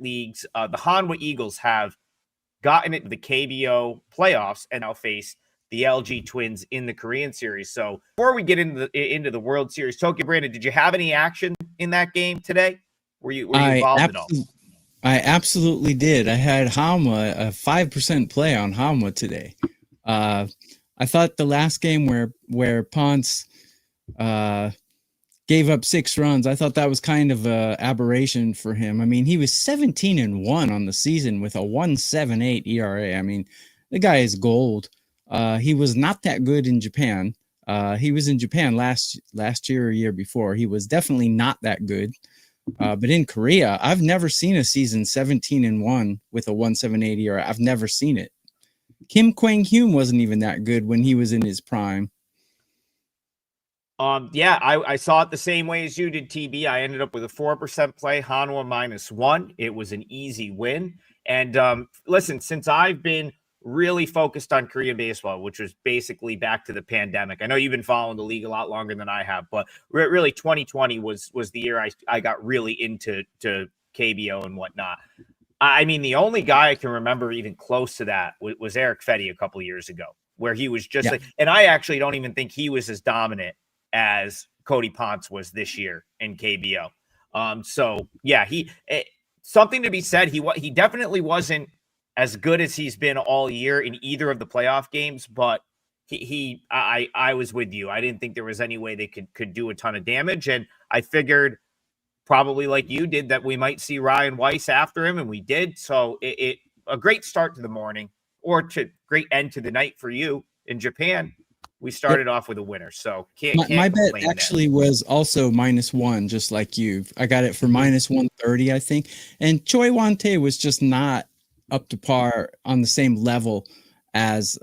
leagues, the Hanwha Eagles have gotten into the KBO playoffs and now face the LG Twins in the Korean series. So before we get into the World Series, Tokyo Brandon, did you have any action in that game today? Were you involved at all? I absolutely did. I had Hanwha, a 5% play on Hanwha today. I thought the last game where Ponce gave up 6 runs, I thought that was kind of a aberration for him. I mean, he was 17-1 on the season with a 1.78 ERA. I mean, the guy is gold. He was not that good in Japan. He was in Japan last year or year before. He was definitely not that good. But in Korea, I've never seen a season 17-1 with a 1.78 ERA. I've never seen it. Kim Kwang-hyun wasn't even that good when he was in his prime. Yeah, I saw it the same way as you did, TB. I ended up with a 4% play, Hanwha -1. It was an easy win. And listen, since I've been really focused on Korean baseball, which was basically back to the pandemic. I know you've been following the league a lot longer than I have, but really 2020 was the year I got really into KBO and whatnot. I mean, the only guy I can remember even close to that was Eric Fetty a couple of years ago, where he was just like, and I actually don't even think he was as dominant as Cody Ponce was this year in KBO. So yeah, something to be said. He definitely wasn't as good as he's been all year in either of the playoff games, but I was with you. I didn't think there was any way they could do a ton of damage, and I figured, probably like you did, that we might see Ryan Weiss after him, and we did. So it a great start to the morning, or to great end to the night for you in Japan. We started off with a winner, so my bet actually was also -1, just like you. I got it for -130, I think. And Choi Won-tae was just not up to par on the same level as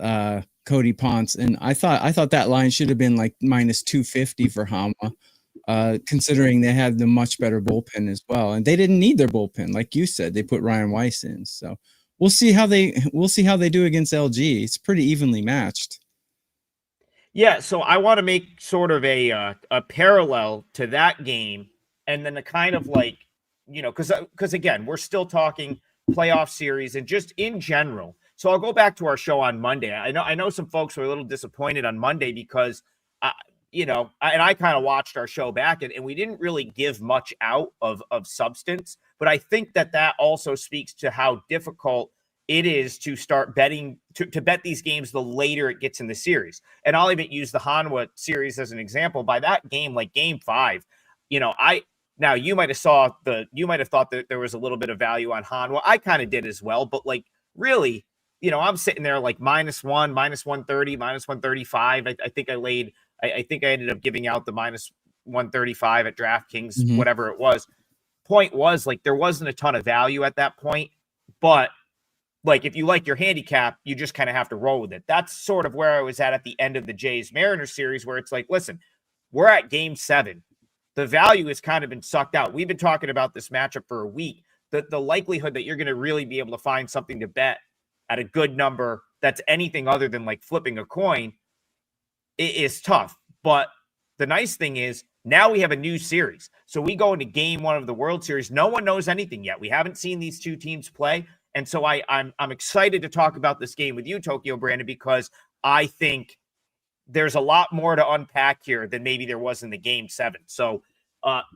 Cody Ponce, and I thought that line should have been like -250 for Hanwha. Considering they had the much better bullpen as well, and they didn't need their bullpen, like you said. They put Ryan Weiss in, so we'll see how they do against LG. It's pretty evenly matched. Yeah, so I want to make sort of a parallel to that game, and then the kind of like, because again, we're still talking playoff series and just in general. So I'll go back to our show on Monday. I know some folks were a little disappointed on Monday because and I kind of watched our show back, and we didn't really give much out of substance. But I think that also speaks to how difficult it is to start betting, to bet these games the later it gets in the series. And I'll even use the Hanwha series as an example. By that game, like game 5, now you might have thought that there was a little bit of value on Hanwha. I kind of did as well, but like really, I'm sitting there like -1, -130, -135. I think I ended up giving out the -135 at DraftKings, whatever it was. Point was, like, there wasn't a ton of value at that point, but like, if you like your handicap, you just kind of have to roll with it. That's sort of where I was at the end of the Jays Mariners series, where it's like, listen, we're at game 7. The value has kind of been sucked out. We've been talking about this matchup for a week. The likelihood that you're going to really be able to find something to bet at a good number that's anything other than like flipping a coin is tough. But the nice thing is, now we have a new series. So we go into game 1 of the World Series. No one knows anything yet. We haven't seen these two teams play. And so I'm excited to talk about this game with you, Tokyo Brandon, because I think there's a lot more to unpack here than maybe there was in the game 7. So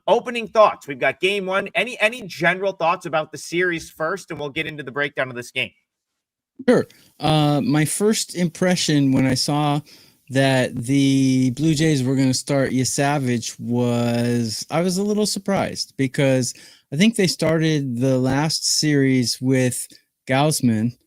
opening thoughts. We've got game 1. Any general thoughts about the series first, and we'll get into the breakdown of this game. Sure. My first impression when I saw that the Blue Jays were going to start Yesavage I was a little surprised, because I think they started the last series with Gaussman,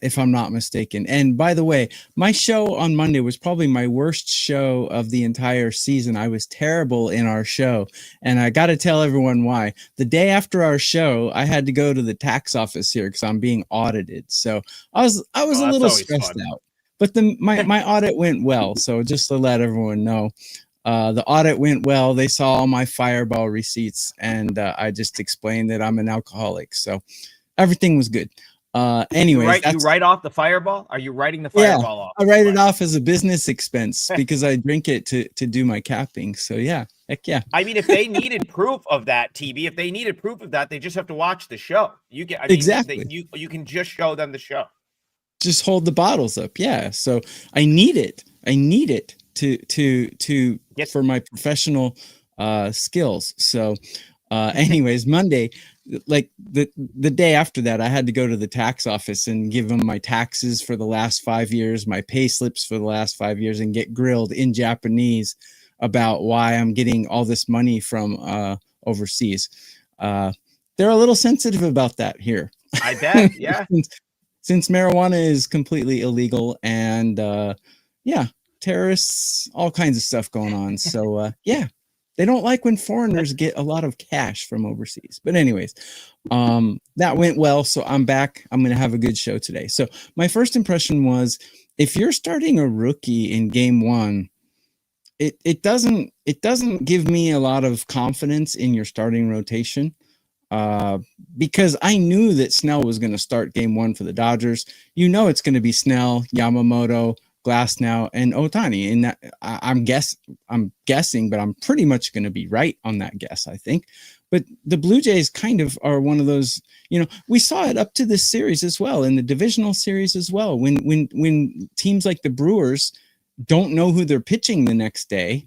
if I'm not mistaken. And by the way, my show on Monday was probably my worst show of the entire season. I was terrible in our show, and I got to tell everyone why. The day after our show, I had to go to the tax office here because I'm being audited. So I was a little stressed out. But my audit went well. So just to let everyone know, the audit went well. They saw all my Fireball receipts, and I just explained that I'm an alcoholic. So everything was good. Anyways, You write off the Fireball? Are you writing the yeah, Fireball off? I write it off as a business expense because I drink it to do my capping. So yeah, heck yeah. I mean, if they needed proof of that, TB, if they needed proof of that, they just have to watch the show. Exactly. You can just show them the show. Just hold the bottles up. Yeah. So I need it. I need it to for my professional skills. So anyways, Monday, like the day after that, I had to go to the tax office and give them my taxes for the last 5 years, my pay slips for the last 5 years, and get grilled in Japanese about why I'm getting all this money from overseas. They're a little sensitive about that here. I bet. Yeah. Since marijuana is completely illegal and yeah, terrorists, all kinds of stuff going on. So yeah, they don't like when foreigners get a lot of cash from overseas. But anyways, that went well. So I'm back. I'm going to have a good show today. So my first impression was, if you're starting a rookie in game one, it doesn't give me a lot of confidence in your starting rotation. Because I knew that Snell was going to start game one for the Dodgers. You know, it's going to be Snell, Yamamoto, Glasnow, and Ohtani. And that I'm guessing, but I'm pretty much going to be right on that guess, I think. But the Blue Jays kind of are one of those, you know, we saw it up to this series as well, in the divisional series as well. When teams like the Brewers don't know who they're pitching the next day,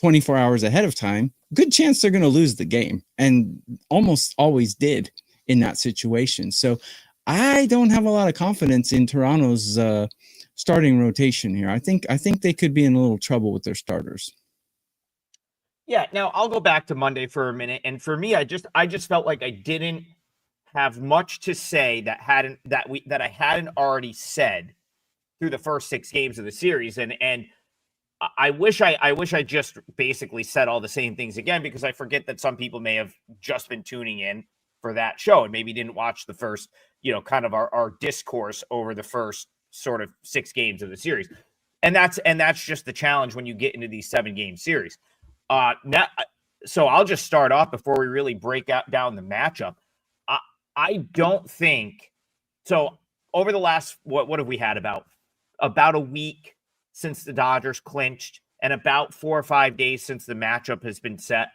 24 hours ahead of time, good chance they're going to lose the game, and almost always did in that situation. So I don't have a lot of confidence in Toronto's starting rotation here. I think they could be in a little trouble with their starters. Yeah. Now I'll go back to Monday for a minute, and for me, I just felt like I didn't have much to say that I hadn't already said through the first 6 games of the series, and I wish I just basically said all the same things again, because I forget that some people may have just been tuning in for that show and maybe didn't watch the first, kind of our discourse over the first sort of 6 games of the series. And that's just the challenge when you get into these 7-game series. So I'll just start off before we really break down the matchup. I don't think so. Over the last, what have we had, about a week since the Dodgers clinched, and about 4 or 5 days since the matchup has been set,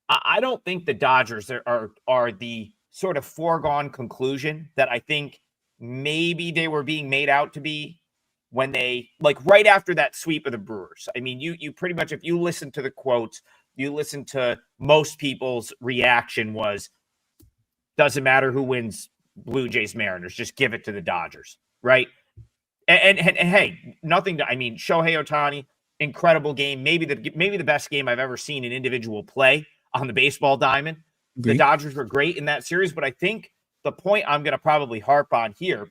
I don't think the Dodgers are the sort of foregone conclusion that I think maybe they were being made out to be when they, like, right after that sweep of the Brewers. I mean, you pretty much, if you listen to the quotes, you listen to most people's reaction was, doesn't matter who wins, Blue Jays, Mariners, just give it to the Dodgers, right? And hey, nothing to, I mean, Shohei Ohtani, incredible game, maybe the best game I've ever seen in individual play on the baseball diamond. Agreed. The Dodgers were great in that series, but I think the point I'm going to probably harp on here,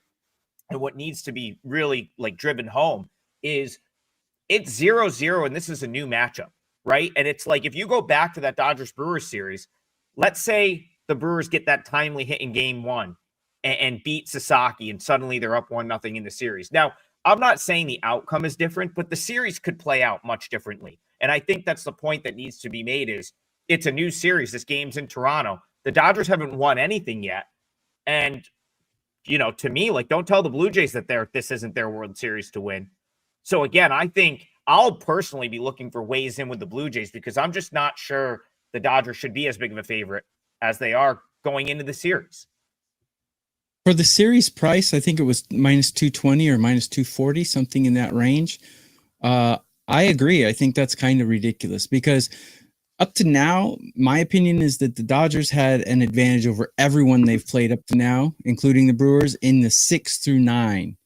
and what needs to be really, like, driven home, is it's 0-0, and this is a new matchup, right? And it's like, if you go back to that Dodgers-Brewers series, let's say the Brewers get that timely hit in game 1 and beat Sasaki, and suddenly they're up 1-0 in the series. Now, I'm not saying the outcome is different, but the series could play out much differently. And I think that's the point that needs to be made, is it's a new series. This game's in Toronto. The Dodgers haven't won anything yet. And, to me, like, don't tell the Blue Jays that this isn't their World Series to win. So again, I think I'll personally be looking for ways in with the Blue Jays, because I'm just not sure the Dodgers should be as big of a favorite as they are going into the series. For the series price, I think it was -220 or -240, something in that range. I agree. I think that's kind of ridiculous, because up to now, my opinion is that the Dodgers had an advantage over everyone they've played up to now, including the Brewers, in the 6 through 9.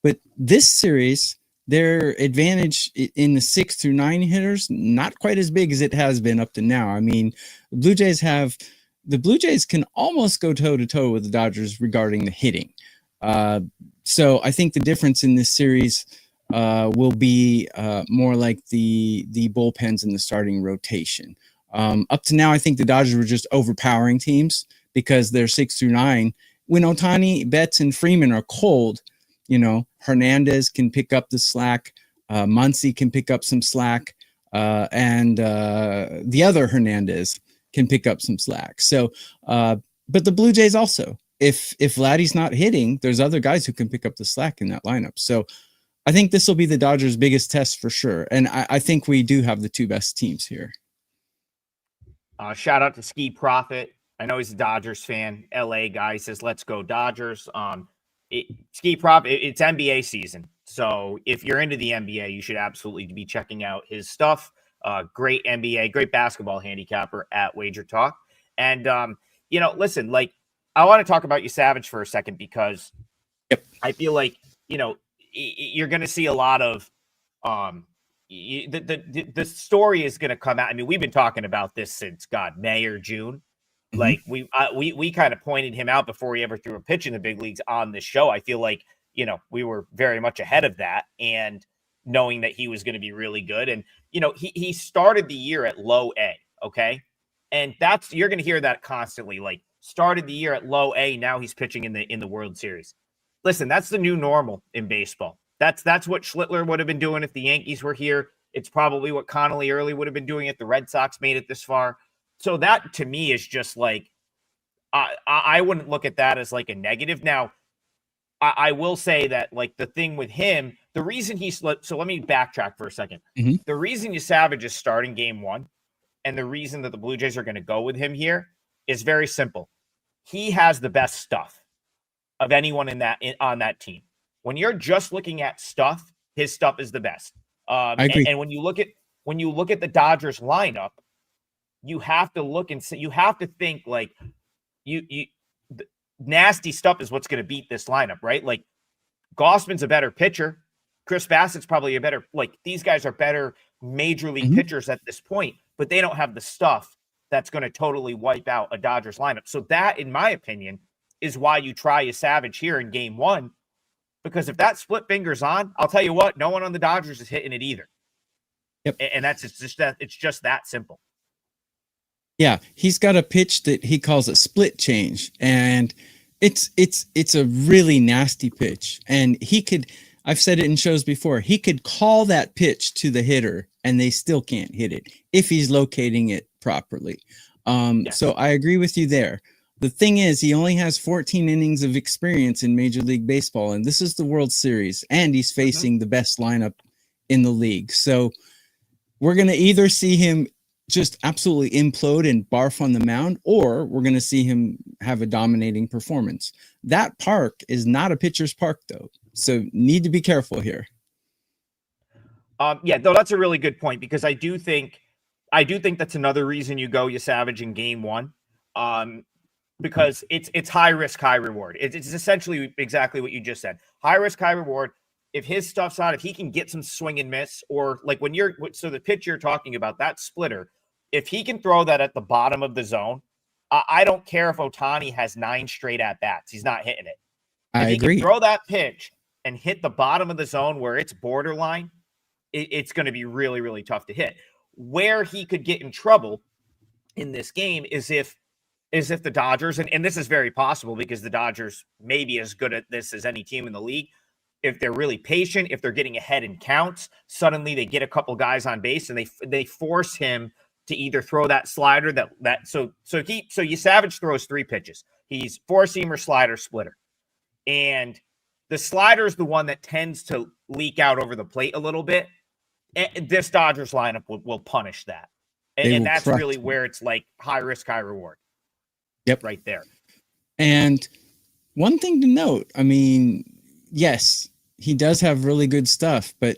But this series, their advantage in the 6 through 9 hitters, not quite as big as it has been up to now. I mean, the Blue Jays can almost go toe-to-toe with the Dodgers regarding the hitting. So I think the difference in this series will be more like the bullpens and the starting rotation. Up to now, I think the Dodgers were just overpowering teams because they're 6 through 9. When Ohtani, Betts, and Freeman are cold, Hernandez can pick up the slack. Muncy can pick up some slack. And the other Hernandez can pick up some slack. So, but the Blue Jays also, if Vladdy's not hitting, there's other guys who can pick up the slack in that lineup. So I think this will be the Dodgers' biggest test for sure. And I think we do have the two best teams here. Shout out to Ski Profit. I know he's a Dodgers fan. LA guy says, let's go Dodgers. Ski Profit, it's NBA season. So if you're into the NBA, you should absolutely be checking out his stuff. Great NBA, great basketball handicapper at WagerTalk. And, listen, like, I want to talk about you Savage for a second because I feel like, you're going to see a lot of the story is going to come out. I mean, we've been talking about this since May or June. Mm-hmm. Like we kind of pointed him out before he ever threw a pitch in the big leagues on this show. I feel like, we were very much ahead of that and knowing that he was going to be really good. And, he started the year at low A. Okay. And you're going to hear that constantly, like started the year at low A. Now he's pitching in the World Series. Listen, that's the new normal in baseball. That's what Schlittler would have been doing if the Yankees were here. It's probably what Connolly Early would have been doing if the Red Sox made it this far. So that to me is just like, I wouldn't look at that as like a negative. Now, I will say that like the thing with him, the reason so let me backtrack for a second. Mm-hmm. The reason Savage is starting game one and the reason that the Blue Jays are going to go with him here is very simple. He has the best stuff of anyone on that team. When you're just looking at stuff, his stuff is the best. I agree. And when you look at the Dodgers lineup, you have to look and you have to think like nasty stuff is what's going to beat this lineup, right? Like Gossman's a better pitcher. Chris Bassett's probably a better, like these guys are better major league pitchers at this point, but they don't have the stuff that's going to totally wipe out a Dodgers lineup. So that, in my opinion, is why you try a Savage here in game one, because if that split finger's on, I'll tell you what, no one on the Dodgers is hitting it either. Yep. And it's just that simple. Yeah, he's got a pitch that he calls a split change, and it's a really nasty pitch. And I've said it in shows before, he could call that pitch to the hitter and they still can't hit it if he's locating it properly. So I agree with you there. The thing is, he only has 14 innings of experience in Major League Baseball, and this is the World Series, and he's facing the best lineup in the league. So we're going to either see him just absolutely implode and barf on the mound, or we're going to see him have a dominating performance. That park is not a pitcher's park, though, so need to be careful here. No, that's a really good point, because I do think that's another reason you go Savage in game one, because it's high risk, high reward. It's essentially exactly what you just said. High risk, high reward. If his stuff's on, if he can get some swing and miss, or like so the pitch you're talking about, that splitter, if he can throw that at the bottom of the zone, I don't care if Ohtani has 9 straight at-bats. He's not hitting it. If he can throw that pitch and hit the bottom of the zone where it's borderline, it's going to be really, really tough to hit. Where he could get in trouble in this game is if the Dodgers, and this is very possible because the Dodgers may be as good at this as any team in the league, if they're really patient, if they're getting ahead in counts, suddenly they get a couple guys on base and they force him to either throw that slider so Savage throws 3 pitches. He's 4-seamer, slider, splitter. And the slider is the one that tends to leak out over the plate a little bit. And this Dodgers lineup will punish that. And that's really where it's like high risk, high reward. Yep. Right there. And one thing to note, I mean, yes, he does have really good stuff, but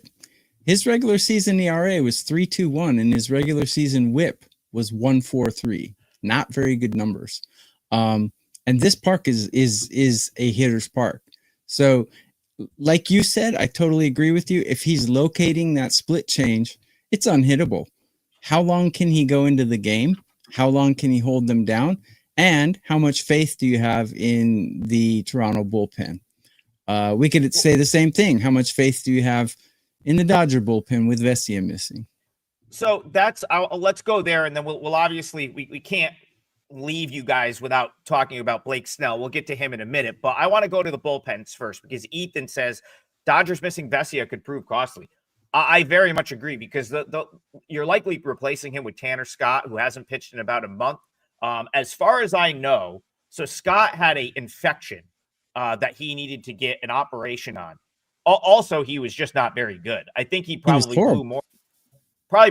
his regular season ERA was 3.21 and his regular season WHIP was 1.43. Not very good numbers. And this park is a hitter's park. So like you said, I totally agree with you. If he's locating that split change, it's unhittable. How long can he go into the game? How long can he hold them down? And how much faith do you have in the Toronto bullpen? We could say the same thing. How much faith do you have in the Dodger bullpen with Vesia missing? So let's go there, and then we'll obviously we can't leave you guys without talking about Blake Snell. We'll get to him in a minute, but I want to go to the bullpens first because Ethan says Dodgers missing Vesia could prove costly. I very much agree because you're likely replacing him with Tanner Scott, who hasn't pitched in about a month. As far as I know, So Scott had a infection that he needed to get an operation on. Also, he was just not very good. I think he probably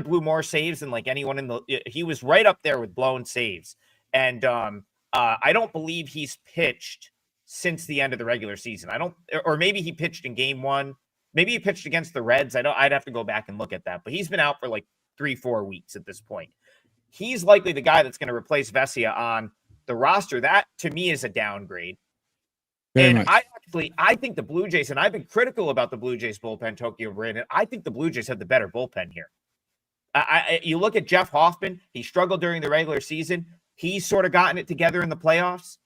blew more saves than like anyone in the. He was right up there with blown saves, and I don't believe he's pitched since the end of the regular season. Or maybe he pitched in game 1. Maybe he pitched against the Reds. I'd have to go back and look at that, but he's been out for like 3-4 weeks at this point. He's likely the guy that's going to replace Vesia on the roster. That to me is a downgrade. Very much. I think the Blue Jays, and I've been critical about the Blue Jays bullpen, Tokyo Brandon. I think the Blue Jays have the better bullpen here. You look at Jeff Hoffman, he struggled during the regular season. He's sort of gotten it together in the playoffs.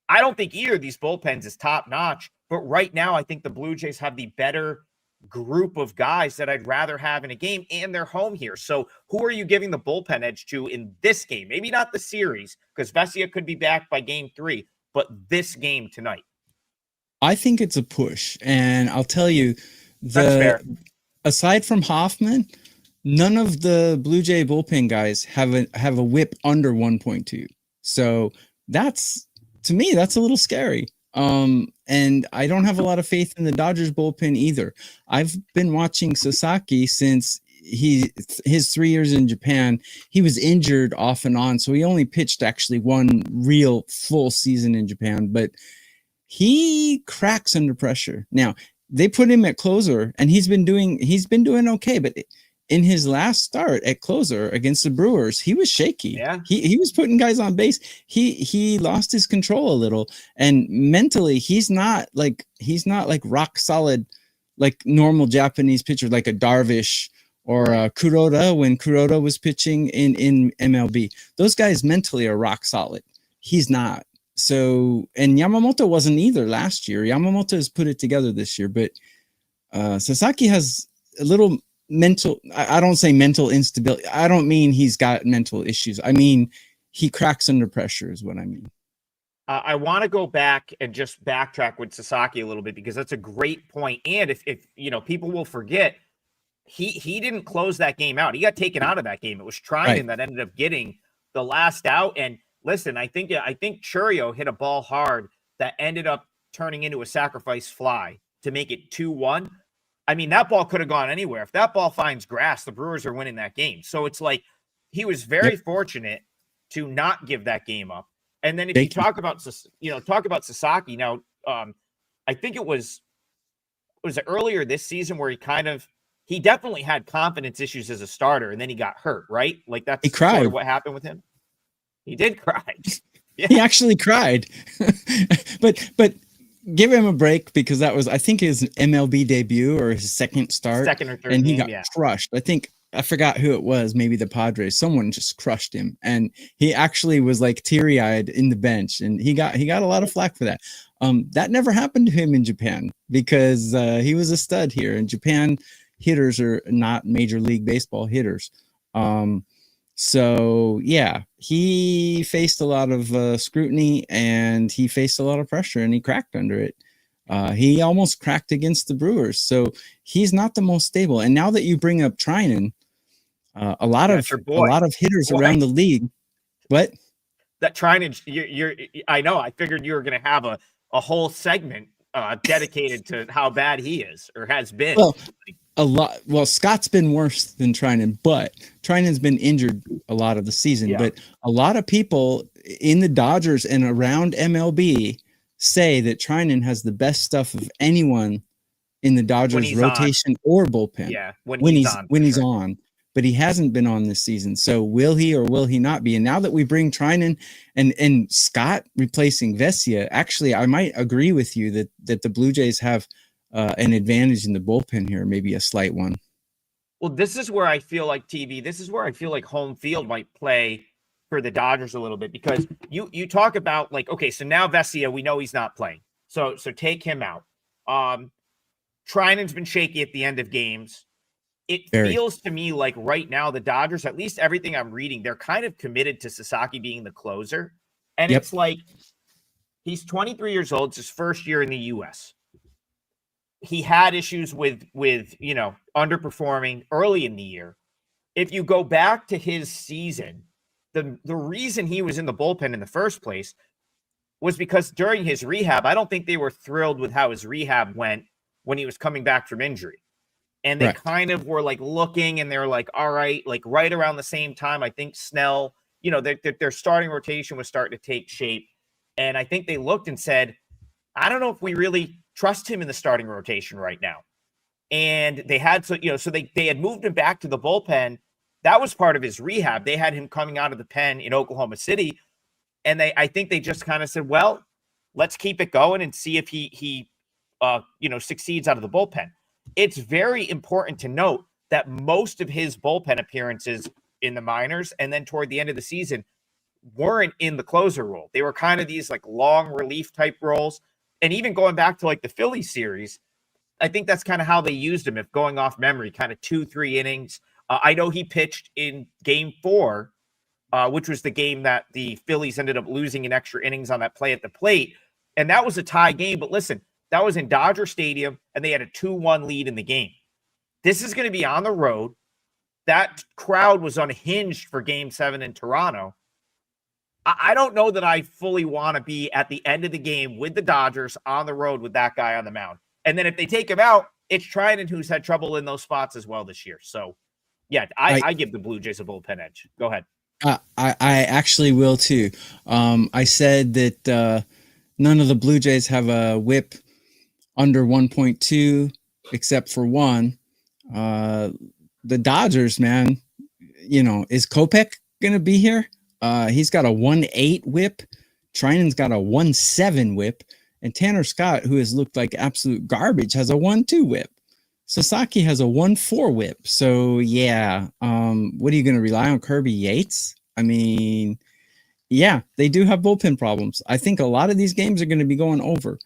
I don't think either of these bullpens is top notch, but right now I think the Blue Jays have the better group of guys that I'd rather have in a game, and they're home here. So who are you giving the bullpen edge to in this game? Maybe not the series, because Vesia could be back by game 3, but this game tonight. I think it's a push, and I'll tell you, aside from Hoffman, none of the Blue Jay bullpen guys have a whip under 1.2. So to me, that's a little scary. And I don't have a lot of faith in the Dodgers bullpen either. I've been watching Sasaki since his 3 years in Japan. He was injured off and on, so he only pitched actually one real full season in Japan, but he cracks under pressure. Now, they put him at closer, and he's been doing okay, but in his last start at closer against the Brewers, he was shaky. Yeah. He was putting guys on base. He lost his control a little, and mentally he's not like rock solid, like normal Japanese pitcher, like a Darvish or Kuroda when Kuroda was pitching in MLB. Those guys mentally are rock solid. He's not. So, and Yamamoto wasn't either last year. Yamamoto has put it together this year, but Sasaki has a little mental, I don't say mental instability. I don't mean he's got mental issues. I mean, he cracks under pressure is what I mean. I want to go back and just backtrack with Sasaki a little bit, because that's a great point. And if people will forget, he didn't close that game out. He got taken out of that game. It was Trinan that ended up getting the last out. And listen, I think Churio hit a ball hard that ended up turning into a sacrifice fly to make it 2-1. I mean, that ball could have gone anywhere. If that ball finds grass, the Brewers are winning that game. So it's like he was very fortunate to not give that game up. And then if you talk about Sasaki now, I think was it earlier this season where he definitely had confidence issues as a starter, and then he got hurt, right? Like that's sort of what happened with him. He did cry. Yeah. He actually cried, but give him a break, because that was, I think, his MLB debut or his second start, second or third, and he game, got crushed. I forgot who it was. Maybe the Padres. Someone just crushed him, and he actually was like teary-eyed in the bench, and he got a lot of flack for that. That never happened to him in Japan, because he was a stud here. In Japan, hitters are not Major League Baseball hitters. So yeah, he faced a lot of scrutiny, and he faced a lot of pressure, and he cracked under it. He almost cracked against the Brewers. So he's not the most stable. And now that you bring up Trinan, a lot of hitters around the league. What? That Trinan, I know. I figured you were going to have a whole segment dedicated to how bad he is or has been. Well, a lot. Well, Scott's been worse than Trinan, but Trinan's been injured a lot of the season. Yeah. But a lot of people in the Dodgers and around MLB say that Trinan has the best stuff of anyone in the Dodgers rotation or bullpen. Yeah, when he's on, but he hasn't been on this season. So will he or will he not be? And now that we bring Trinan and Scott replacing Vesia, actually, I might agree with you that the Blue Jays have an advantage in the bullpen here, maybe a slight one. Well, this is where I feel like home field might play for the Dodgers a little bit, because you talk about like, okay, so now Vesia, we know he's not playing. So take him out. Trinan's been shaky at the end of games. It feels to me like right now the Dodgers, at least everything I'm reading, they're kind of committed to Sasaki being the closer. And it's like, he's 23 years old. It's his first year in the U.S. He had issues with underperforming early in the year. If you go back to his season, the reason he was in the bullpen in the first place was because during his rehab, I don't think they were thrilled with how his rehab went when he was coming back from injury. And they kind of were like looking, and they're like, all right, like right around the same time, I think Snell, their starting rotation was starting to take shape. And I think they looked and said, I don't know if we really trust him in the starting rotation right now. And they had, so they had moved him back to the bullpen. That was part of his rehab. They had him coming out of the pen in Oklahoma City. And I think they just kind of said, well, let's keep it going and see if he succeeds out of the bullpen. It's very important to note that most of his bullpen appearances in the minors and then toward the end of the season weren't in the closer role. They were kind of these like long relief type roles. And even going back to like the Philly series, I think that's kind of how they used him, if going off memory, kind of 2-3 innings. I know he pitched in game 4, which was the game that the Phillies ended up losing in extra innings on that play at the plate. And that was a tie game. But listen, that was in Dodger Stadium, and they had a 2-1 lead in the game. This is going to be on the road. That crowd was unhinged for Game 7 in Toronto. I don't know that I fully want to be at the end of the game with the Dodgers on the road with that guy on the mound. And then if they take him out, it's Trinan who's had trouble in those spots as well this year. So, yeah, I give the Blue Jays a bullpen edge. Go ahead. I actually will too. I said that none of the Blue Jays have a whip under 1.2 except for one. The Dodgers, man, is Kopech going to be here? He's got a 1.8 whip. Trinan's got a 1.7 whip. And Tanner Scott, who has looked like absolute garbage, has a 1.2 whip. Sasaki has a 1.4 whip. So, yeah, what are you going to rely on, Kirby Yates? I mean, yeah, they do have bullpen problems. I think a lot of these games are going to be going over.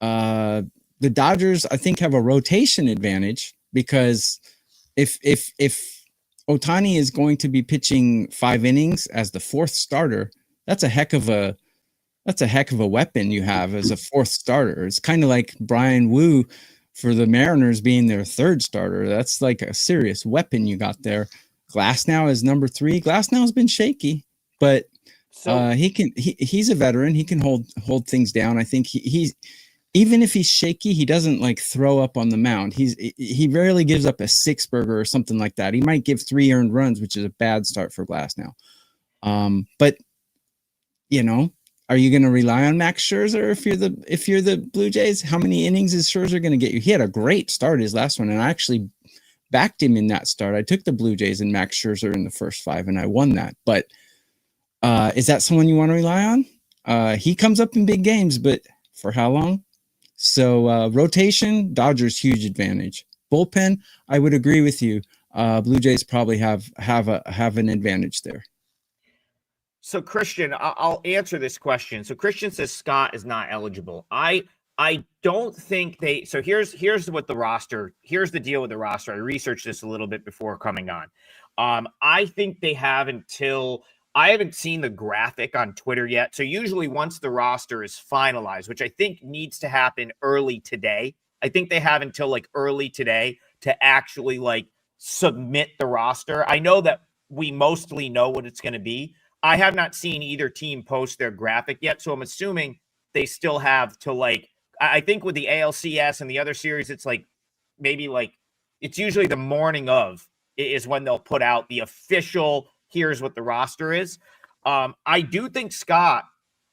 The Dodgers, I think, have a rotation advantage because if Ohtani is going to be pitching 5 innings as the 4th starter, that's a heck of a weapon you have as a 4th starter. It's kind of like Brian Wu for the Mariners being their 3rd starter. That's like a serious weapon you got there. Glasnow is number 3. Glasnow's been shaky, but he's a veteran. He can hold things down. I think he's even if he's shaky, he doesn't like throw up on the mound. He rarely gives up a 6-burger or something like that. He might give 3 earned runs, which is a bad start for Glasnow. But are you going to rely on Max Scherzer if you're the Blue Jays? How many innings is Scherzer going to get you? He had a great start his last one, and I actually backed him in that start. I took the Blue Jays and Max Scherzer in the first 5, and I won that. But is that someone you want to rely on? He comes up in big games, but for how long? So rotation, Dodgers huge advantage. Bullpen, I would agree with you. Blue Jays probably have an advantage there. So Christian, I'll answer this question. So Christian says Scott is not eligible. I don't think they. So here's what the roster. Here's the deal with the roster. I researched this a little bit before coming on. I think they have until. I haven't seen the graphic on Twitter yet. So usually once the roster is finalized, which I think needs to happen early today, I think they have until like early today to actually like submit the roster. I know that we mostly know what it's going to be. I have not seen either team post their graphic yet. So I'm assuming they still have to like, I think with the ALCS and the other series, it's like maybe like it's usually the morning of is when they'll put out the official here's what the roster is. I do think Scott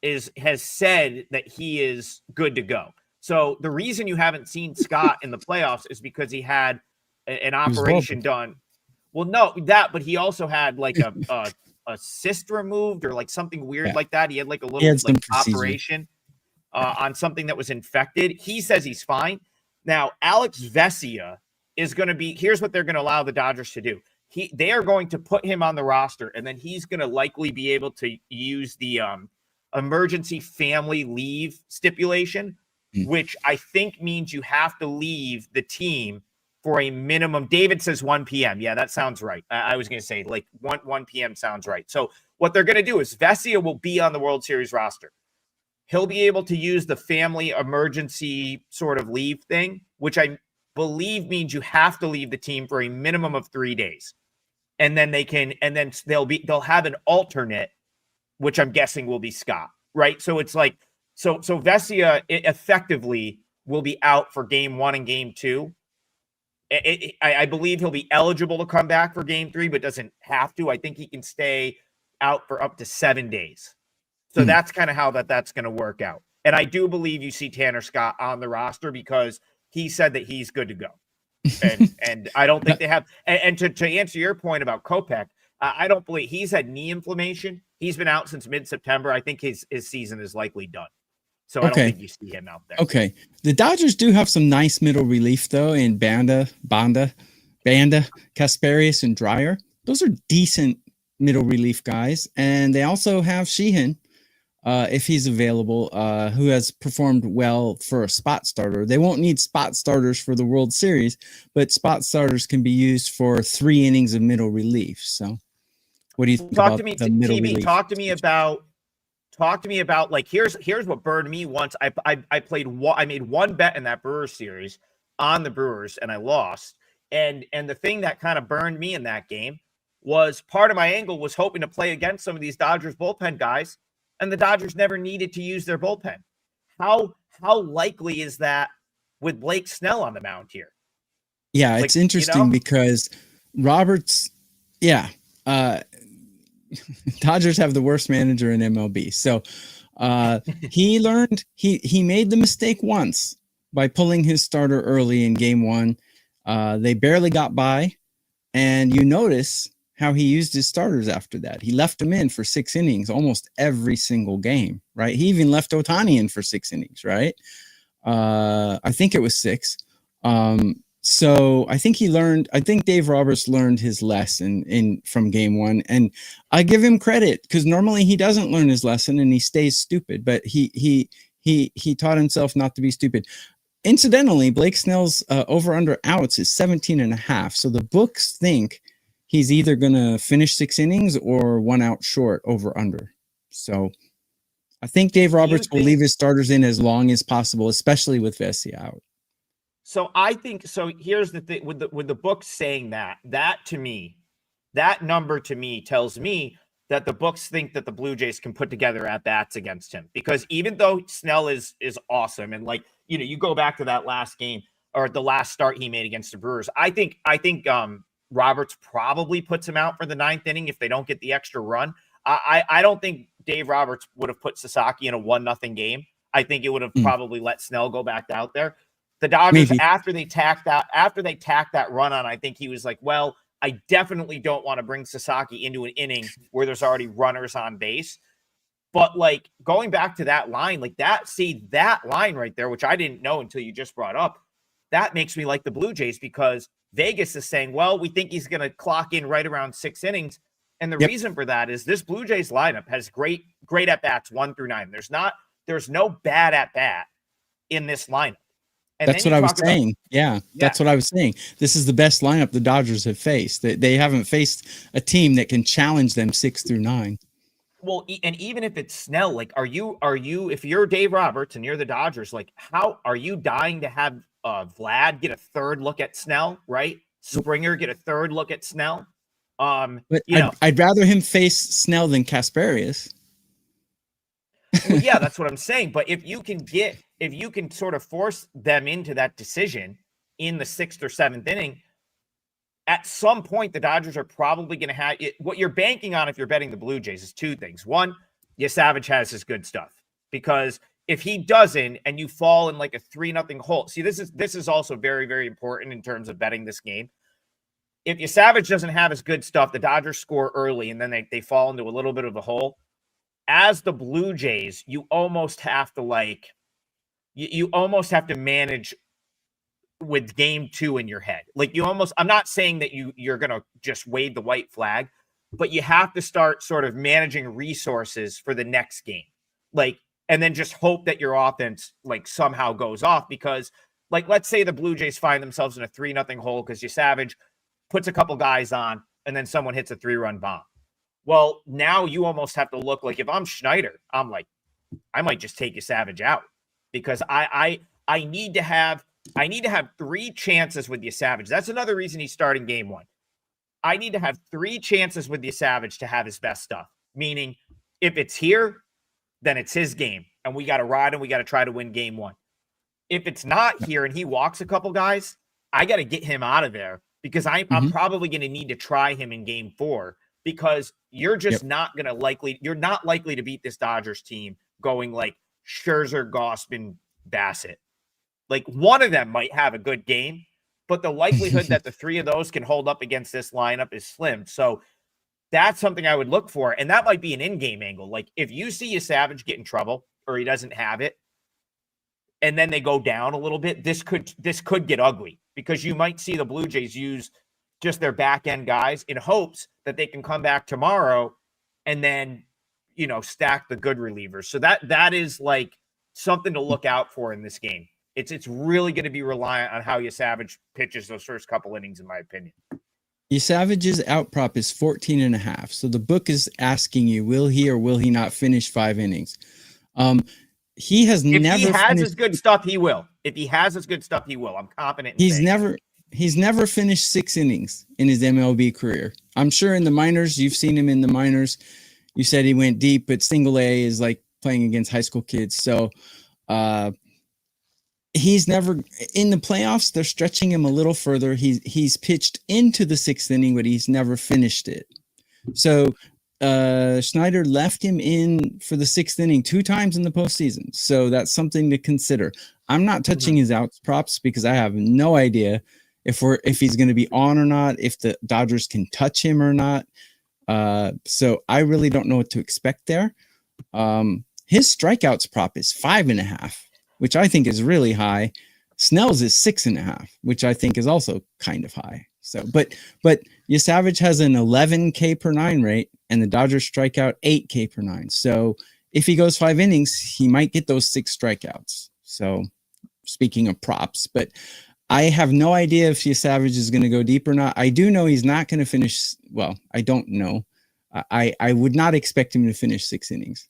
has said that he is good to go. So the reason you haven't seen Scott in the playoffs is because he had an operation done. Well, no, but he also had like a cyst removed or like something weird like that. He had like a little like operation on something that was infected. He says he's fine. Now, Alex Vesia is going to be, here's what they're going to allow the Dodgers to do. They are going to put him on the roster, and then he's going to likely be able to use the emergency family leave stipulation, which I think means you have to leave the team for a minimum. David says 1 p.m. Yeah, that sounds right. I was going to say like 1 p.m. sounds right. So what they're going to do is Vesia will be on the World Series roster. He'll be able to use the family emergency sort of leave thing, which I believe means you have to leave the team for a minimum of 3 days. And then they'll have an alternate, which I'm guessing will be Scott. right? So it's like, so Vesia effectively will be out for game 1 and game 2. I believe he'll be eligible to come back for game 3, but doesn't have to. I think he can stay out for up to 7 days. So that's kind of how that's going to work out. And I do believe you see Tanner Scott on the roster because he said that he's good to go. And I don't think they have. And to answer your point about Kopech, I don't believe he's had knee inflammation. He's been out since mid-September. I think his season is likely done. So I don't think you see him out there. Okay. The Dodgers do have some nice middle relief, though, in Banda, Kasperius, and Dreyer. Those are decent middle relief guys. And they also have Sheehan, if he's available, who has performed well for a spot starter. They won't need spot starters for the World Series, but spot starters can be used for 3 innings of middle relief. So what do you think about the middle relief? Talk to me about like, here's what burned me once. I made one bet in that Brewers series on the Brewers and I lost. And the thing that kind of burned me in that game was part of my angle was hoping to play against some of these Dodgers bullpen guys, and the Dodgers never needed to use their bullpen. How likely is that with Blake Snell on the mound here? Yeah, it's interesting because Roberts, Dodgers have the worst manager in MLB. So he learned, he made the mistake once by pulling his starter early in game 1. They barely got by, and you notice how he used his starters after that. He left them in for 6 innings almost every single game, right? He even left Ohtani in for 6 innings, right? I think it was 6. So I think Dave Roberts learned his lesson from game 1, and I give him credit because normally he doesn't learn his lesson and he stays stupid, but he taught himself not to be stupid. Incidentally, Blake Snell's over under outs is 17.5. So the books think he's either going to finish 6 innings or 1 out short over under. So I think Dave Roberts will leave his starters in as long as possible, especially with Vesia out. So I think, so here's the thing with the books saying that number to me tells me that the books think that the Blue Jays can put together at bats against him, because even though Snell is awesome, and like, you go back to that last game or the last start he made against the Brewers, I think Roberts probably puts him out for the 9th inning if they don't get the extra run. I don't think Dave Roberts would have put Sasaki in a 1-0 game. I think it would have probably let Snell go back out there. The Dodgers, after they tacked that run on, I think he was like, well, I definitely don't want to bring Sasaki into an inning where there's already runners on base. But like, going back to that line, like that line right there, which I didn't know until you just brought up, that makes me like the Blue Jays, because Vegas is saying, well, we think he's going to clock in right around 6 innings. And the reason for that is this Blue Jays lineup has great at-bats 1 through 9. There's no bad at-bat in this lineup. And that's what I was saying. That's what I was saying. This is the best lineup the Dodgers have faced. They haven't faced a team that can challenge them 6 through 9. Well, and even if it's Snell, like, are you, if you're Dave Roberts and you're the Dodgers, like, how are you dying to have Vlad get a 3rd look at Snell, right? Springer get a 3rd look at Snell. But I'd rather him face Snell than Kasperius. Well, yeah, that's what I'm saying. But if you can sort of force them into that decision in the 6th or 7th inning, at some point the Dodgers are probably going to have it. What you're banking on if you're betting the Blue Jays is 2 things. One, Savage has his good stuff, because if he doesn't and you fall in like a 3-0 hole, see, this is also very, very important in terms of betting this game. If Savage doesn't have his good stuff, the Dodgers score early and then they fall into a little bit of a hole. As the Blue Jays, you almost have to manage with game 2 in your head. Like, I'm not saying that you're going to just wave the white flag, but you have to start sort of managing resources for the next game. Like, and then just hope that your offense like somehow goes off, because like, let's say the Blue Jays find themselves in a 3-0 hole because Savage puts a couple guys on and then someone hits a 3-run bomb. Well, now you almost have to look like, if I'm Schneider, I'm like, I might just take Savage out, because I need to have 3 chances with Savage. That's another reason he's starting game 1. I need to have 3 chances with Savage to have his best stuff. Meaning, if it's here, then it's his game. And we got to ride and we got to try to win game 1. If it's not here and he walks a couple guys, I got to get him out of there because I'm probably going to need to try him in game 4 because you're just not going to you're not likely to beat this Dodgers team going like Scherzer, Gausman, Bassett. Like one of them might have a good game, but the likelihood that the 3 of those can hold up against this lineup is slim. So that's something I would look for. And that might be an in-game angle. Like if you see a Savage get in trouble or he doesn't have it, and then they go down a little bit, this could get ugly because you might see the Blue Jays use just their back end guys in hopes that they can come back tomorrow and then, stack the good relievers. So that is like something to look out for in this game. It's really going to be reliant on how Savage pitches those first couple innings, in my opinion. Savage's out prop is 14.5. So the book is asking you, will he or will he not finish 5 innings? He has if never. If he has his good stuff, he will. If he has his good stuff, he will. I'm confident. He's never finished 6 innings in his MLB career. I'm sure in the minors, you've seen him in the minors. You said he went deep, but single A is like playing against high school kids. So he's never in the playoffs. They're stretching him a little further. He's pitched into the 6th inning, but he's never finished it. So Schneider left him in for the 6th inning 2 times in the postseason. So that's something to consider. I'm not touching his outs props because I have no idea if he's going to be on or not, if the Dodgers can touch him or not. So I really don't know what to expect there. His strikeouts prop is 5.5, which I think is really high. Snell's is 6.5, which I think is also kind of high. So, but Savage has an 11 K per 9 rate, and the Dodgers strike out 8 K per 9. So if he goes 5 innings, he might get those 6 strikeouts. So speaking of props, but I have no idea if Savage is going to go deep or not. I do know he's not going to finish. Well, I don't know. I would not expect him to finish 6 innings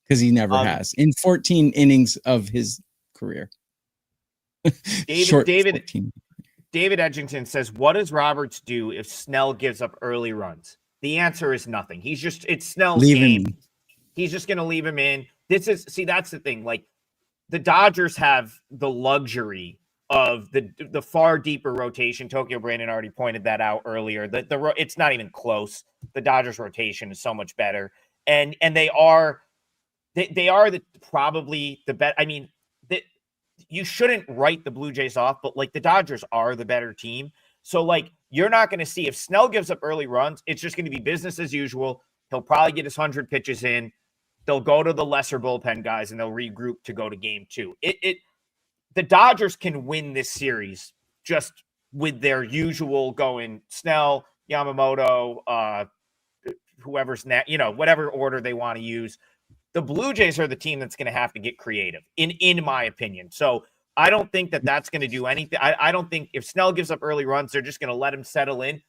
because he never has in 14 innings of his career. David Edgington says, what does Roberts do if Snell gives up early runs? The answer is nothing. It's Snell's game. He's just going to leave him in. That's the thing. Like the Dodgers have the luxury of the far deeper rotation. Tokyo Brandon already pointed that out earlier. It's not even close. The Dodgers rotation is so much better. And they are probably the best. I mean, you shouldn't write the Blue Jays off, but like the Dodgers are the better team. So like, you're not going to see if Snell gives up early runs, it's just going to be business as usual. He'll probably get his 100 pitches in. They'll go to the lesser bullpen guys and they'll regroup to go to game 2. The Dodgers can win this series just with their usual going Snell, Yamamoto, whoever's next, whatever order they want to use. The Blue Jays are the team that's going to have to get creative, in my opinion. So I don't think that's going to do anything. I don't think if Snell gives up early runs, they're just going to let him settle in.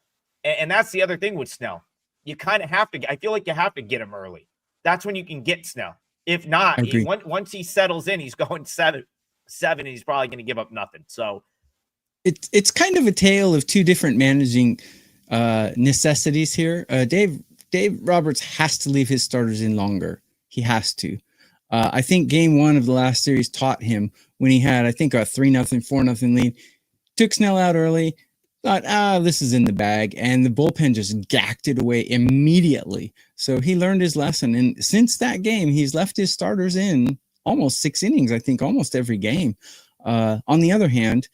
And that's the other thing with Snell. You kind of have to. I feel like you have to get him early. That's when you can get Snell. If not, once he settles in, he's going 7, and he's probably going to give up nothing. So it's kind of a tale of 2 different managing necessities here. Dave Roberts has to leave his starters in longer. He has to. I think game 1 of the last series taught him when he had, I think, a 3-0, 4-0 lead. Took Snell out early. Thought, this is in the bag. And the bullpen just gacked it away immediately. So he learned his lesson. And since that game, he's left his starters in almost 6 innings, I think, almost every game. On the other hand,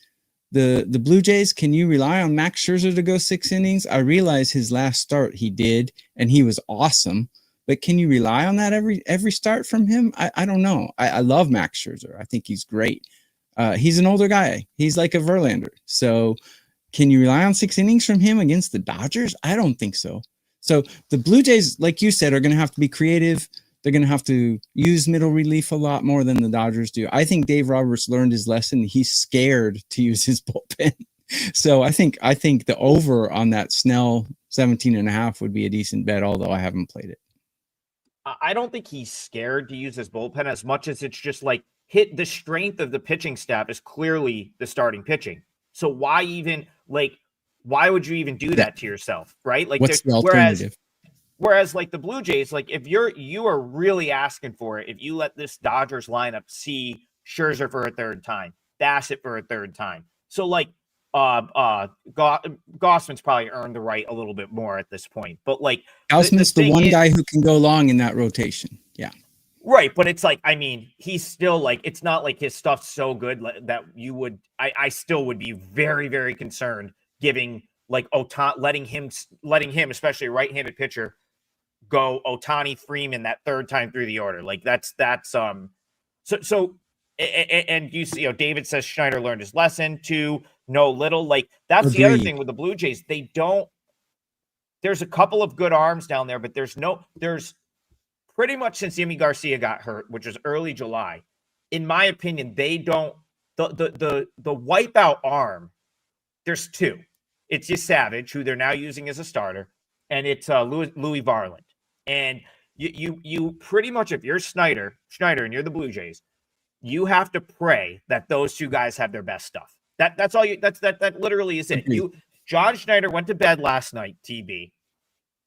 the Blue Jays, can you rely on Max Scherzer to go 6 innings? I realize his last start he did, and he was awesome. But can you rely on that every start from him? I don't know. I love Max Scherzer. I think he's great. He's an older guy. He's like a Verlander. So can you rely on 6 innings from him against the Dodgers? I don't think so. So the Blue Jays, like you said, are going to have to be creative. They're going to have to use middle relief a lot more than the Dodgers do. I think Dave Roberts learned his lesson. He's scared to use his bullpen. So I think the over on that Snell 17.5 would be a decent bet, although I haven't played it. I don't think he's scared to use his bullpen as much as it's just like hit the strength of the pitching staff is clearly the starting pitching. So why would you even do that to yourself? Right. Like, what's the alternative? Whereas like the Blue Jays, like if you are really asking for it, if you let this Dodgers lineup see Scherzer for a third time, Bassett for a third time. So like Gossman's probably earned the right a little bit more at this point. But like Gausman's the one guy who can go long in that rotation. Yeah. Right, but it's like, I mean, he's still like, it's not like his stuff's so good that you would, I still would be very, very concerned giving like letting him, especially a right-handed pitcher, go Ohtani Freeman that third time through the order. Like that's and you see, David says Schneider learned his lesson too. No little, like that's Agreed. The other thing with the Blue Jays. There's a couple of good arms down there, but there's pretty much since Yimi Garcia got hurt, which was early July, in my opinion, they don't the wipeout arm. There's two. It's Savage, who they're now using as a starter, and it's Louis Varland. And you pretty much, if you're Schneider and you're the Blue Jays, you have to pray that those two guys have their best stuff. That's all you. That literally is it. John Schneider went to bed last night, TB,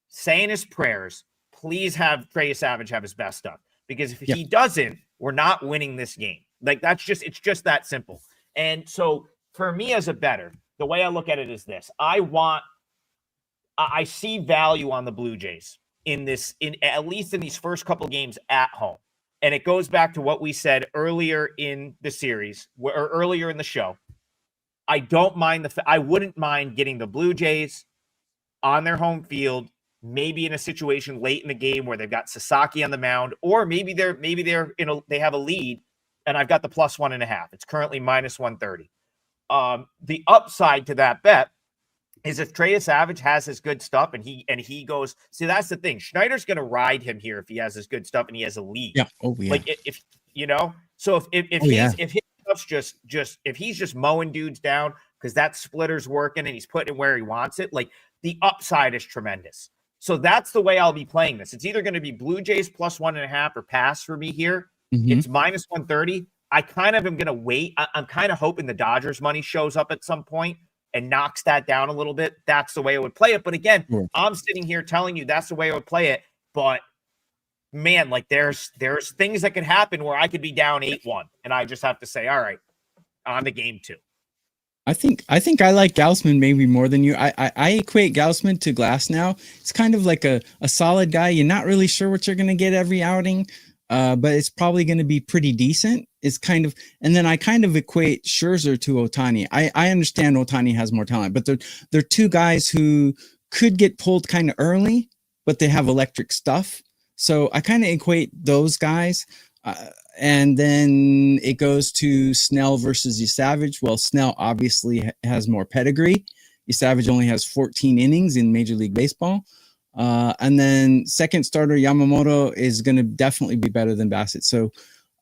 saying his prayers. Please have Trey Savage have his best stuff, because if he doesn't, we're not winning this game. Like it's just that simple. And so for me as a bettor, the way I look at it is this: I see value on the Blue Jays in at least in these first couple games at home. And it goes back to what we said earlier in the series or earlier in the show. I wouldn't mind getting the Blue Jays on their home field, maybe in a situation late in the game where they've got Sasaki on the mound, or maybe they have a lead and I've got the +1.5. It's currently -130. The upside to that bet is if Trey Savage has his good stuff and he goes, see, that's the thing. Schneider's going to ride him here if he has his good stuff and he has a lead. Yeah. Oh yeah. Like if so if his stuff's if he's just mowing dudes down because that splitter's working and he's putting it where he wants it, like the upside is tremendous. So that's the way I'll be playing this. It's either going to be Blue Jays +1.5 or pass for me here. Mm-hmm. It's -130. I kind of am going to wait. I'm kind of hoping the Dodgers money shows up at some point and knocks that down a little bit. That's the way I would play it. But again, I'm sitting here telling you that's the way I would play it. But man, like there's things that could happen where I could be down 8-1 and I just have to say, all right, on the game 2. I think I like Gausman maybe more than you. I equate Gausman to Glass now. It's kind of like a solid guy. You're not really sure what you're going to get every outing, but it's probably going to be pretty decent. It's kind of, and then I kind of equate Scherzer to Ohtani. I understand Ohtani has more talent, but they're two guys who could get pulled kind of early, but they have electric stuff. So I kind of equate those guys. And then it goes to Snell versus Savage. Well, Snell obviously has more pedigree. Savage only has 14 innings in Major League Baseball. And then second starter Yamamoto is going to definitely be better than Bassett. So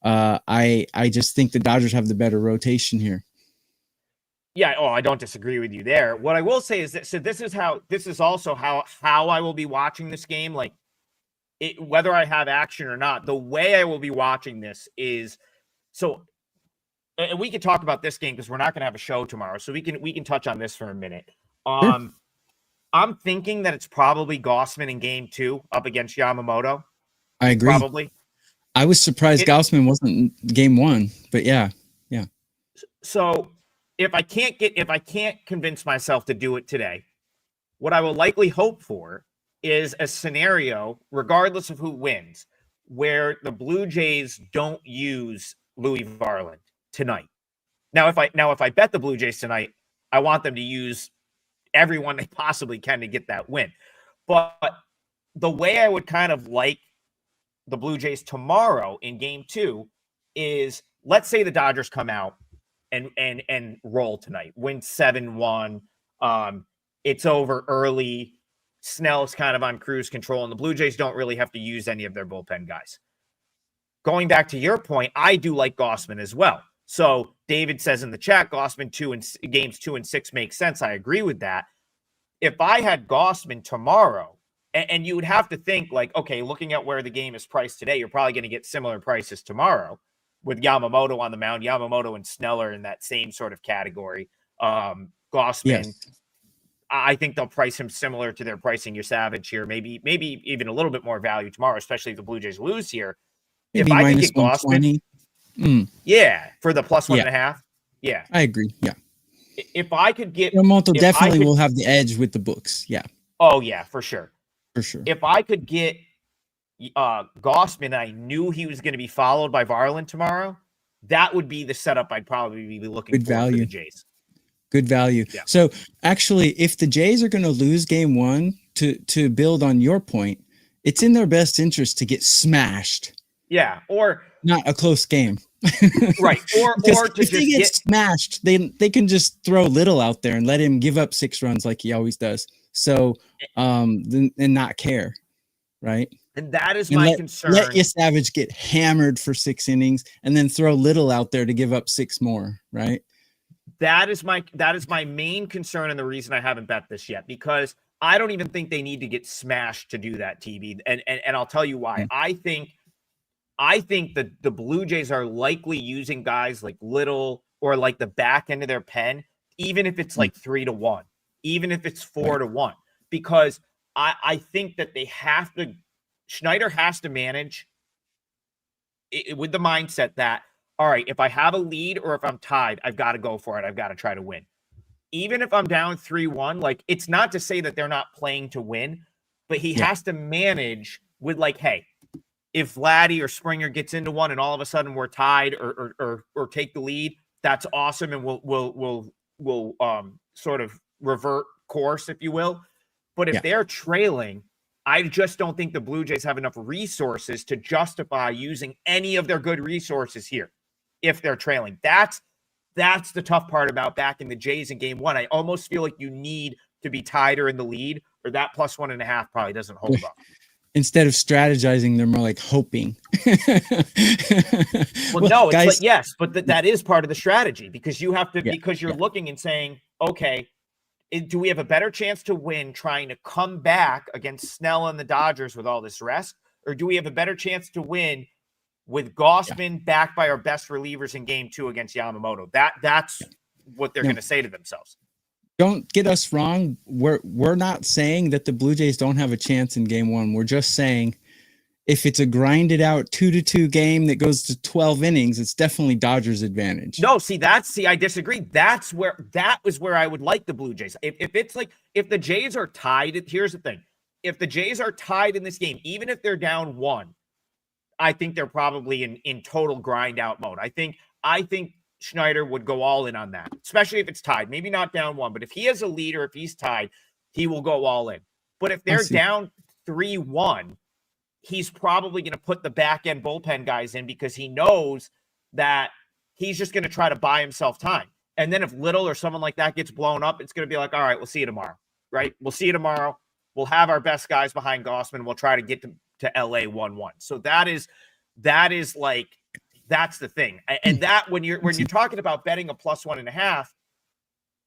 I just think the Dodgers have the better rotation here. Yeah, I don't disagree with you there. What I will say is that this is also how I will be watching this game. Like, whether I have action or not, the way I will be watching this is and we can talk about this game because we're not going to have a show tomorrow, so we can touch on this for a minute. I'm thinking that it's probably Gausman in game 2 up against Yamamoto. I agree. Probably. I was surprised Gausman wasn't game 1, but yeah. So if I can't convince myself to do it today, what I will likely hope for is a scenario, regardless of who wins, where the Blue Jays don't use Louis Varland tonight. Now, if I bet the Blue Jays tonight, I want them to use everyone they possibly can to get that win. But the way I would kind of like the Blue Jays tomorrow in game 2 is, let's say the Dodgers come out and roll tonight, win 7-1. It's over early. Snell's kind of on cruise control, and the Blue Jays don't really have to use any of their bullpen guys. Going back to your point, I do like Gausman as well. So David says in the chat, Gausman games 2 and 6 makes sense. I agree with that. If I had Gausman tomorrow, and you would have to think like, okay, looking at where the game is priced today, you're probably going to get similar prices tomorrow with Yamamoto on the mound. Yamamoto and Snell are in that same sort of category. Gausman. Yes. I think they'll price him similar to their pricing Savage here. Maybe even a little bit more value tomorrow, especially if the Blue Jays lose here. Maybe if I could minus get Gausman, 120. Yeah, for the plus 1.5. Yeah, I agree. Yeah. If I could get Yamamoto definitely will have the edge with the books. Yeah. Oh yeah, for sure. For sure. If I could get Gausman, I knew he was going to be followed by Varland tomorrow. That would be the setup I'd probably be looking for the Jays. Good value. Yeah. So actually, if the Jays are going to lose game one, to build on your point, it's in their best interest to get smashed. Yeah, or not a close game. Right. Or to if they get smashed, they can just throw Little out there and let him give up 6 runs like he always does. So and not care. Right. And that is my concern. Let Savage get hammered for 6 innings and then throw Little out there to give up 6 more. Right. That is my main concern, and the reason I haven't bet this yet, because I don't even think they need to get smashed to do that, TV. And I'll tell you why. I think that the Blue Jays are likely using guys like Little or like the back end of their pen, even if it's like 3-1, even if it's 4-1, because I think that Schneider has to manage it with the mindset that, all right, if I have a lead or if I'm tied, I've got to go for it. I've got to try to win. Even if I'm down 3-1, like, it's not to say that they're not playing to win, but he has to manage with, like, hey, if Vladdy or Springer gets into one and all of a sudden we're tied or take the lead, that's awesome, and we'll sort of revert course, if you will. But if they're trailing, I just don't think the Blue Jays have enough resources to justify using any of their good resources here if they're trailing. That's the tough part about backing the Jays in game one. I almost feel like you need to be tied or in the lead, or that plus 1.5 probably doesn't hold up. Instead of strategizing, they're more like hoping. Well, no, it's like, yes, but that is part of the strategy, because you have to, because you're looking and saying, okay, do we have a better chance to win trying to come back against Snell and the Dodgers with all this rest? Or do we have a better chance to win with Gausman backed by our best relievers in game 2 against Yamamoto? That's what they're going to say to themselves. Don't get us wrong. We're not saying that the Blue Jays don't have a chance in game 1. We're just saying if it's a grinded out 2-2 game that goes to 12 innings, it's definitely Dodgers' advantage. No, I disagree. That was where I would like the Blue Jays. If the Jays are tied, here's the thing. If the Jays are tied in this game, even if they're down 1, I think they're probably in total grind out mode. I think Schneider would go all in on that, especially if it's tied. Maybe not down 1, but if he has a lead or if he's tied, he will go all in. But if they're down 3-1, he's probably going to put the back end bullpen guys in, because he knows that he's just going to try to buy himself time. And then if Little or someone like that gets blown up, it's going to be like, all right, we'll see you tomorrow, right? We'll see you tomorrow. We'll have our best guys behind Gausman. We'll try to get to LA 1-1. So that's the thing. And that when you're talking about betting a plus 1.5,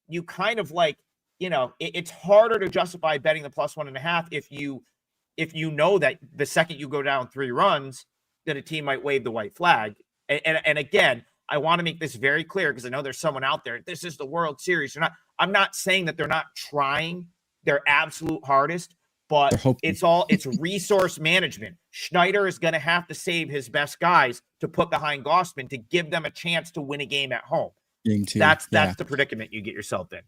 you kind of like, it's harder to justify betting the plus 1.5 if you know that the second you go down 3 runs, that a team might wave the white flag. And again, I want to make this very clear, because I know there's someone out there. This is the World Series. I'm not saying that they're not trying their absolute hardest, but it's resource management. Schneider is going to have to save his best guys to put behind Gausman to give them a chance to win a game at home. Game 2. That's the predicament you get yourself in.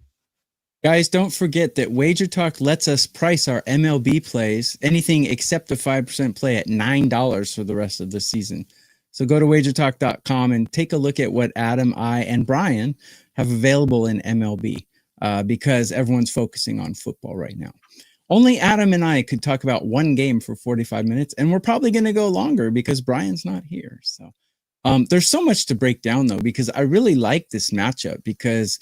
Guys, don't forget that WagerTalk lets us price our MLB plays, anything except a 5% play, at $9 for the rest of the season. So go to WagerTalk.com and take a look at what Adam, I, and Brian have available in MLB, because everyone's focusing on football right now. Only Adam and I could talk about one game for 45 minutes, and we're probably going to go longer because Brian's not here. So there's so much to break down, though, because I really like this matchup, because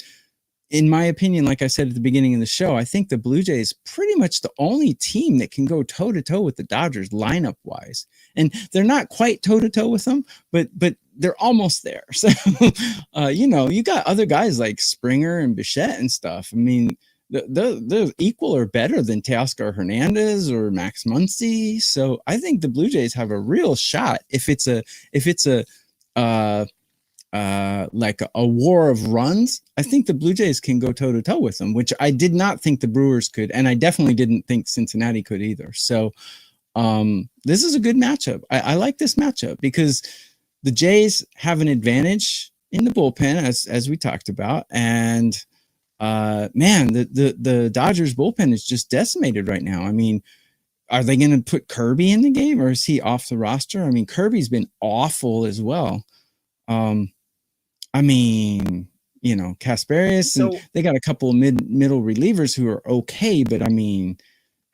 in my opinion, like I said at the beginning of the show, I think the Blue Jays pretty much the only team that can go toe-to-toe with the Dodgers lineup-wise. And they're not quite toe-to-toe with them, but they're almost there. So, you got other guys like Springer and Bichette and stuff. I mean, they're equal or better than Teoscar Hernandez or Max Muncy. So I think the Blue Jays have a real shot if it's a like a war of runs, I think the Blue Jays can go toe to toe with them, which I did not think the Brewers could, and I definitely didn't think Cincinnati could either. So this is a good matchup. I like this matchup because the Jays have an advantage in the bullpen, as we talked about, and man, the Dodgers bullpen is just decimated right now. I mean, are they going to put Kirby in the game, or is he off the roster? I mean, Kirby's been awful as well. I mean, you know, Kasperius, and they got a couple of middle relievers who are okay, but I mean,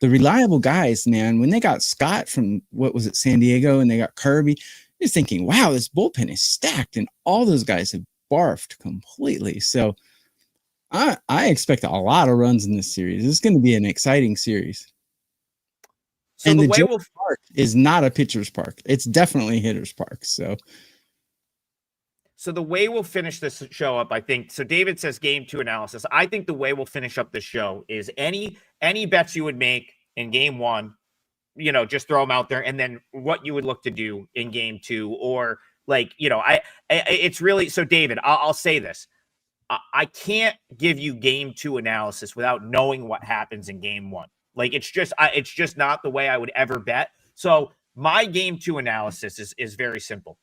the reliable guys, man, when they got Scott from, what was it, San Diego, and they got Kirby, you're thinking, wow, this bullpen is stacked, and all those guys have barfed completely. So I expect a lot of runs in this series. It's going to be an exciting series. So and the way park is not a pitcher's park. It's definitely a hitter's park. So the way we'll finish this show up, I think, so David says game 2 analysis. I think the way we'll finish up the show is any bets you would make in game 1, you know, just throw them out there, and then what you would look to do in game 2, or like, you know, it's really, so David, I'll say this. I can't give you game 2 analysis without knowing what happens in game 1. Like, it's just not the way I would ever bet. So my game 2 analysis is very simple.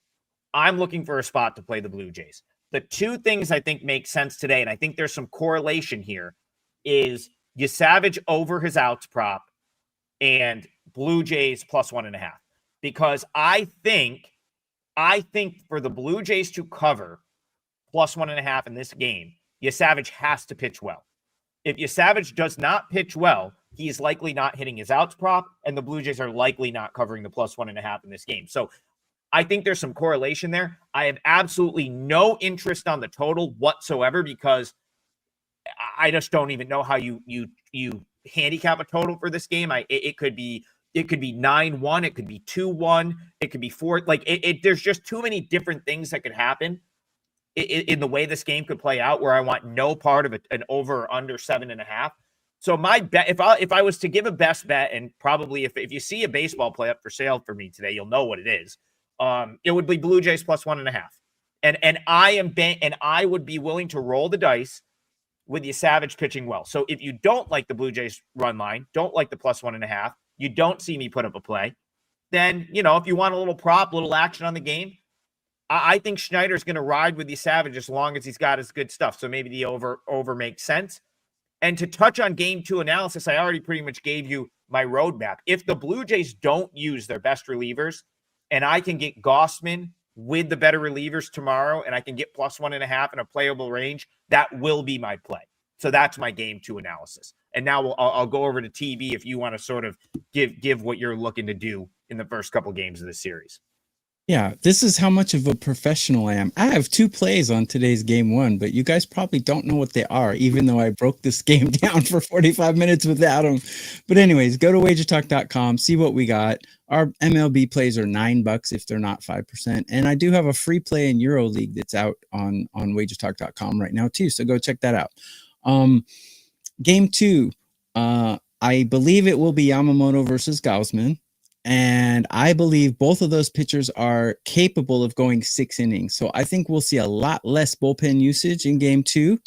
I'm looking for a spot to play the Blue Jays. The two things I think make sense today, and I think there's some correlation here, is Savage over his outs prop and Blue Jays plus 1.5. Because I think for the Blue Jays to cover plus 1.5 in this game, Savage has to pitch well. If Savage does not pitch well, he is likely not hitting his outs prop, and the Blue Jays are likely not covering the plus 1.5 in this game. So I think there's some correlation there. I have absolutely no interest on the total whatsoever because I just don't even know how you handicap a total for this game. It could be 9-1, it could be 2-1, it could be 4. Like there's just too many different things that could happen in the way this game could play out, where I want no part of an over or under 7.5. So my bet, if I was to give a best bet, and probably if you see a baseball play up for sale for me today, you'll know what it is. It would be Blue Jays plus 1.5. And I would be willing to roll the dice with Savage pitching well. So if you don't like the Blue Jays run line, don't like the plus 1.5, you don't see me put up a play, then, you know, if you want a little prop, little action on the game, I think Schneider's going to ride with Savage as long as he's got his good stuff. So maybe the over makes sense. And to touch on game 2 analysis, I already pretty much gave you my roadmap. If the Blue Jays don't use their best relievers, and I can get Gossman with the better relievers tomorrow, and I can get plus 1.5 in a playable range, that will be my play. So that's my game 2 analysis. And now I'll go over to TV if you want to sort of give what you're looking to do in the first couple games of the series. Yeah, this is how much of a professional I am. I have 2 plays on today's game 1, but you guys probably don't know what they are, even though I broke this game down for 45 minutes without them. But anyways, go to WagerTalk.com, see what we got. Our MLB plays are $9 if they're not 5%. And I do have a free play in EuroLeague that's out on WagerTalk.com right now too, so go check that out. Game 2, I believe it will be Yamamoto versus Gausman. And I believe both of those pitchers are capable of going 6 innings. So I think we'll see a lot less bullpen usage in game 2.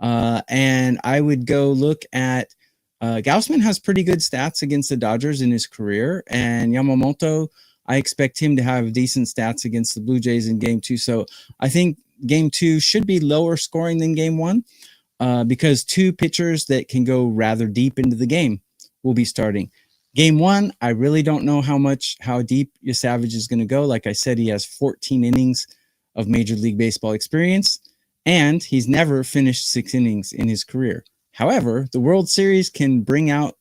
And I would go look at Gausman has pretty good stats against the Dodgers in his career. And Yamamoto, I expect him to have decent stats against the Blue Jays in game 2. So I think game 2 should be lower scoring than game 1 because 2 pitchers that can go rather deep into the game will be starting. Game 1, I really don't know how deep Savage is going to go. Like I said, he has 14 innings of Major League Baseball experience, and he's never finished 6 innings in his career. However, the World Series can bring out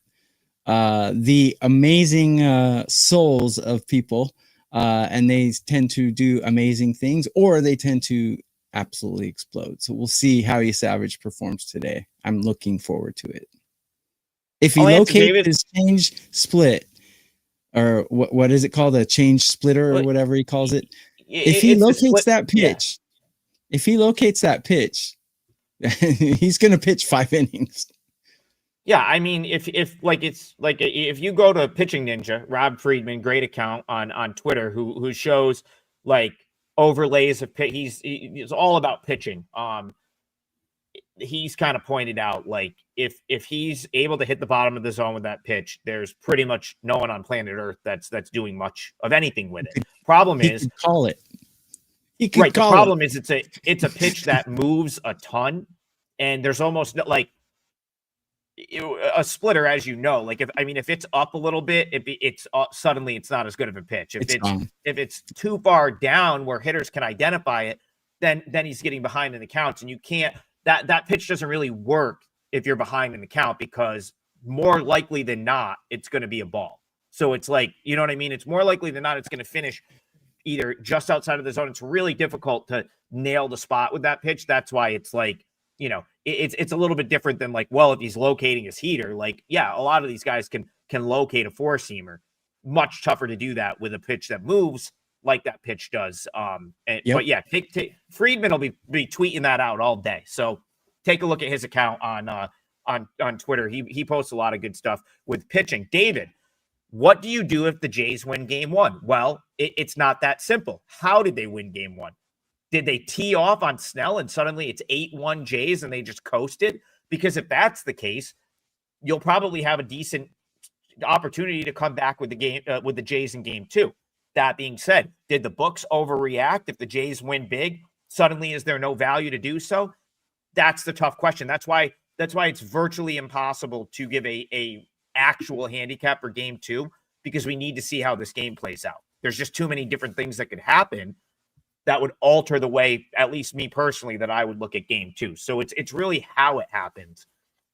the amazing souls of people, and they tend to do amazing things, or they tend to absolutely explode. So we'll see how Savage performs today. I'm looking forward to it. If he locates his change split, or what is it called? A change splitter or whatever he calls it. If he locates that pitch, he's going to pitch 5 innings. Yeah, I mean, if you go to Pitching Ninja, Rob Friedman, great account on Twitter, who shows like overlays of pit. He's all about pitching. He's kind of pointed out, like, if he's able to hit the bottom of the zone with that pitch, there's pretty much no one on planet Earth that's doing much of anything with it. Problem is, could call it. Right. The problem is it's a pitch that moves a ton, and there's almost like a splitter, as you know. Like if it's up a little bit, it's suddenly it's not as good of a pitch. If it's too far down where hitters can identify it, then he's getting behind in the counts, and you can't. That pitch doesn't really work if you're behind in the count, because more likely than not, it's going to be a ball. So it's like, you know what I mean? It's more likely than not, it's going to finish either just outside of the zone. It's really difficult to nail the spot with that pitch. That's why it's like, it's a little bit different than like, well, if he's locating his heater, like, yeah, a lot of these guys can locate a four seamer. Much tougher to do that with a pitch that moves like that pitch does. But yeah, Friedman will be tweeting that out all day. So take a look at his account on Twitter. He posts a lot of good stuff with pitching. David, what do you do if the Jays win game one? Well, it's not that simple. How did they win game one? Did they tee off on Snell and suddenly it's 8-1 Jays and they just coasted? Because if that's the case, you'll probably have a decent opportunity to come back with the game with the Jays in game two. That being said, did the books overreact? If the Jays win big, suddenly is there no value to do so? That's the tough question. That's why it's virtually impossible to give a actual handicap for game two, because we need to see how this game plays out. There's just too many different things that could happen that would alter the way, at least me personally, that I would look at game two. So it's really how it happens.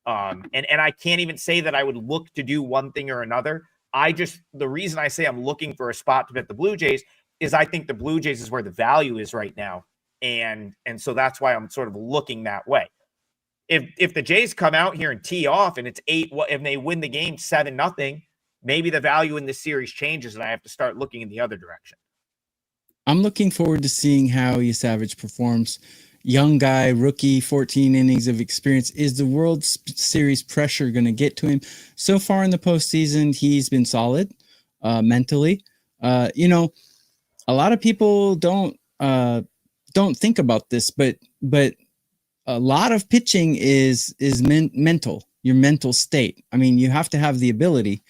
And I can't even say that I would look to do one thing or another. The reason I say I'm looking for a spot to bet the Blue Jays is I think the Blue Jays is where the value is right now. And so that's why I'm sort of looking that way. If the Jays come out here and tee off and it's 8, if they win the game 7-0, maybe the value in this series changes and I have to start looking in the other direction. I'm looking forward to seeing how Savage performs. Young guy, rookie, 14 innings of experience. Is the World Series pressure going to get to him? So far in the postseason, he's been solid mentally. A lot of people don't think about this, but a lot of pitching is mental, your mental state. I mean, you have to have the ability,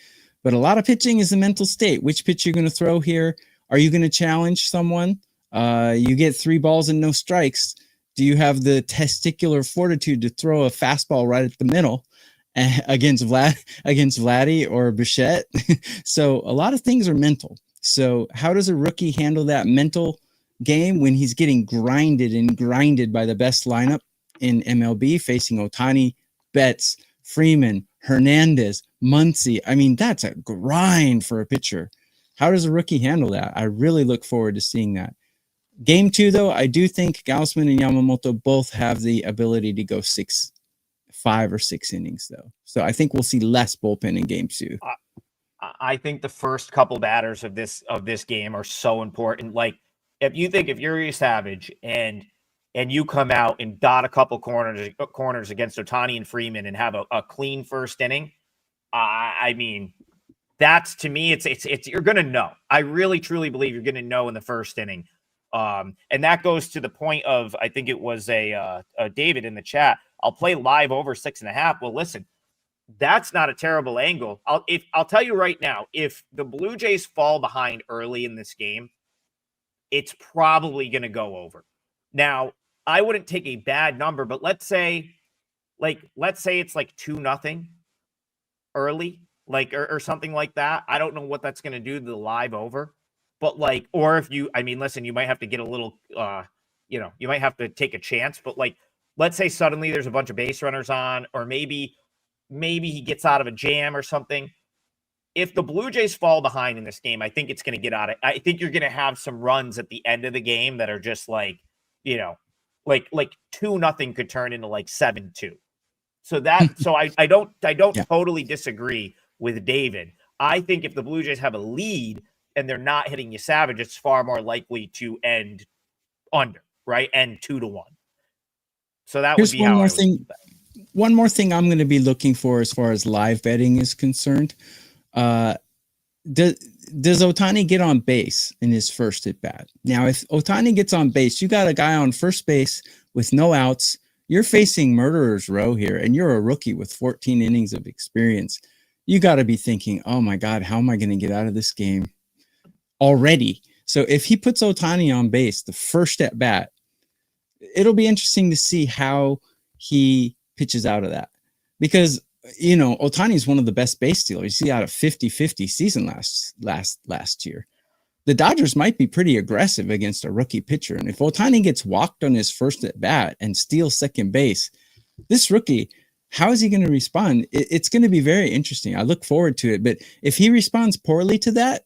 but a lot of pitching is a mental state. Which pitch you're going to throw here? Are you going to challenge someone? You get 3 balls and no strikes. Do you have the testicular fortitude to throw a fastball right at the middle against Vladdy or Bichette? So a lot of things are mental. So how does a rookie handle that mental game when he's getting grinded by the best lineup in MLB, facing Ohtani, Betts, Freeman, Hernandez, Muncy? I mean, that's a grind for a pitcher. How does a rookie handle that? I really look forward to seeing that. Game 2, though, I do think Gausman and Yamamoto both have the ability to go 5 or 6 innings, though. So I think we'll see less bullpen in game 2. I think the first couple batters of this game are so important. Like, if you're Savage and you come out and dot a couple corners against Ohtani and Freeman and have a clean first inning, I mean, that's, to me, it's you're gonna know. I really truly believe you're gonna know in the first inning. And that goes to the point of, I think it was a David in the chat, I'll play live over 6.5. Well, listen, that's not a terrible angle. I'll tell you right now, if the Blue Jays fall behind early in this game, it's probably going to go over. Now, I wouldn't take a bad number, but let's say it's like 2-0 early, or something like that. I don't know what that's going to do to the live over. But or if you might have to get a little, you might have to take a chance. But let's say suddenly there's a bunch of base runners on, or maybe he gets out of a jam or something. If the Blue Jays fall behind in this game, I think it's going to get out of. I think you're going to have some runs at the end of the game that are just 2-0 could turn into 7-2. So I don't totally disagree with David. I think if the Blue Jays have a lead and they're not hitting Savage, it's far more likely to end under, right? End 2-1. So that would be how I would do that. One more thing I'm going to be looking for as far as live betting is concerned. does Ohtani get on base in his first at bat? Now, if Ohtani gets on base, you got a guy on first base with no outs. You're facing murderer's row here, and you're a rookie with 14 innings of experience. You got to be thinking, oh my God, how am I going to get out of this game already? So if he puts Ohtani on base, the first at bat, it'll be interesting to see how he pitches out of that, because Ohtani is one of the best base stealers. He had a 50-50 season last year. The Dodgers might be pretty aggressive against a rookie pitcher. And if Ohtani gets walked on his first at bat and steals second base, this rookie, how is he going to respond? It's going to be very interesting. I look forward to it. But if he responds poorly to that,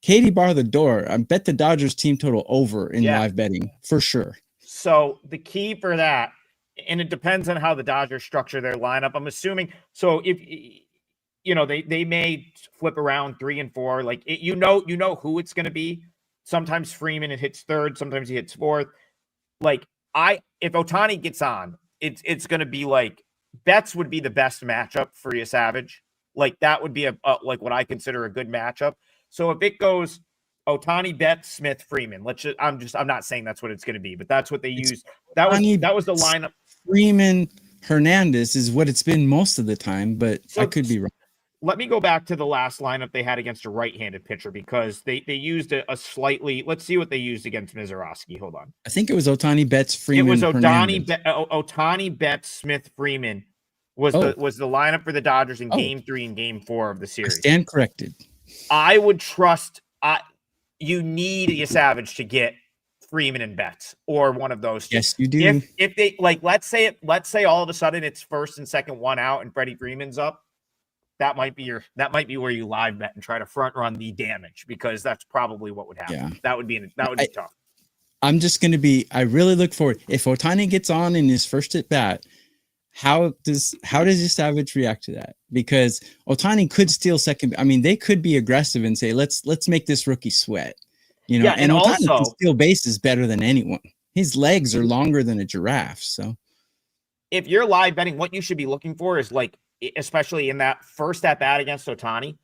Katie bar the door. I bet the Dodgers team total over in live betting for sure. So the key for that, and it depends on how the Dodgers structure their lineup. I'm assuming. So if they may flip around 3 and 4, like you know who it's going to be. Sometimes Freeman it hits third, sometimes he hits fourth. Like if Ohtani gets on, it's going to be like Betts would be the best matchup for you, Savage. Like that would be a like what I consider a good matchup. So if it goes Ohtani, Betts, Smith, Freeman, I'm not saying that's what it's going to be, but that's what they used. That was the lineup. Freeman, Hernandez is what it's been most of the time, but I could be wrong. Let me go back to the last lineup they had against a right-handed pitcher, because they used a slightly. Let's see what they used against Mizorowski. Hold on. I think it was Ohtani, Betts, Freeman. It was Ohtani, Betts, Smith, Freeman was the lineup for the Dodgers in Game 3 and Game 4 of the series. I stand corrected. I would trust. You need a Savage to get Freeman and Betts or one of those two. Yes, you do. If they let's say all of a sudden it's first and second one out and Freddie Freeman's up. That might be where you live bet and try to front run the damage, because that's probably what would happen. Yeah. That would be tough. I'm just going to be, I really look forward. If Ohtani gets on in his first at bat, how does your Savage react to that? Because Ohtani could steal second. I mean, they could be aggressive and say, let's make this rookie sweat, and Ohtani also can steal bases better than anyone. His legs are longer than a giraffe. So if you're live betting, what you should be looking for is, like, especially in that first at bat against Ohtani,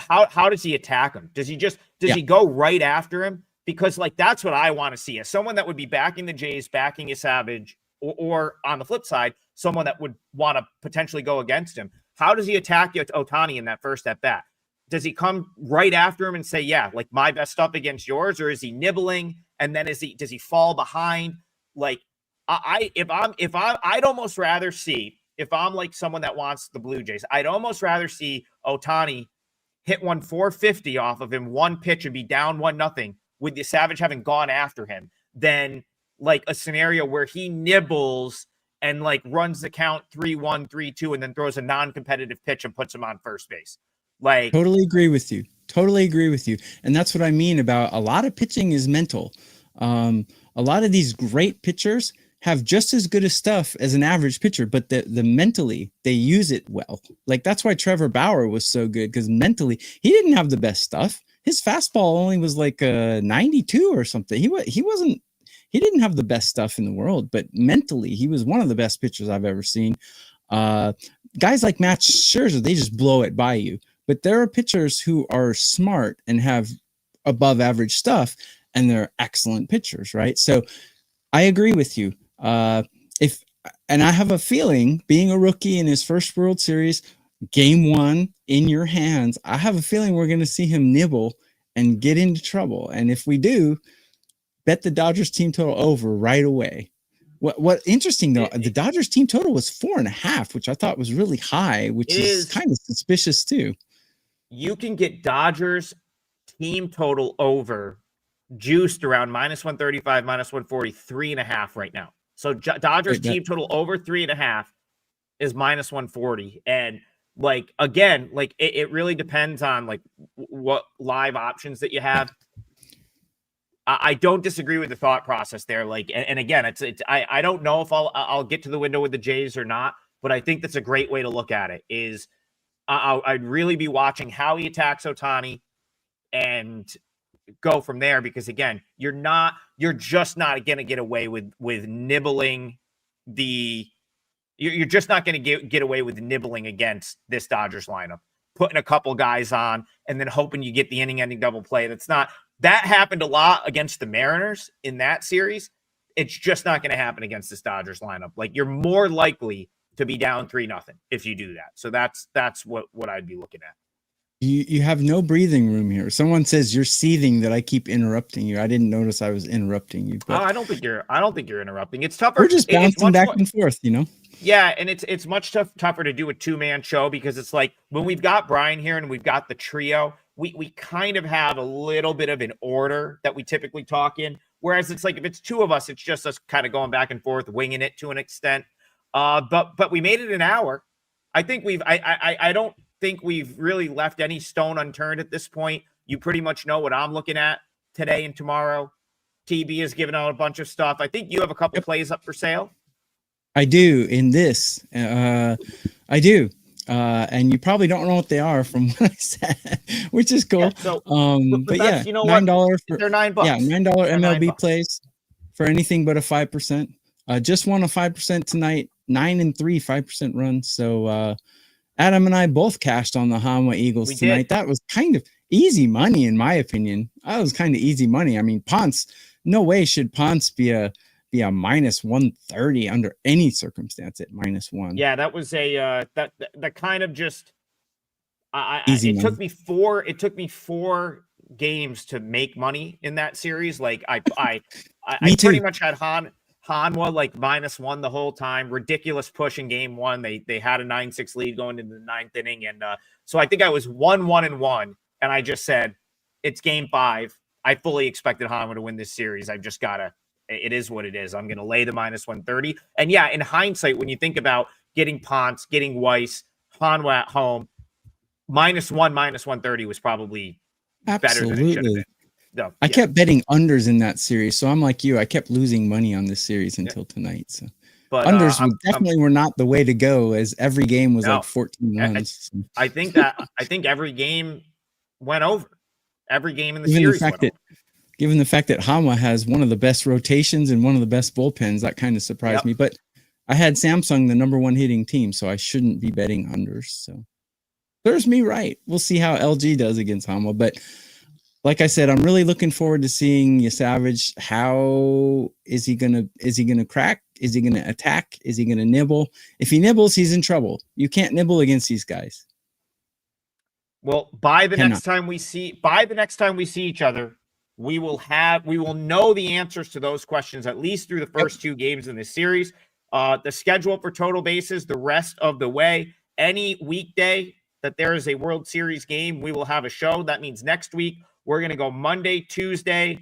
how does he attack him? Does he go right after him? Because like that's what I want to see, as someone that would be backing the Jays, backing a Savage, or on the flip side, someone that would want to potentially go against him. How does he attack Ohtani in that first at bat? Does he come right after him and say, "Yeah, like my best stuff against yours," or is he nibbling and then does he fall behind? Like I'd almost rather see. If I'm like someone that wants the Blue Jays, I'd almost rather see Ohtani hit 450 off of him, one pitch, and be down 1-0 with the Savage having gone after him than like a scenario where he nibbles and like runs the count 3-1, 3-2, and then throws a non-competitive pitch and puts him on first base. Like, totally agree with you. And that's what I mean about a lot of pitching is mental. A lot of these great pitchers have just as good as stuff as an average pitcher, but the mentally they use it well. Like that's why Trevor Bauer was so good, because mentally he didn't have the best stuff. His fastball only was like a 92 or something. He didn't have the best stuff in the world, but mentally he was one of the best pitchers I've ever seen. Guys like Matt Scherzer, they just blow it by you. But there are pitchers who are smart and have above average stuff, and they're excellent pitchers, right? So I agree with you. And I have a feeling, being a rookie in his first World Series, Game 1 in your hands, I have a feeling we're going to see him nibble and get into trouble. And if we do, bet the Dodgers team total over right away. What interesting though, the Dodgers team total was 4.5, which I thought was really high, which is kind of suspicious too. You can get Dodgers team total over juiced around -135, -140, 3.5 right now. So Dodgers team total over 3.5 is -140. And like, again, like it really depends on like what live options that you have. I don't disagree with the thought process there. Like, and again, I don't know if I'll get to the window with the Jays or not, but I think that's a great way to look at it. Is I'd really be watching how he attacks Ohtani and go from there, because again, you're just not going to get away with nibbling you're just not going to get away with nibbling against this Dodgers lineup. putting a couple guys on and then hoping you get the inning-ending double play. That happened a lot against the Mariners in that series. It's just not going to happen against this Dodgers lineup. Like, you're more likely to be down 3-0 if you do that. So that's what I'd be looking at. You have no breathing room here. Someone says you're seething that I keep interrupting you. I didn't notice I was interrupting you. But I don't think you're interrupting. It's tougher. We're just bouncing back and forth, you know? Yeah, and it's much tougher to do a two-man show because it's like when we've got Brian here and we've got the trio, we kind of have a little bit of an order that we typically talk in. Whereas it's like if it's two of us, it's just us kind of going back and forth, winging it to an extent. But we made it an hour. I think I don't think we've really left any stone unturned at this point. You pretty much know what I'm looking at today and tomorrow. TB has given out a bunch of stuff. I think you have a couple plays up for sale. I do in this. I do. And you probably don't know what they are from what I said, which is cool. Yeah, so, but yeah, you know $9 for they're $9. Yeah, $9 MLB plays for anything but a 5%. Just won a 5% tonight, 9-3, 5% run. So Adam and I both cashed on the Hanwha Eagles tonight. That was kind of easy money, in my opinion. That was kind of easy money. I mean, Ponce, no way should Ponce be a minus 130 under any circumstance at -1. Yeah, that was a that kind of just easy it money. took me four games to make money in that series. Like I pretty much had Hanwha like -1 the whole time. Ridiculous push in game one. They had a 9-6 lead going into the ninth inning. And so I think I was 1-1-1. And I just said, it's game 5. I fully expected Hanwha to win this series. I've just got to, it is what it is. I'm going to lay the -130. And yeah, in hindsight, when you think about getting Ponce, getting Weiss, Hanwha at home, -1, -130 was probably better than it should have been. No, I kept betting unders in that series. So I'm like you. I kept losing money on this series until tonight. So but unders definitely were not the way to go, as every game was like 14 runs. I think every game went over. Every game in the series went over. Given the fact that Hanwha has one of the best rotations and one of the best bullpens, that kind of surprised me. But I had Samsung, the #1 hitting team, so I shouldn't be betting unders. So there's me right. We'll see how LG does against Hanwha. But like I said, I'm really looking forward to seeing Savage. How is he gonna crack? Is he gonna attack? Is he gonna nibble? If he nibbles, he's in trouble. You can't nibble against these guys. Well, by the next time we see each other, we will know the answers to those questions at least through the first 2 games in this series. The schedule for total bases the rest of the way. Any weekday that there is a World Series game, we will have a show. That means next week we're going to go Monday, Tuesday,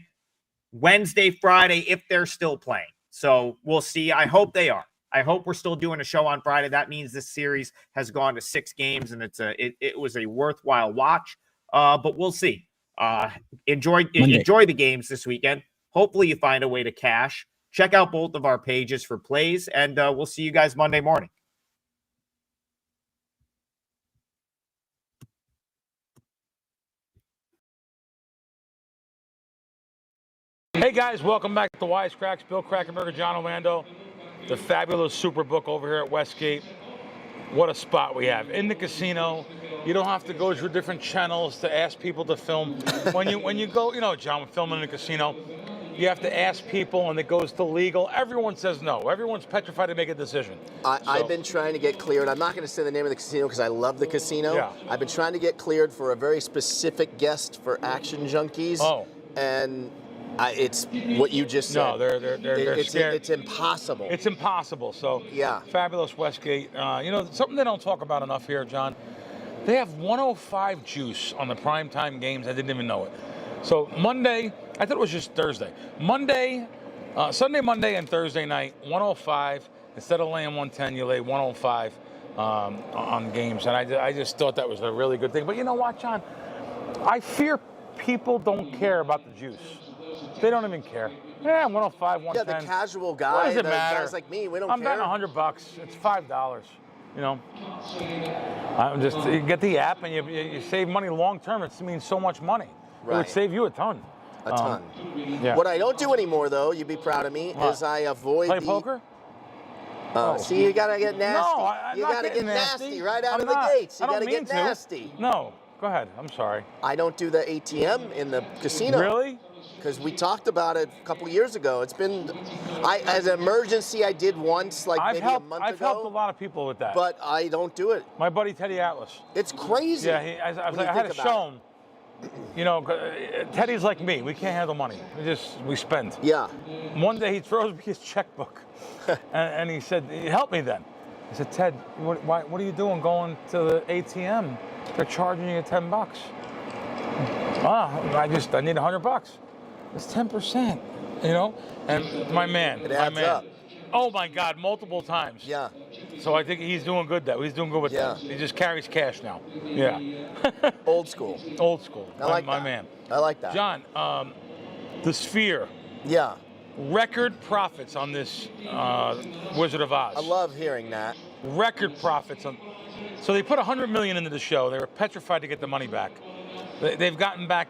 Wednesday, Friday, if they're still playing. So we'll see. I hope they are. I hope we're still doing a show on Friday. That means this series has gone to 6 games, and it was a worthwhile watch. But we'll see. Enjoy the games this weekend. Hopefully you find a way to cash. Check out both of our pages for plays, and we'll see you guys Monday morning. Hey guys, welcome back to WiseKracks. Bill Krackomberger, John Orlando, the fabulous Superbook over here at Westgate. What a spot we have in the casino. You don't have to go through different channels to ask people to film. When you go, you know, John, filming in a casino, you have to ask people, and it goes to legal. Everyone says no. Everyone's petrified to make a decision. I've been trying to get cleared. I'm not going to say the name of the casino because I love the casino. Yeah. I've been trying to get cleared for a very specific guest for Action Junkies. Oh. And it's what you just said. No, they're scared. It's impossible. It's impossible. So yeah, fabulous Westgate. You know, something they don't talk about enough here, John. They have 105 juice on the primetime games. I didn't even know it. So Monday, I thought it was just Thursday. Sunday, Monday, and Thursday night, 105. Instead of laying 110, you lay 105 on games. And I just thought that was a really good thing. But you know what, John? I fear people don't care about the juice. They don't even care. Yeah, 105, 110. Yeah, the casual guy, what does it matter? Guys like me, we don't I'm care. betting $100. It's $5. You know, you get the app and you save money long term. It means so much money. Right. It would save you a ton. A ton. Yeah. What I don't do anymore, though, you'd be proud of me, is I avoid play poker. See, you gotta get nasty. No, I'm you not gotta getting get nasty right out I'm of the not. gates. You I don't gotta mean get to. nasty. No, go ahead. I'm sorry. I don't do the ATM in the casino. Really? Because we talked about it a couple years ago. It's been, as an emergency, I did once, like maybe a month ago. I've helped a lot of people with that. But I don't do it. My buddy Teddy Atlas. It's crazy. Yeah, I had to show him. You know, Teddy's like me. We can't handle money. We spend. Yeah. One day he throws me his checkbook, and he said, "Help me then." I said, "Ted, what are you doing going to the ATM? They're charging you $10." I need $100. It's 10%. You know, and my man, it adds up. Oh my God, multiple times. Yeah. So I think he's doing good. He's doing good with that. He just carries cash now. Yeah. Old school. Old school. I like my that. man. I like that. John, the Sphere. Yeah. Record profits on this Wizard of Oz. I love hearing that. Record profits on. So they put $100 million into the show. They were petrified to get the money back. They've gotten back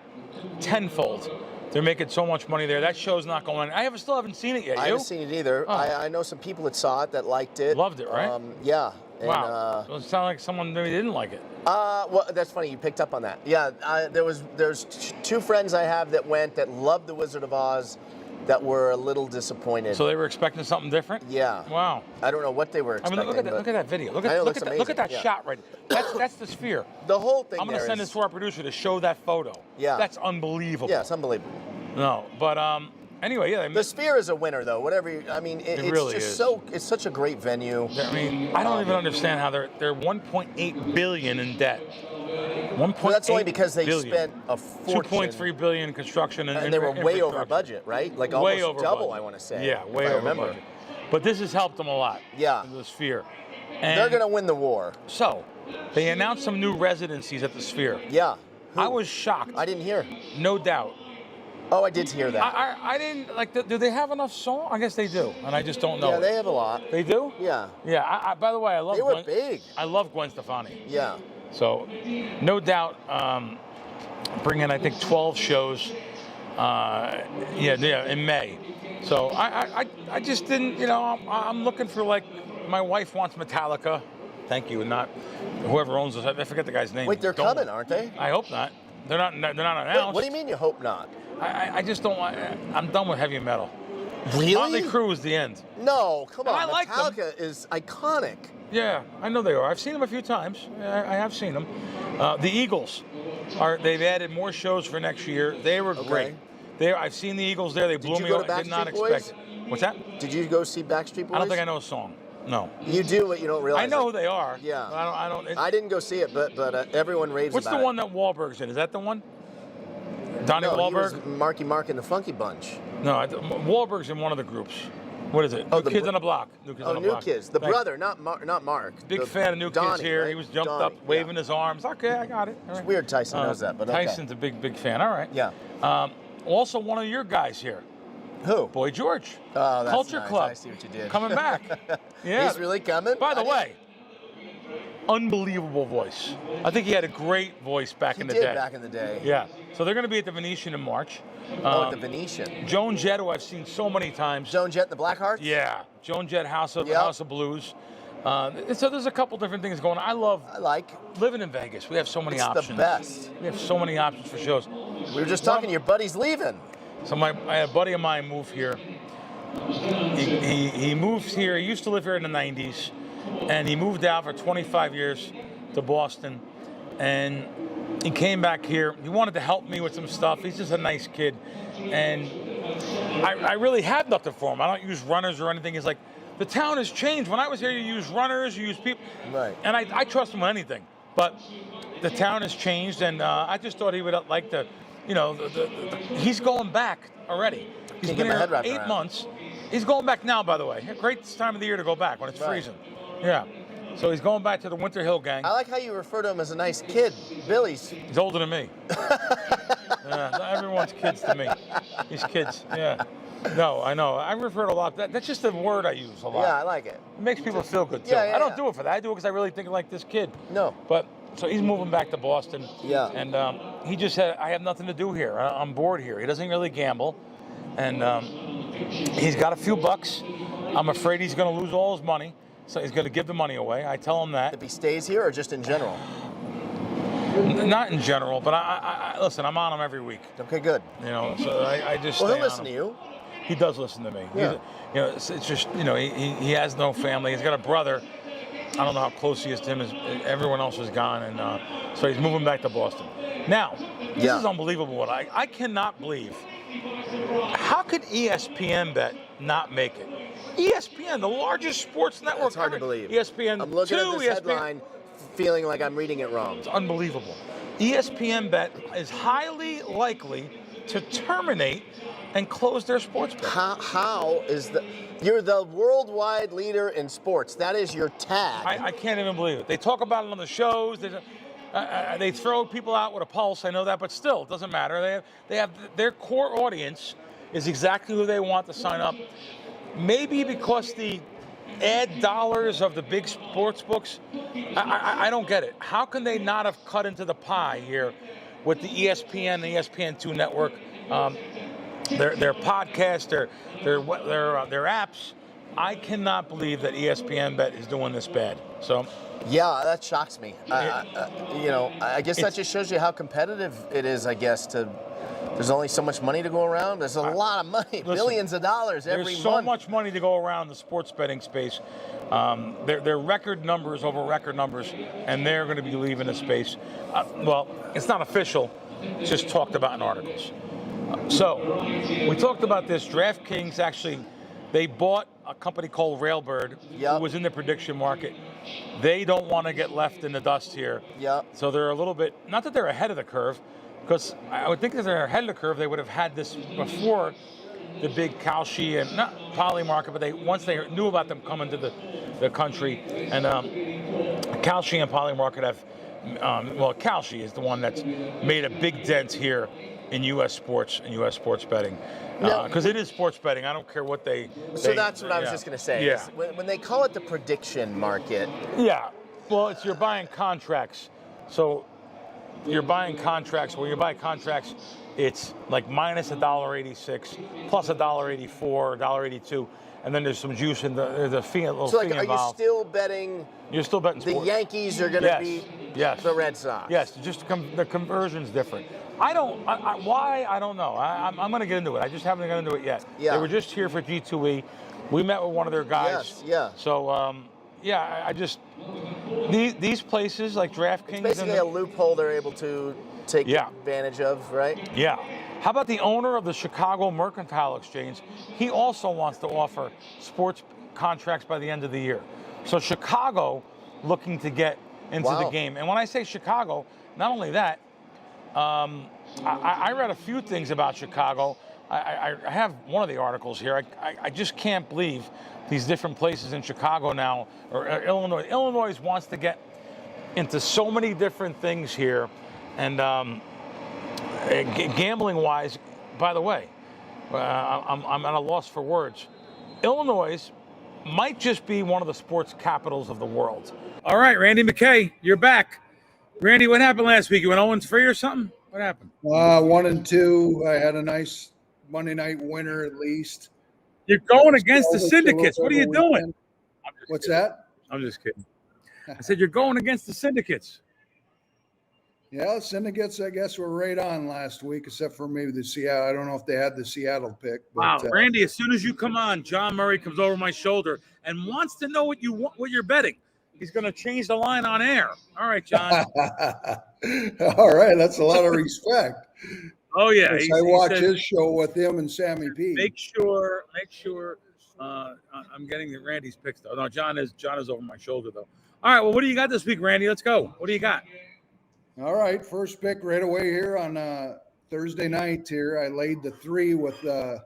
tenfold. They're making so much money there. That show's not going. I still haven't seen it yet. I haven't seen it either. Oh. I know some people that saw it that liked it. Loved it, right? Yeah. And, wow. So it sounded like someone maybe didn't like it. Well, that's funny. You picked up on that. Yeah. There's two friends I have that went that loved the Wizard of Oz, that were a little disappointed. So they were expecting something different? Yeah. Wow. I don't know what they were expecting. I mean, look at that video. Look at that shot right. That's the Sphere. The whole thing. I'm going to send this to our producer to show that photo. Yeah. That's unbelievable. Yeah, it's unbelievable. No, but anyway, yeah. The Sphere is a winner, though. Whatever. It's really just is. so. It's such a great venue. I mean, I don't even understand how they're 1.8 billion in debt. 1.8 Well, that's only because they billion. spent a fortune. 2.3 billion in construction and they were way over budget, right? Like way almost over double, budget. I want to say. Yeah, way over budget. But this has helped them a lot. Yeah. The Sphere. And they're going to win the war. So, they announced some new residencies at the Sphere. Yeah. I was shocked. I didn't hear. No doubt. Oh, I did hear that. I didn't, like, do they have enough song? I guess they do, and I just don't know. Yeah, they have a lot. They do? Yeah. Yeah, by the way, I love They were big. I love Gwen Stefani. Yeah. So, no doubt, bring in, I think, 12 shows, in May. So, I just didn't, I'm looking for, like, my wife wants Metallica. Thank you, and not whoever owns this. I forget the guy's name. Wait, they're coming, aren't they? I hope not. They're not announced. What do you mean you hope not? I just don't want. I'm done with heavy metal. Really? Motley Crue is the end. No, come on. I like them. Metallica is iconic. Yeah, I know they are. I've seen them a few times. I have seen them. The Eagles they've added more shows for next year. They were great. I've seen the Eagles there. They blew me away. I did not expect it. What's that? Did you go see Backstreet Boys? I don't think I know a song. No. You do, but you don't realize. I know who they are. Yeah. I don't. I didn't go see it, but everyone raves What's about it. the one that Wahlberg's in? Is that the one? Donnie Wahlberg? He was Marky Mark and the Funky Bunch. No, Wahlberg's in one of the groups. What is it? Oh, New Kids on the Block. New Kids on the Block. New Kids. The brother, not Mark. Big fan of New Kids here. Right? He was jumped Donnie, up, waving his arms. Okay, I got it. All It's right. weird Tyson knows that, but okay. Tyson's a big fan. All right. Yeah. Also, one of your guys here. Who? Boy George. Oh, that's Culture nice. Club. I see what you did. Coming back. Yeah. He's really coming? By the way, unbelievable voice. I think he had a great voice back in the day. Back in the day. Yeah. So they're going to be at the Venetian in March. At the Venetian. Joan Jett, who I've seen so many times. Joan Jett and the Blackhearts? Yeah. Joan Jett, House of Blues. So there's a couple different things going on. I like living in Vegas. We have so many options. It's the best. We have so many options for shows. We were just talking, your buddy's leaving. So I had a buddy of mine move here. He moved here. He used to live here in the 90s. And he moved out for 25 years to Boston. And he came back here. He wanted to help me with some stuff. He's just a nice kid. And I really had nothing for him. I don't use runners or anything. He's like, the town has changed. When I was here, you use runners, you use people. Right. And I trust him with anything. But the town has changed. And I just thought he would like to, he's going back already. He's been here 8 months. He's going back now, by the way. Great time of the year to go back when it's freezing. Yeah. So he's going back to the Winter Hill gang. I like how you refer to him as a nice kid. Billy's. He's older than me. Yeah, everyone's kids to me. He's kids. Yeah. No, I know. I refer to a lot. That's just a word I use a lot. Yeah, I like it. It makes people feel good, too. Yeah, I don't do it for that. I do it because I really think like this kid. No. But, so he's moving back to Boston. Yeah. And he just said, I have nothing to do here. I'm bored here. He doesn't really gamble. And he's got a few bucks. I'm afraid he's going to lose all his money, so he's going to give the money away. I tell him that. If he stays here or just in general? Not in general, but I listen, I'm on him every week. Okay, good. So I just Well, stay he'll listen on him. to you. He does listen to me. Yeah. It's just, he has no family. He's got a brother. I don't know how close he is to him. Everyone else is gone, and so he's moving back to Boston. Now, this is unbelievable. What I cannot believe. How could ESPN Bet not make it? ESPN, the largest sports network. It's hard to believe. ESPN. I'm looking at this ESPN. headline, feeling like I'm reading it wrong. It's unbelievable. ESPN Bet is highly likely to terminate and close their sports bet. How is you're the worldwide leader in sports. That is your tag. I can't even believe it. They talk about it on the shows. They throw people out with a pulse. I know that, but still, it doesn't matter. They have their core audience is exactly who they want to sign up. Maybe because the ad dollars of the big sports books, I don't get it. How can they not have cut into the pie here with the ESPN, the ESPN2 network, their podcast, their apps? I cannot believe that ESPN Bet is doing this bad. So, yeah, that shocks me. I guess that just shows you how competitive it is. I guess there's only so much money to go around. There's a lot of money, billions of dollars every month. There's so much money to go around the sports betting space. They're record numbers over record numbers, and they're going to be leaving the space. Well, it's not official. It's just talked about in articles. So we talked about this. DraftKings actually, they bought a company called Railbird, who was in the prediction market. They don't want to get left in the dust here. Yep. So they're a little bit, not that they're ahead of the curve, because I would think if they're ahead of the curve, they would have had this before the big Kalshi and not Poly market, but once they knew about them coming to the country. And Kalshi and Poly market have, Kalshi is the one that's made a big dent here in U.S. sports and U.S. sports betting. Because it is sports betting. I don't care what So that's what I was just going to say. Yeah. When they call it the prediction market. Yeah. Well, you're buying contracts. So you're buying contracts. When you buy contracts, it's like minus $1.86, plus $1.84, $1.82, and then there's some juice in the fee, a little fee involved. Are you still betting? You're still betting sports. The Yankees are going to beat the Red Sox. Yes, just the conversion's different. Why? I don't know. I'm going to get into it. I just haven't got into it yet. Yeah. They were just here for G2E. We met with one of their guys. Yes, yeah. So, I just these places like DraftKings. It's basically a loophole they're able to take advantage of, right? Yeah. How about the owner of the Chicago Mercantile Exchange? He also wants to offer sports contracts by the end of the year. So Chicago looking to get into the game. And when I say Chicago, not only that, I read a few things about Chicago. I have one of the articles here. I just can't believe these different places in Chicago now, or Illinois. Illinois wants to get into so many different things here. And gambling-wise, by the way, I'm at a loss for words. Illinois might just be one of the sports capitals of the world. All right, Randy McKay, you're back. Randy, what happened last week? You went 0-3 or something? What happened? 1-2. I had a nice Monday night winner at least. You're going against the syndicates. What are you doing? What's that? I'm just kidding. I said you're going against the syndicates. Yeah, the syndicates, I guess, were right on last week, except for maybe the Seattle. I don't know if they had the Seattle pick. But, wow, Randy! As soon as you come on, John Murray comes over my shoulder and wants to know what you're betting. He's going to change the line on air. All right, John. All right, that's a lot of respect. Oh yeah, I watch his show with him and Sammy P. Make sure. I'm getting Randy's picks though. No, John is over my shoulder though. All right, well, what do you got this week, Randy? Let's go. What do you got? All right, first pick right away here on Thursday night. Here, I laid the 3 with the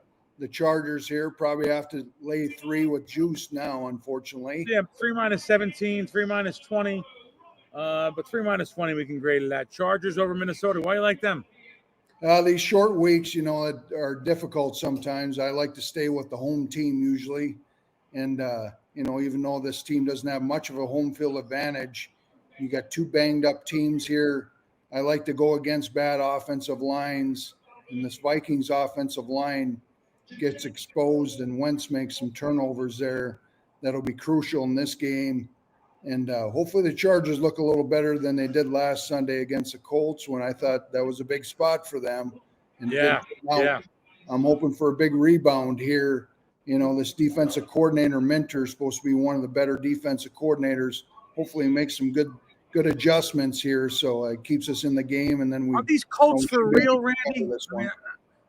Chargers here. Probably have to lay 3 with juice now, unfortunately. Yeah, 3 minus 17, 3 minus 20. But 3 minus 20, we can grade it at. Chargers over Minnesota. Why do you like them? These short weeks, are difficult sometimes. I like to stay with the home team usually. And, even though this team doesn't have much of a home field advantage, you got 2 banged up teams here. I like to go against bad offensive lines. And this Vikings offensive line gets exposed and Wentz makes some turnovers there. That'll be crucial in this game. And hopefully the Chargers look a little better than they did last Sunday against the Colts when I thought that was a big spot for them. And I'm hoping for a big rebound here. You know, this defensive coordinator, Minter, is supposed to be one of the better defensive coordinators. Hopefully make some good adjustments here so it keeps us in the game. And then are these Colts for real, Randy?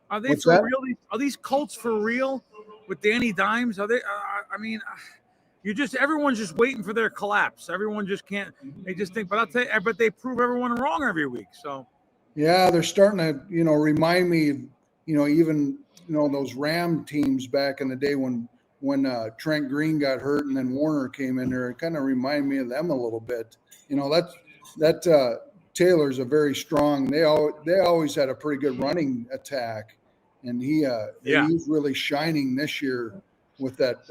Are they for real? Are these Colts for real with Danny Dimes? Are they? Everyone's just waiting for their collapse. Everyone just can't. They just think. But I'll tell you, but they prove everyone wrong every week. So. Yeah, they're starting to, remind me of, even those Ram teams back in the day when Trent Green got hurt and then Warner came in there. It kind of reminded me of them a little bit. That Taylor's a very strong. They always had a pretty good running attack, and he's really shining this year with that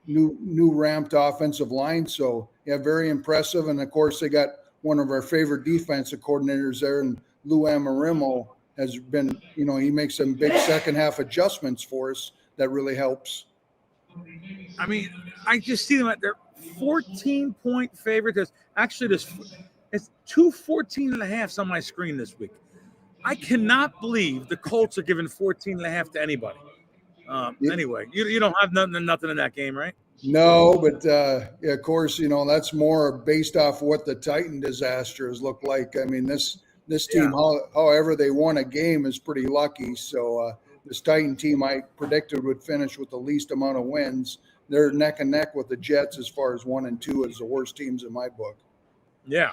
new ramped offensive line. So yeah, very impressive. And of course, they got one of our favorite defensive coordinators there, and Lou Anarumo has been. He makes some big second half adjustments for us that really helps. I mean, I just see them at their 14-point favorite. It's 214.5 on my screen this week. I cannot believe the Colts are giving 14.5 to anybody. Anyway, you don't have nothing in that game, right? No, but of course, that's more based off what the Titan disaster has looked like. I mean, this team, however they won a game, is pretty lucky. So this Titan team I predicted would finish with the least amount of wins. They're neck and neck with the Jets as far as 1 and 2 as the worst teams in my book. Yeah.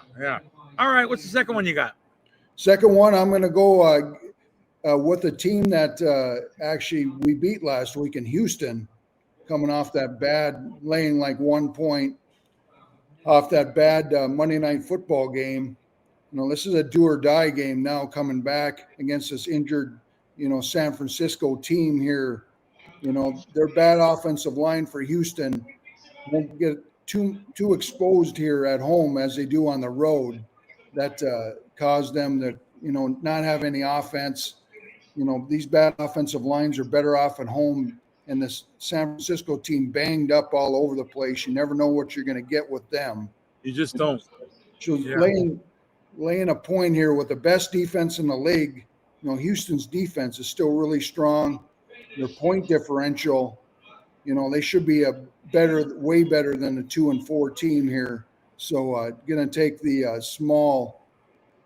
All right, what's the second one you got? Second one, I'm going to go with a team that actually we beat last week in Houston, coming off that bad, laying like 1 point off that bad Monday Night Football game. This is a do or die game now, coming back against this injured, San Francisco team here. Their bad offensive line for Houston won't get too exposed here at home as they do on the road. That caused them to, not have any offense. These bad offensive lines are better off at home, and this San Francisco team banged up all over the place. You never know what you're going to get with them. You just don't. So laying a point here with the best defense in the league. Houston's defense is still really strong. Their point differential, they should be way better than the 2-4 team here. So going to take the small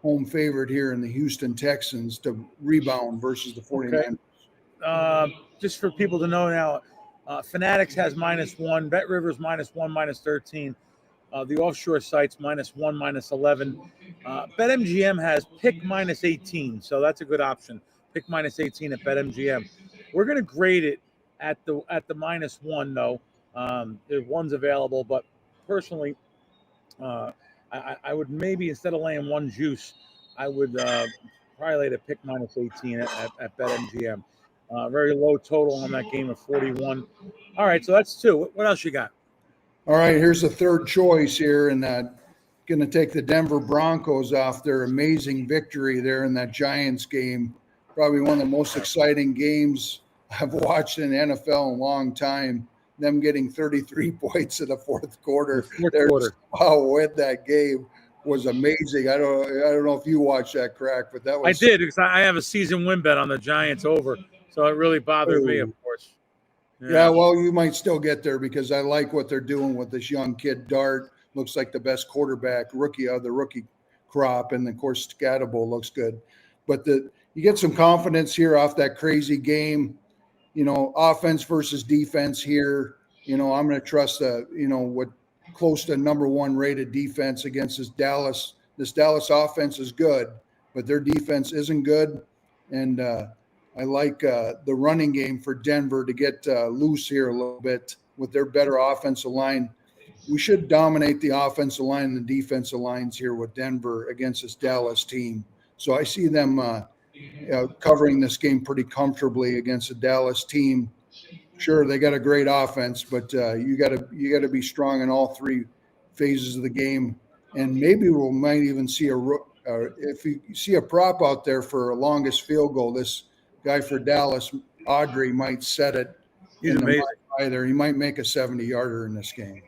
home favorite here in the Houston Texans to rebound versus the 49ers. Okay. Just for people to know now, Fanatics has -1, Bet Rivers -1, -13. The offshore sites -1, -11. BetMGM has pick -18, so that's a good option. Pick -18 at BetMGM. We're going to grade it at the -1 though. There's one's available, but personally, I would maybe, instead of laying one juice, I would probably lay the pick -18 at BetMGM. Very low total on that game of 41. All right, so that's 2. What else you got? All right, here's the third choice here, and going to take the Denver Broncos off their amazing victory there in that Giants game. Probably one of the most exciting games I've watched in the NFL in a long time. Them getting 33 points in the fourth quarter. With that game was amazing. I don't know if you watched that, Crack, but that was. I did, because I have a season win bet on the Giants over, so it really bothered me, of course. Yeah, well, you might still get there because I like what they're doing with this young kid, Dart. Looks like the best quarterback rookie of the rookie crop, and of course, Scatterbo looks good. But you get some confidence here off that crazy game. Offense versus defense here. I'm going to trust what close to number 1 rated defense against this Dallas. This Dallas offense is good, but their defense isn't good. And I like the running game for Denver to get loose here a little bit with their better offensive line. We should dominate the offensive line and the defensive lines here with Denver against this Dallas team. So I see them covering this game pretty comfortably against the Dallas team. Sure, they got a great offense, but you got to be strong in all 3 phases of the game. And maybe we might even see if you see a prop out there for a longest field goal. This guy for Dallas, Audrey might set it. He's in the amazing. either. He might make a 70-yarder in this game.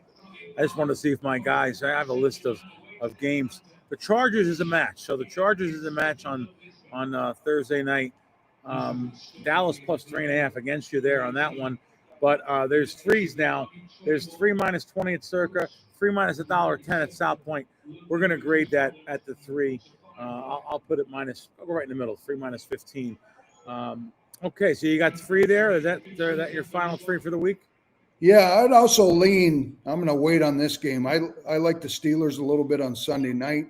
I just wanted to see if my guys. I have a list of games. The Chargers is a match. So the Chargers is a match on Thursday night. Dallas plus 3.5 against you there on that one. But there's threes now. There's 3 minus 20 at Circa, 3 minus $1.10 at South Point. We're going to grade that at the 3. I'll put it minus. I'll go right in the middle. 3 minus 15. Okay, so you got 3 there. Is that your final 3 for the week? Yeah, I'd also lean. I'm going to wait on this game. I like the Steelers a little bit on Sunday night.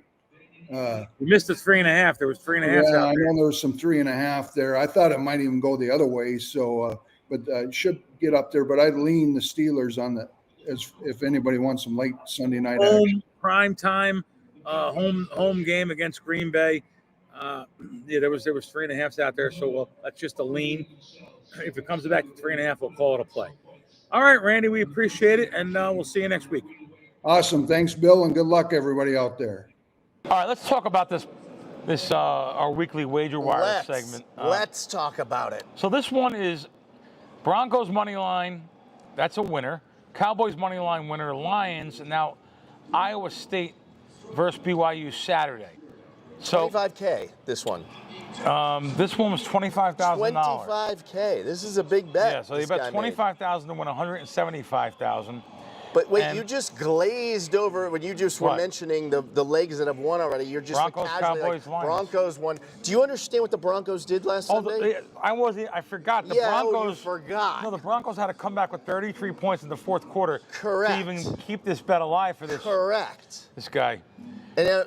You missed the 3.5. There was 3.5. Yeah, out there. I know there was some 3.5 there. I thought it might even go the other way. So, but it should get up there. But I'd lean the Steelers on the as if anybody wants some late Sunday night action. Prime time, home game against Green Bay. Yeah, there was 3.5s out there. So that's just a lean. If it comes back to 3.5, we'll call it a play. All right, Randy, we appreciate it, and we'll see you next week. Awesome. Thanks, Bill, and good luck, everybody out there. All right, let's talk about this our weekly wager wire segment. Let's talk about it. So this one is Broncos money line. That's a winner. Cowboys money line winner. Lions. And now Iowa State versus BYU Saturday. So 25K. This one. This one was $25,000. 25K. This is a big bet. Yeah. So they bet $25,000 to win $175,000. But wait, you just glazed over when you just were mentioning the legs that have won already. You're just Broncos, casually Cowboys, like, Broncos won. Do you understand what the Broncos did last Sunday? I forgot. The Broncos you forgot. No, the Broncos had to come back with 33 points in the fourth quarter Correct. to even keep this bet alive for this. Correct. This guy. And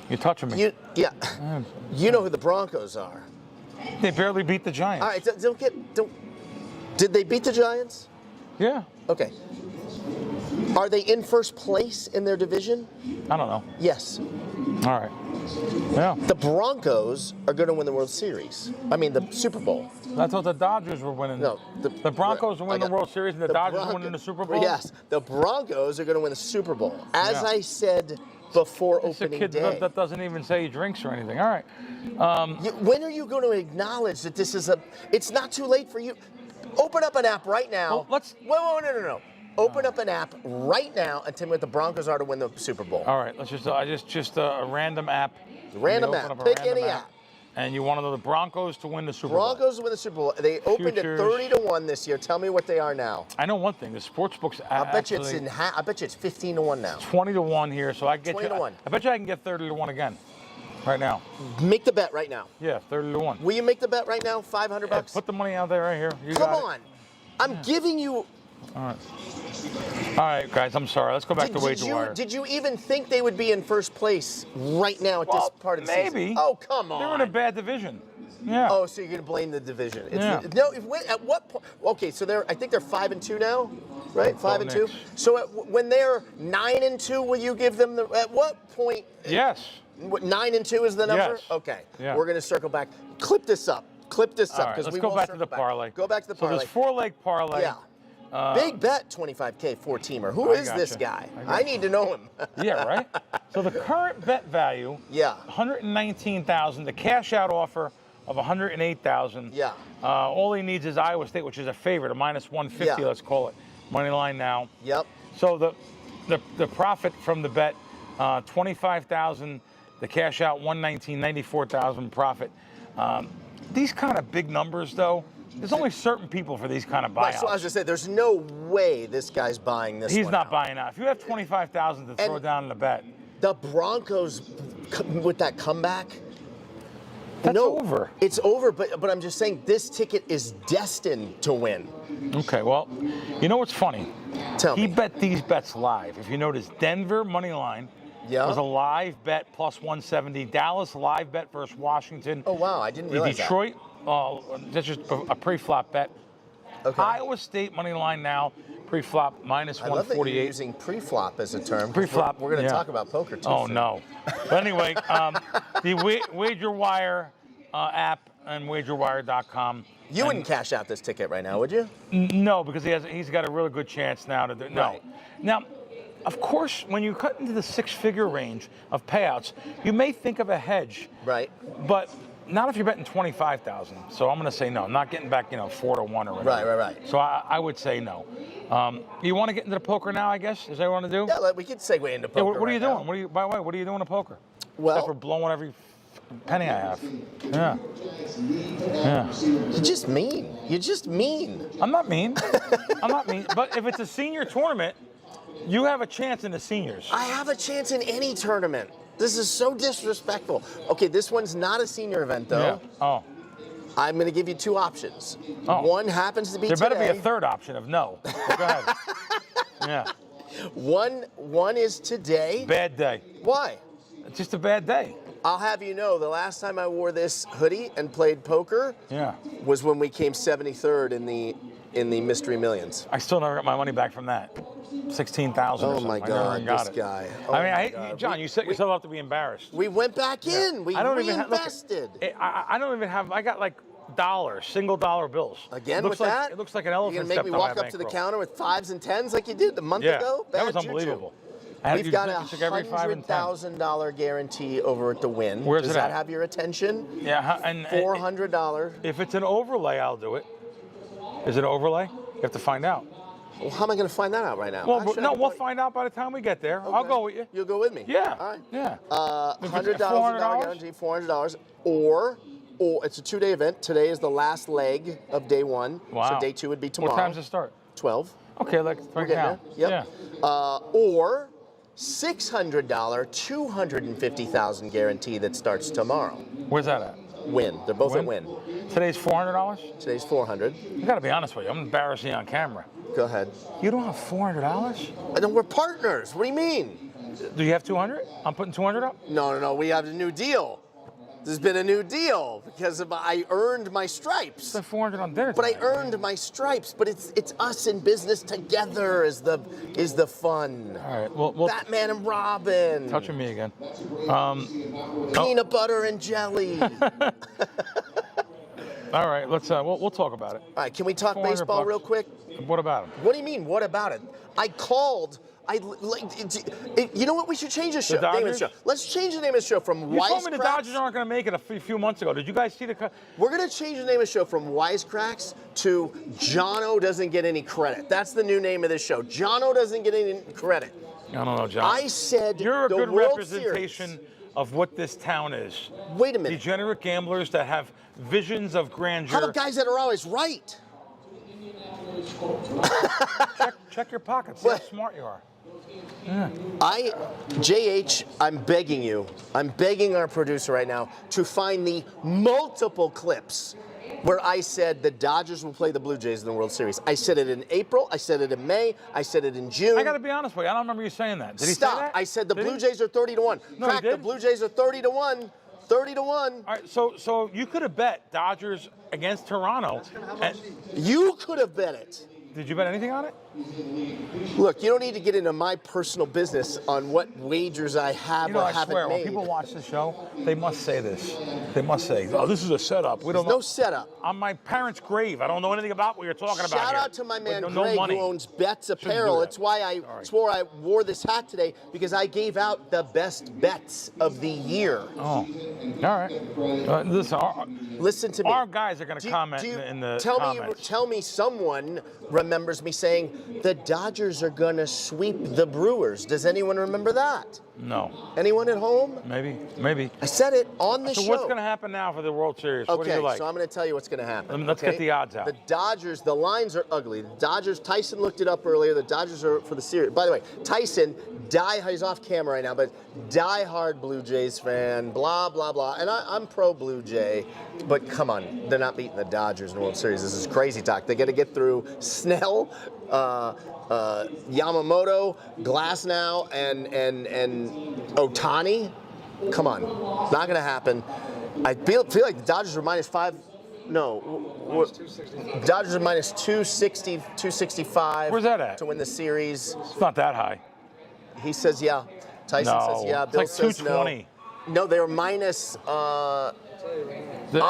You're touching me. You know who the Broncos are. They barely beat the Giants. All right, Did they beat the Giants? Yeah. Okay. Are they in first place in their division? I don't know. Yes. All right. Yeah. The Broncos are going to win the World Series. I mean, the Super Bowl. I thought the Dodgers were winning. No. The Broncos are winning the World Series and the Dodgers are winning the Super Bowl? Yes. The Broncos are going to win the Super Bowl. As I said before opening day. It's a kid that doesn't even say he drinks or anything. All right. When are you going to acknowledge that this is it's not too late for you? Open up an app right now. Well, No. Open up an app right now and tell me what the Broncos are to win the Super Bowl. All right, let's just a random app. Random app. Pick any app. And you want to know the Broncos to win the Super Bowl. Broncos to win the Super Bowl. They opened at 30-1 this year. Tell me what they are now. I know one thing. The sports books. I bet you it's 15-1 now. 20-1 here. So I get 20-1. I bet you I can get 30-1 again. Right now. Make the bet right now. Yeah, 30-1. Will you make the bet right now? $500 bucks. Put the money out there right here. Come on. I'm giving you. All right, guys. I'm sorry. Let's go back to wager wire. Did you even think they would be in first place right now at this part of the season? Maybe. Oh, come on. They're in a bad division. Yeah. Oh, so you're going to blame the division? Yeah. No. At what point? Okay, so I think they're 5-2 now, right? 5-2. So when they're 9-2, will you give them at what point? Yes. 9-2 is the number. Yes. Okay. Yeah. We're going to circle back. Clip this up. All right, let's go back to the parlay. Go back to the parlay. So there's 4-leg parlay. Yeah. Big bet, 25K, 4-teamer. Who is this guy? I need to know him. Yeah, right? So the current bet value, $119,000. The cash out offer of $108,000. Yeah. All he needs is Iowa State, which is a favorite, a minus 150, let's call it. Money line now. Yep. So the profit from the bet, $25,000. The cash out, $119,000, $94,000 profit. These kind of big numbers, though, there's only certain people for these kind of buyouts. Right, so I was going to say, there's no way this guy's buying this. He's not buying out. If you have $25,000 to throw down in the bet. The Broncos, with that comeback. That's over. It's over, but I'm just saying this ticket is destined to win. Okay, well, you know what's funny? Tell me. He bet these bets live. If you notice, Denver money line was a live bet plus 170. Dallas live bet versus Washington. Oh, wow, I didn't realize Detroit, that's just a pre-flop bet. Okay. Iowa State money line now, pre-flop minus 148. I love that you're using pre-flop as a term. Pre-flop. We're going to talk about poker too. Oh, no. But anyway, the Wager Wire app and wagerwire.com. You wouldn't cash out this ticket right now, would you? No, because he's got a really good chance now to do. No. Right. Now, of course, when you cut into the 6-figure range of payouts, you may think of a hedge. Right. But Not if you're betting 25,000. So I'm going to say no. I'm not getting back, 4-1 or whatever. Right. So I would say no. You want to get into the poker now? I guess is that what you want to do? Yeah, we could segue into poker. What are you right doing? now. By the way, what are you doing to poker? Well, Except for blowing every penny I have. Yeah. You're just mean. You're just mean. I'm not mean. I'm not mean. But if it's a senior tournament, you have a chance in the seniors. I have a chance in any tournament. This is so disrespectful. Okay, this one's not a senior event, though. Yeah. Oh. I'm going to give you two options. Oh. One happens to be There better today. be a third option of no. Go ahead. Yeah. One is today. Bad day. Why? It's just a bad day. I'll have you know, the last time I wore this hoodie and played poker was when we came 73rd in the Mystery Millions. I still never got my money back from that. 16,000. Oh my God, this guy. Oh I mean, John, you set yourself up to be embarrassed. We went back in. We reinvested. I don't even have. I got like single dollar bills. Again looks with like, that? It looks like an elephant. You're gonna make me walk up to the counter with 5s and 10s like you did a month ago? That Bad was juju. unbelievable. We've got a $100,000 guarantee over at the Win. Where's Does it that at? have your attention? Yeah, and $400. If it's an overlay, I'll do it. Is it an overlay? You have to find out. Well, how am I going to find that out right now? Well, we'll find out by the time we get there. Okay. I'll go with you. You'll go with me? Yeah. All right. Yeah. $100,000 guarantee, $400, or it's a 2-day event. Today is the last leg of day 1. Wow. So day 2 would be tomorrow. What time does it start? 12. Okay, like right now. Yep. Yeah. Or $600, 250,000 guarantee that starts tomorrow. Where's that at? Win. They're both at Win. Today's $400? Today's $400. I got to be honest with you. I'm embarrassing you on camera. Go ahead. You don't have $400? And we're partners. What do you mean? Do you have 200? I'm putting 200 up? No. We have a new deal. There's been a new deal because I earned my stripes. It's 400 on there. But I earned my stripes. But it's us in business together is the fun. All right. Well, Batman and Robin. Touching me again. Peanut butter and jelly. All right. Let's. We'll talk about it. All right. Can we talk baseball $400. real quick? What about him? What do you mean? What about it? I called. You know what? We should change the show. The Name of the Dodgers? show. Let's change the name of the show from You WiseKracks. told me the Dodgers aren't going to make it a few months ago. Did you guys see the? We're going to change the name of the show from WiseKracks to Jono doesn't get any credit. That's the new name of this show. Jono doesn't get any credit. I don't know, John. I said you're a the good World representation Series. of what this town is. Wait a minute. Degenerate gamblers that have visions of grandeur. How about guys that are always right? Check your pockets. See how smart you are. Yeah. I'm begging you. I'm begging our producer right now to find the multiple clips where I said the Dodgers will play the Blue Jays in the World Series. I said it in April. I said it in May. I said it in June. I got to be honest with you. I don't remember you saying that. Did he Stop. say that? I said the Did Blue he? Jays are 30-1. No, he Crack, the did? Blue Jays are 30-1. 30-1. All right, so you could have bet Dodgers against Toronto. You could have bet it. Did you bet anything on it? Look, you don't need to get into my personal business on what wagers I have or I haven't swear, made. when people watch the show, they must say this. They must say, "Oh, this is a setup." We don't There's know. no setup. On my parents' grave, I don't know anything about what you're talking about. Shout here. out to my man With no Greg money. who owns Betts Shouldn't do Apparel. that. It's why I swore I wore this hat today because I gave out the best bets of the year. Oh, all right. Listen to me. Our guys are going to comment in the comments. Tell me someone remembers me saying the Dodgers are going to sweep the Brewers. Does anyone remember that? No. Anyone at home? Maybe. I said it on the show. So what's going to happen now for the World Series? Okay, What do you like? so I'm going to tell you what's going to happen. Let's get the odds out. The Dodgers, the lines are ugly. The Dodgers, Tyson looked it up earlier. The Dodgers are for the series. By the way, Tyson, he's off camera right now, but die-hard Blue Jays fan, blah, blah, blah. And I'm pro Blue Jay, but come on. They're not beating the Dodgers in the World Series. This is crazy talk. They got to get through Snell, Yamamoto, Glasnow, and Ohtani. Come on, not gonna happen. I feel like the Dodgers are -5. No, Dodgers are -260, 265. Where's that at? To win the series? It's not that high. He says yeah. Tyson says yeah. It's Bill like says 220. no. No, they're minus. I'll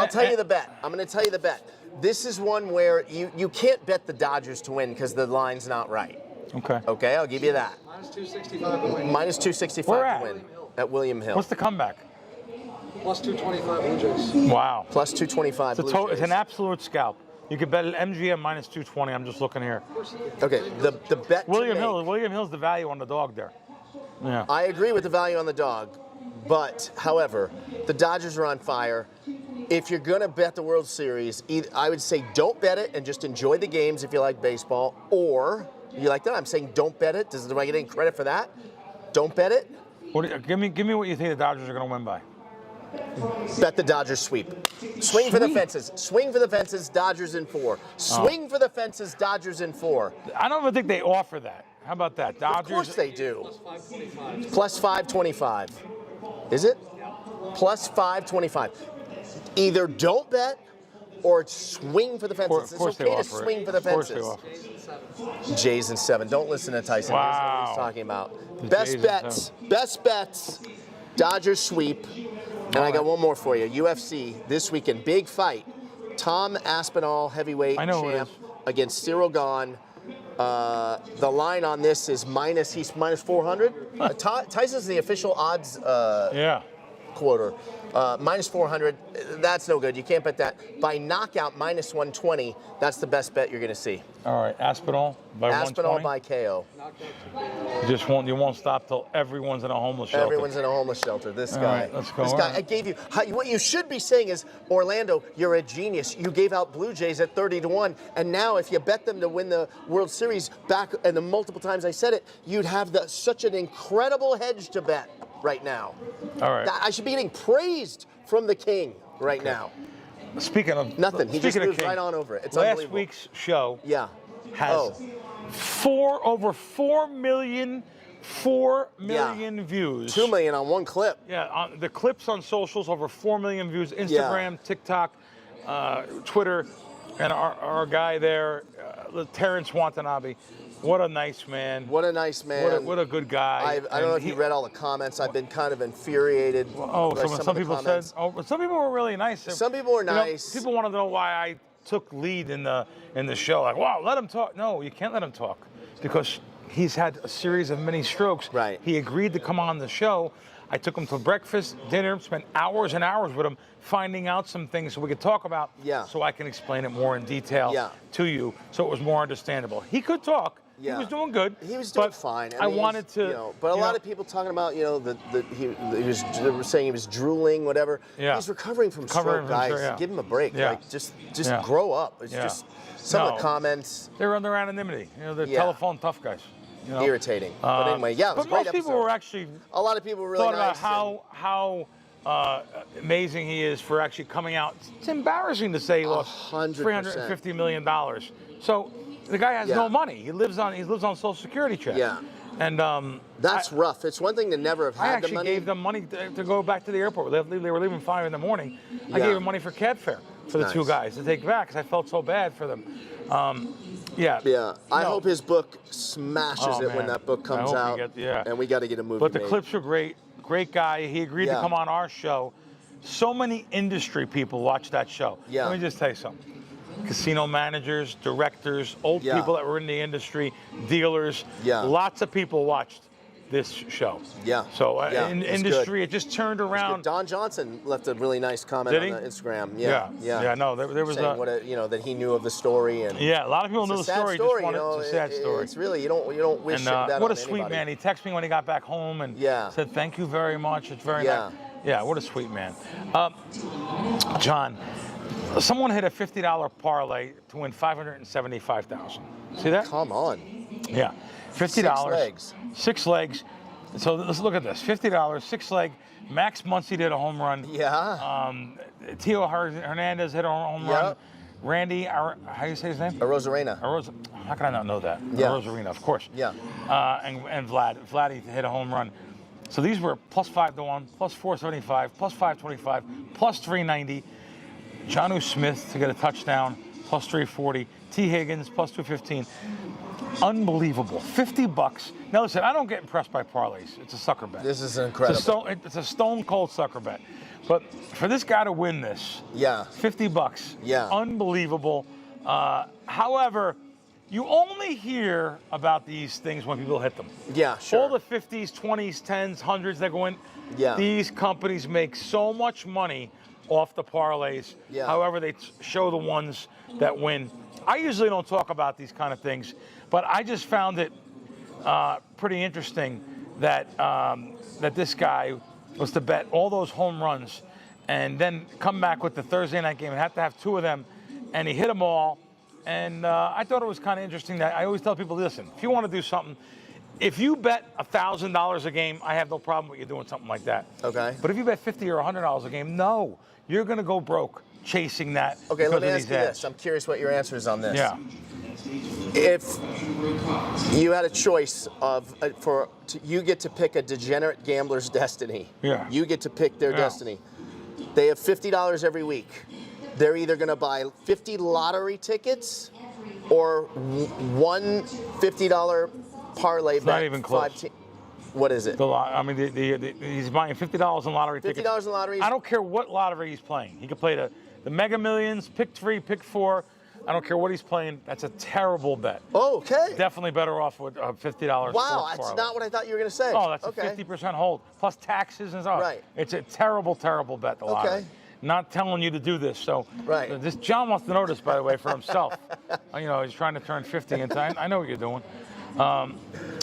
tell you the bet. I'm going to tell you the bet. This is one where you can't bet the Dodgers to win because the line's not right. Okay. Okay, I'll give you that. -265 to win. -265 Where to at? win at William Hill. What's the comeback? Plus 225 Blue Jays. Wow. Plus 225 Blue Jays. It's an absolute scalp. You could bet MGM minus 220. I'm just looking here. Okay, the bet. William Hill's the value on the dog there. Yeah. I agree with the value on the dog, but however, the Dodgers are on fire. If you're gonna bet the World Series, I would say don't bet it and just enjoy the games if you like baseball. Or you like that? I'm saying don't bet it. Do I get any credit for that? Don't bet it. Give me what you think the Dodgers are gonna win by. Bet the Dodgers sweep. Swing for the fences. Swing for the fences. Dodgers in 4. Swing for the fences. Dodgers in 4. I don't even think they offer that. How about that? Dodgers. Of course they do. Plus 525. Is it? Plus 525. Either don't bet or swing for the fences. Of course it's okay to swing for the fences. Jays in 7. Don't listen to Tyson. Wow. He doesn't know what he's talking about. Best bets. Best bets. Dodgers sweep. And I got one more for you. UFC this weekend. Big fight. Tom Aspinall, heavyweight champ, against Cyril Gahn. The line on this is he's minus 400. Tyson's the official odds quoter. Minus 400, that's no good. You can't bet that. By knockout, minus 120, that's the best bet you're going to see. All right, Aspinall by 120? Aspinall by KO. You won't stop till everyone's in a homeless shelter. Everyone's in a homeless shelter. This guy. Right, let's go. This guy. I gave you. What you should be saying is, Orlando, you're a genius. You gave out Blue Jays at 30-1, and now if you bet them to win the World Series back, and the multiple times I said it, you'd have such an incredible hedge to bet right now. All right. I should be getting praised from the king right now. Speaking of nothing, he just moves right on over it. It's last week's show has over 4 million views. 2 million on one clip. Yeah, the clips on socials, over 4 million views. Instagram, TikTok, Twitter, and our guy there, Terrence Watanabe. What a nice man. What a nice man. What a good guy. I don't know if you read all the comments. I've been kind of infuriated. Some people said. Some people were really nice. Some people were nice. People wanted to know why I took lead in the show. Like, wow, let him talk. No, you can't let him talk because he's had a series of mini strokes. Right. He agreed to come on the show. I took him to breakfast, dinner, spent hours and hours with him, finding out some things so we could talk about. So I can explain it more in detail to you, so it was more understandable. He could talk. He was doing good. He was doing fine. I wanted to. But a lot of people talking about, they were saying he was drooling, whatever. Yeah. He's recovering from stroke, guys. Give him a break. Yeah. Like, just grow up. It's just some of the comments. They're under anonymity. They're telephone tough guys. Irritating. But anyway, it was a great most people were actually. A lot of people were really thought nice about how amazing he is for actually coming out. It's embarrassing to say he lost $350 million. So. The guy has no money. He lives on Social Security check. Yeah. And that's rough. It's one thing to never have had the money. I actually gave them money to go back to the airport. They were leaving 5 in the morning. I gave them money for cab fare for the two guys to take back because I felt so bad for them. I hope his book smashes it when that book comes out. And we got to get a movie But the made. clips were great. Great guy. He agreed to come on our show. So many industry people watch that show. Let me just tell you something. Casino managers, directors, old people that were in the industry, dealers. Lots of people watched this show. So in industry, it just turned around. Don Johnson left a really nice comment on the Instagram. No, there was that he knew of the story and a lot of people knew the story. It's a sad story. It's really you don't wish that what on a sweet anybody. man. He texted me when he got back home and said thank you very much. It's very nice. Yeah, what a sweet man. John. Someone hit a $50 parlay to win $575,000. See that? Come on. Yeah, $50. 6 legs. 6 legs. So let's look at this. $50, 6 leg. Max Muncy did a home run. Yeah. Tio Hernandez hit a home run. Randy, how do you say his name? Arozarena. How can I not know that? Yeah. Arozarena, of course. Yeah. And Vladdy hit a home run. So these were plus 5-1, plus 475, plus 525, plus 390. Jonnu Smith to get a touchdown, plus 340. T. Higgins, plus 215. Unbelievable. $50. Now listen, I don't get impressed by parlays. It's a sucker bet. This is incredible. It's a stone cold sucker bet. But for this guy to win this, $50. Yeah. Unbelievable. However, you only hear about these things when people hit them. Yeah, sure. All the 50s, 20s, 10s, 100s that go in. Yeah. These companies make so much money off the parlays. Yeah. However, they show the ones that win. I usually don't talk about these kind of things, but I just found it pretty interesting that that this guy was to bet all those home runs and then come back with the Thursday night game and have to have 2 of them, and he hit them all. And I thought it was kind of interesting that I always tell people, listen, if you want to do something, if you bet $1,000 a game, I have no problem with you doing something like that. Okay. But if you bet $50 or $100 a game, no, you're going to go broke chasing that. Okay, let me ask you ads. this. I'm curious what your answer is on this. Yeah. If you had a choice of you get to pick a degenerate gambler's destiny. Yeah. You get to pick their destiny. They have $50 every week. They're either going to buy 50 lottery tickets or one $50 parlay bet. Not even close. What is it? He's buying $50 in lottery tickets. $50 in lotteries? I don't care what lottery he's playing. He could play the Mega Millions, pick 3, pick 4. I don't care what he's playing. That's a terrible bet. Oh, okay. Definitely better off with a $50 Wow, that's not what I thought you were going to say. Oh, that's okay. a 50% hold, plus taxes and stuff. Right. It's a terrible, terrible bet, the lottery. Okay. Not telling you to do this. So right. This John wants to know this, by the way, for himself. He's trying to turn 50 into, I know what you're doing.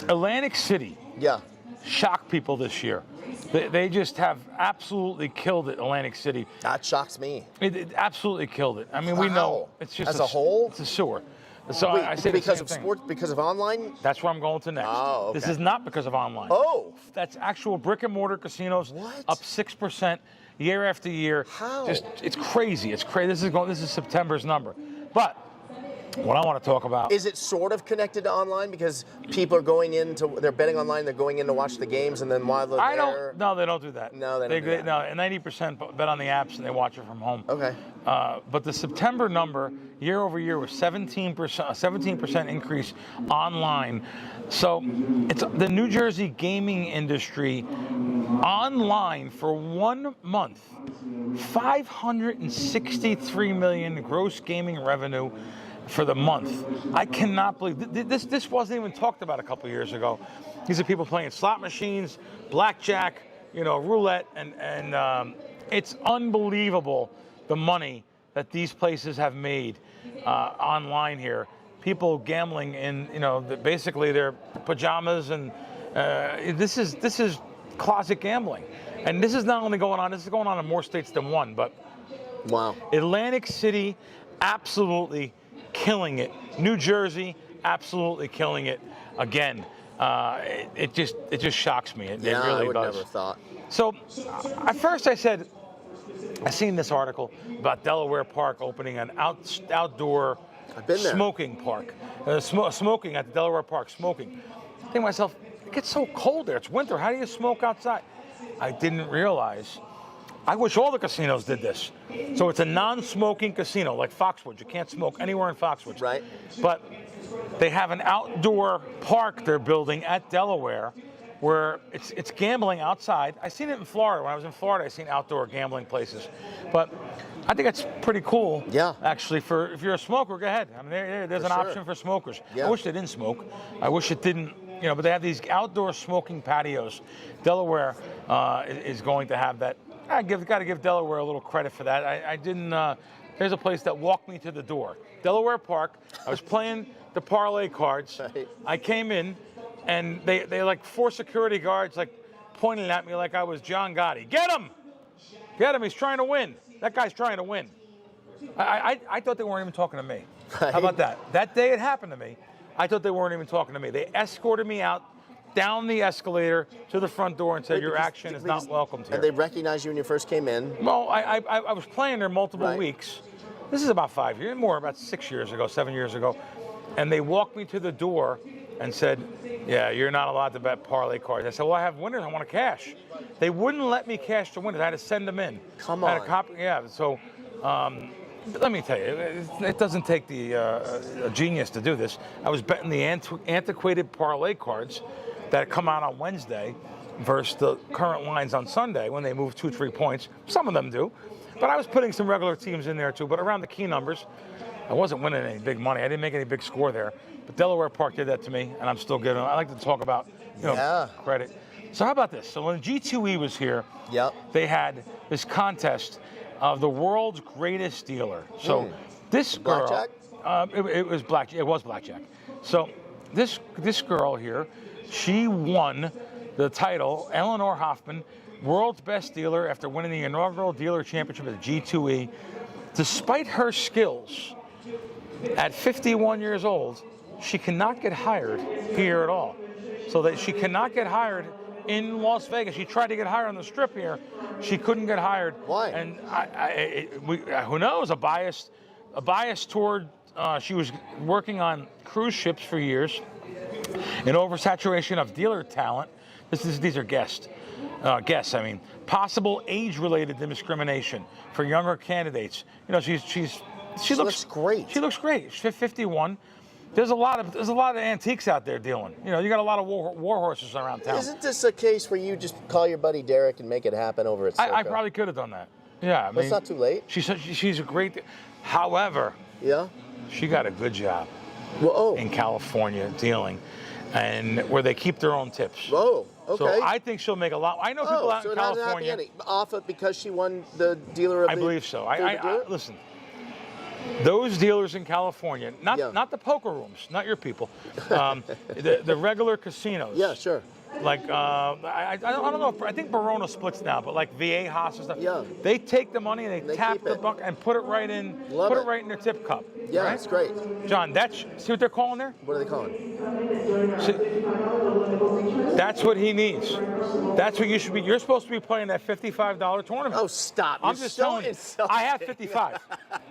Atlantic City. Yeah. Shocked people this year. They just have absolutely killed it, Atlantic City. That shocks me. It absolutely killed it. I mean, we know it's just as a whole. It's a sewer. So Wait, I say because the of same thing. sports, because of online. That's where I'm going to next. Oh, okay. This is not because of online. Oh, that's actual brick and mortar casinos. What? Up 6% year after year. How? It's crazy. It's crazy. This is September's number. But what I want to talk about is it sort of connected to online because people are going they're betting online, they're going in to watch the games, and then while they're there. No, they don't do that. No, they don't do that. No, 90% bet on the apps and they watch it from home. Okay. But the September number, year over year, was 17%, a 17% increase online. So it's the New Jersey gaming industry online for 1 month, 563 million gross gaming revenue for the month. I cannot believe this wasn't even talked about a couple years ago. These are people playing slot machines, blackjack, roulette, and it's unbelievable the money that these places have made online here. People gambling in basically their pajamas, and this is closet gambling. And this is not only going on, this is going on in more states than one. But wow, Atlantic City absolutely killing it. New Jersey, absolutely killing it again. It just shocks me. It really I would does. never thought. So at first I said, I seen this article about Delaware Park opening an outdoor smoking park. Smoking at the Delaware Park, smoking. I think to myself, it gets so cold there. It's winter. How do you smoke outside? I didn't realize. I wish all the casinos did this. So it's a non-smoking casino, like Foxwoods. You can't smoke anywhere in Foxwoods. Right. But they have an outdoor park they're building at Delaware where it's gambling outside. I seen it in Florida. When I was in Florida, I seen outdoor gambling places. But I think that's pretty cool. Yeah. Actually, if you're a smoker, go ahead. I mean, there's an option for smokers. Yeah. I wish they didn't smoke. I wish it didn't. But they have these outdoor smoking patios. Delaware is going to have that. Got to give Delaware a little credit for that. I didn't. There's a place that walked me to the door. Delaware Park. I was playing the parlay cards. Right. I came in, and they like 4 security guards like pointing at me like I was John Gotti. Get him! Get him! He's trying to win. That guy's trying to win. I thought they weren't even talking to me. Right. How about that? That day it happened to me. I thought they weren't even talking to me. They escorted me out down the escalator to the front door and said, your action is not welcomed here. And they recognized you when you first came in? Well, I was playing there multiple weeks. This is about 5 years, about 6 years ago, 7 years ago. And they walked me to the door and said, yeah, you're not allowed to bet parlay cards. I said, well, I have winners. I want to cash. They wouldn't let me cash the winners. I had to send them in. Come I on. had a copy. Yeah, so let me tell you, it doesn't take a genius to do this. I was betting the antiquated parlay cards that come out on Wednesday versus the current lines on Sunday when they move 2-3 points. Some of them do. But I was putting some regular teams in there too. But around the key numbers, I wasn't winning any big money. I didn't make any big score there. But Delaware Park did that to me, and I'm still giving them. I like to talk about credit. So how about this? So when G2E was here, Yep. they had this contest of the world's greatest dealer. So this girl, Blackjack? It was blackjack. It was blackjack. So this girl here, she won the title, Eleanor Hoffman, world's best dealer after winning the inaugural dealer championship at the G2E. Despite her skills, at 51 years old, she cannot get hired here at all. So that she cannot get hired in Las Vegas. She tried to get hired on the Strip here. She couldn't get hired. Why? And who knows? A bias toward. She was working on cruise ships for years. An oversaturation of dealer talent. These are guests. I mean, possible age-related discrimination for younger candidates. You know, she looks great. She looks great. She's 51. There's a lot of antiques out there dealing. You know, you got a lot of war horses around town. Isn't this a case where you just call your buddy Derek and make it happen over at Circa? I probably could have done that. Yeah, I mean, it's not too late. She's a great. However, Yeah. she got a good job Whoa. in California dealing, and where they keep their own tips. Whoa. Okay. So I think she'll make a lot. I know people out so in it had a happy California. ending. Off it because she won the dealer of I the believe so. Dealer of the Dealer? Listen. Those dealers in California, not the poker rooms, not your people, the regular casinos. Yeah, sure. Like I don't know. I think Barona splits now, but like VA Haas and stuff. Yeah. They take the money and they tap keep the it. buck and put it right in. Love put it. it right in their tip cup. Yeah, right? it's great. John, see what they're calling there? What are they calling? See, that's what he needs. That's what you should be. You're supposed to be playing that $55 tournament. Oh, stop. I'm You're just so telling you. insulting. I have 55.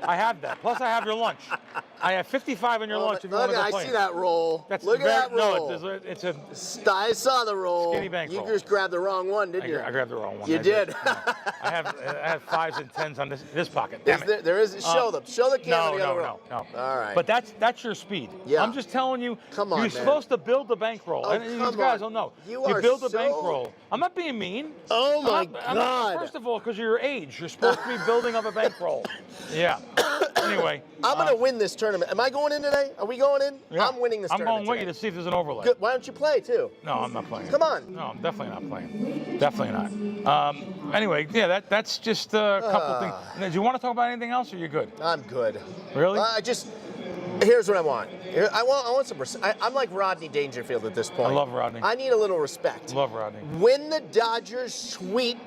I have that. Plus, I have your lunch. I have 55 in your lunch if you want to go I play. see that roll. That's Look at that roll. No, it's a I saw the roll. Skinny bank you roll. just grabbed the wrong one, didn't you? I grabbed the wrong one. You did. I have 5s and 10s on this pocket. Damn it. There is. Show them. Show the camera the other roll. No. All right. But that's your speed. Yeah. I'm just telling you. Come on, You're man. supposed to build the bankroll. Oh, And these come guys on. don't know. You are build the so- bankroll. I'm not being mean. Oh my I'm not, God. first of all, because of your age, you're supposed to be building up a bankroll. Yeah. Anyway. I'm going to win this tournament. Am I going in today? Are we going in? Yeah. I'm winning this I'm tournament. going with you to see if there's an overlay. Good. Why don't you play too? No, I'm not playing. Come on. No, I'm definitely not playing. Definitely not. Anyway, yeah, that's just a couple things. Now, do you want to talk about anything else, or you good? I'm good. Really? Here's what I want. I want some respect. I'm like Rodney Dangerfield at this point. I love Rodney. I need a little respect. Love Rodney. When the Dodgers sweep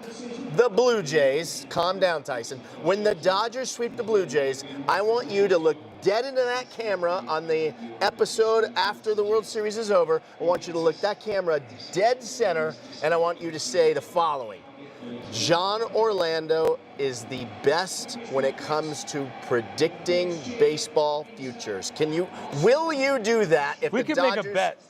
the Blue Jays, calm down, Tyson. When the Dodgers sweep the Blue Jays, I want you to look dead into that camera on the episode after the World Series is over. I want you to look that camera dead center, and I want you to say the following. John Orlando is the best when it comes to predicting baseball futures. Will you do that if We the can Dodgers... make a bet.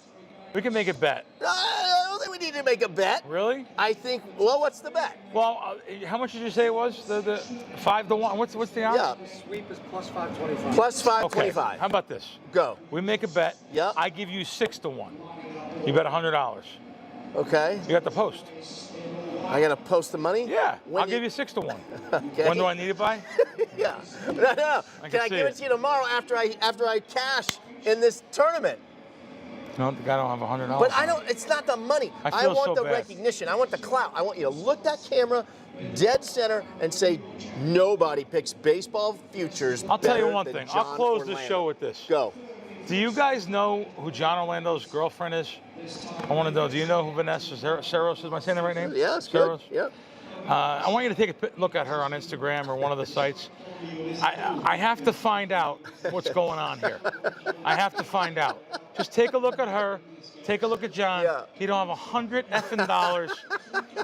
We can make a bet. I don't think we need to make a bet. Really? I think, well, what's the bet? Well, how much did you say it was? The 5 to 1. What's the odds? Yeah, Sweep is plus 525. plus Okay. 525. How about this? Go. We make a bet. Yeah. I give you 6 to 1. You bet $100. Okay. You got the post. I got to post the money? Yeah. I'll give you 6 to 1. Okay. When do I need it by? Yeah. No. Can I see give it. it to you tomorrow after I cash in this tournament? No, the guy don't have $100. But I don't. It's not the money. I feel want so the bad. recognition. I want the clout. I want you to look that camera dead center and say, nobody picks baseball futures. I'll tell you better one than thing. John I'll close Orlando. the show with this. Go. Do you guys know who John Orlando's girlfriend is? I want to know. Do you know who Vanessa Saros is? Am I saying the right name? Yeah, it's good. Saros? Yeah. I want you to take a look at her on Instagram or one of the sites. I have to find out what's going on here. I have to find out. Just take a look at her. Take a look at John. Yeah. He don't have $100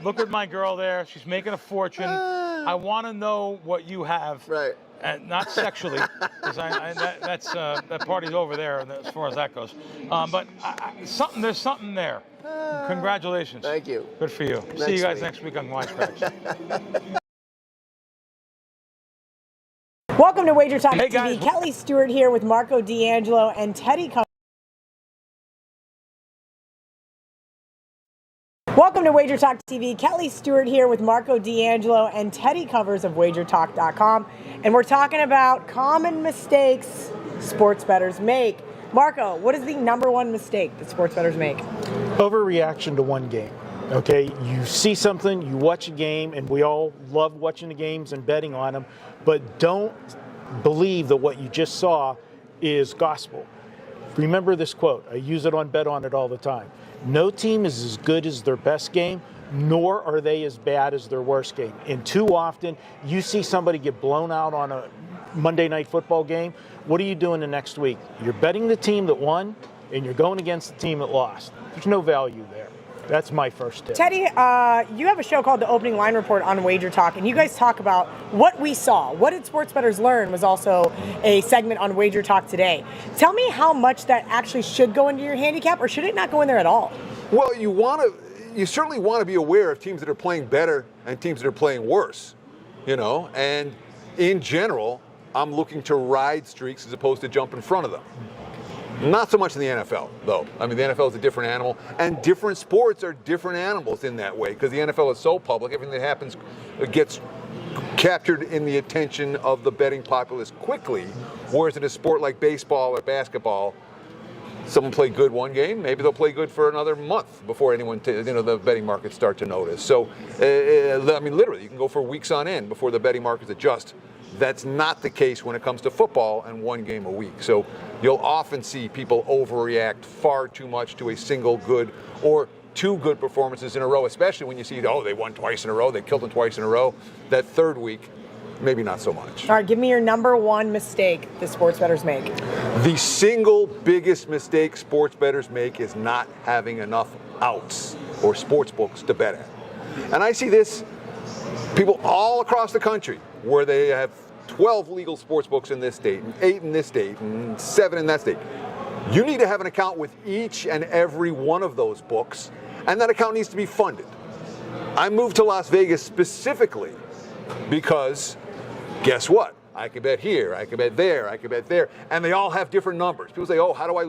Look at my girl there. She's making a fortune. I want to know what you have. Right. And not sexually, because that party's over there as far as that goes. But there's something there. Congratulations. Thank you. Good for you. See you guys next week on WiseKracks. Welcome to WagerTalk Hey, TV. guys. Kelly Stewart here with Marco D'Angelo and Teddy. Welcome to WagerTalk TV. Kelly Stewart here with Marco D'Angelo and Teddy Covers of WagerTalk.com. And we're talking about common mistakes sports bettors make. Marco, what is the number one mistake that sports bettors make? Overreaction to one game. Okay, you see something, you watch a game, and we all love watching the games and betting on them, but don't believe that what you just saw is gospel. Remember this quote. I use it on Bet On It all the time. No team is as good as their best game, nor are they as bad as their worst game. And too often, you see somebody get blown out on a Monday Night Football game. What are you doing the next week? You're betting the team that won, and you're going against the team that lost. There's no value there. That's my first tip. Teddy, you have a show called The Opening Line Report on Wager Talk, and you guys talk about what we saw. What did sports bettors learn was also a segment on Wager Talk today. Tell me how much that actually should go into your handicap, or should it not go in there at all? Well, you certainly want to be aware of teams that are playing better and teams that are playing worse, and in general, I'm looking to ride streaks as opposed to jump in front of them. Not so much in the NFL, though. I mean, the NFL is a different animal, and different sports are different animals in that way, because the NFL is so public, everything that happens gets captured in the attention of the betting populace quickly, whereas in a sport like baseball or basketball, someone played good one game, maybe they'll play good for another month before anyone, the betting markets start to notice. So, I mean, literally, you can go for weeks on end before the betting markets adjust. That's not the case when it comes to football and one game a week. So you'll often see people overreact far too much to a single good or two good performances in a row, especially when you see, they won twice in a row, they killed them twice in a row. That third week, maybe not so much. All right, give me your number one mistake the sports bettors make. The single biggest mistake sports bettors make is not having enough outs or sports books to bet at. And I see this people all across the country where they have 12 legal sports books in this state, and 8 in this state, and 7 in that state. You need to have an account with each and every one of those books, and that account needs to be funded. I moved to Las Vegas specifically because, guess what? I can bet here, I can bet there, I can bet there, and they all have different numbers. People say, how do I...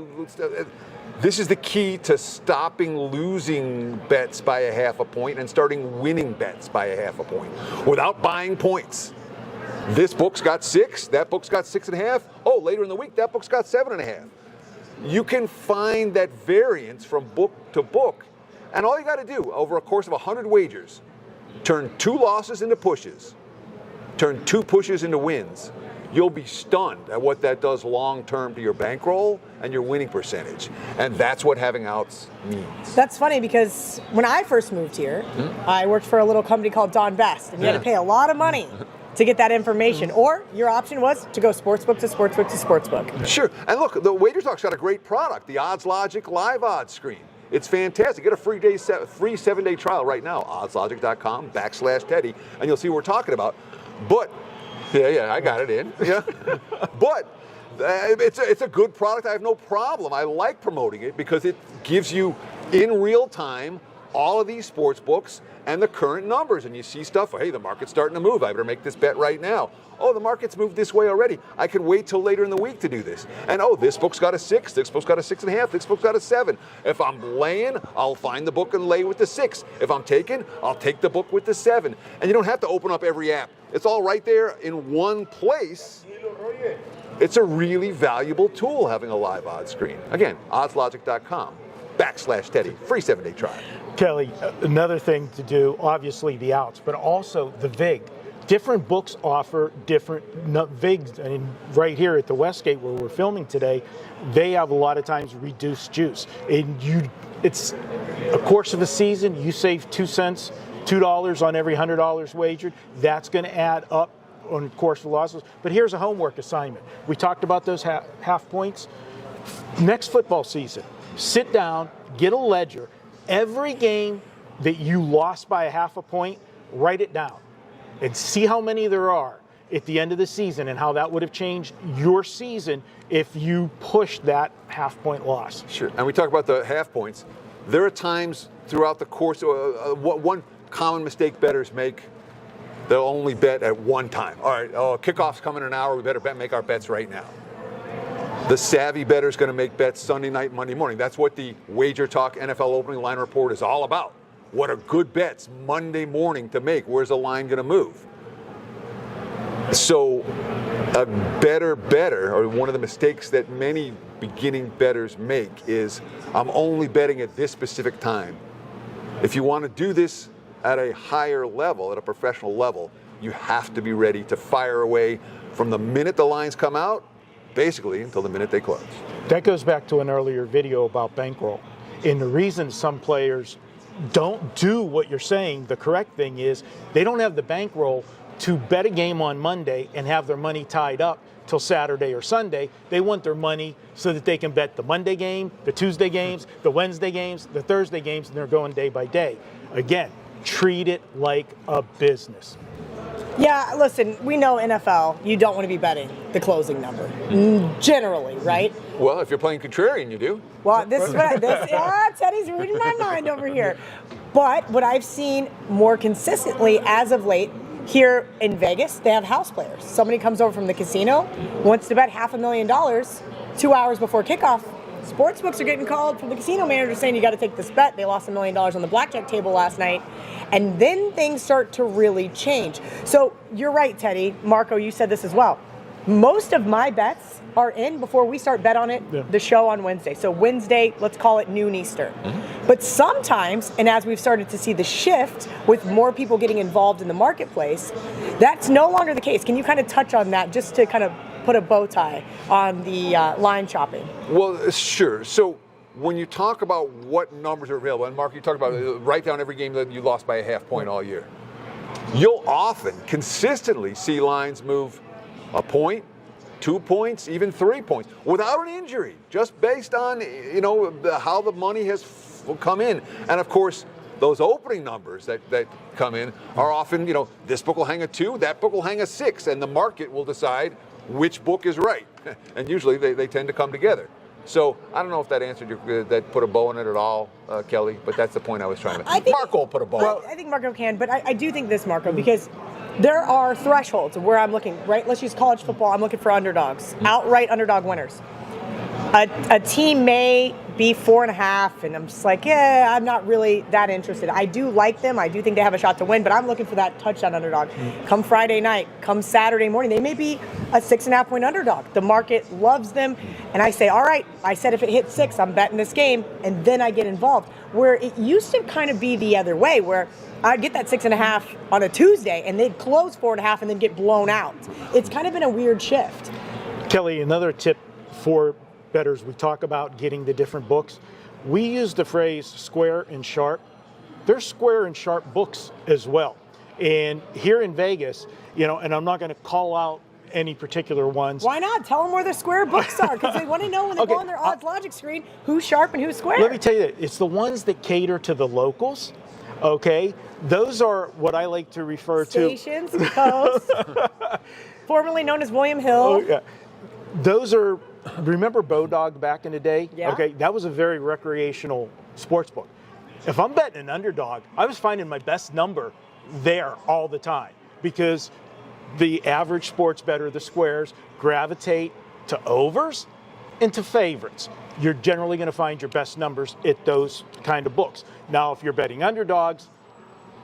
This is the key to stopping losing bets by a half a point and starting winning bets by a half a point without buying points. This book's got 6, that book's got 6.5. Oh, later in the week, that book's got 7.5. You can find that variance from book to book, and all you got to do over a course of 100 wagers, turn 2 losses into pushes, turn 2 pushes into wins. You'll be stunned at what that does long-term to your bankroll and your winning percentage. And that's what having outs means. That's funny because when I first moved here, I worked for a little company called Don Best, and you had to pay a lot of money to get that information. Or your option was to go sportsbook to sportsbook to sportsbook. Sure. And look, the WagerTalk's got a great product, the Odds Logic Live Odds screen. It's fantastic. Get a free 7-day trial right now, oddslogic.com/Teddy, and you'll see what we're talking about. But I got it in. Yeah, but it's a good product. I have no problem. I like promoting it because it gives you in real time all of these sports books and the current numbers, and you see stuff. Hey, the market's starting to move. I better make this bet right now. Oh, the market's moved this way already. I can wait till later in the week to do this. And this book's got a 6. This book's got a 6.5. This book's got a 7. If I'm laying, I'll find the book and lay with the 6. If I'm taking, I'll take the book with the 7. And you don't have to open up every app. It's all right there in one place. It's a really valuable tool having a live odds screen. Again, oddslogic.com/Teddy. Free 7-day trial. Kelly, another thing to do, obviously the outs, but also the VIG. Different books offer different VIGs. And right here at the Westgate where we're filming today, they have a lot of times reduced juice. It's a course of a season, you save 2 cents, $2 on every $100 wagered. That's going to add up on course of losses. But here's a homework assignment. We talked about those half points. Next football season, sit down, get a ledger. Every game that you lost by a half a point, write it down and see how many there are at the end of the season and how that would have changed your season if you pushed that half-point loss. Sure, and we talk about the half points. There are times throughout the course, one common mistake bettors make, they'll only bet at one time. All right, kickoff's coming in an hour, we better make our bets right now. The savvy bettor is going to make bets Sunday night, Monday morning. That's what the WagerTalk NFL Opening Line Report is all about. What are good bets Monday morning to make? Where's the line going to move? So a better, or one of the mistakes that many beginning bettors make is, I'm only betting at this specific time. If you want to do this at a higher level, at a professional level, you have to be ready to fire away from the minute the lines come out, basically until the minute they close. That goes back to an earlier video about bankroll. And the reason some players don't do what you're saying, the correct thing is, they don't have the bankroll to bet a game on Monday and have their money tied up till Saturday or Sunday. They want their money so that they can bet the Monday game, the Tuesday games, the Wednesday games, the Thursday games, and they're going day by day. Again, treat it like a business. Yeah, listen, we know NFL, you don't want to be betting the closing number, generally, right? Well, if you're playing contrarian, you do. Well, this is what Teddy's reading my mind over here. But what I've seen more consistently as of late here in Vegas, they have house players. Somebody comes over from the casino, wants to bet $500,000 2 hours before kickoff. Sportsbooks are getting called from the casino manager saying you got to take this bet. They lost $1 million on the blackjack table last night. And then things start to really change. So you're right, Teddy. Marco, you said this as well. Most of my bets are in before we start bet on it, the show on Wednesday. So Wednesday, let's call it noon Eastern. But sometimes, and as we've started to see the shift with more people getting involved in the marketplace, that's no longer the case. Can you kind of touch on that just to kind of put a bow tie on the line chopping? Well, sure. So when you talk about what numbers are available, and Mark, you talked about write down every game that you lost by a half point all year. You'll often consistently see lines move a point, 2 points, even 3 points without an injury, just based on how the money has come in. And of course, those opening numbers that come in are often, this book will hang a 2, that book will hang a 6, and the market will decide which book is right. And usually they tend to come together. So I don't know if that answered that put a bow on it at all, Kelly, but that's the point I was trying to. Marco will put a bow on it. I think Marco can, but I do think this, Marco, because there are thresholds of where I'm looking, right? Let's use college football. I'm looking for underdogs, outright underdog winners. A team may be 4.5, and I'm just like, I'm not really that interested. I do like them. I do think they have a shot to win, but I'm looking for that touchdown underdog. Come Friday night, come Saturday morning, they may be a 6.5 point underdog. The market loves them, and I say, all right, I said if it hits 6, I'm betting this game, and then I get involved. Where it used to kind of be the other way, where I'd get that 6.5 on a Tuesday, and they'd close 4.5 and then get blown out. It's kind of been a weird shift. Kelly, another tip for bettors, we talk about getting the different books. We use the phrase square and sharp. There's square and sharp books as well. And here in Vegas, and I'm not going to call out any particular ones. Why not? Tell them where the square books are, because they want to know when they go on their odds logic screen who's sharp and who's square. Let me tell you that it's the ones that cater to the locals. Okay, those are what I like to refer Stations, coast, formerly known as William Hill. Oh, yeah. Those are, remember Bodog back in the day? Yeah. Okay, that was a very recreational sports book. If I'm betting an underdog, I was finding my best number there all the time, because the average sports bettor, the squares, gravitate to overs and to favorites. You're generally going to find your best numbers at those kind of books. Now, if you're betting underdogs,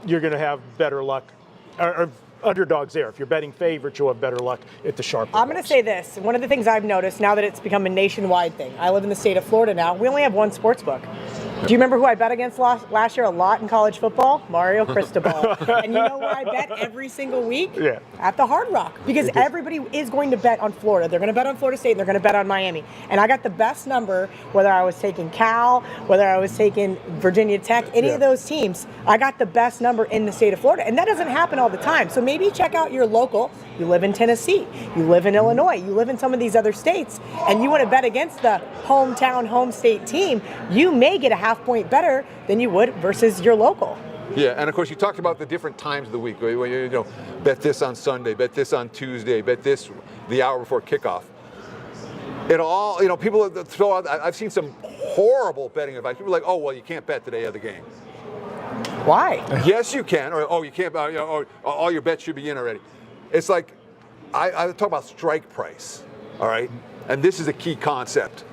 you're going to have better luck, or underdogs there. If you're betting favorites, you'll have better luck at the sharp. I'm going to say this. One of the things I've noticed now that it's become a nationwide thing, I live in the state of Florida now, we only have one sports book. Do you remember who I bet against last year a lot in college football? Mario Cristobal. And you know where I bet every single week? Yeah. At the Hard Rock. Because everybody is going to bet on Florida. They're going to bet on Florida State, and they're going to bet on Miami. And I got the best number, whether I was taking Cal, whether I was taking Virginia Tech, any of those teams, I got the best number in the state of Florida. And that doesn't happen all the time. So maybe check out your local. You live in Tennessee. You live in Illinois. You live in some of these other states. And you want to bet against the hometown, home state team. You may get a half point better than you would versus your local. Yeah, and of course you talked about the different times of the week. When you bet this on Sunday, bet this on Tuesday, bet this the hour before kickoff. It all, people throw out. I've seen some horrible betting advice. People are like, oh well, you can't bet today of the game. Why? Yes, you can. Or you can't. Or all your bets should be in already. It's like I talk about strike price. All right, and this is a key concept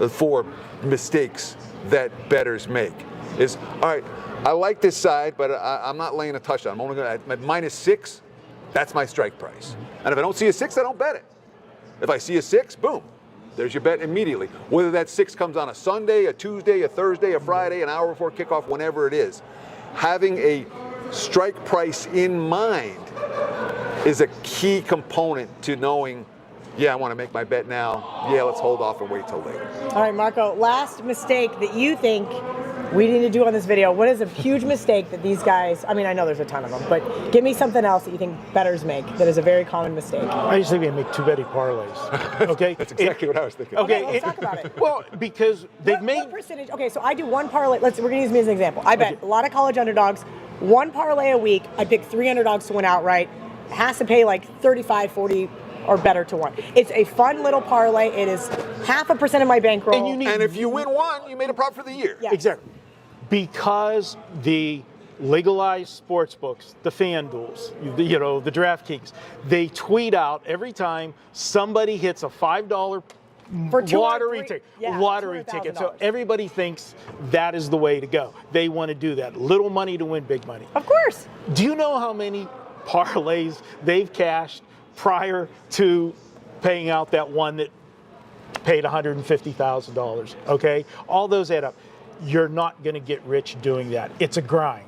for mistakes that bettors make. Is all right. I like this side, but I'm not laying a touchdown. I'm only going to at -6. That's my strike price. And if I don't see a 6, I don't bet it. If I see a 6, boom, there's your bet immediately. Whether that 6 comes on a Sunday, a Tuesday, a Thursday, a Friday, an hour before kickoff, whenever it is. having a strike price in mind is a key component to knowing, yeah, I want to make my bet now. Yeah, let's hold off and wait till later. All right, Marco, last mistake that you think we need to do on this video. What is a huge mistake that these guys, I mean, I know there's a ton of them, but give me something else that you think bettors make that is a very common mistake. I usually make two-betty parlays. Okay? That's exactly what I was thinking. Okay, let's talk about it. Well, because they've made... What percentage? Okay, so I do one parlay. We're going to use me as an example. I bet a lot of college underdogs, one parlay a week. I pick 3 underdogs to win outright. It has to pay like 35, 40 or better to 1. It's a fun little parlay. It is 0.5% of my bankroll. And if you win one, you made a profit for the year. Yes. Exactly. Because the legalized sports books, the FanDuels, the DraftKings, they tweet out every time somebody hits a $5 lottery ticket. So everybody thinks that is the way to go. They want to do that. Little money to win big money. Of course. Do you know how many parlays they've cashed prior to paying out that one that paid $150,000? Okay? All those add up. You're not going to get rich doing that. It's a grind.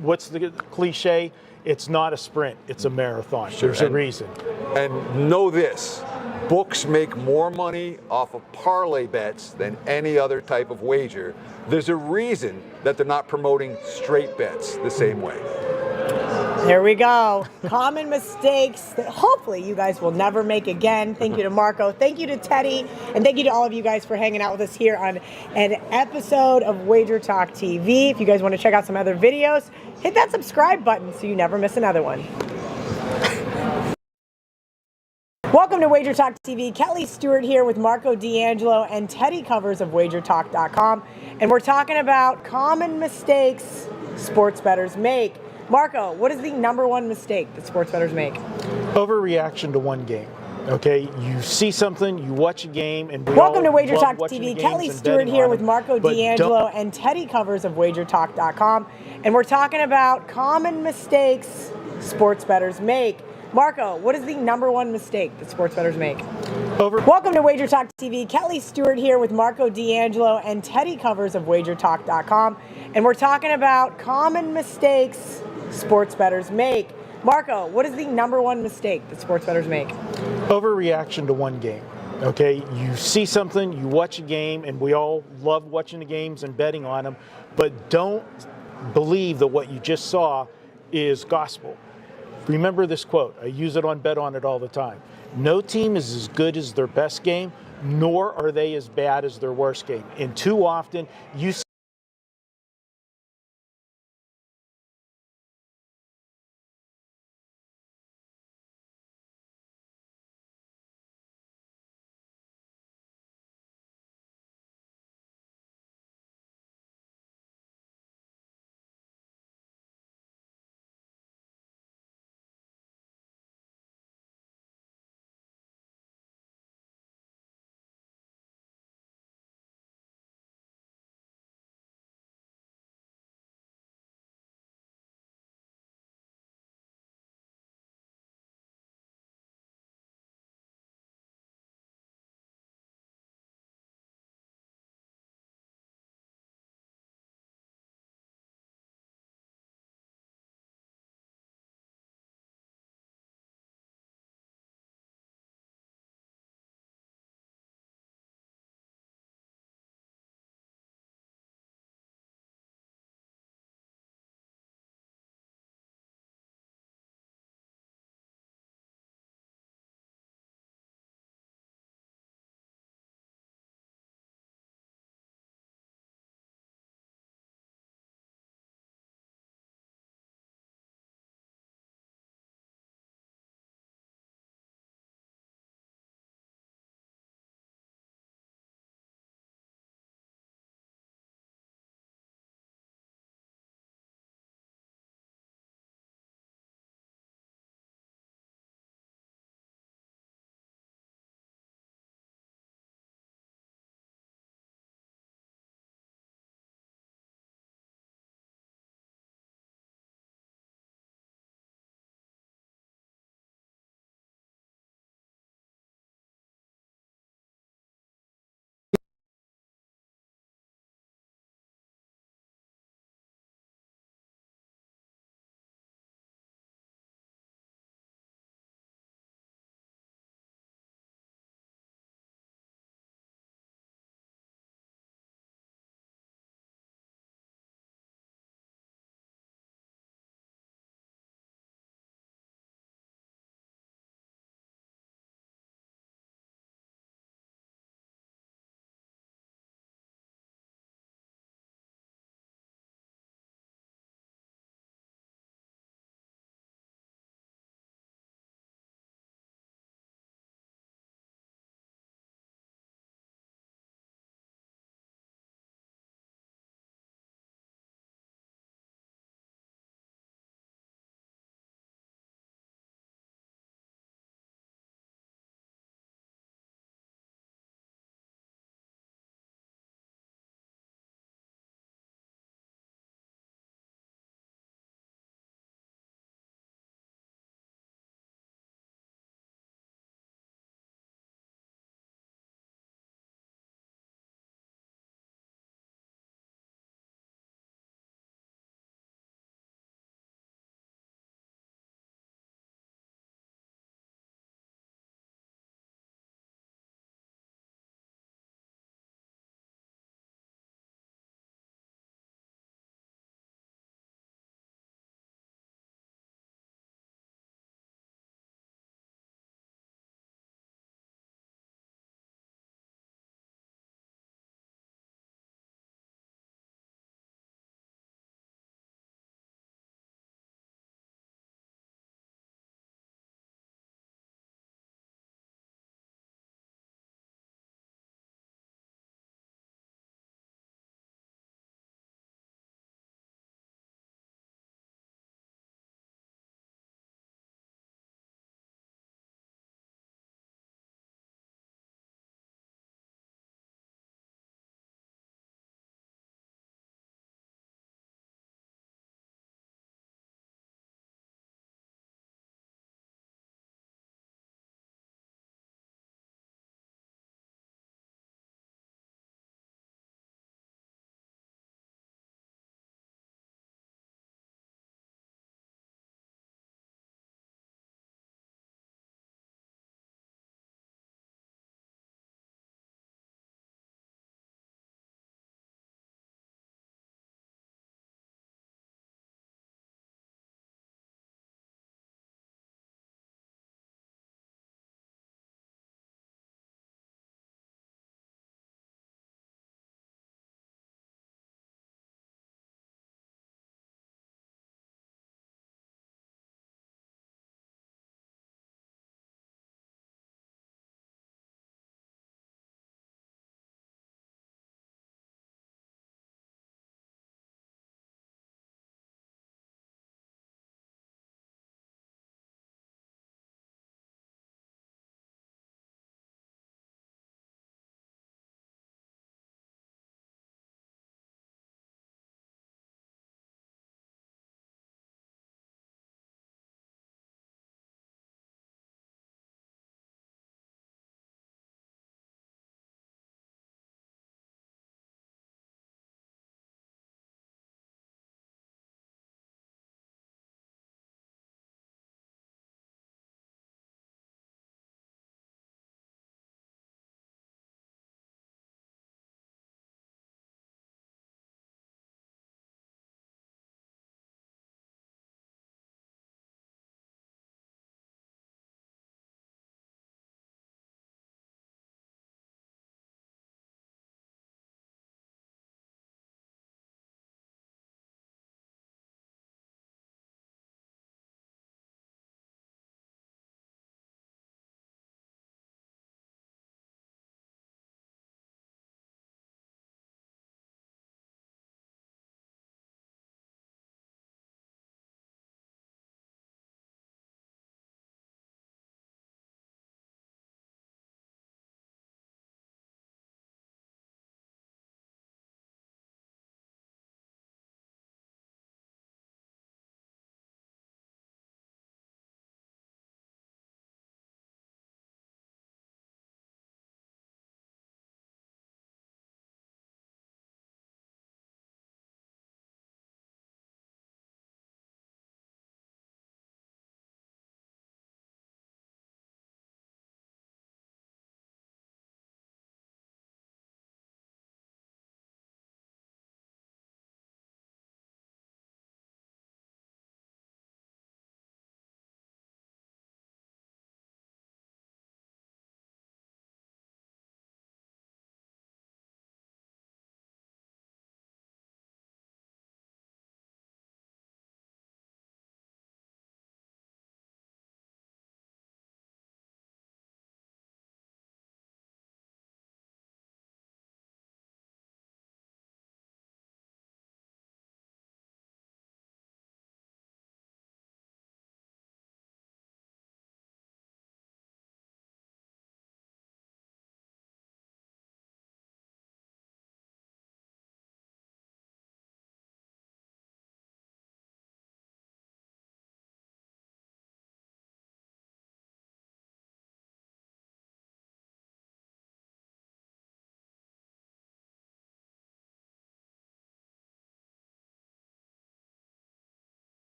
What's the cliche? It's not a sprint. It's a marathon. Sure. There's a reason. And know this, books make more money off of parlay bets than any other type of wager. There's a reason that they're not promoting straight bets the same way. There we go. Common mistakes that hopefully you guys will never make again. Thank you to Marco. Thank you to Teddy. And thank you to all of you guys for hanging out with us here on an episode of WagerTalk TV. If you guys want to check out some other videos, hit that subscribe button so you never miss another one. Welcome to WagerTalk TV. Kelly Stewart here with Marco D'Angelo and Teddy Covers of WagerTalk.com. And we're talking about common mistakes sports bettors make. Marco, what is the #1 mistake that sports bettors make? Overreaction to one game. Okay, you see something, you watch a game, and welcome to WagerTalk TV. Kelly Stewart here with Marco D'Angelo and Teddy Covers of WagerTalk.com, and we're talking about common mistakes sports bettors make. Marco, what is the #1 mistake that sports bettors make? Welcome to WagerTalk TV. Kelly Stewart here with Marco D'Angelo and Teddy Covers of WagerTalk.com, and we're talking about common mistakes sports bettors make. Marco, what is the #1 mistake that sports bettors make? Overreaction to one game. Okay, you see something, you watch a game, and we all love watching the games and betting on them, but don't believe that what you just saw is gospel. Remember this quote. I use it on Bet On It all the time. No team is as good as their best game, nor are they as bad as their worst game. And too often, you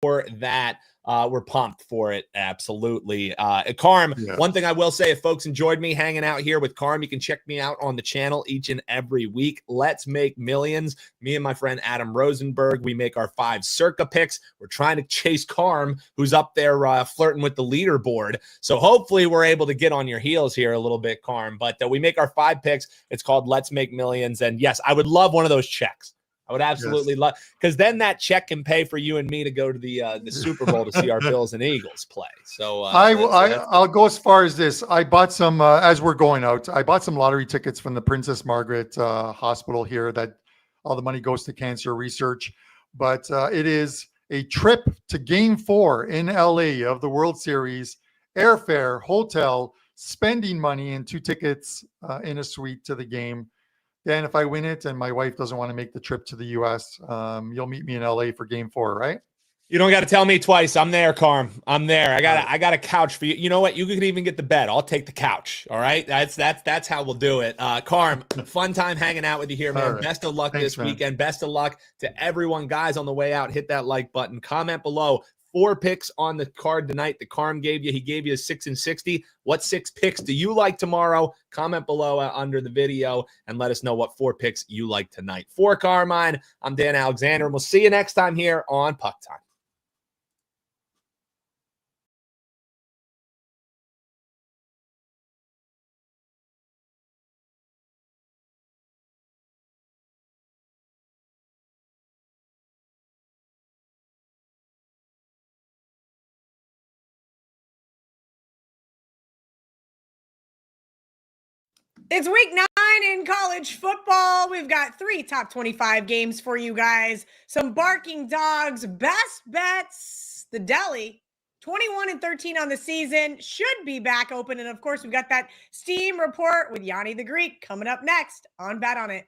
for that. We're pumped for it. Absolutely. Carm, one thing I will say, if folks enjoyed me hanging out here with Carm, you can check me out on the channel each and every week. Let's Make Millions. Me and my friend Adam Rosenberg, we make our 5 circa picks. We're trying to chase Carm, who's up there flirting with the leaderboard. So hopefully we're able to get on your heels here a little bit, Carm. But we make our 5 picks. It's called Let's Make Millions. And yes, I would love one of those checks. I would absolutely love, because then that check can pay for you and me to go to the Super Bowl to see our Bills and Eagles play. So I'll go as far as this. I bought some as we're going out. I bought some lottery tickets from the Princess Margaret Hospital here. That all the money goes to cancer research. But it is a trip to Game 4 in LA of the World Series, airfare, hotel, spending money, and 2 tickets in a suite to the game. Dan, if I win it and my wife doesn't want to make the trip to the U.S., you'll meet me in L.A. for Game 4, right? You don't got to tell me twice. I'm there, Carm. I'm there. I got a couch for you. You know what? You could even get the bed. I'll take the couch. All right. That's how we'll do it. Carm, fun time hanging out with you here, man. Right. Best of luck this weekend. Best of luck to everyone. Guys, on the way out, hit that like button. Comment below. 4 picks on the card tonight that Carm gave you. He gave you a 6 and 60. What 6 picks do you like tomorrow? Comment below under the video and let us know what 4 picks you like tonight. For Carmine, I'm Dan Alexander, and we'll see you next time here on Puck Time. It's week 9 in college football. We've got 3 top 25 games for you guys. Some barking dogs, best bets, the deli, 21-13 on the season, should be back open. And of course, we've got that Steam report with Gianni The Greek coming up next on Bet On It.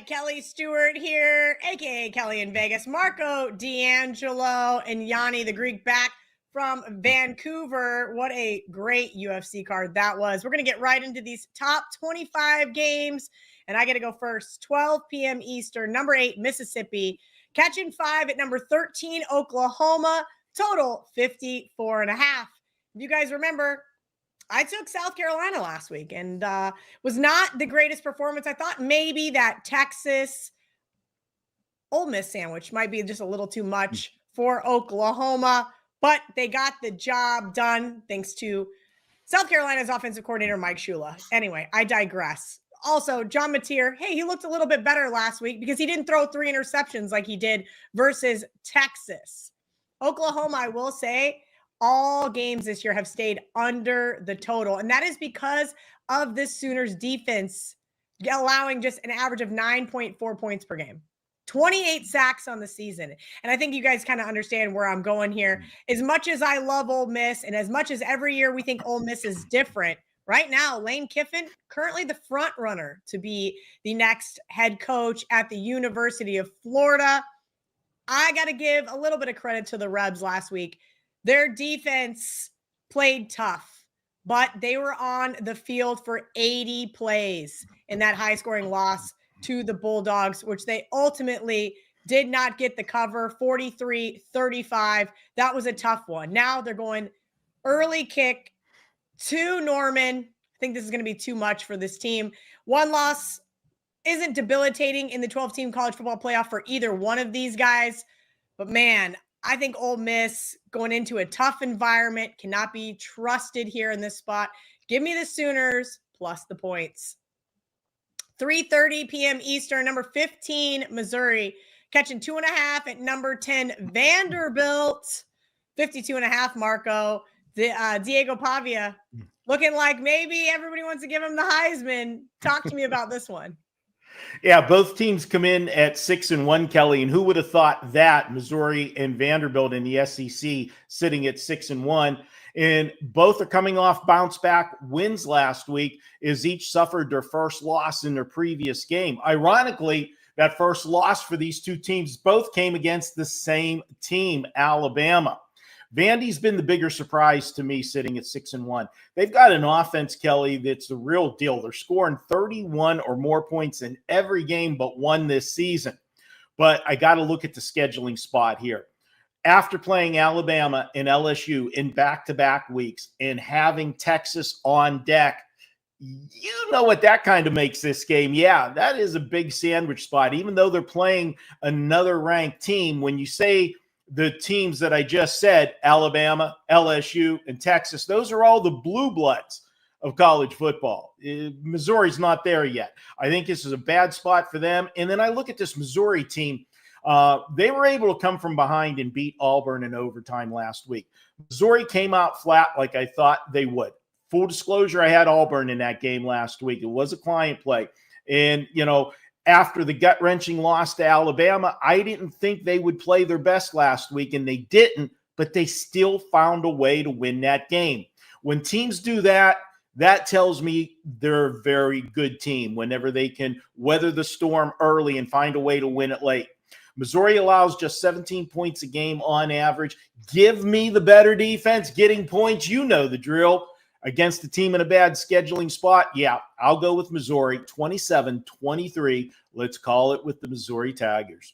Kelly Stewart here, aka Kelly in Vegas, Marco D'Angelo, and Gianni The Greek back from Vancouver. What a great UFC card that was. We're going to get right into these top 25 games, and I got to go first. 12 p.m. Eastern, number 8, Mississippi, catching 5 at number 13, Oklahoma, total 54.5. If you guys remember, I took South Carolina last week and was not the greatest performance. I thought maybe that Texas Ole Miss sandwich might be just a little too much for Oklahoma, but they got the job done thanks to South Carolina's offensive coordinator, Mike Shula. Anyway, I digress. Also, John Mateer, hey, he looked a little bit better last week because he didn't throw 3 interceptions like he did versus Texas. Oklahoma, I will say, all games this year have stayed under the total. And that is because of the Sooners defense allowing just an average of 9.4 points per game, 28 sacks on the season. And I think you guys kind of understand where I'm going here. As much as I love Ole Miss and as much as every year we think Ole Miss is different, right now, Lane Kiffin, currently the front runner to be the next head coach at the University of Florida. I got to give a little bit of credit to the Rebs last week. Their defense played tough, but they were on the field for 80 plays in that high-scoring loss to the Bulldogs, which they ultimately did not get the cover, 43-35. That was a tough one. Now they're going early kick to Norman. I think this is going to be too much for this team. One loss isn't debilitating in the 12-team college football playoff for either one of these guys, but man, I think Ole Miss going into a tough environment cannot be trusted here in this spot. Give me the Sooners plus the points. 3:30 p.m. Eastern, number 15, Missouri, catching 2.5 at number 10, Vanderbilt, 52.5, Marco. Diego Pavia, looking like maybe everybody wants to give him the Heisman. Talk to me about this one. Yeah, both teams come in at 6-1, Kelly, and who would have thought that Missouri and Vanderbilt in the SEC sitting at 6-1, and both are coming off bounce back wins last week as each suffered their first loss in their previous game. Ironically, That first loss for these two teams both came against the same team, Alabama. Vandy's been the bigger surprise to me, sitting at 6-1. They've got an offense, Kelly, that's the real deal. They're scoring 31 or more points in every game but one this season. But I got to look at the scheduling spot here. After playing Alabama and LSU in back-to-back weeks and having Texas on deck, you know what that kind of makes this game. Yeah, that is a big sandwich spot. Even though they're playing another ranked team, when you say the teams that I just said, Alabama, LSU, and Texas, those are all the blue bloods of college football. Missouri's not there yet. I think this is a bad spot for them. And then I look at this Missouri team. They were able to come from behind and beat Auburn in overtime last week. Missouri came out flat like I thought they would. Full disclosure, I had Auburn in that game last week. It was a client play. And, after the gut-wrenching loss to Alabama, I didn't think they would play their best last week, and they didn't, but they still found a way to win that game. When teams do that, that tells me they're a very good team whenever they can weather the storm early and find a way to win it late. Missouri allows just 17 points a game on average. Give me the better defense, getting points. You know the drill. Against a team in a bad scheduling spot, yeah, I'll go with Missouri, 27-23. Let's call it with the Missouri Tigers.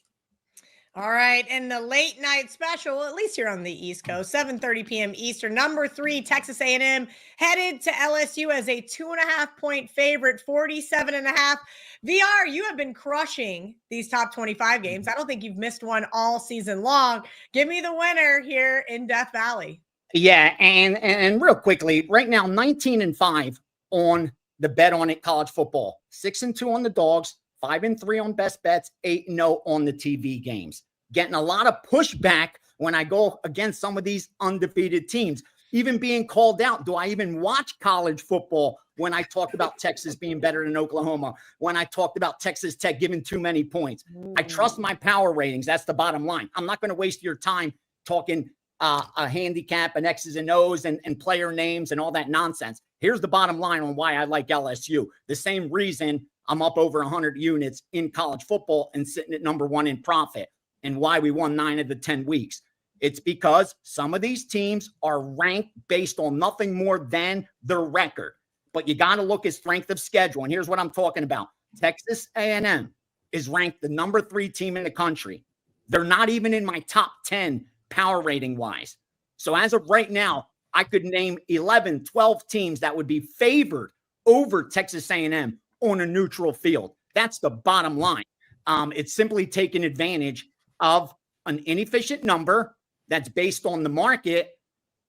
All right, and the late night special, at least here on the East Coast, 7:30 p.m. Eastern. Number 3, Texas A&M headed to LSU as a 2.5-point favorite, 47.5. VR, you have been crushing these top 25 games. I don't think you've missed one all season long. Give me the winner here in Death Valley. Yeah, and real quickly, right now, 19-5 on the Bet On It college football, 6-2 on the dogs, 5-3 on best bets, 8-0 on the TV games. Getting a lot of pushback when I go against some of these undefeated teams. Even being called out, do I even watch college football when I talked about Texas being better than Oklahoma, when I talked about Texas Tech giving too many points? I trust my power ratings. That's the bottom line. I'm not going to waste your time talking a handicap and X's and O's and player names and all that nonsense. Here's the bottom line on why I like LSU. The same reason I'm up over 100 units in college football and sitting at number 1 in profit, and why we won 9 of the 10 weeks. It's because some of these teams are ranked based on nothing more than their record. But you got to look at strength of schedule. And here's what I'm talking about. Texas A&M is ranked the number 3 team in the country. They're not even in my top 10 power rating wise. So as of right now, I could name 11, 12 teams that would be favored over Texas A&M on a neutral field. That's the bottom line. It's simply taking advantage of an inefficient number that's based on the market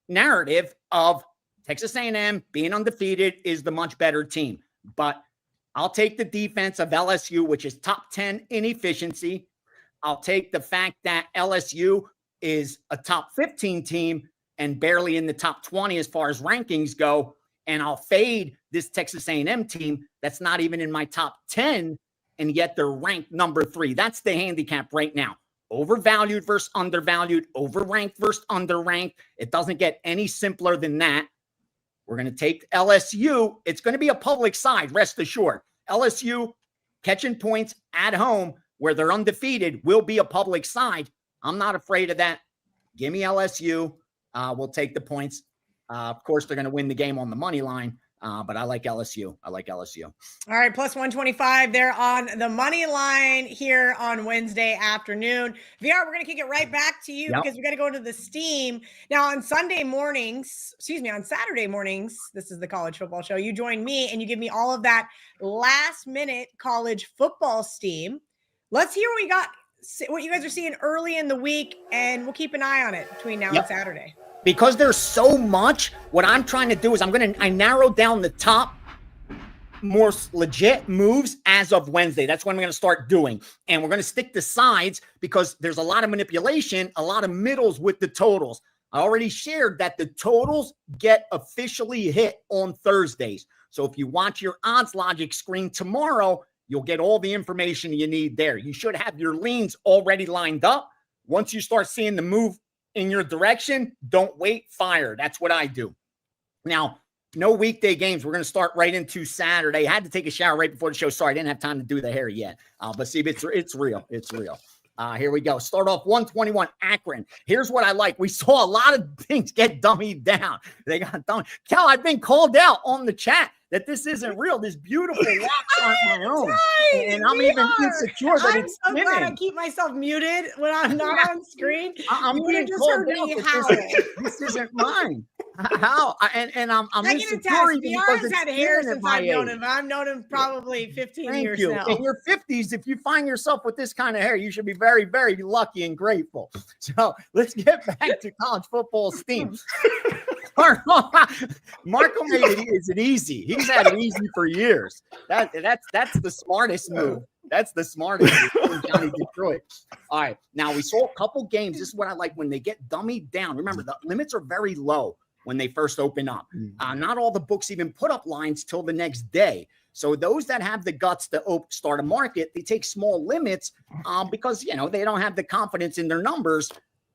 narrative of Texas A&M being undefeated is the much better team. But I'll take the defense of LSU, which is top 10 in efficiency. I'll take the fact that LSU is a top 15 team and barely in the top 20 as far as rankings go. And I'll fade this Texas A&M team that's not even in my top 10, and yet they're ranked number 3. That's the handicap right now. Overvalued versus undervalued, overranked versus underranked. It doesn't get any simpler than that. We're going to take LSU. It's going to be a public side, rest assured. LSU catching points at home where they're undefeated will be a public side. I'm not afraid of that. Give me LSU. We'll take the points. Of course, they're going to win the game on the money line, but I like LSU. I like LSU. All right, plus 125 there on the money line here on Wednesday afternoon. VR, we're going to kick it right back to you because we got to go to the steam. Now, on Saturday mornings, this is the college football show. You join me and you give me all of that last-minute college football steam. Let's hear what you guys are seeing early in the week, and we'll keep an eye on it between now and Saturday. Because there's so much, what I'm trying to do is I narrowed down the top most legit moves as of Wednesday. That's what I'm going to start doing. And we're going to stick to sides because there's a lot of manipulation, a lot of middles with the totals. I already shared that the totals get officially hit on Thursdays. So if you watch your odds logic screen tomorrow, you'll get all the information you need there. You should have your leans already lined up. Once you start seeing the move in your direction, don't wait, fire. That's what I do. Now, no weekday games. We're going to start right into Saturday. I had to take a shower right before the show. Sorry, I didn't have time to do the hair yet. But see, it's real. It's real. Here we go. Start off 121 Akron. Here's what I like. We saw a lot of things get dummied down. They got dummied. Cal, I've been called out on the chat that this isn't real. This beautiful locks aren't my own. Right. And I'm even insecure that I'm it's so glad I spinning. keep myself muted when I'm not on screen. I'm You would have being just called heard out me that howl. this isn't mine. How? And I'm I can insecure attest. even VR because has it's had hair spinning at since my I've known age. him. I've known him probably 15 Thank years you. now. In your 50s, if you find yourself with this kind of hair, you should be very, very lucky and grateful. So let's get back to college football steam. Marco made it easy. He's had it easy for years. That's the smartest move. That's the smartest move. Gianni Detroit. All right. Now we saw a couple games. This is what I like when they get dummied down. Remember, the limits are very low when they first open up. Not all the books even put up lines till the next day. So those that have the guts to start a market, they take small limits because, they don't have the confidence in their numbers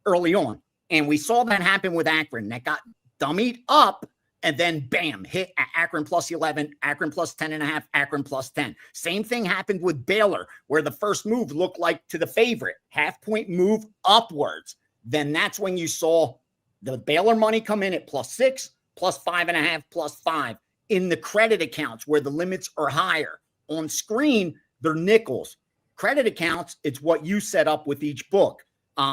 early on. And we saw that happen with Akron. That got dummied up and then bam, hit at Akron plus 11, Akron plus 10.5, Akron plus 10. Same thing happened with Baylor, where the first move looked like to the favorite, half-point move upwards. Then that's when you saw the Baylor money come in at plus 6, plus 5.5, plus 5 in the credit accounts where the limits are higher. On screen, they're nickels. Credit accounts, it's what you set up with each book.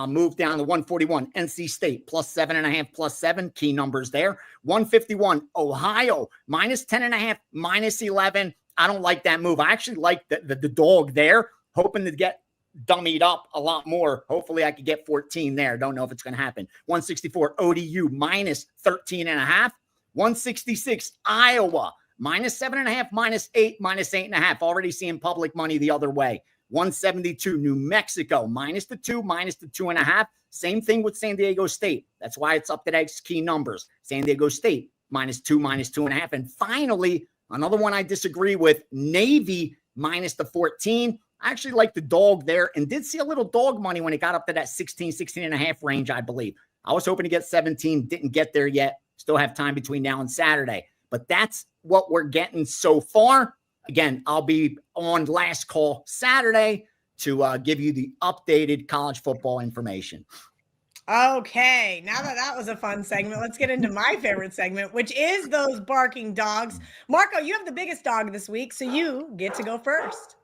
Move down to 141, NC State, plus 7.5, plus 7, key numbers there. 151, Ohio, minus 10.5, minus 11. I don't like that move. I actually like the dog there, hoping to get dummied up a lot more. Hopefully I could get 14 there. Don't know if it's going to happen. 164, ODU, minus 13.5. 166, Iowa, minus 7.5, minus 8, minus 8.5. Already seeing public money the other way. 172, New Mexico, minus the 2, minus the 2.5. Same thing with San Diego State. That's why it's up to those key numbers. San Diego State, minus 2, minus 2.5. And finally, another one I disagree with, Navy, minus the 14. I actually like the dog there and did see a little dog money when it got up to that 16.5 range, I believe. I was hoping to get 17, didn't get there yet. Still have time between now and Saturday. But that's what we're getting so far. Again, I'll be on last call Saturday to give you the updated college football information. Okay, now that was a fun segment, let's get into my favorite segment, which is those barking dogs. Marco, you have the biggest dog this week, so you get to go first.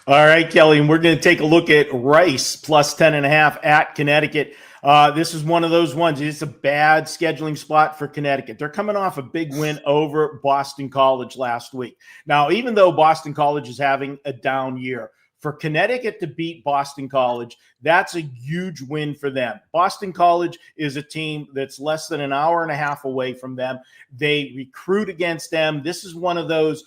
All right, Kelly, and we're going to take a look at Rice plus 10.5 at Connecticut. This is one of those ones. It's a bad scheduling spot for Connecticut. They're coming off a big win over Boston College last week. Now, even though Boston College is having a down year, for Connecticut to beat Boston College, that's a huge win for them. Boston College is a team that's less than an hour and a half away from them. They recruit against them. This is one of those,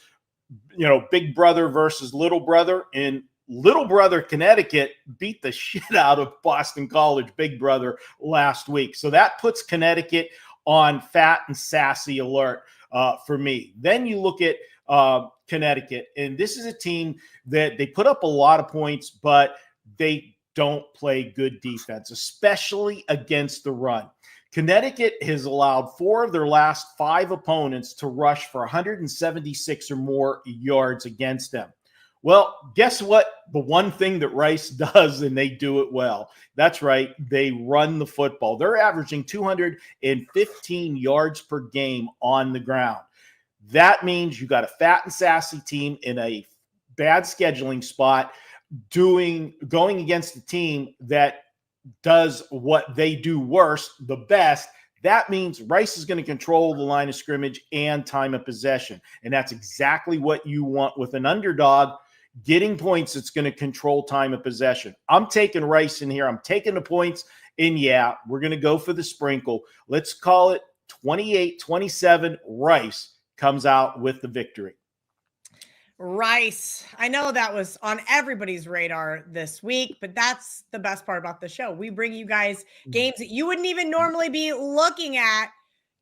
big brother versus little brother. And little brother Connecticut beat the shit out of Boston College big brother last week. So that puts Connecticut on fat and sassy alert for me. Then you look at Connecticut, and this is a team that they put up a lot of points, but they don't play good defense, especially against the run. Connecticut has allowed 4 of their last 5 opponents to rush for 176 or more yards against them. Well, guess what? The one thing that Rice does, and they do it well, that's right, they run the football. They're averaging 215 yards per game on the ground. That means you got a fat and sassy team in a bad scheduling spot going against a team that does what they do worst, the best. That means Rice is going to control the line of scrimmage and time of possession. And that's exactly what you want with an underdog getting points. That's going to control time of possession. I'm taking Rice in here. I'm taking the points. And yeah, we're going to go for the sprinkle. Let's call it 28-27. Rice comes out with the victory. Rice. I know that was on everybody's radar this week, but that's the best part about the show. We bring you guys games that you wouldn't even normally be looking at.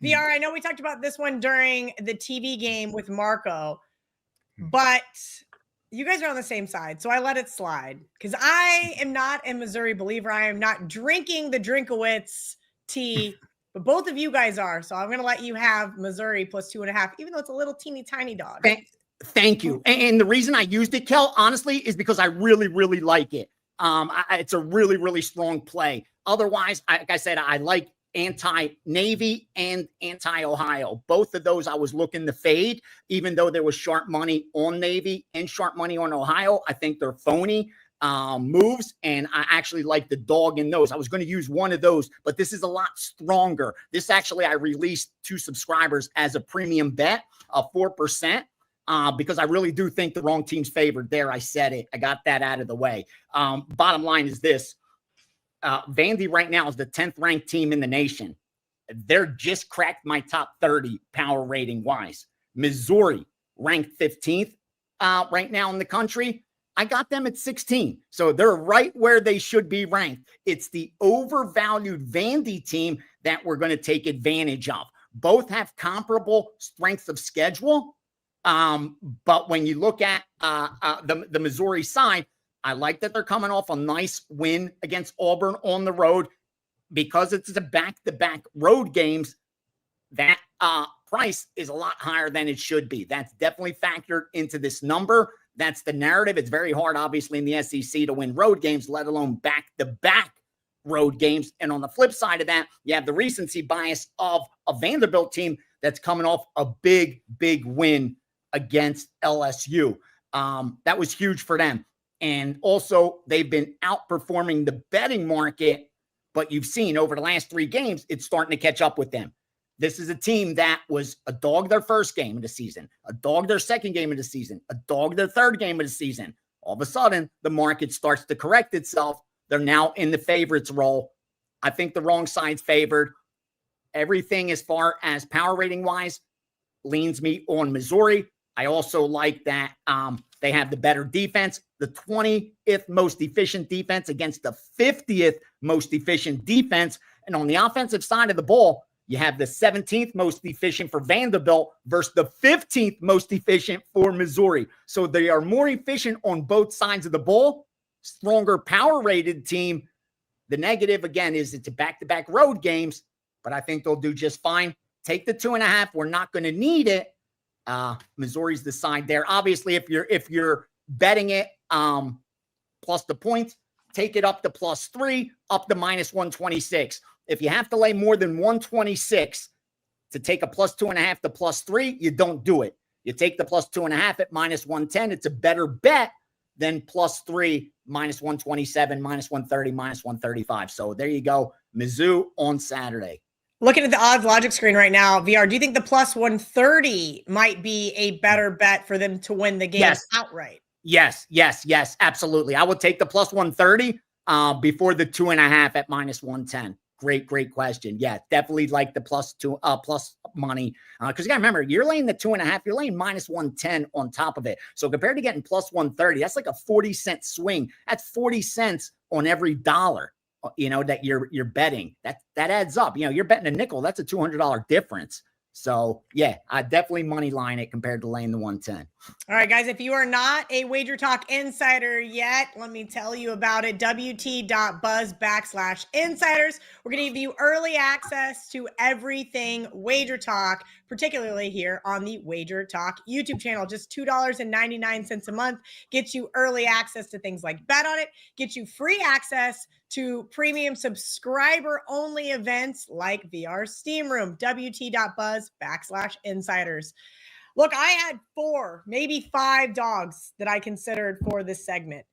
VR, I know we talked about this one during the TV game with Marco, but you guys are on the same side, so I let it slide because I am not a Missouri believer. I am not drinking the Drinkowitz tea but both of you guys are. So I'm going to let you have Missouri plus 2.5, even though it's a little teeny tiny dog. Thank you. And the reason I used it, Kel, honestly, is because I really, really like it. It's a really, really strong play. Otherwise, like I said, I like anti-Navy and anti-Ohio. Both of those I was looking to fade, even though there was sharp money on Navy and sharp money on Ohio. I think they're phony moves, and I actually like the dog in those. I was going to use one of those, but this is a lot stronger. This actually I released to subscribers as a premium bet of 4%. Because I really do think the wrong team's favored. There, I said it. I got that out of the way. Bottom line is this. Vandy right now is the 10th ranked team in the nation. They're just cracked my top 30 power rating wise. Missouri ranked 15th right now in the country. I got them at 16. So they're right where they should be ranked. It's the overvalued Vandy team that we're going to take advantage of. Both have comparable strengths of schedule. But when you look at the Missouri side, I like that they're coming off a nice win against Auburn on the road. Because it's a back-to-back road games, that price is a lot higher than it should be. That's definitely factored into this number. That's the narrative. It's very hard, obviously, in the SEC to win road games, let alone back-to-back road games. And on the flip side of that, you have the recency bias of a Vanderbilt team that's coming off a big, big win against LSU. That was huge for them. And also, they've been outperforming the betting market, but you've seen over the last 3 games, it's starting to catch up with them. This is a team that was a dog their first game of the season, a dog their second game of the season, a dog their third game of the season. All of a sudden, the market starts to correct itself. They're now in the favorites role. I think the wrong side's favored. Everything as far as power rating wise leans me on Missouri. I also like that they have the better defense, the 20th most efficient defense against the 50th most efficient defense. And on the offensive side of the ball, you have the 17th most efficient for Vanderbilt versus the 15th most efficient for Missouri. So they are more efficient on both sides of the ball. Stronger power rated team. The negative, again, is it's a back-to-back road games, but I think they'll do just fine. Take the 2.5. We're not going to need it. Missouri's the side there. Obviously, if you're betting it plus the points, take it up to +3, up to -126. If you have to lay more than 126 to take a +2.5 to +3, you don't do it. You take the +2.5 at -110. It's a better bet than +3, -127, -130, -135. So there you go. Mizzou on Saturday. Looking at the odds logic screen right now, VR, do you think the +130 might be a better bet for them to win the game outright? Yes, absolutely. I would take the +130 before the 2.5 at -110. Great question. Yeah, definitely like the plus money. Because you got to remember, you're laying the 2.5, you're laying -110 on top of it. So compared to getting +130, that's like a 40-cent swing. That's 40 cents on every dollar, that you're betting. That adds up. You're betting a nickel. That's a $200 difference. So, yeah, I definitely money line it compared to laying the 110. All right, guys, if you are not a WagerTalk insider yet, let me tell you about it. WT.buzz/insiders. We're going to give you early access to everything WagerTalk, particularly here on the WagerTalk YouTube channel. Just $2.99 a month gets you early access to things like Bet On It, gets you free access to premium subscriber-only events like VR Steam Room. WT.buzz/insiders. Look, I had 4, maybe 5 dogs that I considered for this segment.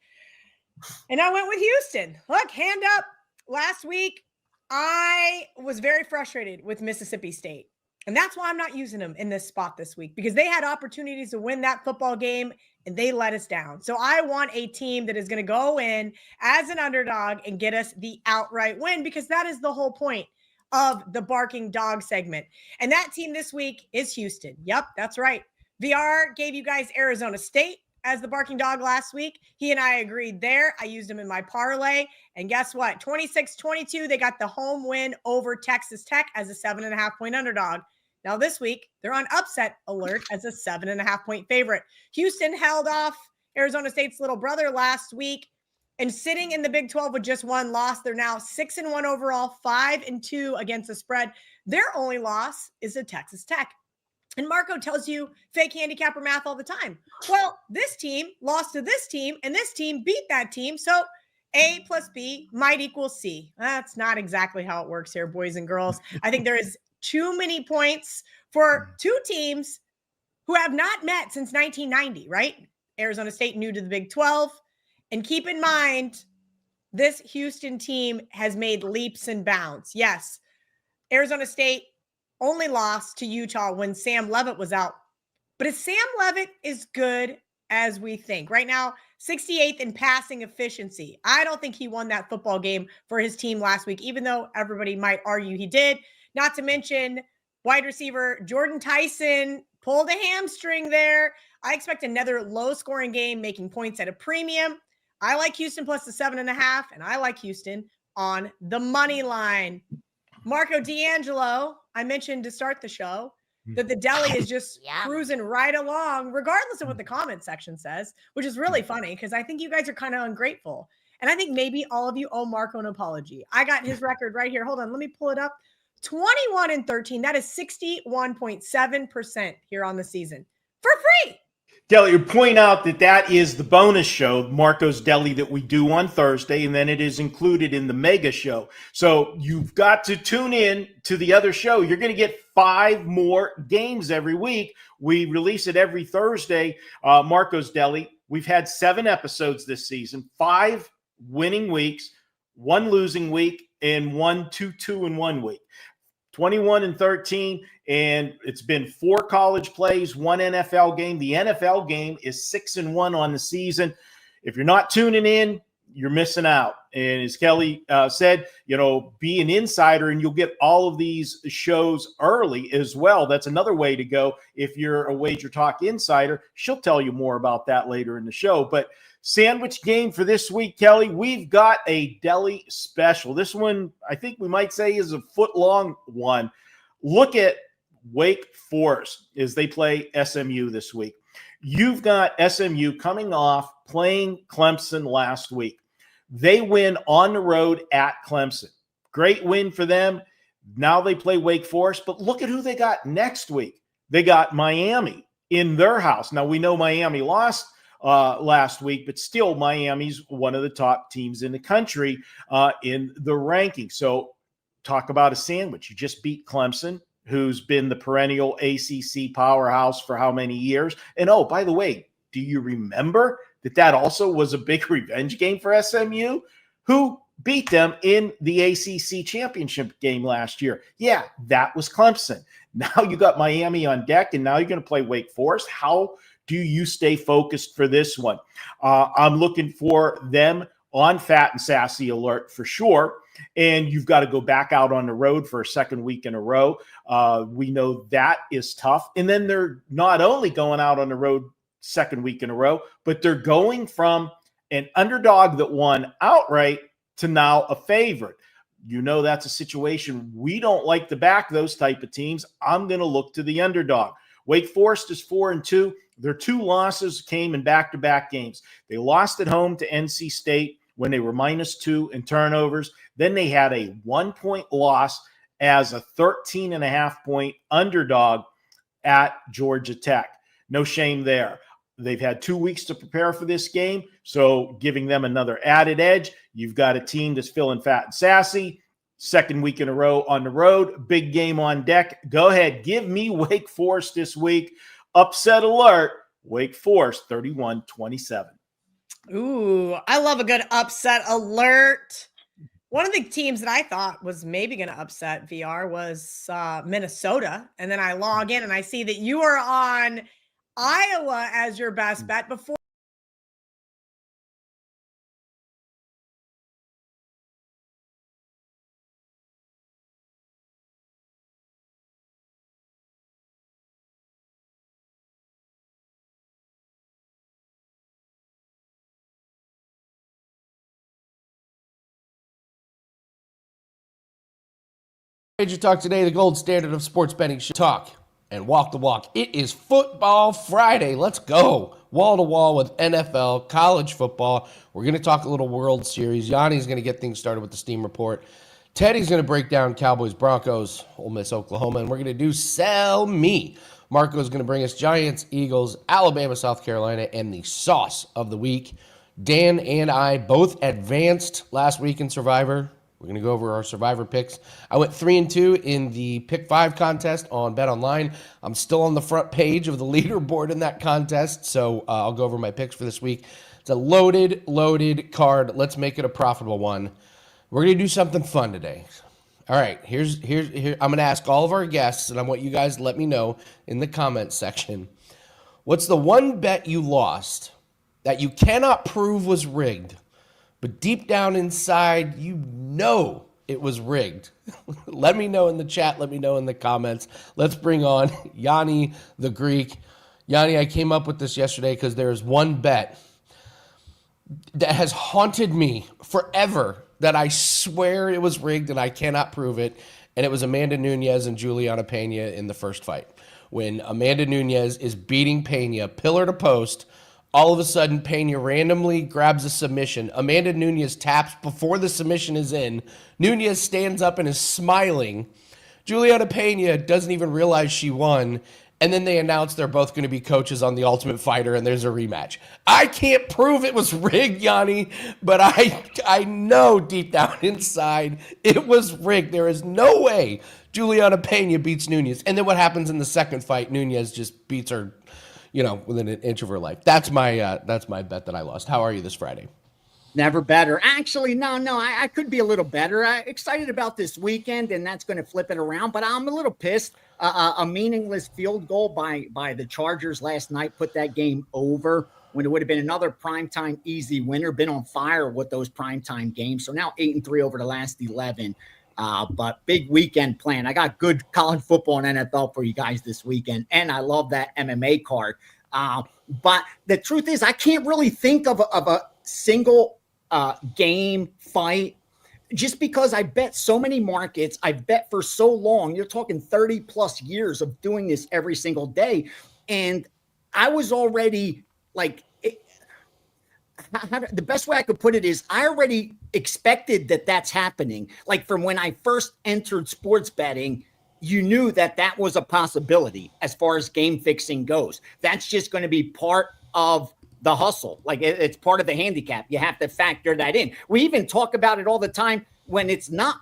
And I went with Houston. Look, hand up. Last week, I was very frustrated with Mississippi State. And that's why I'm not using them in this spot this week, because they had opportunities to win that football game and they let us down. So I want a team that is going to go in as an underdog and get us the outright win, because that is the whole point of the barking dog segment. And that team this week is Houston. Yep, that's right. VR gave you guys Arizona State as the barking dog last week. He and I agreed there. I used him in my parlay. And guess what? 26-22, they got the home win over Texas Tech as a 7.5-point underdog. Now this week, they're on upset alert as a 7.5-point favorite. Houston held off Arizona State's little brother last week. and sitting in the Big 12 with just one loss. They're now 6-1 overall, 5-2 against the spread. Their only loss is to Texas Tech. And Marco tells you fake handicapper math all the time. Well, this team lost to this team, and this team beat that team. So A plus B might equal C. That's not exactly how it works here, boys and girls. I think there is too many points for two teams who have not met since 1990, right? Arizona State new to the Big 12. And keep in mind, this Houston team has made leaps and bounds. Yes, Arizona State only lost to Utah when Sam Leavitt was out. But if Sam Leavitt is good as we think, right now, 68th in passing efficiency. I don't think he won that football game for his team last week, even though everybody might argue he did. Not to mention wide receiver Jordan Tyson pulled a hamstring there. I expect another low-scoring game, making points at a premium. I like Houston plus the 7.5, and I like Houston on the money line. Marco D'Angelo, I mentioned to start the show that the deli is just cruising right along, regardless of what the comment section says, which is really funny because I think you guys are kind of ungrateful. And I think maybe all of you owe Marco an apology. I got his record right here. Hold on, let me pull it up. 21-13. That is 61.7% here on the season for free. Deli, you point out that is the bonus show, Marco's Deli, that we do on Thursday, and then it is included in the mega show. So you've got to tune in to the other show. You're going to get 5 more games every week. We release it every Thursday, Marco's Deli. We've had 7 episodes this season, 5 winning weeks, 1 losing week, and 1 2-2-1 week. 21-13, and it's been 4 college plays, 1 NFL game. The NFL game is 6-1 on the season. If you're not tuning in, you're missing out. And as Kelly said, be an insider and you'll get all of these shows early as well. That's another way to go. If you're a WagerTalk insider, she'll tell you more about that later in the show. But sandwich game for this week, Kelly, we've got a deli special. This one, I think we might say, is a foot-long one. Look at Wake Forest as they play SMU this week. You've got SMU coming off playing Clemson last week. They win on the road at Clemson. Great win for them. Now they play Wake Forest, but look at who they got next week. They got Miami in their house. Now, we know Miami lost last week, but still Miami's one of the top teams in the country in the rankings. So talk about a sandwich. You just beat Clemson, who's been the perennial ACC powerhouse for how many years? And oh, by the way, do you remember that also was a big revenge game for SMU, who beat them in the ACC championship game last year? Yeah, that was Clemson. Now you got Miami on deck, and now you're going to play Wake Forest. How do you stay focused for this one? I'm looking for them on Fat and Sassy alert for sure. And you've got to go back out on the road for a second week in a row. We know that is tough. And then they're not only going out on the road second week in a row, but they're going from an underdog that won outright to now a favorite. That's a situation we don't like to back those type of teams. I'm going to look to the underdog. Wake Forest is 4-2. Their 2 losses came in back-to-back games. They lost at home to NC State when they were -2 in turnovers. Then they had a 1-point loss as a 13.5-point underdog at Georgia Tech. No shame there. They've had 2 weeks to prepare for this game, so giving them another added edge. You've got a team that's feeling fat and sassy. Second week in a row on the road. Big game on deck. Go ahead. Give me Wake Forest this week. Upset alert. Wake Forest 31-27. Ooh, I love a good upset alert. One of the teams that I thought was maybe going to upset VR was Minnesota. And then I log in and I see that you are on Iowa as your best bet before. WagerTalk today, the gold standard of sports betting talk, and walk the walk. It is Football Friday. Let's go. wall to wall with NFL, college football. We're going to talk a little World Series. Yanni's going to get things started with the Steam Report. Teddy's going to break down Cowboys, Broncos, Ole Miss, Oklahoma, and we're going to do Sell Me. Marco's going to bring us Giants, Eagles, Alabama, South Carolina, and the sauce of the week. Dan and I both advanced last week in Survivor. We're going to go over our Survivor picks. I went 3-2 in the Pick 5 contest on Bet Online. I'm still on the front page of the leaderboard in that contest, so I'll go over my picks for this week. It's a loaded card. Let's make it a profitable one. We're going to do something fun today. All right, here. I'm going to ask all of our guests, and I want you guys to let me know in the comments section. What's the one bet you lost that you cannot prove was rigged, but deep down inside, you know it was rigged? Let me know in the chat. Let me know in the comments. Let's bring on Gianni The Greek. Gianni, I came up with this yesterday because there's one bet that has haunted me forever that I swear it was rigged and I cannot prove it. And it was Amanda Nunes and Juliana Pena in the first fight. When Amanda Nunes is beating Pena pillar to post, all of a sudden, Pena randomly grabs a submission. Amanda Nunes taps before the submission is in. Nunes stands up and is smiling. Juliana Pena doesn't even realize she won. And then they announce they're both going to be coaches on The Ultimate Fighter, and there's a rematch. I can't prove it was rigged, Yanni, but I know deep down inside it was rigged. There is no way Juliana Pena beats Nunes. And then what happens in the second fight? Nunes just beats her, within an inch of her life. That's my bet that I lost. How are you this Friday? Never better. Actually, no, I could be a little better. Excited about this weekend, and that's going to flip it around, but I'm a little pissed. A meaningless field goal by the Chargers last night put that game over when it would have been another primetime easy winner. Been on fire with those primetime games. So now 8-3 over the last 11. But big weekend plan. I got good college football and NFL for you guys this weekend, and I love that MMA card. But the truth is, I can't really think of a single game fight, just because I bet so many markets. I've bet for so long. You're talking 30 plus years of doing this every single day. And I was already like, the best way I could put it is I already expected that that's happening. Like from when I first entered sports betting, you knew that was a possibility as far as game fixing goes. That's just going to be part of the hustle. Like it's part of the handicap. You have to factor that in. We even talk about it all the time when it's not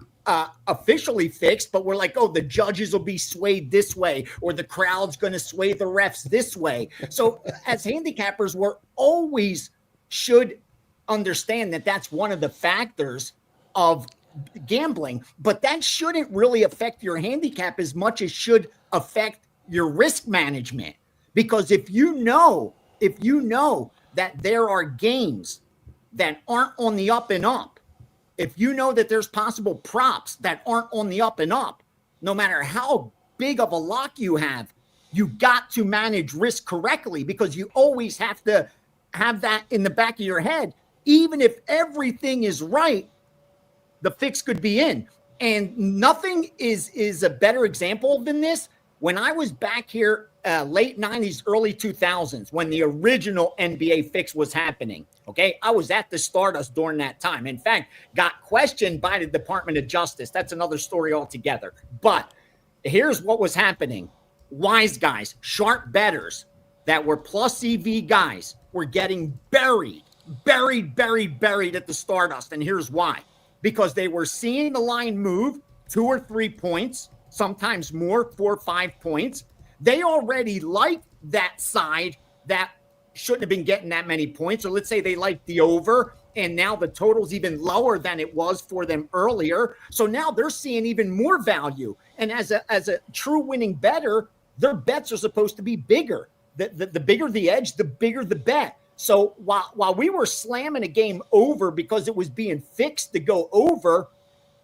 officially fixed, but we're like, oh, the judges will be swayed this way, or the crowd's going to sway the refs this way. So as handicappers, we're always should understand that that's one of the factors of gambling, but that shouldn't really affect your handicap as much as should affect your risk management. Because if you know that there are games that aren't on the up and up, if you know that there's possible props that aren't on the up and up, no matter how big of a lock you have, you got to manage risk correctly, because you always have to have that in the back of your head. Even if everything is right, the fix could be in. And nothing is a better example than this. When I was back here, late 90s, early 2000s, when the original NBA fix was happening, okay, I was at the Stardust during that time. In fact, got questioned by the Department of Justice. That's another story altogether. But here's what was happening. Wise guys, sharp bettors that were plus EV guys were getting buried at the Stardust. And here's why. Because they were seeing the line move 2 or 3 points, sometimes more, 4 or 5 points. They already liked that side that shouldn't have been getting that many points. Or let's say they liked the over, and now the total's even lower than it was for them earlier. So now they're seeing even more value. And as a true winning bettor, their bets are supposed to be bigger. The bigger the edge, the bigger the bet. So while we were slamming a game over because it was being fixed to go over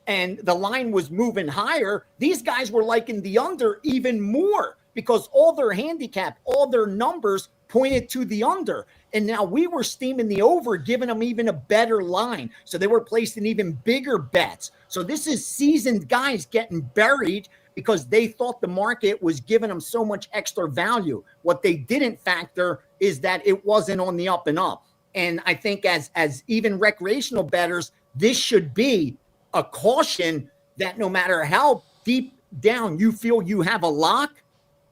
and the line was moving higher, these guys were liking the under even more because all their handicap, all their numbers pointed to the under. And now we were steaming the over, giving them even a better line. So they were placing even bigger bets. So this is seasoned guys getting buried because they thought the market was giving them so much extra value. What they didn't factor is that it wasn't on the up and up. And I think as even recreational bettors, this should be a caution that no matter how deep down you feel you have a lock,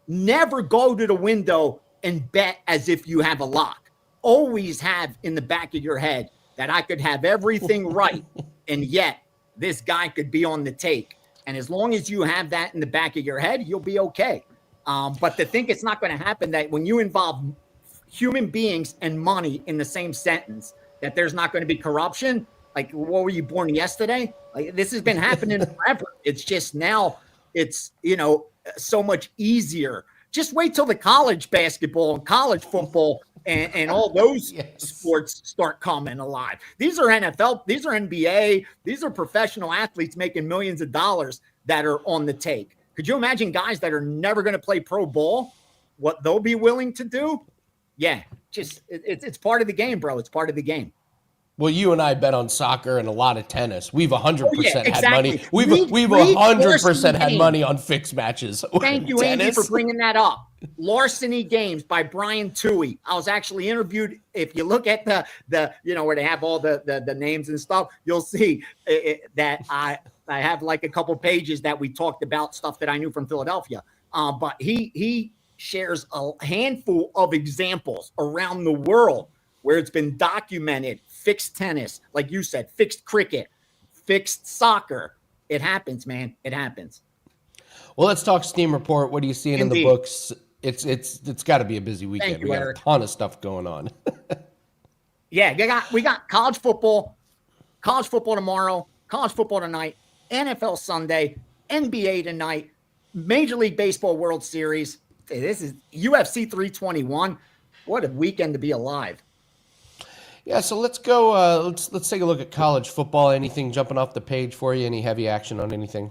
never go to the window and bet as if you have a lock. Always have in the back of your head that I could have everything right, and yet this guy could be on the take. And as long as you have that in the back of your head, you'll be okay. But to think it's not going to happen, that when you involve human beings and money in the same sentence, that there's not going to be corruption. Like, what were you born yesterday? Like, this has been happening forever. It's just now it's, so much easier. Just wait till the college basketball and college football and all those sports start coming alive. These are NFL, these are NBA, these are professional athletes making millions of dollars that are on the take. Could you imagine guys that are never going to play pro ball, what they'll be willing to do? Yeah, just it's part of the game, bro. It's part of the game. Well, you and I bet on soccer and a lot of tennis. We've 100% had money. We've 100% had money on fixed matches. Thank you, Andy, for bringing that up. Larceny Games by Brian Toohey. I was actually interviewed. If you look at the where they have all the names and stuff, you'll see that I have like a couple pages that we talked about stuff that I knew from Philadelphia. But he shares a handful of examples around the world where it's been documented. Fixed tennis, like you said, fixed cricket, fixed soccer. It happens, man. It happens. Well, let's talk Steam Report. What are you seeing in the books? It's got to be a busy weekend. We got a ton of stuff going on. Yeah, we got college football tomorrow, college football tonight, NFL Sunday, NBA tonight, Major League Baseball World Series. Hey, this is UFC 321. What a weekend to be alive. Yeah, so let's go. Let's take a look at college football. Anything jumping off the page for you? Any heavy action on anything?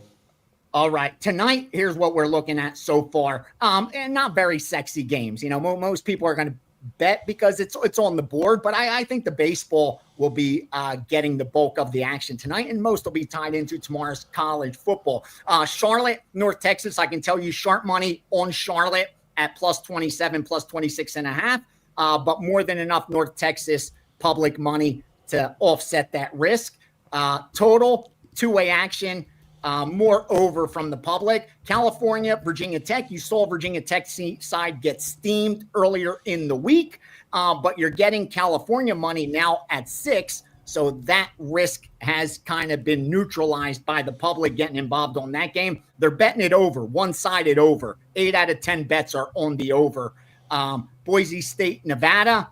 All right, tonight, here's what we're looking at so far. And not very sexy games. Most people are going to bet because it's on the board, but I think the baseball will be getting the bulk of the action tonight, and most will be tied into tomorrow's college football. Charlotte, North Texas, I can tell you sharp money on Charlotte at plus 27, plus 26.5, but more than enough North Texas public money to offset that risk. Total two-way action, more over from the public. California, Virginia Tech. You saw Virginia Tech side get steamed earlier in the week, but you're getting California money now at 6. So that risk has kind of been neutralized by the public getting involved on that game. They're betting it over, one-sided over. 8 out of 10 bets are on the over. Boise State, Nevada.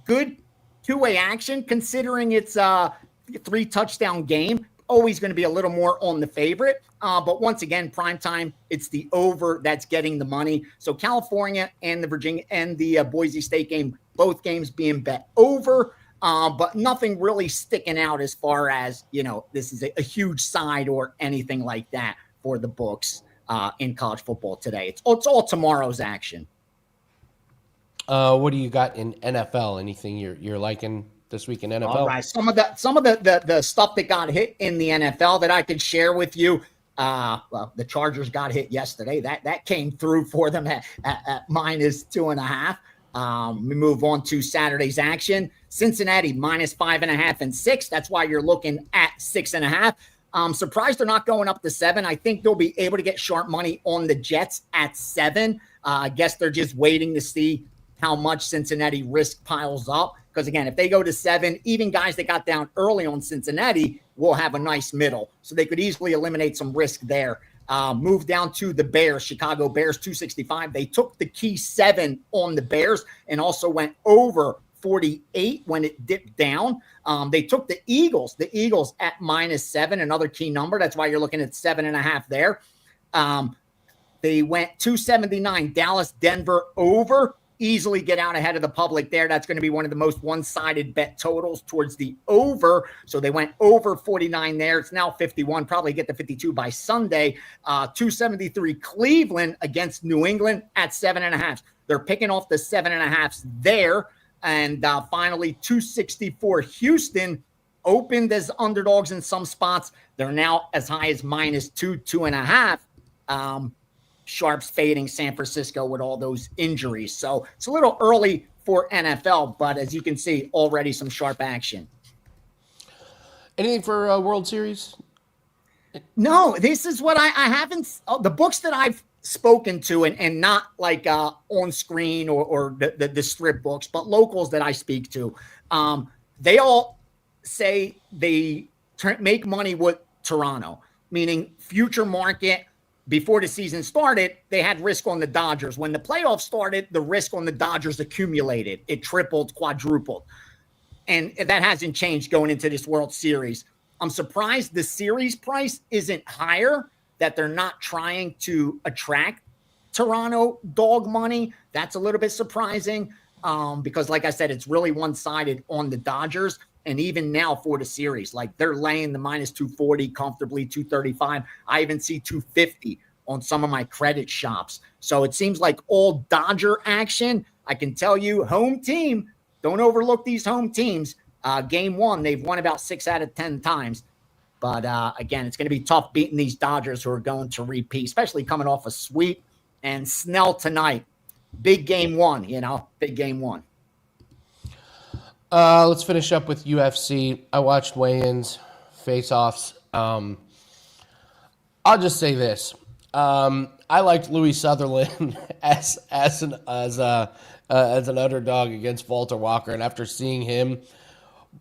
Good two-way action, considering it's a 3-touchdown game. Always going to be a little more on the favorite. But once again, primetime, it's the over that's getting the money. So California and the Virginia and the Boise State game, both games being bet over. But nothing really sticking out as far as, this is a huge side or anything like that for the books in college football today. It's all tomorrow's action. What do you got in NFL? Anything you're liking this week in NFL? All right, some of the stuff that got hit in the NFL that I could share with you. Well, the Chargers got hit yesterday. That came through for them at minus 2.5. We move on to Saturday's action. Cincinnati minus 5.5 and 6. That's why you're looking at 6.5. I'm surprised they're not going up to 7. I think they'll be able to get sharp money on the Jets at 7. I guess they're just waiting to see how much Cincinnati risk piles up. Because, again, if they go to 7, even guys that got down early on Cincinnati will have a nice middle. So they could easily eliminate some risk there. Move down to the Bears, Chicago Bears, 265. They took the key 7 on the Bears and also went over 48 when it dipped down. They took the Eagles at minus 7, another key number. That's why you're looking at 7.5 there. They went 279, Dallas, Denver over. Easily get out ahead of the public there. That's going to be one of the most one-sided bet totals towards the over. So they went over 49 there. It's now 51. Probably get to 52 by Sunday. 273 Cleveland against New England at 7.5. They're picking off the 7.5s there. And finally, 264 Houston opened as underdogs in some spots. They're now as high as minus 2.5. sharps fading San Francisco with all those injuries. So it's a little early for NFL, but as you can see, already some sharp action. Anything for World Series? No, this is what I haven't. The books that I've spoken to, and not like on screen or the strip books, but locals that I speak to, they all say they make money with Toronto, meaning future market. Before the season started, they had risk on the Dodgers. When the playoffs started, the risk on the Dodgers accumulated. It tripled, quadrupled. And that hasn't changed going into this World Series. I'm surprised the series price isn't higher, that they're not trying to attract Toronto dog money. That's a little bit surprising because, like I said, it's really one-sided on the Dodgers. And even now for the series, like they're laying the minus 240 comfortably, 235. I even see 250 on some of my credit shops. So it seems like all Dodger action. I can tell you, home team, don't overlook these home teams. Game one, they've won about 6 out of 10 times. But again, it's going to be tough beating these Dodgers who are going to repeat, especially coming off a sweep. And Snell tonight, big game one, big game one. Let's finish up with UFC. I watched weigh-ins, face-offs. I'll just say this. I liked Louis Sutherland as an underdog against Walter Walker, and after seeing him,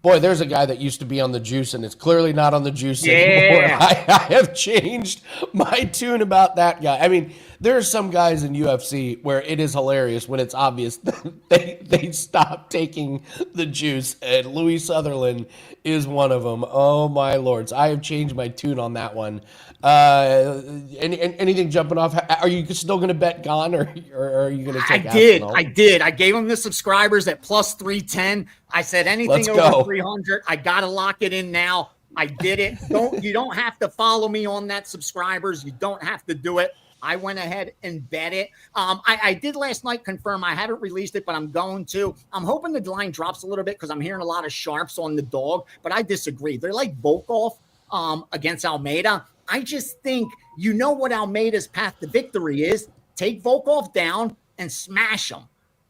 boy, there's a guy that used to be on the juice, and it's clearly not on the juice anymore. I have changed my tune about that guy. I mean, there are some guys in UFC where it is hilarious when it's obvious that they stop taking the juice, and Louis Sutherland is one of them. Oh, my lords. I have changed my tune on that one. Anything jumping off? Are you still going to bet Gone, or are you going to take I did. I gave them the subscribers at plus 310. I said anything over 300. I got to lock it in now. I did it. You don't have to follow me on that, subscribers. You don't have to do it. I went ahead and bet it. I did last night confirm. I haven't released it, but I'm going to. I'm hoping the line drops a little bit because I'm hearing a lot of sharps on the dog, but I disagree. They're like Volkov against Almeida. I just think what Almeida's path to victory is. Take Volkov down and smash him.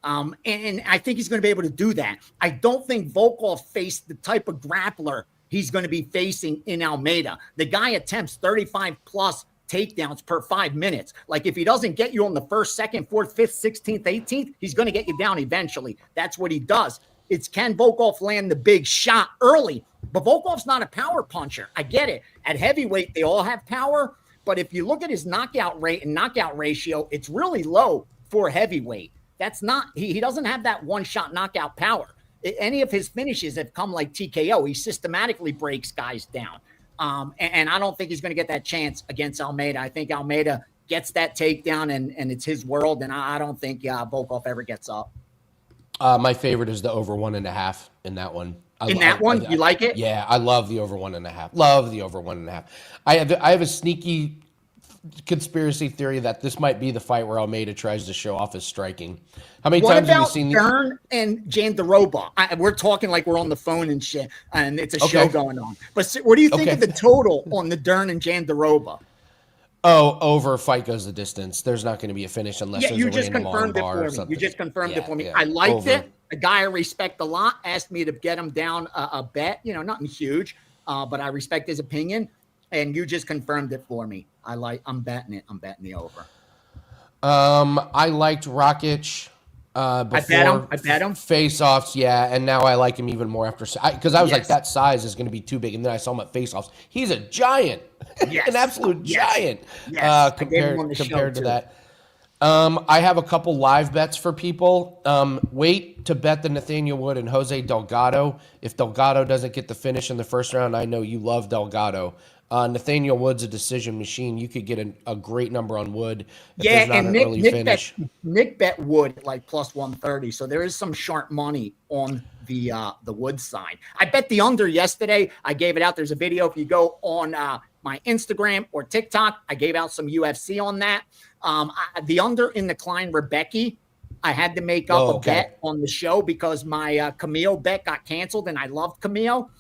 And I think he's going to be able to do that. I don't think Volkov faced the type of grappler he's going to be facing in Almeida. The guy attempts 35 plus takedowns per 5 minutes. Like if he doesn't get you on the first, second, fourth, fifth, 16th, 18th, he's going to get you down eventually. That's what he does. It's can Volkov land the big shot early? But Volkov's not a power puncher. I get it. At heavyweight, they all have power. But if you look at his knockout rate and knockout ratio, it's really low for heavyweight. That's not, he doesn't have that one-shot knockout power. Any of his finishes have come like TKO. He systematically breaks guys down. And I don't think he's going to get that chance against Almeida. I think Almeida gets that takedown and it's his world. And I don't think Volkov ever gets up. My favorite is the over 1.5 in that one. You like it? Yeah, I love the over 1.5. Love the over 1.5. I have a sneaky conspiracy theory that this might be the fight where Almeida tries to show off his striking. How many times have you seen Dern and Jandiroba? We're talking like we're on the phone and shit, and it's a show going on. But what do you think of the total on the Dern and Jandiroba? Oh, over fight goes the distance. There's not going to be a finish unless there's you a just random confirmed it arm bar for or me. something. You just confirmed it for me. Yeah, I liked over. it. A guy I respect a lot asked me to get him down a bet. Nothing huge, but I respect his opinion. And you just confirmed it for me. I'm betting it. I'm betting the over. I liked Rakic. Before I bet him. Face-offs, yeah, and now I like him even more after because I was like, that size is going to be too big, and then I saw him at face-offs. He's a giant, an absolute giant compared to that. I have a couple live bets for people. Wait to bet the Nathaniel Wood and Jose Delgado. If Delgado doesn't get the finish in the first round, I know you love Delgado. Nathaniel Wood's a decision machine. You could get a great number on Wood. And Nick bet Wood at like plus 130. So there is some sharp money on the Wood side. I bet the under yesterday. I gave it out. There's a video. If you go on my Instagram or TikTok, I gave out some UFC on that. The under in the Klein Rebecca, I had to make up a bet on the show because my Camille bet got canceled, and I loved Camille.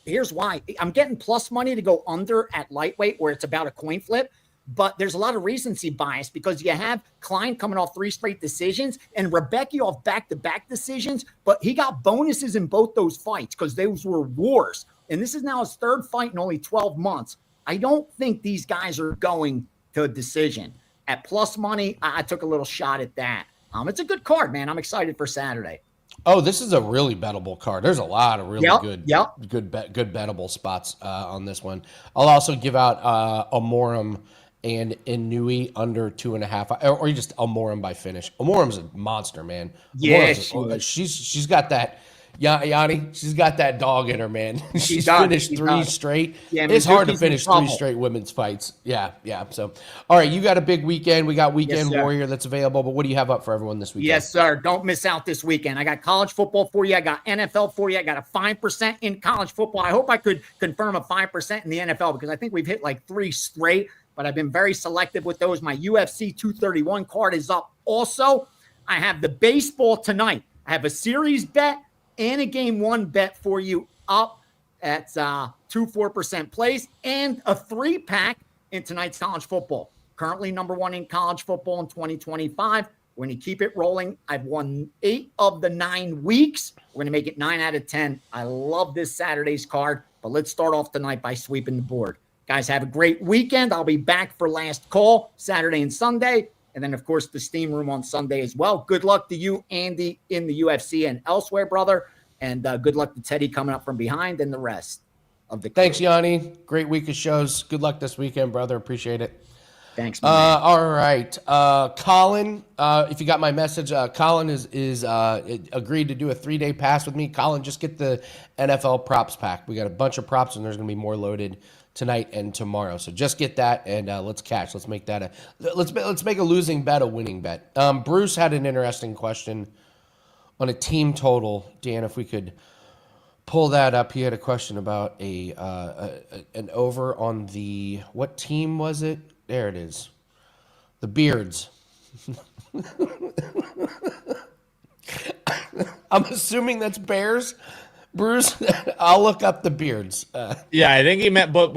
Here's why. I'm getting plus money to go under at lightweight where it's about a coin flip. but there's a lot of recency bias because you have Klein coming off 3 straight decisions and Rebecca off back-to-back decisions, but he got bonuses in both those fights because those were wars. And this is now his 3rd fight in only 12 months. I don't think these guys are going to a decision. At plus money, I took a little shot at that. It's a good card, man. I'm excited for Saturday. Oh, this is a really bettable card. There's a lot of really good bettable spots on this one. I'll also give out Amorim and Inui under 2.5, or just Amorim by finish. Amorim's a monster, man. Yeah, she's got that. Yanni, she's got that dog in her, man. She's finished 3 straight. Yeah, it's hard to finish 3 straight women's fights. Yeah. So, all right, you got a big weekend. We got Weekend Warrior that's available, but what do you have up for everyone this weekend? Yes, sir. Don't miss out this weekend. I got college football for you. I got NFL for you. I got a 5% in college football. I hope I could confirm a 5% in the NFL because I think we've hit like 3 straight, but I've been very selective with those. My UFC 231 card is up. Also, I have the baseball tonight. I have a series bet and a game 1 bet for you up at 2-4% plays and a 3-pack in tonight's college football. Currently number 1 in college football in 2025. We're going to keep it rolling. I've won 8 of the 9 weeks. We're going to make it 9 out of 10. I love this Saturday's card, but let's start off tonight by sweeping the board. Guys, have a great weekend. I'll be back for last call Saturday and Sunday. And then, of course, the Steam Room on Sunday as well. Good luck to you, Andy, in the UFC and elsewhere, brother. And good luck to Teddy coming up from behind and the rest of the crew. Thanks, Yanni. Great week of shows. Good luck this weekend, brother. Appreciate it. Thanks, man. All right. Colin, if you got my message, Colin is agreed to do a 3-day pass with me. Colin, just get the NFL props pack. We got a bunch of props, and there's going to be more loaded tonight and tomorrow. So just get that and let's cash. Let's make that let's make a losing bet a winning bet. Bruce had an interesting question on a team total. Dan, if we could pull that up. He had a question about an over on the, what team was it? There it is. The Beards. I'm assuming that's Bears. Bruce, I'll look up the Beards. Yeah, I think he meant, but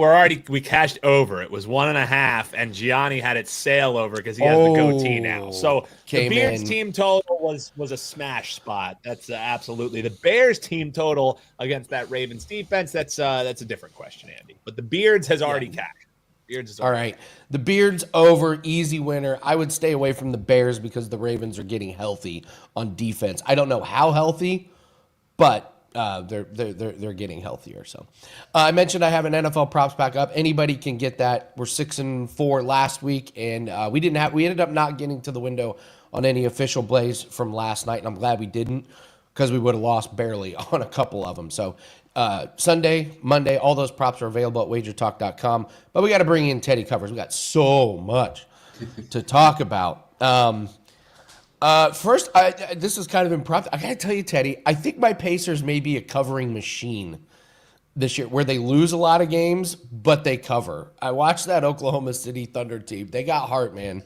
we cashed over. It was 1.5, and Gianni had it sail over because he has the goatee now. So the Beards team total was a smash spot. That's absolutely the Bears team total against that Ravens defense. That's a different question, Andy. But the Beards has already cashed. All right. The Beards over, easy winner. I would stay away from the Bears because the Ravens are getting healthy on defense. I don't know how healthy, but they're getting healthier. So I mentioned I have an NFL props pack up. Anybody can get that. We're 6-4 last week, and we ended up not getting to the window on any official plays from last night, and I'm glad we didn't because we would have lost barely on a couple of them. So Sunday, Monday, all those props are available at WagerTalk.com. But we got to bring in Teddy Covers. We got so much to talk about. First, this is kind of impromptu. I got to tell you, Teddy, I think my Pacers may be a covering machine this year where they lose a lot of games, but they cover. I watched that Oklahoma City Thunder team. They got heart, man.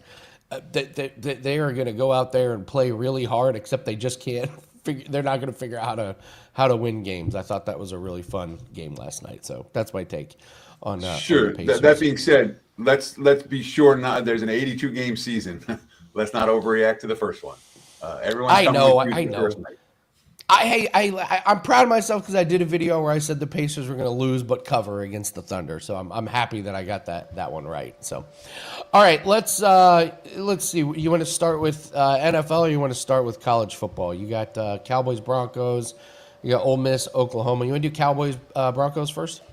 They are going to go out there and play really hard, except they just can't. They're not going to figure out how to win games. I thought that was a really fun game last night. So that's my take on sure. On the Pacers. That being said, let's be sure not. There's an 82-game season. Let's not overreact to the first one. Everyone. I know. I'm proud of myself because I did a video where I said the Pacers were going to lose but cover against the Thunder. So I'm happy that I got that one right. So, all right, let's see. You want to start with NFL or you want to start with college football? You got Cowboys, Broncos. You got Ole Miss, Oklahoma. You want to do Cowboys, Broncos first?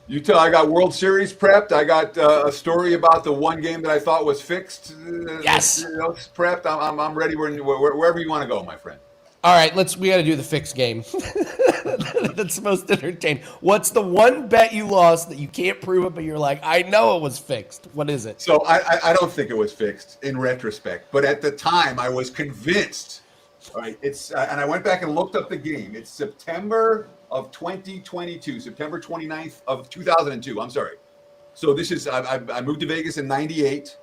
You tell. I got World Series prepped. I got a story about the one game that I thought was fixed. Yes, it's prepped. I'm ready. Wherever you want to go, my friend. All right, we got to do the fixed game. That's most entertaining. What's the one bet you lost that you can't prove it, but you're like, I know it was fixed? What is it? So I don't think it was fixed in retrospect, but at the time I was convinced. All right, it's and I went back and looked up the game. It's September of 2022, September 29th of 2002. I'm sorry. So this is, I moved to Vegas in 98.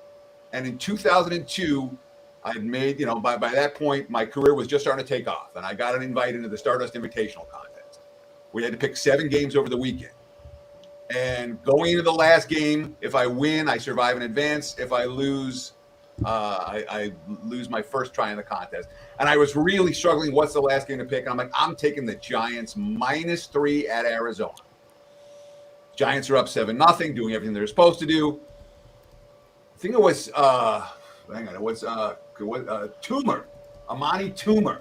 And in 2002, I had made, by that point, my career was just starting to take off. And I got an invite into the Stardust Invitational Contest. We had to pick 7 games over the weekend. And going into the last game, if I win, I survive in advance. If I lose, I lose my first try in the contest. And I was really struggling. What's the last game to pick? And I'm like, I'm taking the Giants -3 at Arizona. Giants are up 7-0, doing everything they're supposed to do. I think it was Toomer, Amani Toomer,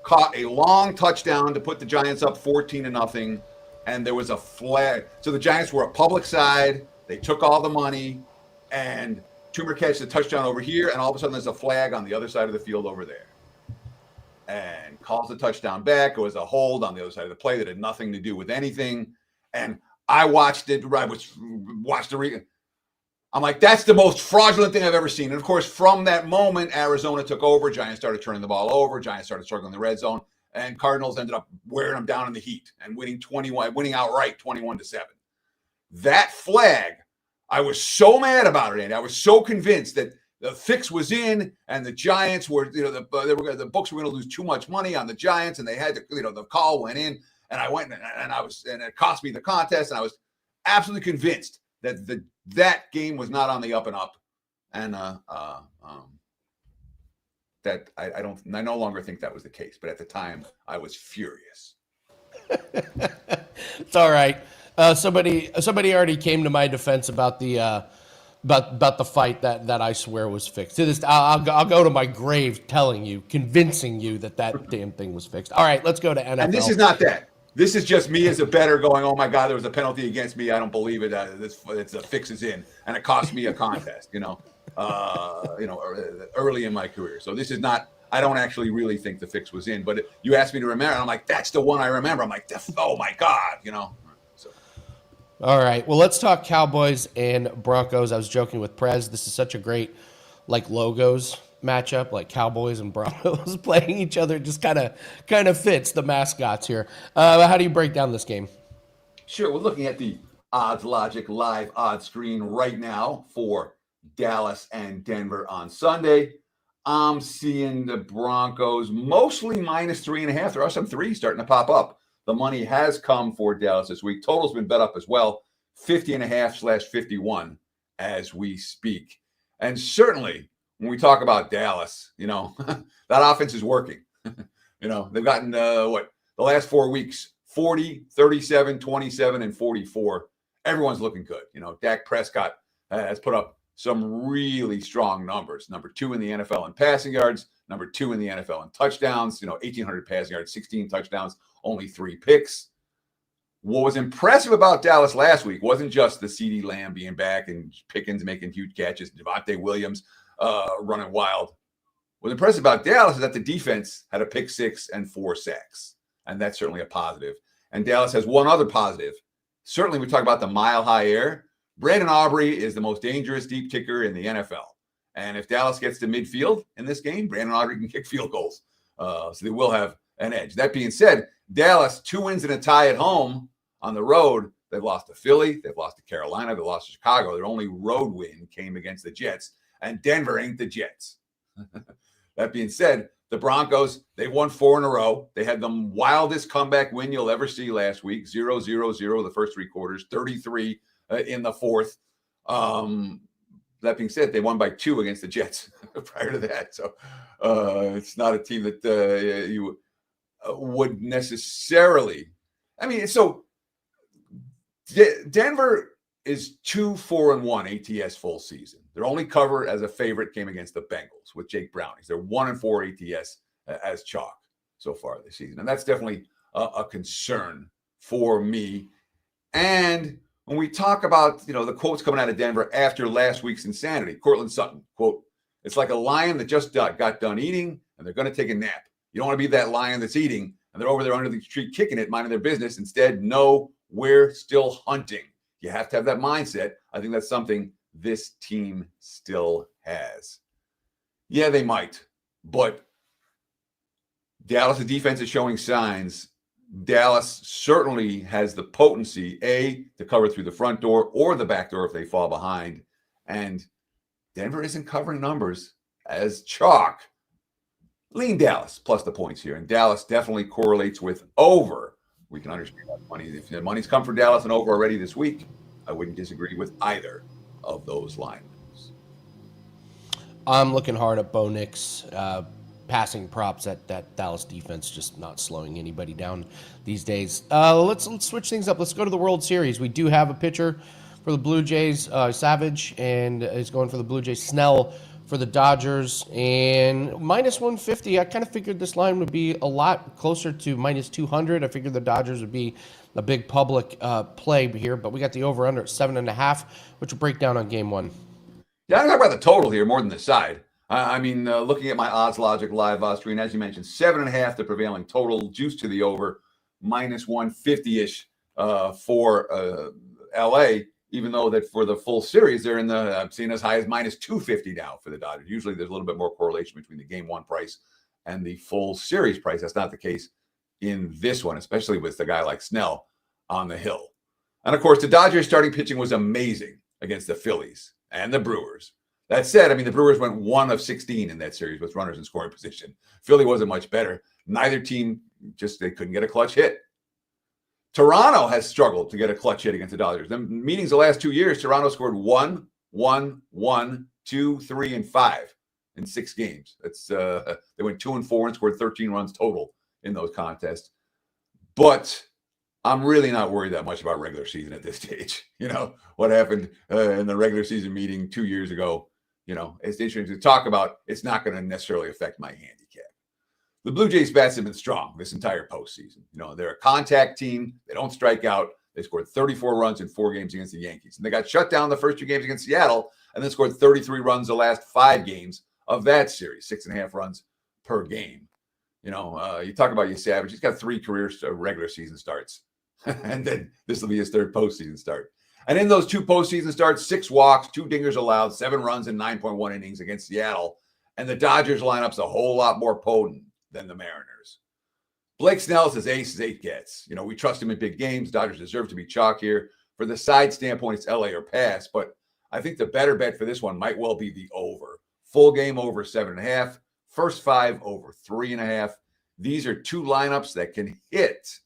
caught a long touchdown to put the Giants up 14-0, and there was a flag. So the Giants were a public side. They took all the money, and Toomer catches a touchdown over here, and all of a sudden there's a flag on the other side of the field over there, and calls the touchdown back. It was a hold on the other side of the play that had nothing to do with anything, and I watched it. I watched the. I'm like, that's the most fraudulent thing I've ever seen. And of course, from that moment, Arizona took over. Giants started turning the ball over. Giants started struggling in the red zone, and Cardinals ended up wearing them down in the heat and winning outright 21-7. That flag, I was so mad about it, Andy. I was so convinced that the fix was in, and the Giants were, the books were going to lose too much money on the Giants, and they had to, the call went in, and I went and it cost me the contest, and I was absolutely convinced that that game was not on the up and up, and that I no longer think that was the case. But at the time, I was furious. It's all right. Somebody already came to my defense about the about the fight that I swear was fixed. To this, I'll go to my grave convincing you that damn thing was fixed. All right, let's go to NFL. And this is not that. This is just me as a bettor going, oh my God, there was a penalty against me. I don't believe it. It's a fix is in, and it cost me a contest. Early in my career. So this is not. I don't actually really think the fix was in. But you asked me to remember, and I'm like, that's the one I remember. I'm like, oh my God, So. All right. Well, let's talk Cowboys and Broncos. I was joking with Prez. This is such a great logos matchup, like Cowboys and Broncos playing each other. Just kind of fits the mascots here. How do you break down this game? Sure. We're looking at the Odds Logic live odds screen right now for Dallas and Denver on Sunday. I'm seeing the Broncos mostly -3.5. There are some threes starting to pop up. The money has come for Dallas this week. Total's been bet up as well, 50.5/51 as we speak. And certainly when we talk about Dallas, that offense is working. They've gotten the last 4 weeks, 40, 37, 27, and 44. Everyone's looking good. Dak Prescott has put up some really strong numbers. Number 2 in the NFL in passing yards, number 2 in the NFL in touchdowns, 1,800 passing yards, 16 touchdowns, only 3 picks. What was impressive about Dallas last week wasn't just the CeeDee Lamb being back and Pickens making huge catches, Devontae Williams running wild. What's impressive about Dallas is that the defense had a pick 6 and 4 sacks, and that's certainly a positive. And Dallas has one other positive. Certainly, we talk about the mile-high air. Brandon Aubrey is the most dangerous deep kicker in the NFL. And if Dallas gets to midfield in this game, Brandon Aubrey can kick field goals. So they will have an edge. That being said, Dallas, 2 wins and a tie at home. On the road, they've lost to Philly, they've lost to Carolina, they've lost to Chicago. Their only road win came against the Jets, and Denver ain't the Jets. That being said, the Broncos, they won 4 in a row. They had the wildest comeback win you'll ever see last week, 0-0-0 the first 3 quarters, 33 in the fourth. That being said, they won by 2 against the Jets prior to that. So it's not a team that you would necessarily. So Denver is 2-4-1 ATS full season. Their only cover as a favorite came against the Bengals with Jake Browning. They're 1-4 ATS as chalk so far this season. And that's definitely a concern for me. And when we talk about, the quotes coming out of Denver after last week's insanity, Cortland Sutton, quote, "It's like a lion that just got done eating and they're going to take a nap. You don't want to be that lion that's eating and they're over there under the tree kicking it, minding their business. Instead, no, we're still hunting." You have to have that mindset. I think that's something this team still has. Yeah, they might, but Dallas' defense is showing signs. Dallas certainly has the potency, to cover through the front door or the back door if they fall behind. And Denver isn't covering numbers as chalk. Lean Dallas plus the points here. And Dallas definitely correlates with over we can understand that money. If the money's come for Dallas and over already this week, I wouldn't disagree with either of those lines. I'm looking hard at Bo Nix passing props. That Dallas defense just not slowing anybody down these days. Let's switch things up. Let's go to the World Series. We do have a pitcher for the Blue Jays, Savage, and he's going for the Blue Jays. Snell for the Dodgers, and minus 150. I kind of figured this line would be a lot closer to minus 200. I figured the Dodgers would be a big public play here, but we got the over-under at 7.5, which will break down on game one. Yeah, I'm talking about the total here more than the side. I mean, looking at my odds logic live screen, as you mentioned, 7.5 the prevailing total, juice to the over, minus 150-ish for LA, even though that for the full series, they're in the, I'm seeing as high as minus 250 now for the Dodgers. Usually there's a little bit more correlation between the game one price and the full series price. That's not the case in this one, especially with a guy like Snell on the hill. And of course, the Dodgers starting pitching was amazing against the Phillies and the Brewers. That said, I mean, the Brewers went 1 of 16 in that series with runners in scoring position. Philly wasn't much better. Neither team, they couldn't get a clutch hit. Toronto has struggled to get a clutch hit against the Dodgers. The meetings the last 2 years, Toronto scored 1, 1, 1, 2, 3, and 5 in 6 games. That's they went 2 and 4 and scored 13 runs total in those contests. But I'm really not worried that much about regular season at this stage. You know, what happened in the regular season meeting 2 years ago, you know, it's interesting to talk about. It's not going to necessarily affect my handicap. The Blue Jays bats have been strong this entire postseason. You know, they're a contact team. They don't strike out. They scored 34 runs in 4 games against the Yankees. And they got shut down the first 2 games against Seattle and then scored 33 runs the last 5 games of that series, 6.5 runs per game. You know, you talk about Savage. He's got 3 career regular season starts. And then this will be his 3rd postseason start. And in those 2 postseason starts, 6 walks, 2 dingers allowed, 7 runs in 9.1 innings against Seattle. And the Dodgers lineup's a whole lot more potent than the Mariners. Blake Snell's as ace as 8 gets. You know, we trust him in big games. Dodgers deserve to be chalk here. For the side standpoint, it's LA or pass. But I think the better bet for this one might well be the over. Full game over 7.5. First 5 over 3.5. These are 2 lineups that can hit.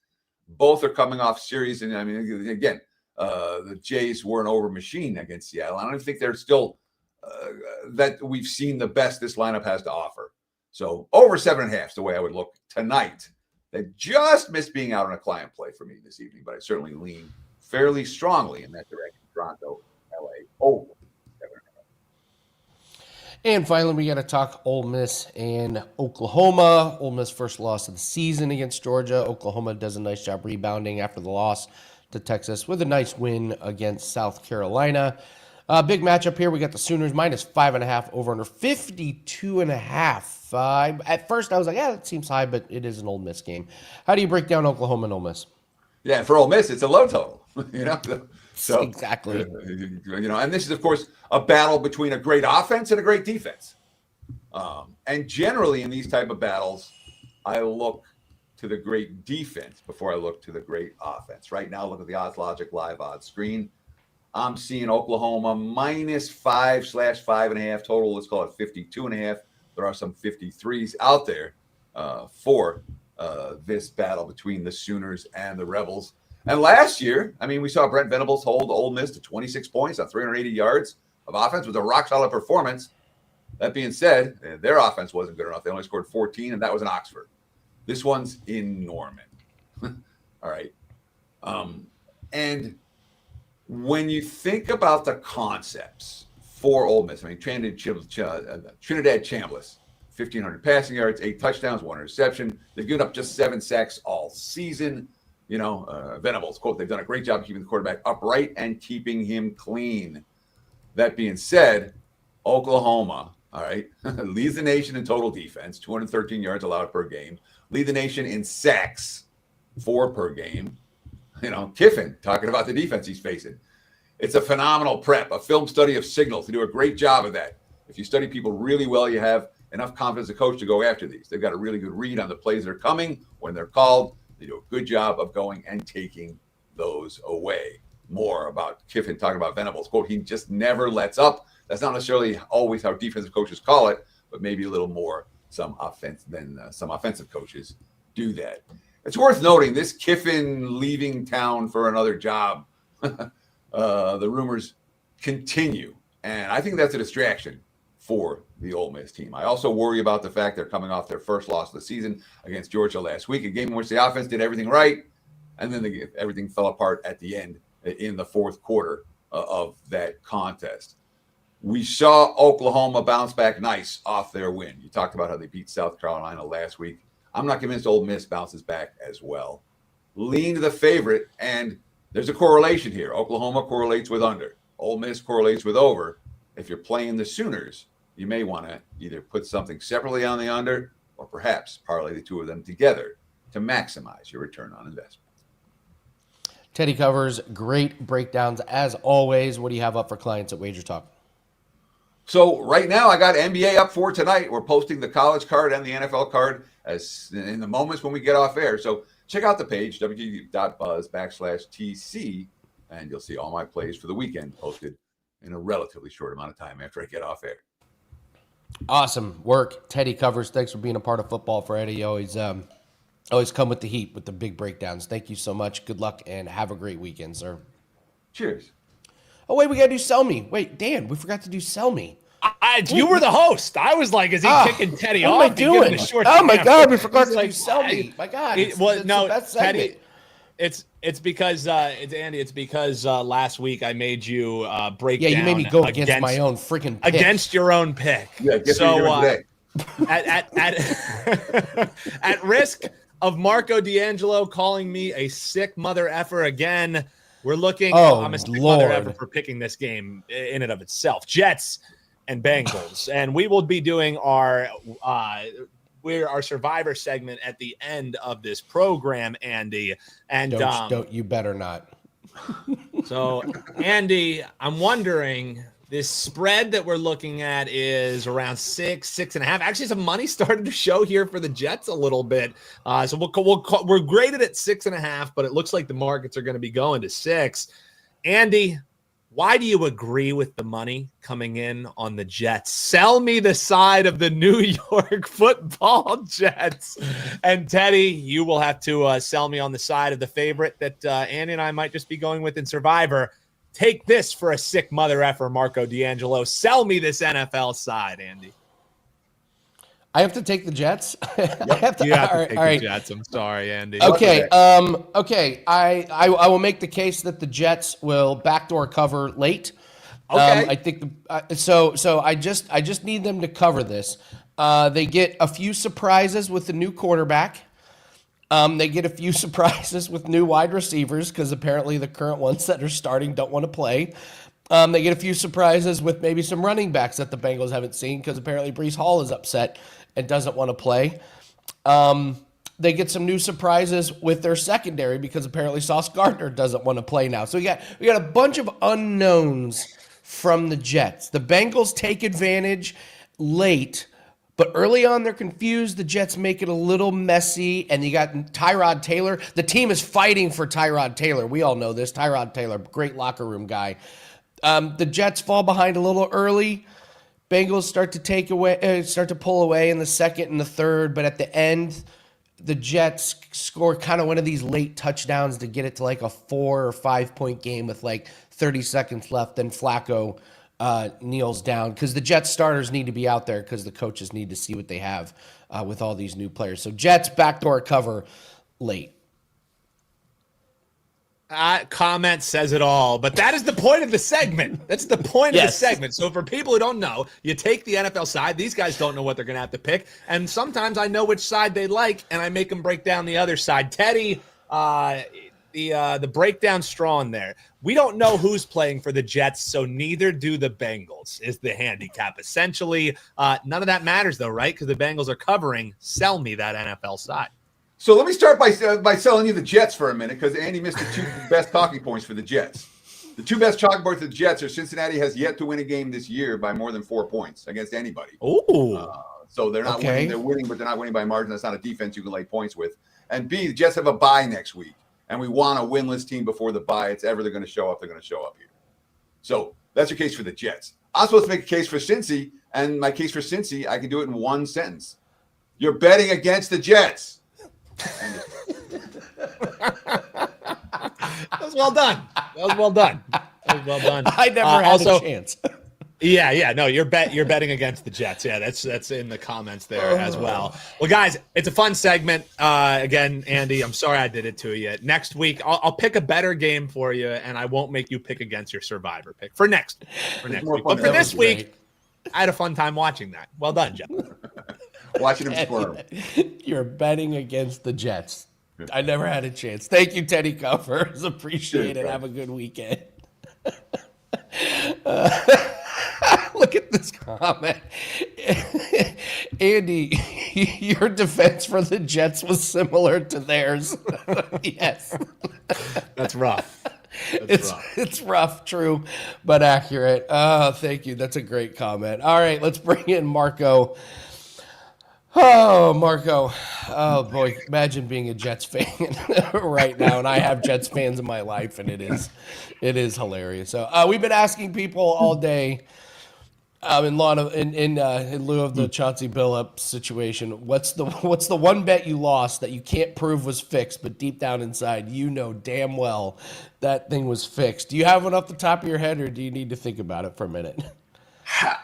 Both are coming off series. And I mean, again, the Jays were an over machine against Seattle. I don't even think they're still that we've seen the best this lineup has to offer. So over 7.5 is the way I would look tonight. They just missed being out on a client play for me this evening, but I certainly lean fairly strongly in that direction. Toronto, LA, over 7.5. And finally, we got to talk Ole Miss and Oklahoma. Ole Miss first loss of the season against Georgia. Oklahoma does a nice job rebounding after the loss to Texas with a nice win against South Carolina. Big matchup here. We got the Sooners minus 5.5 over under 52.5. At first, I was like, yeah, that seems high, but it is an Ole Miss game. How do you break down Oklahoma and Ole Miss? Yeah, for Ole Miss, it's a low total. You know, so exactly. You know, and this is, of course, a battle between a great offense and a great defense. And generally, in these type of battles, I look to the great defense before I look to the great offense. Right now, look at the Odds Logic live odds screen. I'm seeing Oklahoma minus 5/5.5 total. Let's call it 52.5. There are some 53s out there for this battle between the Sooners and the Rebels. And last year, I mean, we saw Brent Venables hold Ole Miss to 26 points on 380 yards of offense. It was a rock-solid performance. That being said, their offense wasn't good enough. They only scored 14, and that was in Oxford. This one's in Norman. All right. And when you think about the concepts for Ole Miss, I mean, Trinidad Chambliss, 1,500 passing yards, 8 touchdowns, 1 interception. They've given up just 7 sacks all season. You know, Venables, quote, they've done a great job keeping the quarterback upright and keeping him clean. That being said, Oklahoma, all right, leads the nation in total defense, 213 yards allowed per game. Lead the nation in sacks, 4 per game. You know, Kiffin talking about the defense he's facing. It's a phenomenal prep, a film study of signals. They do a great job of that. If you study people really well, you have enough confidence as a coach to go after these. They've got a really good read on the plays that are coming when they're called. They do a good job of going and taking those away. More about Kiffin talking about Venables. Quote, he just never lets up. That's not necessarily always how defensive coaches call it, but maybe a little more some offensive coaches do that. It's worth noting this Kiffin leaving town for another job. The rumors continue, and I think that's a distraction for the Ole Miss team. I also worry about the fact they're coming off their first loss of the season against Georgia last week, a game in which the offense did everything right, and then everything fell apart at the end in the fourth quarter of that contest. We saw Oklahoma bounce back nice off their win. You talked about how they beat South Carolina last week. I'm not convinced Ole Miss bounces back as well. Lean to the favorite, and there's a correlation here. Oklahoma correlates with under. Ole Miss correlates with over. If you're playing the Sooners, you may want to either put something separately on the under or perhaps parlay the two of them together to maximize your return on investment. Teddy covers great breakdowns as always. What do you have up for clients at WagerTalk? So right now I got NBA up for tonight. We're posting the college card and the NFL card as in the moments when we get off air. So check out the page, wg.buzz/TC, and you'll see all my plays for the weekend posted in a relatively short amount of time after I get off air. Awesome work. Teddy covers. Thanks for being a part of Football Friday. You always come with the heat with the big breakdowns. Thank you so much. Good luck and have a great weekend, sir. Cheers. Oh, wait, we got to do Sell Me. Wait, Dan, we forgot to do Sell Me. You were the host. I was like, is he kicking Teddy off? What am I doing? Oh, my God, we forgot to do Sell Me. My God. Teddy, it's because, Andy, it's because last week I made you break down. Yeah, you made me go against my own freaking pick. Against your own pick. Yeah, so at risk of Marco D'Angelo calling me a sick mother effer again, we're looking. I'm a sick mother effer for picking this game in and of itself. Jets and Bengals, and we will be doing our Survivor segment at the end of this program, Andy. And don't you better not. So, Andy, I'm wonding. This spread that we're looking at is around 6.5. Actually, some money started to show here for the Jets a little bit. So we're graded at 6.5, but it looks like the markets are going to be going to 6. Andy, why do you agree with the money coming in on the Jets? Sell me the side of the New York Football Jets. And Teddy, you will have to sell me on the side of the favorite that Andy and I might just be going with in Survivor. Take this for a sick mother effer, Marco D'Angelo. Sell me this NFL side, Andy. I have to take the Jets. Yep. You have to take the Jets. I'm sorry, Andy. Okay. Okay. I will make the case that the Jets will backdoor cover late. Okay. I think so I just need them to cover this. They get a few surprises with the new quarterback. They get a few surprises with new wide receivers because apparently the current ones that are starting don't want to play. They get a few surprises with maybe some running backs that the Bengals haven't seen because apparently Breece Hall is upset and doesn't want to play. They get some new surprises with their secondary because apparently Sauce Gardner doesn't want to play now. So we got a bunch of unknowns from the Jets. The Bengals take advantage late. But early on, they're confused. The Jets make it a little messy, and you got Tyrod Taylor. The team is fighting for Tyrod Taylor. We all know this. Tyrod Taylor, great locker room guy. The Jets fall behind a little early. Bengals start to pull away in the second and the third. But at the end, the Jets score kind of one of these late touchdowns to get it to like a 4 or 5 point game with like 30 seconds left. Then Flacco kneels down because the Jets starters need to be out there because the coaches need to see what they have with all these new players. So Jets backdoor cover late. Comment says it all, but that is the point of the segment. That's the point of the segment. So for people who don't know, you take the NFL side. These guys don't know what they're going to have to pick. And sometimes I know which side they like, and I make them break down the other side. Teddy, the breakdown strong there. We don't know who's playing for the Jets, so neither do the Bengals is the handicap. Essentially, none of that matters, though, right? Because the Bengals are covering. Sell me that NFL side. So let me start by selling you the Jets for a minute because Andy missed the two best talking points for the Jets. The two best talking points for the Jets are Cincinnati has yet to win a game this year by more than 4 points against anybody. Ooh. So they're not winning. They're winning, but they're not winning by margin. That's not a defense you can lay points with. And B, the Jets have a bye next week. And we want a winless team before the bye. It's ever they're going to show up, they're going to show up here. So that's your case for the Jets. I'm supposed to make a case for Cincy, and my case for Cincy, I can do it in one sentence. You're betting against the Jets. That was well done. I never had a chance. Yeah. No, you're betting against the Jets. Yeah, that's in the comments there as well. Well, guys, it's a fun segment. Again, Andy, I'm sorry I did it to you. Next week, I'll pick a better game for you, and I won't make you pick against your Survivor pick for next week. But for this week, I had a fun time watching that. Well done, Jeff. Watching him squirm. You're betting against the Jets. I never had a chance. Thank you, Teddy Covers. Appreciate it. Have a good weekend. Look at this comment. Andy, your defense for the Jets was similar to theirs. Yes. That's rough. It's rough, true, but accurate. Thank you. That's a great comment. All right, let's bring in Marco. Oh, Marco. Oh, boy. Imagine being a Jets fan right now. And I have Jets fans in my life, and it is hilarious. So we've been asking people all day in lieu of the Chauncey Billups situation, what's the one bet you lost that you can't prove was fixed, but deep down inside, you know damn well that thing was fixed? Do you have one off the top of your head, or do you need to think about it for a minute?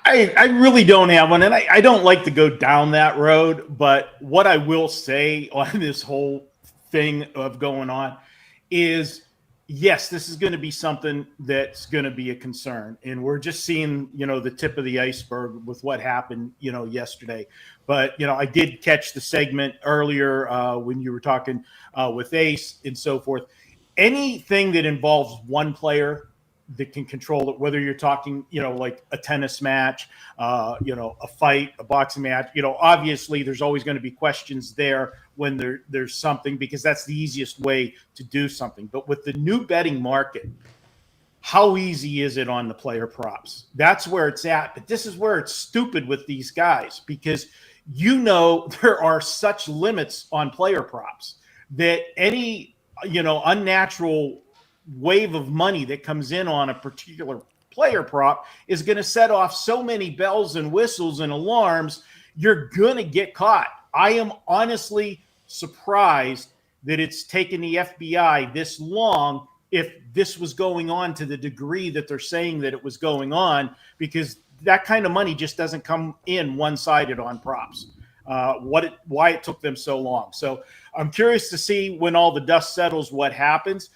I really don't have one, and I don't like to go down that road. But what I will say on this whole thing of going on is, yes, this is going to be something that's going to be a concern, and we're just seeing, the tip of the iceberg with what happened, yesterday. But I did catch the segment earlier when you were talking with Ace and so forth. Anything that involves one player that can control it, whether you're talking, like a tennis match, a fight, a boxing match, obviously there's always going to be questions there when there's something, because that's the easiest way to do something. But with the new betting market, how easy is it on the player props? That's where it's at. But this is where it's stupid with these guys, because there are such limits on player props that any, unnatural wave of money that comes in on a particular player prop is going to set off so many bells and whistles and alarms. You're going to get caught. I am honestly surprised that it's taken the FBI this long, if this was going on to the degree that they're saying that it was going on, because that kind of money just doesn't come in one-sided on props. Why it took them so long. So I'm curious to see when all the dust settles what happens.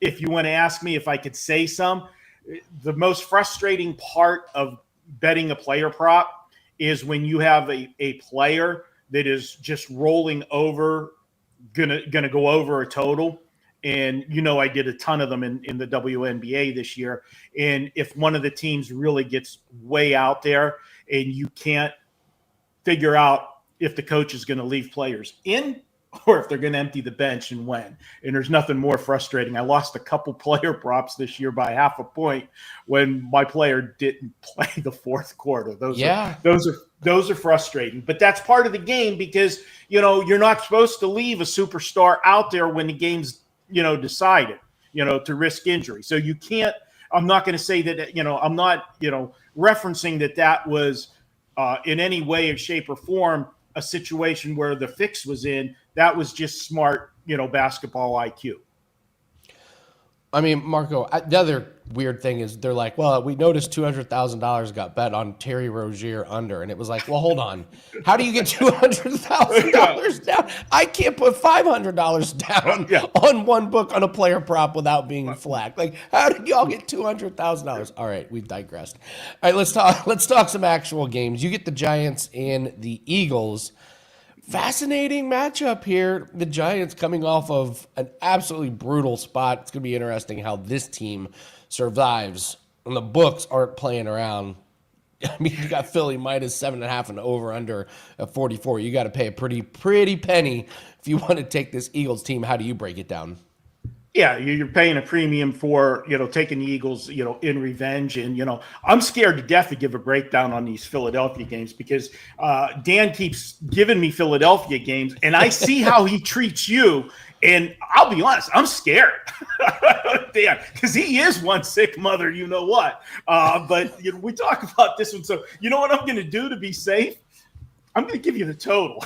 If you want to ask me if I could say the most frustrating part of betting a player prop is when you have a player that is just rolling over, gonna go over a total. And I did a ton of them in the WNBA this year. And if one of the teams really gets way out there and you can't figure out if the coach is going to leave players in or if they're going to empty the bench and when. And there's nothing more frustrating. I lost a couple player props this year by half a point when my player didn't play the fourth quarter. Those are frustrating. But that's part of the game, because you're not supposed to leave a superstar out there when the game's decided, to risk injury. So you can't. I'm not going to say that. I'm not referencing that was in any way or shape or form a situation where the fix was in. That was just smart, basketball IQ. I mean, Marco, the other weird thing is they're like, well, we noticed $200,000 got bet on Terry Rozier under. And it was like, well, hold on. How do you get $200,000 down? I can't put $500 down on one book on a player prop without being flagged. Like, how did y'all get $200,000? All right, we've digressed. All right, let's talk some actual games. You get the Giants and the Eagles. Fascinating matchup here. The Giants coming off of an absolutely brutal spot. It's going to be interesting how this team survives. And the books aren't playing around. I mean, you got Philly minus 7.5 and over under at 44. You got to pay a pretty penny if you want to take this Eagles team. How do you break it down? Yeah, you're paying a premium for, taking the Eagles, in revenge. And, I'm scared to death to give a breakdown on these Philadelphia games, because Dan keeps giving me Philadelphia games, and I see how he treats you. And I'll be honest, I'm scared, Dan, because he is one sick mother, But we talk about this one. So you know what I'm going to do to be safe? I'm going to give you the total.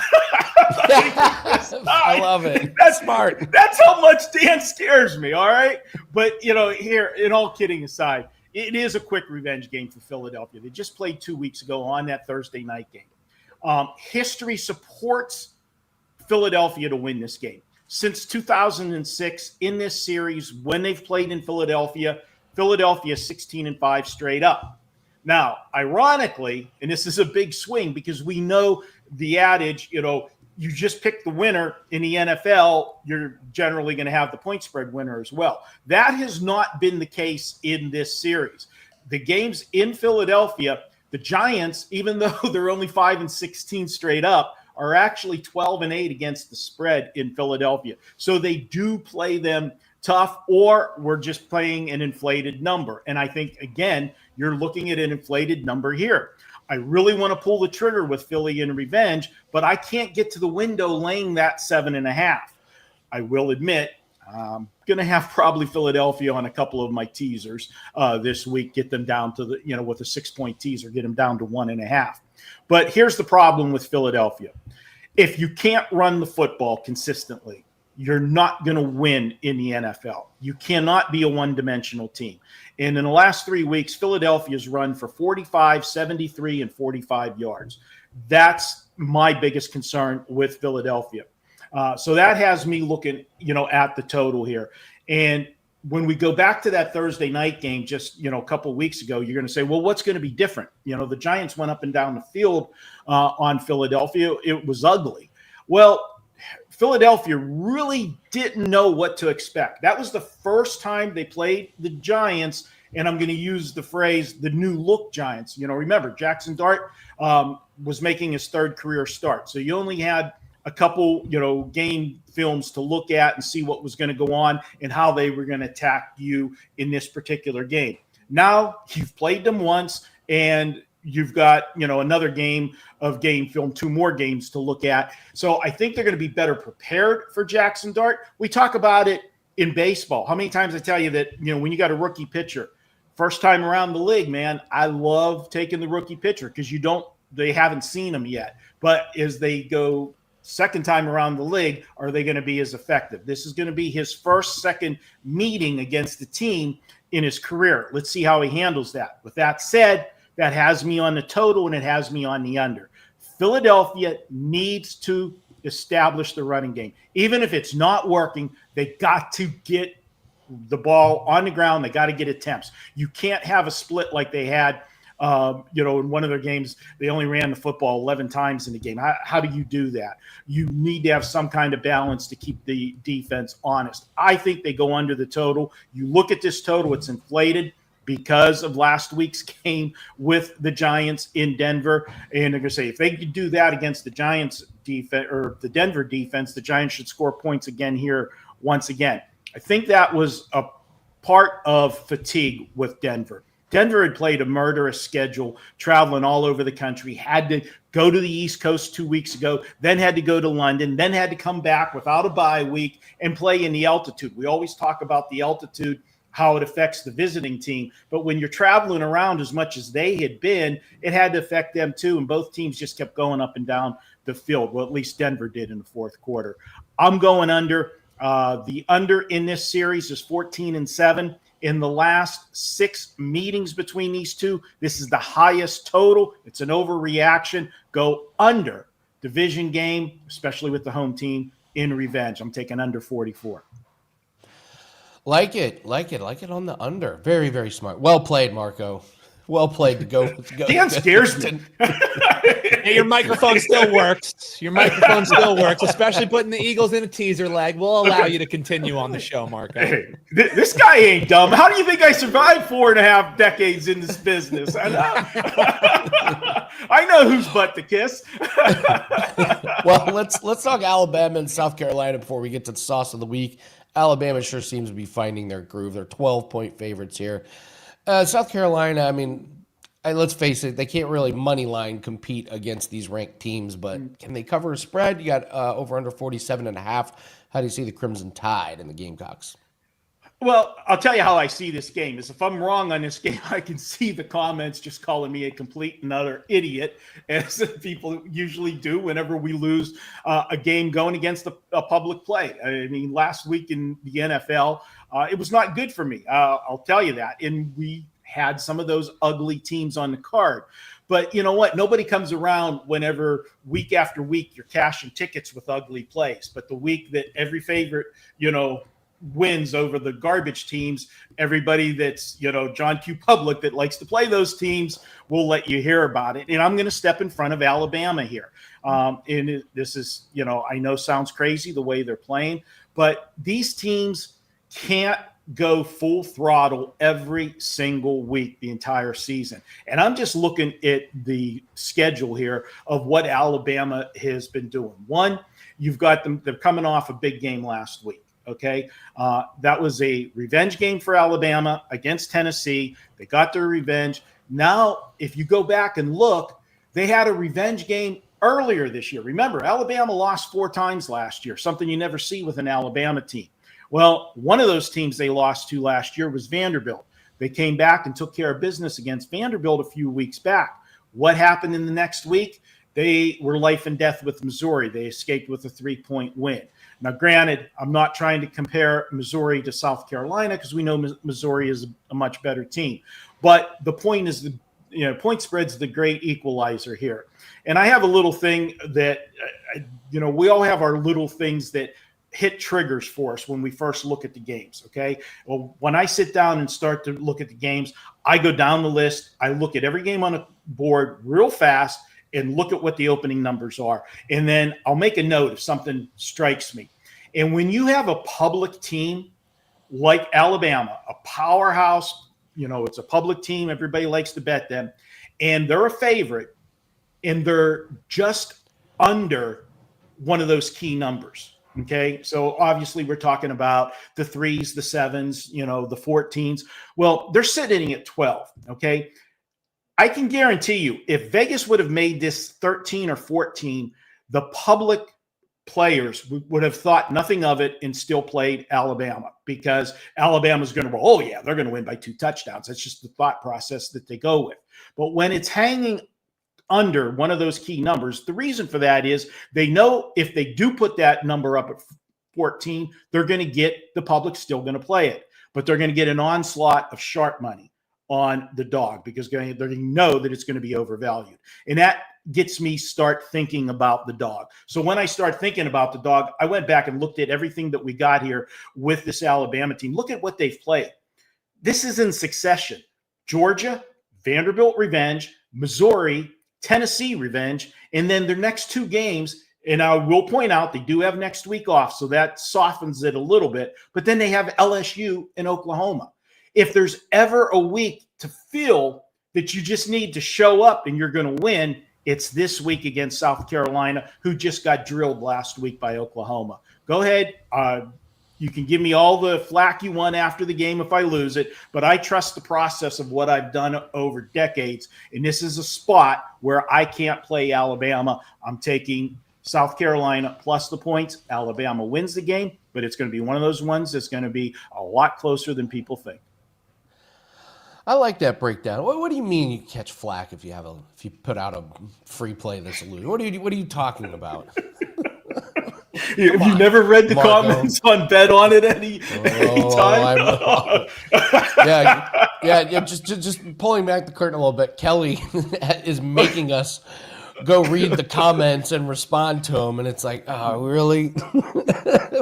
I love it. That's smart. That's how much Dan scares me. All right. But, here, in all kidding aside, it is a quick revenge game for Philadelphia. They just played 2 weeks ago on that Thursday night game. History supports Philadelphia to win this game. Since 2006, in this series, when they've played in Philadelphia 16-5 straight up. Now, ironically, and this is a big swing because we know the adage, you just pick the winner in the NFL, you're generally going to have the point spread winner as well. That has not been the case in this series. The games in Philadelphia, the Giants, even though they're only 5-16 straight up, are actually 12-8 against the spread in Philadelphia. So they do play them tough, or we're just playing an inflated number. And I think, again, you're looking at an inflated number here. I really want to pull the trigger with Philly in revenge, but I can't get to the window laying that 7.5. I will admit, I'm going to have probably Philadelphia on a couple of my teasers this week, get them down to with a 6-point teaser, get them down to 1.5. But here's the problem with Philadelphia. If you can't run the football consistently, you're not going to win in the NFL. You cannot be a one-dimensional team. And in the last 3 weeks, Philadelphia's run for 45, 73, and 45 yards. That's my biggest concern with Philadelphia. So that has me looking, at the total here. And when we go back to that Thursday night game just, a couple of weeks ago, you're going to say, well, what's going to be different? The Giants went up and down the field on Philadelphia. It was ugly. Well, Philadelphia really didn't know what to expect. That was the first time they played the Giants, and I'm going to use the phrase, the new look Giants. Remember, Jackson Dart was making his third career start. So you only had a couple, game films to look at and see what was going to go on and how they were going to attack you in this particular game. Now you've played them once, and you've got, another game of game film, 2 more games to look at. So I think they're going to be better prepared for Jackson Dart. We talk about it in baseball. How many times I tell you that, when you got a rookie pitcher, first time around the league, man, I love taking the rookie pitcher because they haven't seen him yet. But as they go second time around the league, are they going to be as effective? This is going to be his second meeting against the team in his career. Let's see how he handles that. With that said, that has me on the total and it has me on the under. Philadelphia needs to establish the running game. Even if it's not working, they got to get the ball on the ground. They got to get attempts. You can't have a split like they had, in one of their games. They only ran the football 11 times in the game. How do you do that? You need to have some kind of balance to keep the defense honest. I think they go under the total. You look at this total, it's inflated because of last week's game with the Giants in Denver. And they're going to say, if they could do that against the Giants defense or the Denver defense, the Giants should score points again here once again. I think that was a part of fatigue with Denver. Denver had played a murderous schedule, traveling all over the country, had to go to the East Coast 2 weeks ago, then had to go to London, then had to come back without a bye week and play in the altitude. We always talk about the altitude, how it affects the visiting team. But when you're traveling around as much as they had been, it had to affect them too. And both teams just kept going up and down the field. Well, at least Denver did in the fourth quarter. I'm going under. The under in this series is 14-7. In the last 6 meetings between these two, this is the highest total. It's an overreaction. Go under. Division game, especially with the home team in revenge. I'm taking under 44. Like it on the under. Very, very smart. Well played, Marco. Well played to go. Dan scares me. Hey, your microphone still works. Your microphone still works, especially putting the Eagles in a teaser leg. We'll allow you to continue on the show, Marco. Hey, this guy ain't dumb. How do you think I survived 4.5 decades in this business? I know whose butt to kiss. Well, let's talk Alabama and South Carolina before we get to the sauce of the week. Alabama sure seems to be finding their groove. They're 12-point favorites here. South Carolina, I mean, let's face it, they can't really money line compete against these ranked teams, but can they cover a spread? You got over under 47.5. How do you see the Crimson Tide and the Gamecocks? Well, I'll tell you how I see this game is if I'm wrong on this game, I can see the comments just calling me a complete and utter idiot, as people usually do whenever we lose a game going against a public play. I mean, last week in the NFL, it was not good for me. I'll tell you that. And we had some of those ugly teams on the card. But you know what? Nobody comes around whenever week after week you're cashing tickets with ugly plays. But the week that every favorite, wins over the garbage teams, everybody that's, John Q. Public that likes to play those teams will let you hear about it. And I'm going to step in front of Alabama here. And this is, I know sounds crazy the way they're playing, but these teams can't go full throttle every single week the entire season. And I'm just looking at the schedule here of what Alabama has been doing. One, you've got them, they're coming off a big game last week. Okay. That was a revenge game for Alabama against Tennessee. They got their revenge. Now, if you go back and look, they had a revenge game earlier this year. Remember, Alabama lost 4 times last year, something you never see with an Alabama team. Well, one of those teams they lost to last year was Vanderbilt. They came back and took care of business against Vanderbilt a few weeks back. What happened in the next week? They were life and death with Missouri. They escaped with a 3-point win. Now, granted, I'm not trying to compare Missouri to South Carolina because we know Missouri is a much better team. But the point is, point spread's the great equalizer here. And I have a little thing that, we all have our little things that hit triggers for us when we first look at the games, okay? Well, when I sit down and start to look at the games, I go down the list. I look at every game on the board real fast and look at what the opening numbers are. And then I'll make a note if something strikes me. And when you have a public team like Alabama, a powerhouse, it's a public team, everybody likes to bet them, and they're a favorite, and they're just under one of those key numbers, okay? So obviously we're talking about the 3s, the 7s, the 14s. Well, they're sitting at 12, okay? I can guarantee you, if Vegas would have made this 13 or 14, the public players would have thought nothing of it and still played Alabama because Alabama's going to roll. Oh, yeah, they're going to win by 2 touchdowns. That's just the thought process that they go with. But when it's hanging under one of those key numbers, the reason for that is they know if they do put that number up at 14, they're going to get the public still going to play it. But they're going to get an onslaught of sharp money on the dog because they're going to know that it's going to be overvalued. And that gets me start thinking about the dog. So when I start thinking about the dog, I went back and looked at everything that we got here with this Alabama team. Look at what they've played. This is in succession. Georgia, Vanderbilt revenge, Missouri, Tennessee revenge, and then their next 2 games, and I will point out they do have next week off, so that softens it a little bit, but then they have LSU and Oklahoma. If there's ever a week to feel that you just need to show up and you're going to win, it's this week against South Carolina, who just got drilled last week by Oklahoma. Go ahead. You can give me all the flack you want after the game if I lose it, but I trust the process of what I've done over decades, and this is a spot where I can't play Alabama. I'm taking South Carolina plus the points. Alabama wins the game, but it's going to be one of those ones that's going to be a lot closer than people think. I like that breakdown. What do you mean you catch flack if you put out a free play that's a loser? What are you talking about? Have you never read the comments on Bet On it any time? Just pulling back the curtain a little bit. Kelly is making us go read the comments and respond to them, and it's like, oh, really?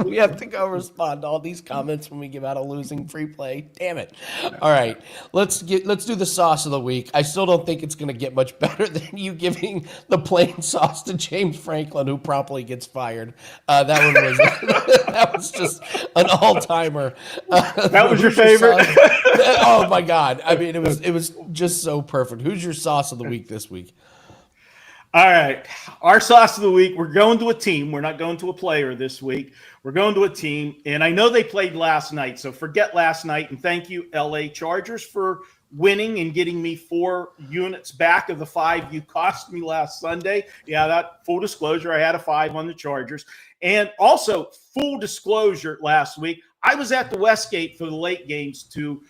We have to go respond to all these comments when we give out a losing free play. Damn it! All right, let's do the sauce of the week. I still don't think it's going to get much better than you giving the plain sauce to James Franklin, who promptly gets fired. That was just an all timer. That was your favorite? Oh my God! I mean, it was just so perfect. Who's your sauce of the week this week? All right. Our sauce of the week, we're going to a team. We're not going to a player this week. We're going to a team. And I know they played last night, so forget last night. And thank you, LA Chargers, for winning and getting me 4 units back of the 5 you cost me last Sunday. Yeah, that full disclosure, I had a 5 on the Chargers. And also, full disclosure, last week, I was at the Westgate for the late games to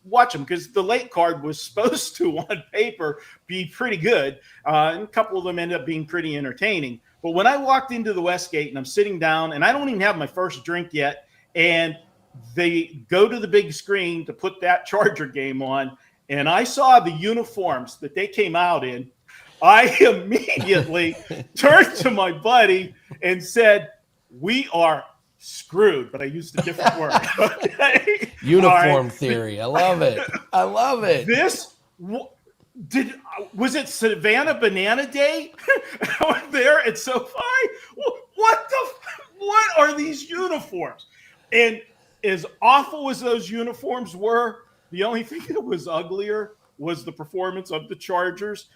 watch them because the late card was supposed to, on paper, be pretty good. And a couple of them ended up being pretty entertaining. But when I walked into the Westgate and I'm sitting down and I don't even have my first drink yet, and they go to the big screen to put that Charger game on, and I saw the uniforms that they came out in, I immediately turned to my buddy and said, "We are screwed," but I used a different word. Okay? Uniform theory. I love it. I love it. Was it Savannah Banana Day there at SoFi? What are these uniforms? And as awful as those uniforms were, the only thing that was uglier was the performance of the Chargers.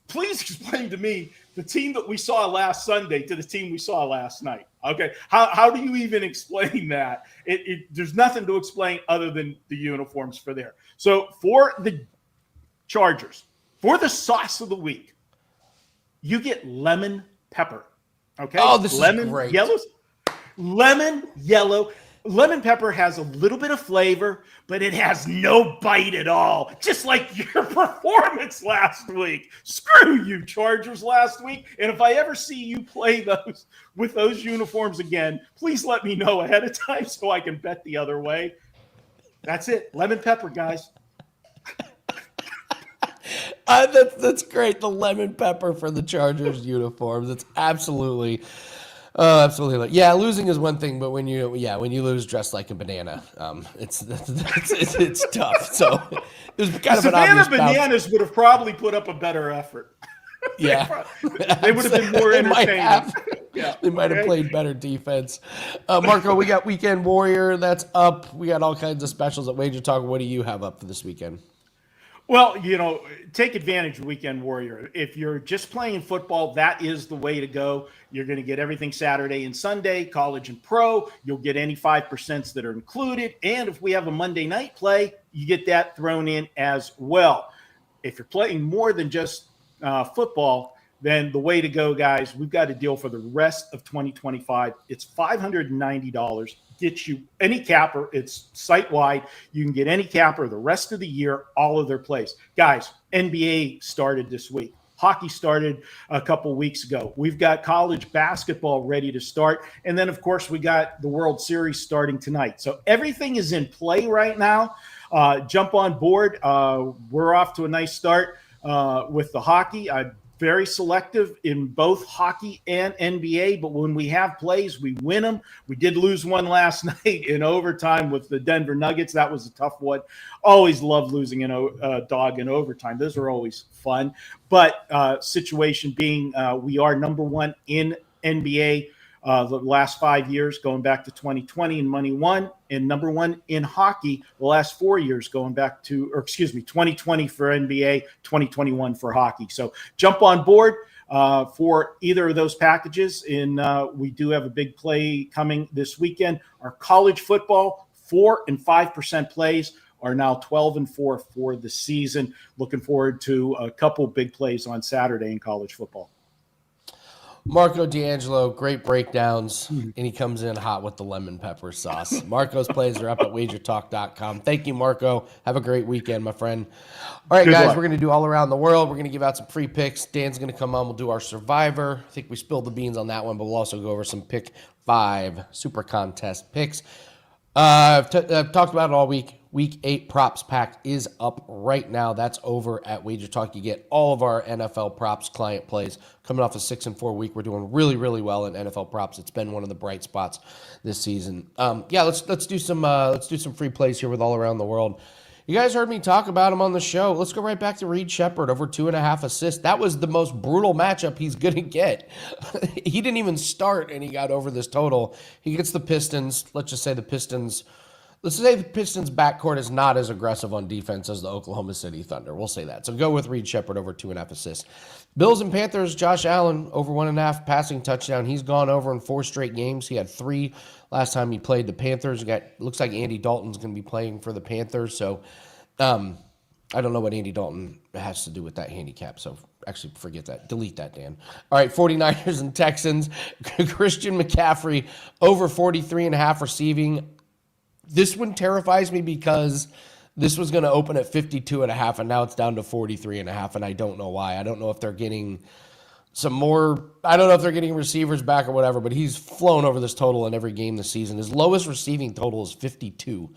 Please explain to me the team that we saw last Sunday to the team we saw last night. Okay, how do you even explain that? There's nothing to explain other than the uniforms for there. So for the Chargers, for the sauce of the week, you get lemon pepper. Okay. Oh, this lemon is great. Lemon yellow. Lemon pepper has a little bit of flavor, but it has no bite at all. Just like your performance last week. Screw you, Chargers, last week. And if I ever see you play those with those uniforms again, please let me know ahead of time so I can bet the other way. That's it. Lemon pepper, guys. That's great. The lemon pepper for the Chargers uniforms. It's absolutely. Absolutely. Yeah, losing is one thing, but when you lose dressed like a banana, it's tough. So it was kind of an obvious Savannah Bananas would have probably put up a better effort. Yeah, they would have been more entertaining. They might have played better defense. Marco, we got Weekend Warrior that's up. We got all kinds of specials at WagerTalk. What do you have up for this weekend? Well, take advantage of Weekend Warrior. If you're just playing football, that is the way to go. You're going to get everything Saturday and Sunday, college and pro. You'll get any 5% that are included. And if we have a Monday night play, you get that thrown in as well. If you're playing more than just football, then the way to go, guys, we've got a deal for the rest of 2025. It's $590. Get you any capper. It's site-wide. You can get any capper the rest of the year, all of their plays. Guys, NBA started this week. Hockey started a couple weeks ago. We've got college basketball ready to start. And then, of course, we got the World Series starting tonight. So everything is in play right now. Jump on board. We're off to a nice start with the hockey. I'm very selective in both hockey and NBA, but when we have plays, we win them. We did lose one last night in overtime with the Denver Nuggets. That was a tough one. Always love losing a dog in overtime. Those are always fun. But situation being we are number one in NBA the last 5 years, going back to 2020 in Money One, and number one in hockey the last 4 years, going back to, 2020 for NBA, 2021 for hockey. So jump on board for either of those packages. And we do have a big play coming this weekend. Our college football 4% and 5% plays are now 12-4 for the season. Looking forward to a couple big plays on Saturday in college football. Marco D'Angelo, great breakdowns, and he comes in hot with the lemon pepper sauce. Marco's plays are up at WagerTalk.com. Thank you, Marco. Have a great weekend, my friend. All right, Good guys, luck. we're going to do all around the world. We're going to give out some free picks. Dan's going to come on. We'll do our Survivor. I think we spilled the beans on that one, but we'll also go over some Pick 5 Super Contest picks. I've talked about it all week. Week 8 props pack is up right now. That's over at WagerTalk. You get all of our NFL props client plays. Coming off a 6-4 week, we're doing really, really well in NFL props. It's been one of the bright spots this season. Let's do some free plays here with all around the world. You guys heard me talk about him on the show. Let's go right back to Reed Shepherd, over 2.5 assists. That was the most brutal matchup he's going to get. He didn't even start, and he got over this total. He gets the Pistons. Let's say the Pistons backcourt is not as aggressive on defense as the Oklahoma City Thunder. We'll say that. So go with Reed Shepherd over 2.5 assists. Bills and Panthers, Josh Allen over 1.5 passing touchdown. He's gone over in 4 straight games. He had 3 last time he played the Panthers. Looks like Andy Dalton's going to be playing for the Panthers. So I don't know what Andy Dalton has to do with that handicap, so actually forget that. Delete that, Dan. All right, 49ers and Texans. Christian McCaffrey over 43.5 receiving. This one terrifies me because this was going to open at 52.5, and now it's down to 43.5, and I don't know why. I don't know if they're getting some more. I don't know if they're getting receivers back or whatever, but he's flown over this total in every game this season. His lowest receiving total is 52.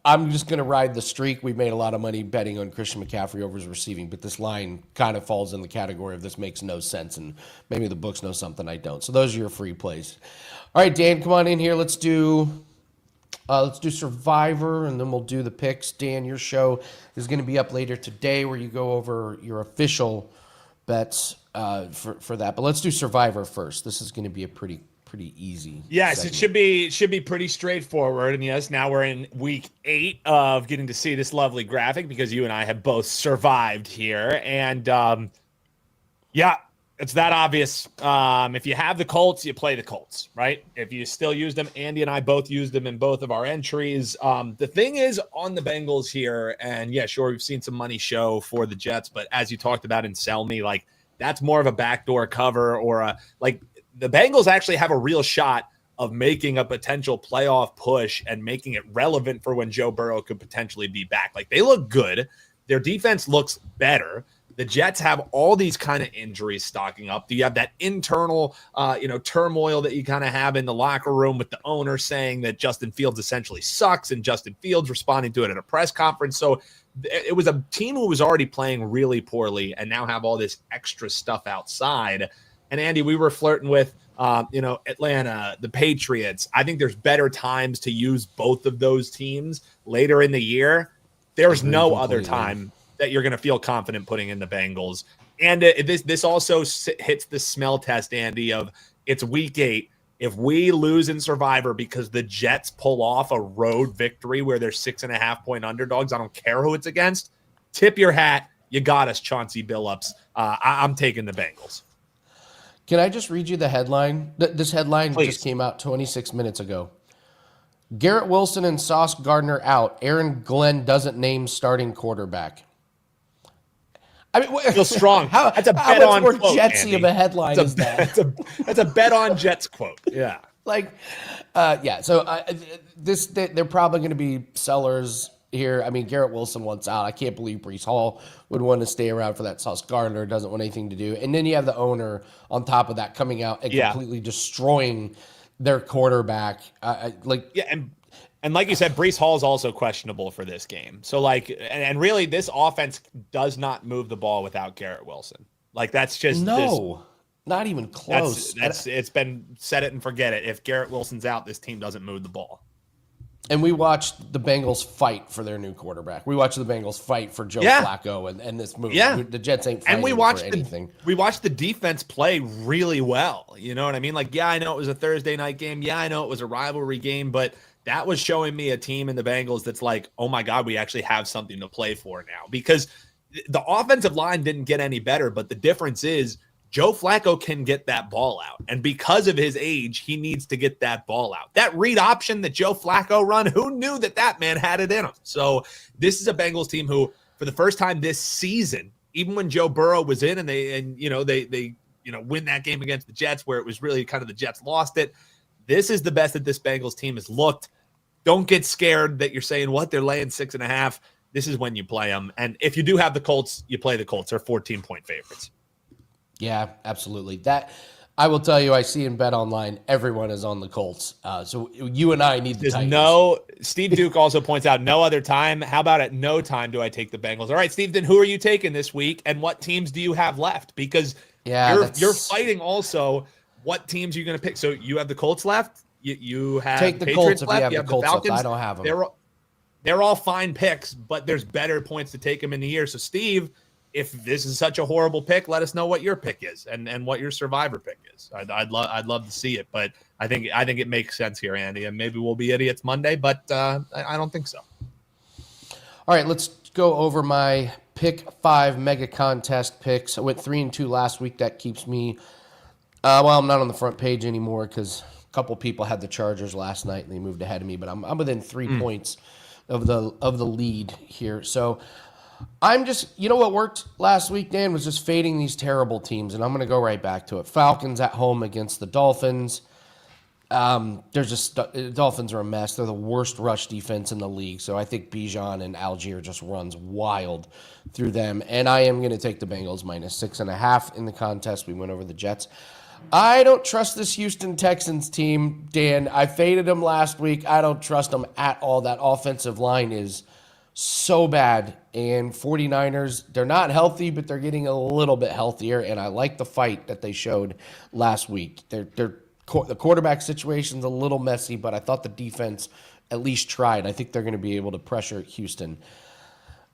I'm just going to ride the streak. We made a lot of money betting on Christian McCaffrey over his receiving, but this line kind of falls in the category of this makes no sense, and maybe the books know something I don't. So those are your free plays. All right, Dan, come on in here. Let's do Survivor, and then we'll do the picks. Dan, your show is going to be up later today where you go over your official bets for that. But let's do Survivor first. This is going to be a pretty easy. Yes, segment. it should be pretty straightforward. And yes, now we're in week 8 of getting to see this lovely graphic because you and I have both survived here. And yeah, it's that obvious. If you have the Colts, you play the Colts, right? If you still use them, Andy and I both used them in both of our entries. The thing is on the Bengals here, and yeah, sure, we've seen some money show for the Jets, but as you talked about in Sell Me, like that's more of a backdoor cover or a like. The Bengals actually have a real shot of making a potential playoff push and making it relevant for when Joe Burrow could potentially be back. Like they look good. Their defense looks better. The Jets have all these kind of injuries stocking up. You have that internal, turmoil that you kind of have in the locker room with the owner saying that Justin Fields essentially sucks and Justin Fields responding to it at a press conference. So it was a team who was already playing really poorly and now have all this extra stuff outside. And Andy, we were flirting with, Atlanta, the Patriots. I think there's better times to use both of those teams later in the year. There's no other time that you're going to feel confident putting in the Bengals. And this also hits the smell test, Andy, of it's week 8. If we lose in Survivor because the Jets pull off a road victory where they're 6.5-point underdogs, I don't care who it's against, tip your hat. You got us, Chauncey Billups. I'm taking the Bengals. Can I just read you the headline? This headline just came out 26 minutes ago. Garrett Wilson and Sauce Gardner out. Aaron Glenn doesn't name starting quarterback. I mean, feels strong. That's a bet how on much more quote, Jetsy Andy. of a headline is that? That's a bet on Jets quote. Yeah. So they're probably going to be sellers here. I mean, Garrett Wilson wants out. I can't believe Breece Hall would want to stay around for that. Sauce Gardner doesn't want anything to do. And then you have the owner on top of that coming out and completely destroying their quarterback. And like you said, Breece Hall is also questionable for this game. So and really this offense does not move the ball without Garrett Wilson. Like that's just not even close. That's it's been set it and forget it. If Garrett Wilson's out, this team doesn't move the ball. And we watched the Bengals fight for their new quarterback. We watched the Bengals fight for Joe Flacco and this move. Yeah. The Jets ain't fighting for anything. We watched the defense play really well. You know what I mean? I know it was a Thursday night game. Yeah, I know it was a rivalry game, but that was showing me a team in the Bengals that's like, oh my God, we actually have something to play for now. Because the offensive line didn't get any better, but the difference is Joe Flacco can get that ball out. And because of his age, he needs to get that ball out. That read option that Joe Flacco run, who knew that man had it in him? So this is a Bengals team who, for the first time this season, even when Joe Burrow was in and they win that game against the Jets where it was really kind of the Jets lost it, this is the best that this Bengals team has looked. Don't get scared that you're saying, they're laying 6.5. This is when you play them. And if you do have the Colts, you play the Colts. They're 14-point favorites. Yeah, absolutely. That I will tell you, I see in Bet Online, everyone is on the Colts. So you and I need the Titans. Steve Duke also points out no other time. How about at no time do I take the Bengals? All right, Steve, then who are you taking this week and what teams do you have left? Because you're fighting also what teams you're going to pick. So you have the Colts left. You have take the Patriots Colts if left. you have You the Colts Falcons. left. I don't have them. They're all fine picks, but there's better points to take them in the year. So Steve, if this is such a horrible pick, let us know what your pick is and what your Survivor pick is. I'd love to see it, but I think it makes sense here, Andy. And maybe we'll be idiots Monday, but I don't think so. All right, let's go over my pick 5 mega contest picks. I went 3-2 last week. That keeps me. I'm not on the front page anymore because a couple people had the Chargers last night and they moved ahead of me. But I'm within 3 points of the lead here. So I'm just, you know what worked last week, Dan, was just fading these terrible teams, and I'm going to go right back to it. Falcons at home against the Dolphins. Dolphins are a mess. They're the worst rush defense in the league, so I think Bijan and Algier just runs wild through them, and I am going to take the Bengals minus 6.5 in the contest. We went over the Jets. I don't trust this Houston Texans team, Dan. I faded them last week. I don't trust them at all. That offensive line is so bad. And 49ers, they're not healthy, but they're getting a little bit healthier. And I like the fight that they showed last week. The quarterback situation's a little messy, but I thought the defense at least tried. I think they're going to be able to pressure Houston.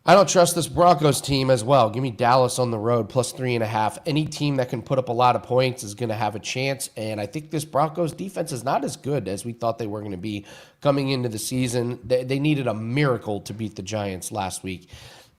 I don't trust this Broncos team as well. Give me Dallas on the road, plus 3.5. Any team that can put up a lot of points is going to have a chance. And I think this Broncos defense is not as good as we thought they were going to be coming into the season. They needed a miracle to beat the Giants last week.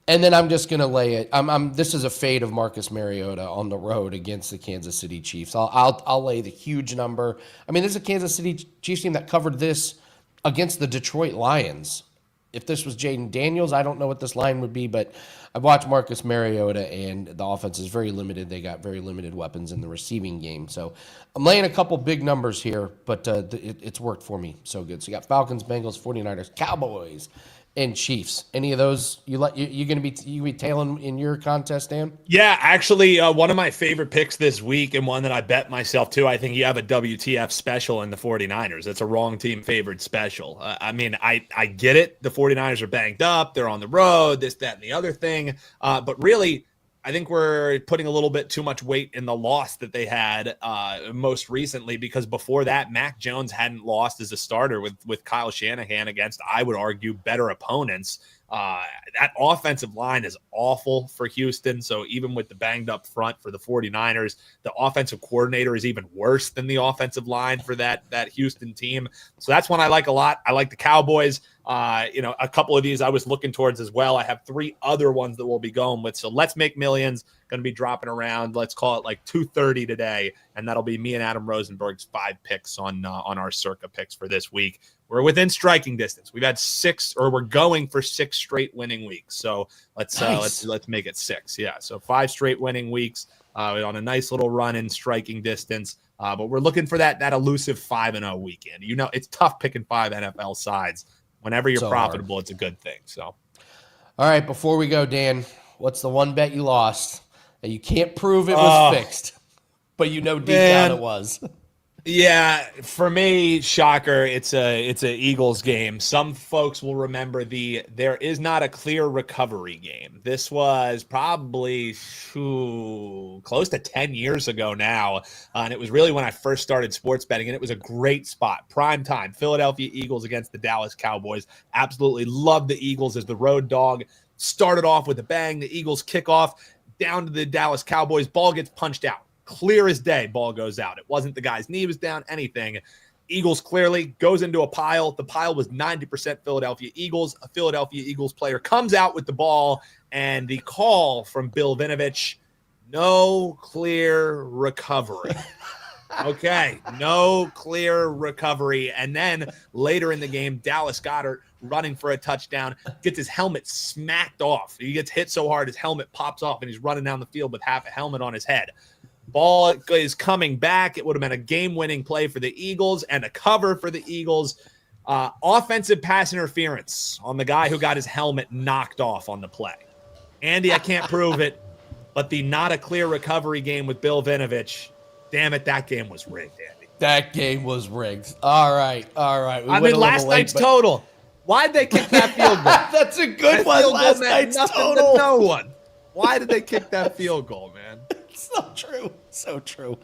And then I'm just going to lay it. This is a fade of Marcus Mariota on the road against the Kansas City Chiefs. I'll lay the huge number. I mean, this is a Kansas City Chiefs team that covered this against the Detroit Lions. If this was Jaden Daniels, I don't know what this line would be, but I've watched Marcus Mariota, and the offense is very limited. They got very limited weapons in the receiving game. So I'm laying a couple big numbers here, but it's worked for me so good. So you got Falcons, Bengals, 49ers, Cowboys, and Chiefs. Any of those you going to be tailing in your contest, Dan? Yeah, actually, one of my favorite picks this week, and one that I bet myself too. I think you have a WTF special in the 49ers. It's a wrong team favored special. I mean, I get it. The 49ers are banged up. They're on the road, this, that, and the other thing. But really, I think we're putting a little bit too much weight in the loss that they had most recently, because before that, Mac Jones hadn't lost as a starter with Kyle Shanahan against, I would argue, better opponents. That offensive line is awful for Houston. So even with the banged up front for the 49ers, the offensive coordinator is even worse than the offensive line for that Houston team. So that's one I like a lot. I like the Cowboys. A couple of these I was looking towards as well. I have 3 other ones that we'll be going with. So let's make millions. Going to be dropping around. Let's call it like 2:30 today, and that'll be me and Adam Rosenberg's 5 picks on our Circa picks for this week. We're within striking distance. We've had 6, or we're going for 6 straight winning weeks. So let's make it 6. Yeah, so 5 straight winning weeks on a nice little run in striking distance. But we're looking for that elusive 5-0 weekend. You know, it's tough picking 5 NFL sides. Whenever you're profitable, it's a good thing. So, all right, before we go, Dan, what's the one bet you lost that you can't prove it was fixed, but you know deep down it was? Yeah, for me, shocker, it's a Eagles game. Some folks will remember there is not a clear recovery game. This was probably close to 10 years ago now, and it was really when I first started sports betting, and it was a great spot. Prime time, Philadelphia Eagles against the Dallas Cowboys. Absolutely love the Eagles as the road dog. Started off with a bang. The Eagles kick off down to the Dallas Cowboys. Ball gets punched out. Clear as day, ball goes out. It wasn't the guy's knee was down, anything. Eagles clearly goes into a pile. The pile was 90% Philadelphia Eagles. A Philadelphia Eagles player comes out with the ball, and the call from Bill Vinovich, no clear recovery. Okay, no clear recovery. And then later in the game, Dallas Goedert running for a touchdown, gets his helmet smacked off. He gets hit so hard, his helmet pops off, and he's running down the field with half a helmet on his head. Ball is coming back. It would have been a game-winning play for the Eagles and a cover for the Eagles. Offensive pass interference on the guy who got his helmet knocked off on the play. Andy, I can't prove it, but the not a clear recovery game with Bill Vinovich, damn it, that game was rigged, Andy. That game was rigged. All right. Last night's total. Why'd they kick that field goal? That's a good one. Last night's total. No one. Why did they kick that field goal, man? So true.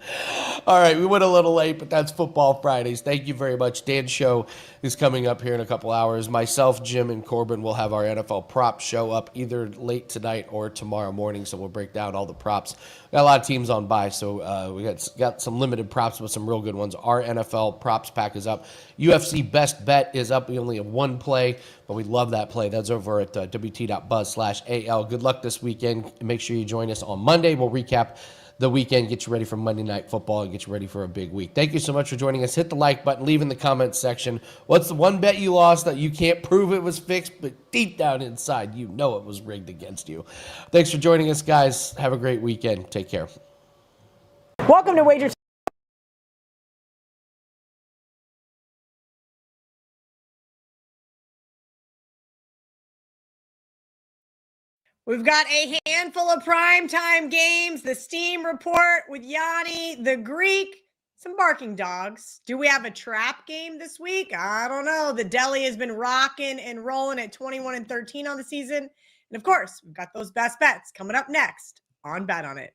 All right, we went a little late, but that's Football Fridays. Thank you very much. Dan's show is coming up here in a couple hours. Myself, Jim, and Corbin will have our NFL prop show up either late tonight or tomorrow morning, so we'll break down all the props. We got a lot of teams on bye, so we got some limited props, but some real good ones. Our NFL props pack is up. UFC Best Bet is up. We only have 1 play, but we love that play. That's over at wt.buzz/AL. Good luck this weekend. Make sure you join us on Monday. We'll recap the weekend, get you ready for Monday Night Football, and get you ready for a big week. Thank you so much for joining us. Hit the like button, leave in the comments section. What's the one bet you lost that you can't prove it was fixed, but deep down inside, you know it was rigged against you? Thanks for joining us, guys. Have a great weekend. Take care. Welcome to WagerTalk. We've got a handful of primetime games, the Steam Report with Gianni The Greek, some barking dogs. Do we have a trap game this week? I don't know. The Deli has been rocking and rolling at 21-13 on the season. And of course, we've got those best bets coming up next on Bet On It.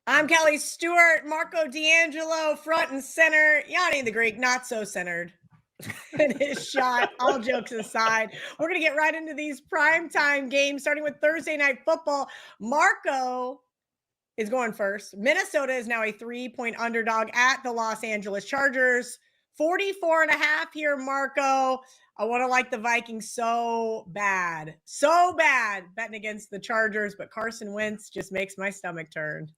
I'm Kelly Stewart, Marco D'Angelo, front and center. Gianni The Greek, not so centered in his shot. All jokes aside, we're going to get right into these primetime games, starting with Thursday Night Football. Marco is going first. Minnesota is now a 3-point underdog at the Los Angeles Chargers. 44.5 here, Marco. I want to like the Vikings so bad. So bad betting against the Chargers, but Carson Wentz just makes my stomach turn.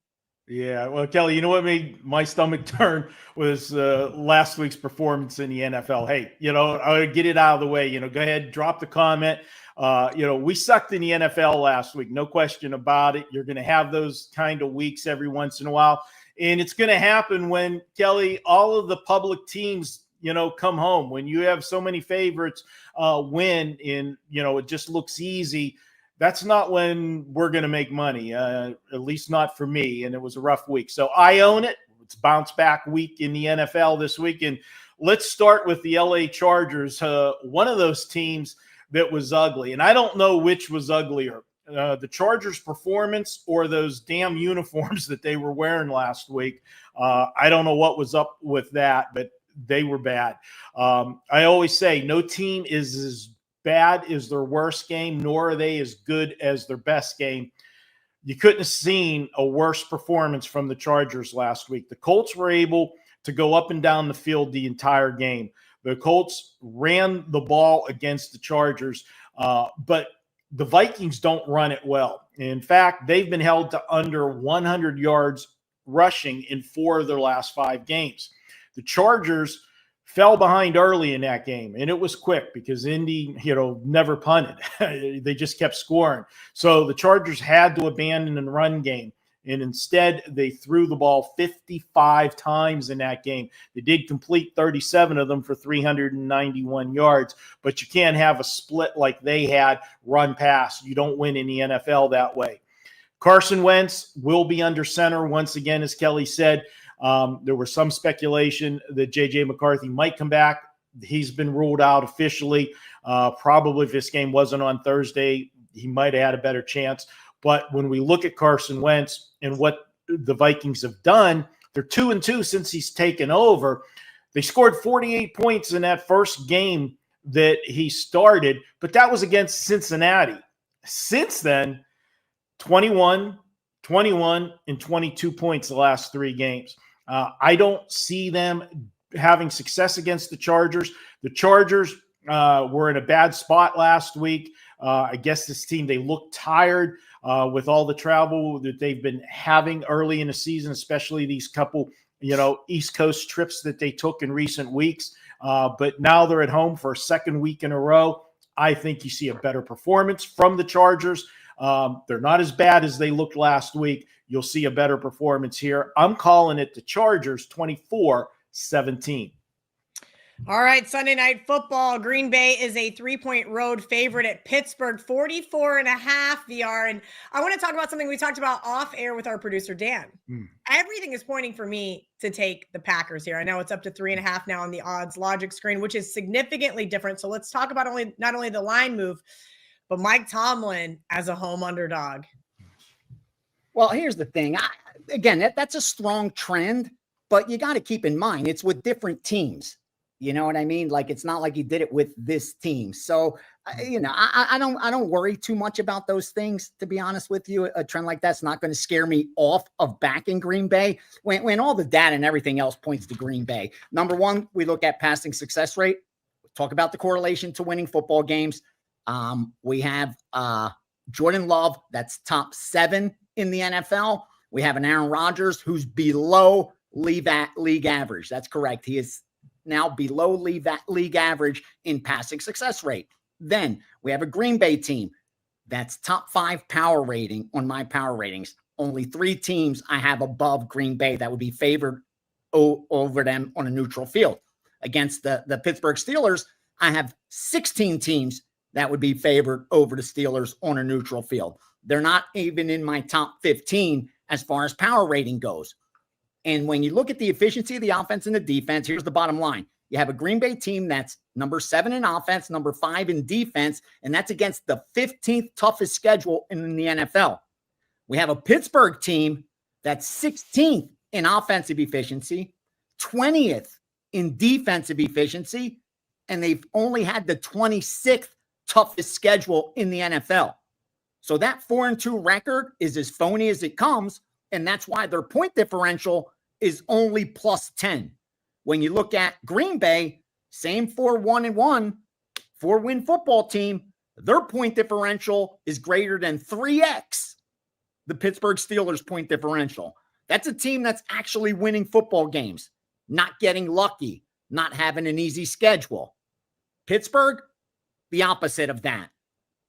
Yeah, well, Kelly, you know what made my stomach turn was last week's performance in the NFL. Hey, I'll get it out of the way. Go ahead, drop the comment. We sucked in the NFL last week, no question about it. You're going to have those kind of weeks every once in a while, and it's going to happen when, Kelly, all of the public teams, come home. When you have so many favorites win, and it just looks easy. That's not when we're going to make money, at least not for me. And it was a rough week. So I own it. It's bounce back week in the NFL this week. And let's start with the LA Chargers, one of those teams that was ugly. And I don't know which was uglier, the Chargers' performance or those damn uniforms that they were wearing last week. I don't know what was up with that, but they were bad. I always say no team is as bad is their worst game, nor are they as good as their best game. You couldn't have seen a worse performance from the Chargers last week. The Colts were able to go up and down the field the entire game. The Colts ran the ball against the Chargers, but the Vikings don't run it well. In fact, they've been held to under 100 yards rushing in 4 of their last 5 games. The Chargers fell behind early in that game, and it was quick because Indy, never punted. They just kept scoring. So the Chargers had to abandon the run game, and instead they threw the ball 55 times in that game. They did complete 37 of them for 391 yards, but you can't have a split like they had run pass. You don't win in the NFL that way. Carson Wentz will be under center once again, as Kelly said. There was some speculation that J.J. McCarthy might come back. He's been ruled out officially. Probably if this game wasn't on Thursday, he might have had a better chance. But when we look at Carson Wentz and what the Vikings have done, they're 2-2 since he's taken over. They scored 48 points in that first game that he started, but that was against Cincinnati. Since then, 21, 21, and 22 points the last 3 games. I don't see them having success against the Chargers. The Chargers were in a bad spot last week. I guess this team, they look tired with all the travel that they've been having early in the season, especially these couple, East Coast trips that they took in recent weeks. But now they're at home for a second week in a row. I think you see a better performance from the Chargers. They're not as bad as they looked last week. You'll see a better performance here. I'm calling it the Chargers 24-17. All right, Sunday Night Football. Green Bay is a 3-point road favorite at Pittsburgh, 44.5 VR. And I want to talk about something we talked about off air with our producer, Dan. Everything is pointing for me to take the Packers here. I know it's up to 3.5 now on the odds logic screen, which is significantly different. So let's talk about not only the line move, but Mike Tomlin as a home underdog. Well, here's the thing. That's a strong trend, but you got to keep in mind it's with different teams. You know what I mean? Like, it's not like he did it with this team. So I don't worry too much about those things, to be honest with you. A trend like that's not going to scare me off of backing Green Bay when all the data and everything else points to Green Bay. Number one, we look at passing success rate. Talk about the correlation to winning football games. We have Jordan Love, that's top 7 in the NFL. We have an Aaron Rodgers who's below league average. That's correct. He is now below league average in passing success rate. Then we have a Green Bay team that's top 5 power rating on my power ratings. Only 3 teams I have above Green Bay that would be favored over them on a neutral field. Against the Pittsburgh Steelers, I have 16 teams that would be favored over the Steelers on a neutral field. They're not even in my top 15 as far as power rating goes. And when you look at the efficiency of the offense and the defense, here's the bottom line. You have a Green Bay team that's number 7 in offense, number 5 in defense, and that's against the 15th toughest schedule in the NFL. We have a Pittsburgh team that's 16th in offensive efficiency, 20th in defensive efficiency, and they've only had the 26th toughest schedule in the NFL. So that 4-2 record is as phony as it comes, and that's why their point differential is only plus 10. When you look at Green Bay, same 4-1-1, 4-win football team, their point differential is greater than 3x the Pittsburgh Steelers point differential. That's a team that's actually winning football games, not getting lucky, not having an easy schedule. Pittsburgh, the opposite of that.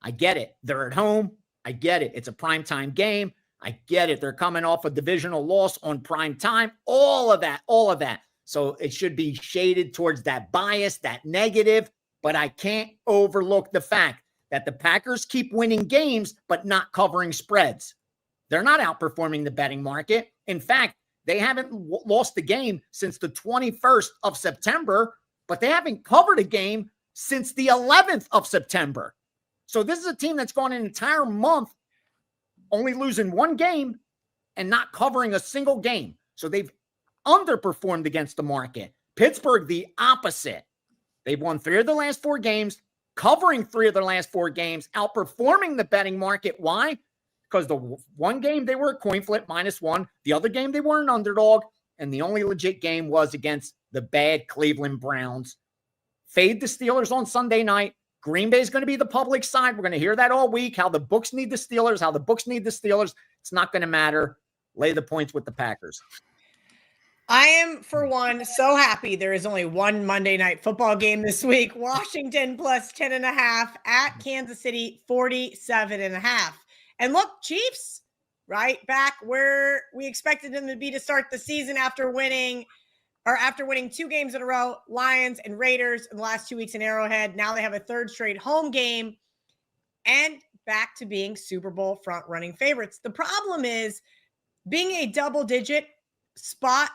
I get it. They're at home. I get it. It's a primetime game. I get it. They're coming off a divisional loss on prime time. All of that. So it should be shaded towards that bias, that negative. But I can't overlook the fact that the Packers keep winning games, but not covering spreads. They're not outperforming the betting market. In fact, they haven't lost a game since the 21st of September, but they haven't covered a game since the 11th of September. So this is a team that's gone an entire month only losing 1 game and not covering a single game. So they've underperformed against the market. Pittsburgh, the opposite. They've won 3 of the last 4 games, covering 3 of their last 4 games, outperforming the betting market. Why? Because the one game they were a coin flip -1, the other game they were an underdog, and the only legit game was against the bad Cleveland Browns. Fade the Steelers on Sunday night. Green Bay is going to be the public side. We're going to hear that all week, how the books need the Steelers, how the books need the Steelers. It's not going to matter. Lay the points with the Packers. I am, for one, so happy there is only one Monday night football game this week. Washington plus 10.5 at Kansas City, 47.5. And look, Chiefs, right back where we expected them to be to start the season after winning 2 games in a row, Lions and Raiders in the last 2 weeks in Arrowhead. Now they have a 3rd straight home game and back to being Super Bowl front-running favorites. The problem is being a double-digit spot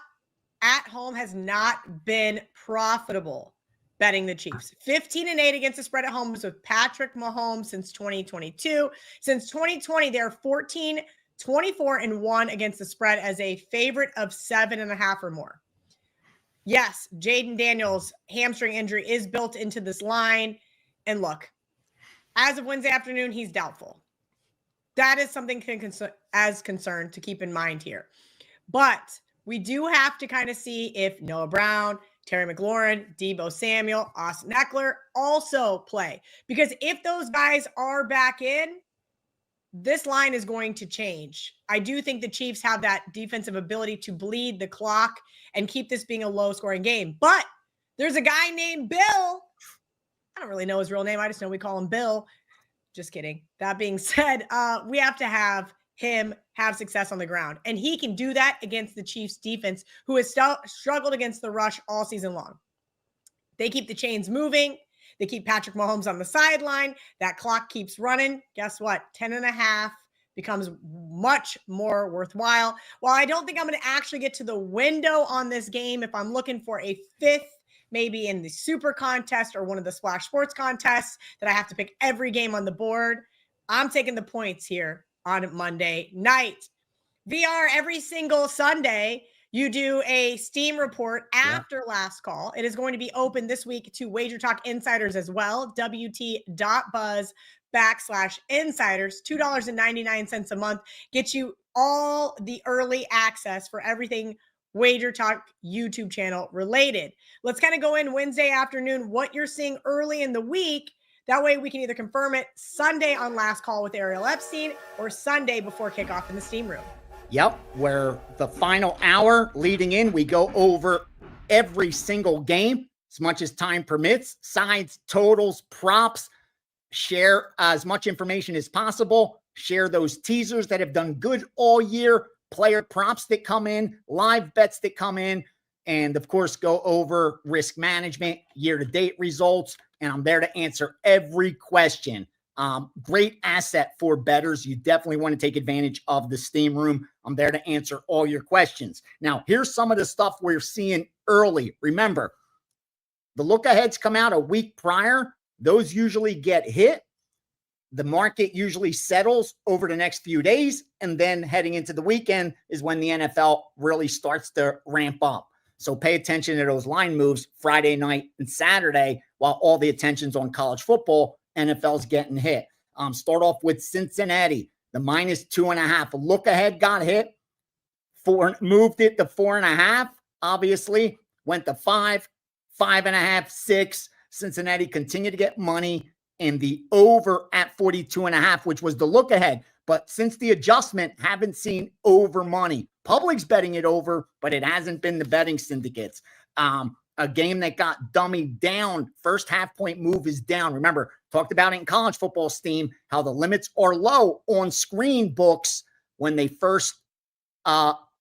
at home has not been profitable betting the Chiefs. 15-8 against the spread at home with Patrick Mahomes since 2022. Since 2020, they're 14-24-1 against the spread as a favorite of 7.5 or more. Yes, Jaden Daniels' hamstring injury is built into this line. And look, as of Wednesday afternoon, he's doubtful. That is something as concern to keep in mind here. But we do have to kind of see if Noah Brown, Terry McLaurin, Deebo Samuel, Austin Eckler also play. Because if those guys are back in, this line is going to change. I do think the Chiefs have that defensive ability to bleed the clock and keep this being a low-scoring game. But there's a guy named Bill. I don't really know his real name. I just know we call him Bill. Just kidding. That being said, we have to have him have success on the ground. And he can do that against the Chiefs defense, who has struggled against the rush all season long. They keep the chains moving. They keep Patrick Mahomes on the sideline. That clock keeps running. Guess what? 10.5 becomes much more worthwhile. While I don't think I'm going to actually get to the window on this game, if I'm looking for a 5th, maybe in the Super Contest or one of the Splash Sports contests that I have to pick every game on the board, I'm taking the points here on Monday night. VR every single Sunday. You do a Steam report after last call. It is going to be open this week to WagerTalk insiders as well. WT.buzz/insiders, $2.99 a month. Get you all the early access for everything WagerTalk YouTube channel related. Let's kind of go in Wednesday afternoon, what you're seeing early in the week. That way we can either confirm it Sunday on last call with Ariel Epstein or Sunday before kickoff in the Steam room. Yep, where the final hour leading in, we go over every single game as much as time permits, sides, totals, props, share as much information as possible, share those teasers that have done good all year, player props that come in, live bets that come in, and of course, go over risk management, year-to-date results, and I'm there to answer every question. Great asset for bettors. You definitely want to take advantage of the Steam room. I'm there to answer all your questions. Now, here's some of the stuff we're seeing early. Remember, the look-aheads come out a week prior. Those usually get hit. The market usually settles over the next few days, and then heading into the weekend is when the NFL really starts to ramp up. So pay attention to those line moves Friday night and Saturday while all the attention's on college football. NFL's getting hit. Start off with Cincinnati, the -2.5. Look ahead got hit. Moved it to 4.5. Obviously, went to 5, 5.5, 6. Cincinnati continued to get money, and the over at 42.5, which was the look ahead. But since the adjustment, haven't seen over money. Public's betting it over, but it hasn't been the betting syndicates. A game that got dummied down. First half-point move is down. Remember, talked about it in college football Steam, how the limits are low on screen books when they first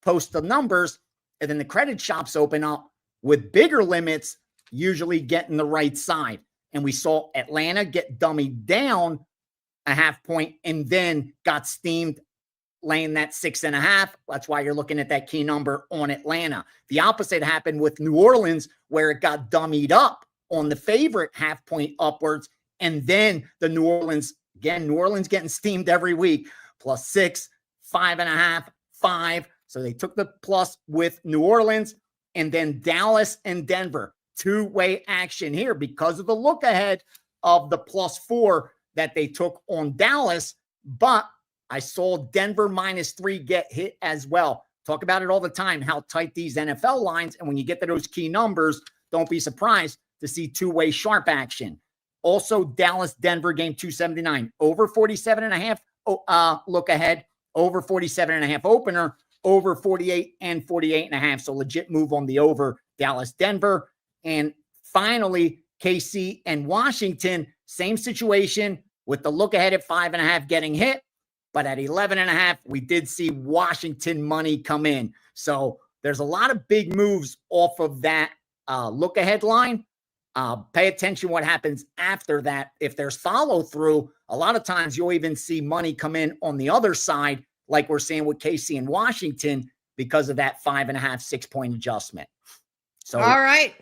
post the numbers, and then the credit shops open up with bigger limits, usually getting the right side. And we saw Atlanta get dummied down a half point and then got steamed, laying that 6.5. That's why you're looking at that key number on Atlanta. The opposite happened with New Orleans, where it got dummied up on the favorite half point upwards. And then the New Orleans getting steamed every week, +6, 5.5, 5. So they took the plus with New Orleans, and then Dallas and Denver. Two-way action here because of the look ahead of the +4 that they took on Dallas. But I saw Denver -3 get hit as well. Talk about it all the time, how tight these NFL lines. And when you get to those key numbers, don't be surprised to see two-way sharp action. Also, Dallas-Denver game 279, over 47.5 look ahead, over 47.5 opener, over 48 and 48.5. So legit move on the over Dallas-Denver. And finally, KC and Washington, same situation with the look ahead at 5.5 getting hit. But at 11.5, we did see Washington money come in. So there's a lot of big moves off of that look ahead line. Pay attention what happens after that. If there's follow through, a lot of times you'll even see money come in on the other side, like we're seeing with KC and Washington, because of that 5.5, 6 point adjustment. So, all right.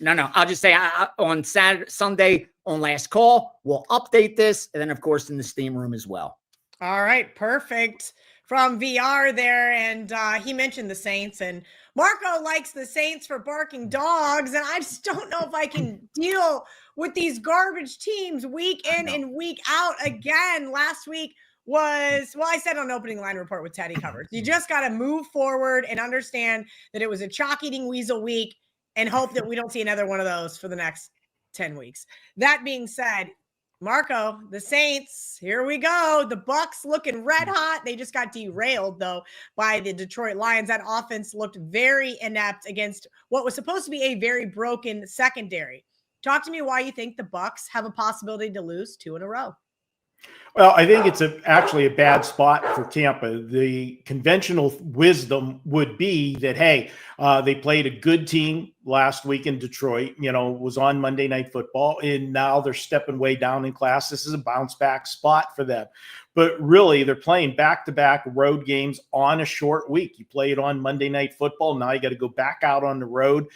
No, I'll just say on Sunday on last call, we'll update this. And then, of course, in the Steam room as well. All right, perfect. From VR there, and he mentioned the Saints, and Marco likes the Saints for barking dogs, and I just don't know if I can deal with these garbage teams week in and week out again. Last week was, well, I said on opening line report with Teddy covered. You just got to move forward and understand that it was a chalk-eating weasel week and hope that we don't see another one of those for the next 10 weeks. That being said, Marco, the Saints, here we go. The Bucs looking red hot. They just got derailed, though, by the Detroit Lions. That offense looked very inept against what was supposed to be a very broken secondary. Talk to me why you think the Bucs have a possibility to lose 2 in a row. Well, I think it's actually a bad spot for Tampa. The conventional wisdom would be that, hey, they played a good team last week in Detroit, was on Monday Night Football, and now they're stepping way down in class. This is a bounce back spot for them. But really, they're playing back-to-back road games on a short week. You play it on Monday Night Football. Now you got to go back out on the road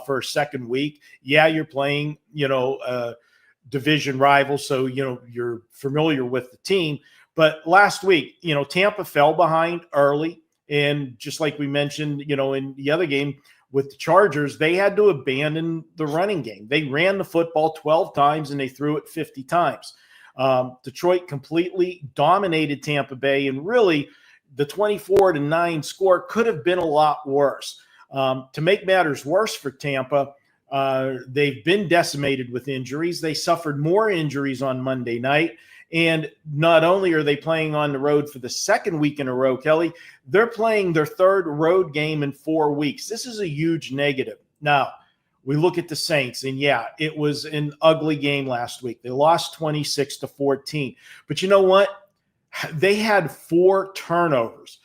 for a second week. Yeah, you're playing, division rival, so you're familiar with the team. But last week, Tampa fell behind early, And just like we mentioned, in the other game with the Chargers, they had to abandon the running game. They ran the football 12 times and they threw it 50 times. Detroit completely dominated Tampa Bay, and really the 24-9 score could have been a lot worse. To make matters worse for Tampa, they've been decimated with injuries. They suffered more injuries on Monday night. And not only are they playing on the road for the second week in a row, Kelly, they're playing their third road game in 4 weeks. This is a huge negative. Now, we look at the Saints, and yeah, it was an ugly game last week. They lost 26-14. But you know what? They had 4 turnovers.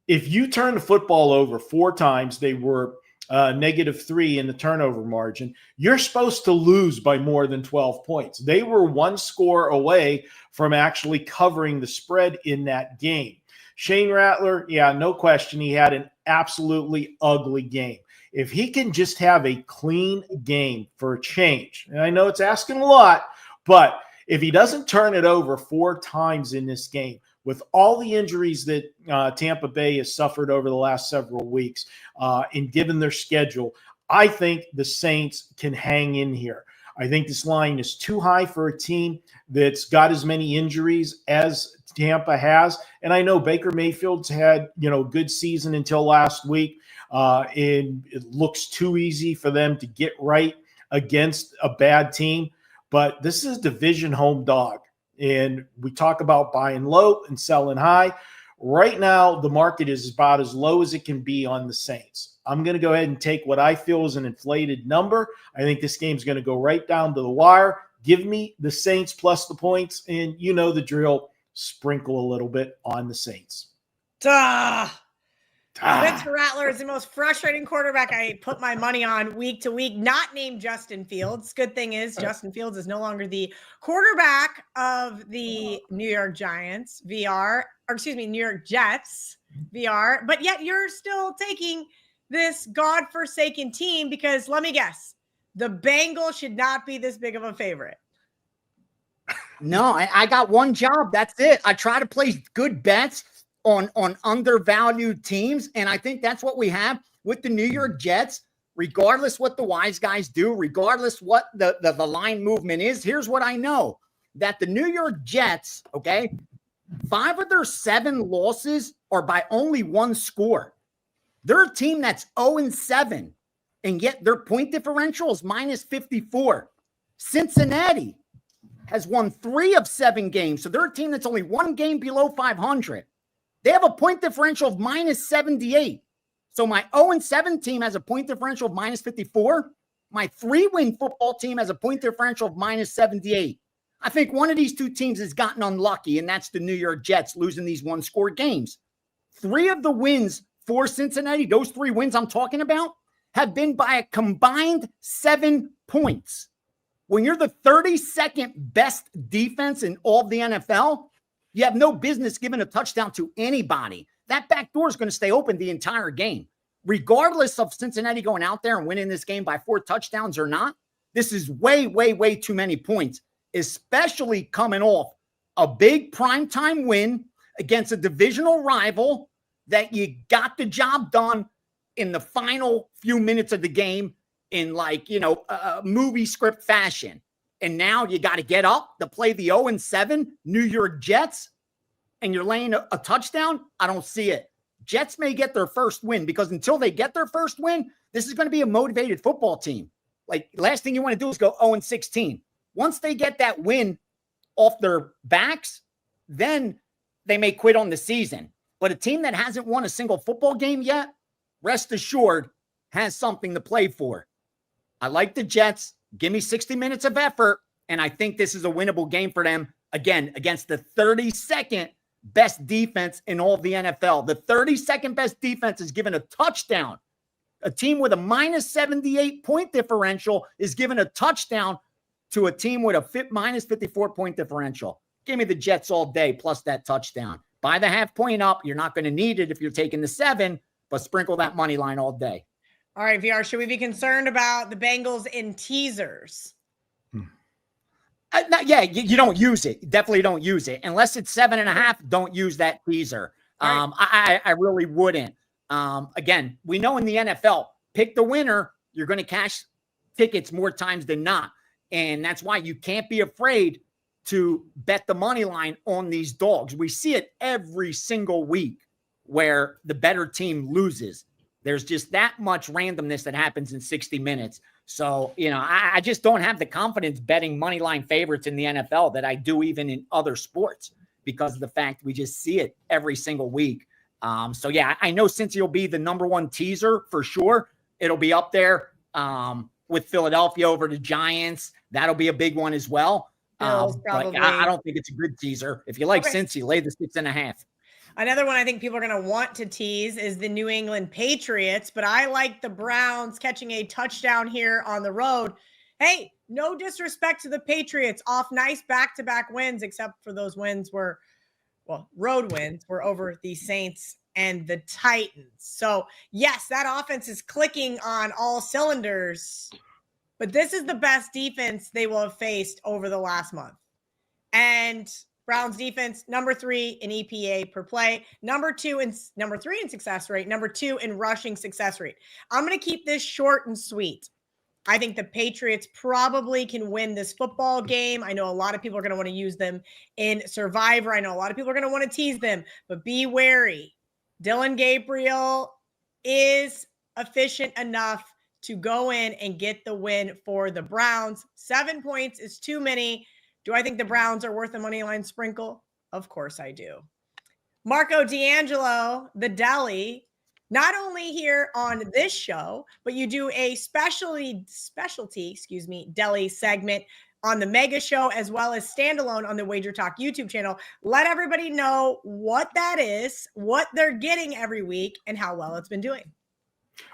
If you turn the football over 4 times, they were -3 in the turnover margin. You're supposed to lose by more than 12 points. They were 1 score away from actually covering the spread in that game. Shane Rattler, yeah, no question, he had an absolutely ugly game. If he can just have a clean game for a change, and I know it's asking a lot, but if he doesn't turn it over 4 times in this game, with all the injuries that Tampa Bay has suffered over the last several weeks, and given their schedule, I think the Saints can hang in here. I think this line is too high for a team that's got as many injuries as Tampa has. And I know Baker Mayfield's had, a good season until last week. And it looks too easy for them to get right against a bad team. But this is division home dog. And we talk about buying low and selling high. Right now, the market is about as low as it can be on the Saints. I'm going to go ahead and take what I feel is an inflated number. I think this game's going to go right down to the wire. Give me the Saints plus the points, and you know the drill. Sprinkle a little bit on the Saints. Spencer Rattler is the most frustrating quarterback I put my money on week to week, not named Justin Fields. Good thing is Justin Fields is no longer the quarterback of the New York Giants New York Jets VR, but yet you're still taking this godforsaken team because let me guess, the Bengals should not be this big of a favorite. No, I got one job. That's it. I try to place good bets on undervalued teams. And I think that's what we have with the New York Jets, regardless what the wise guys do, regardless what the line movement is. Here's what I know, that the New York Jets, okay, 5 of their 7 losses are by only 1 score. They're a team that's 0-7, and yet their point differential is -54. Cincinnati has won 3 of 7 games. So they're a team that's only 1 game below 500. They have a point differential of -78. So my 0-7 team has a point differential of -54. My 3-win football team has a point differential of -78. I think one of these 2 teams has gotten unlucky, and that's the New York Jets losing these 1-score games. 3 of the wins for Cincinnati, those 3 wins I'm talking about, have been by a combined 7 points. When you're the 32nd best defense in all of the NFL, you have no business giving a touchdown to anybody. That back door is going to stay open the entire game. Regardless of Cincinnati going out there and winning this game by 4 touchdowns or not, this is way, way, way too many points, especially coming off a big primetime win against a divisional rival that you got the job done in the final few minutes of the game in a movie script fashion. And now you got to get up to play the 0-7 New York Jets, and you're laying a touchdown. I don't see it. Jets may get their first win, because until they get their first win, this is going to be a motivated football team. Like, last thing you want to do is go 0-16. Once they get that win off their backs, then they may quit on the season. But a team that hasn't won a single football game yet, rest assured, has something to play for. I like the Jets. Give me 60 minutes of effort, and I think this is a winnable game for them, again, against the 32nd best defense in all of the NFL. The 32nd best defense is given a touchdown. A team with a -78 point differential is given a touchdown to a team with a -54 point differential. Give me the Jets all day, plus that touchdown. Buy the half point up. You're not going to need it if you're taking the 7, but sprinkle that money line all day. All right, VR, should we be concerned about the Bengals in teasers? You don't use it. Definitely don't use it. Unless it's 7.5, don't use that teaser. I really wouldn't. Again, we know in the NFL, pick the winner, you're going to cash tickets more times than not. And that's why you can't be afraid to bet the money line on these dogs. We see it every single week where the better team loses. There's just that much randomness that happens in 60 minutes. So, I just don't have the confidence betting money line favorites in the NFL that I do even in other sports because of the fact we just see it every single week. So, yeah, I know Cincy will be the number one teaser for sure. It'll be up there with Philadelphia over the Giants. That'll be a big one as well. But I don't think it's a good teaser. If you like Cincy, lay the 6.5. Another one I think people are going to want to tease is the New England Patriots, but I like the Browns catching a touchdown here on the road. Hey, no disrespect to the Patriots, off nice back-to-back wins, except for those wins road wins were over the Saints and the Titans. So, yes, that offense is clicking on all cylinders, but this is the best defense they will have faced over the last month. And Browns defense, number 3 in EPA per play, number 3 in success rate, number 2 in rushing success rate. I'm going to keep this short and sweet. I think the Patriots probably can win this football game. I know a lot of people are going to want to use them in Survivor. I know a lot of people are going to want to tease them, but be wary. Dylan Gabriel is efficient enough to go in and get the win for the Browns. 7 points is too many. Do I think the Browns are worth a money line sprinkle? Of course I do. Marco D'Angelo, the Deli, not only here on this show, but you do a specialty, Deli segment on the Mega Show, as well as standalone on the WagerTalk YouTube channel. Let everybody know what that is, what they're getting every week, and how well it's been doing.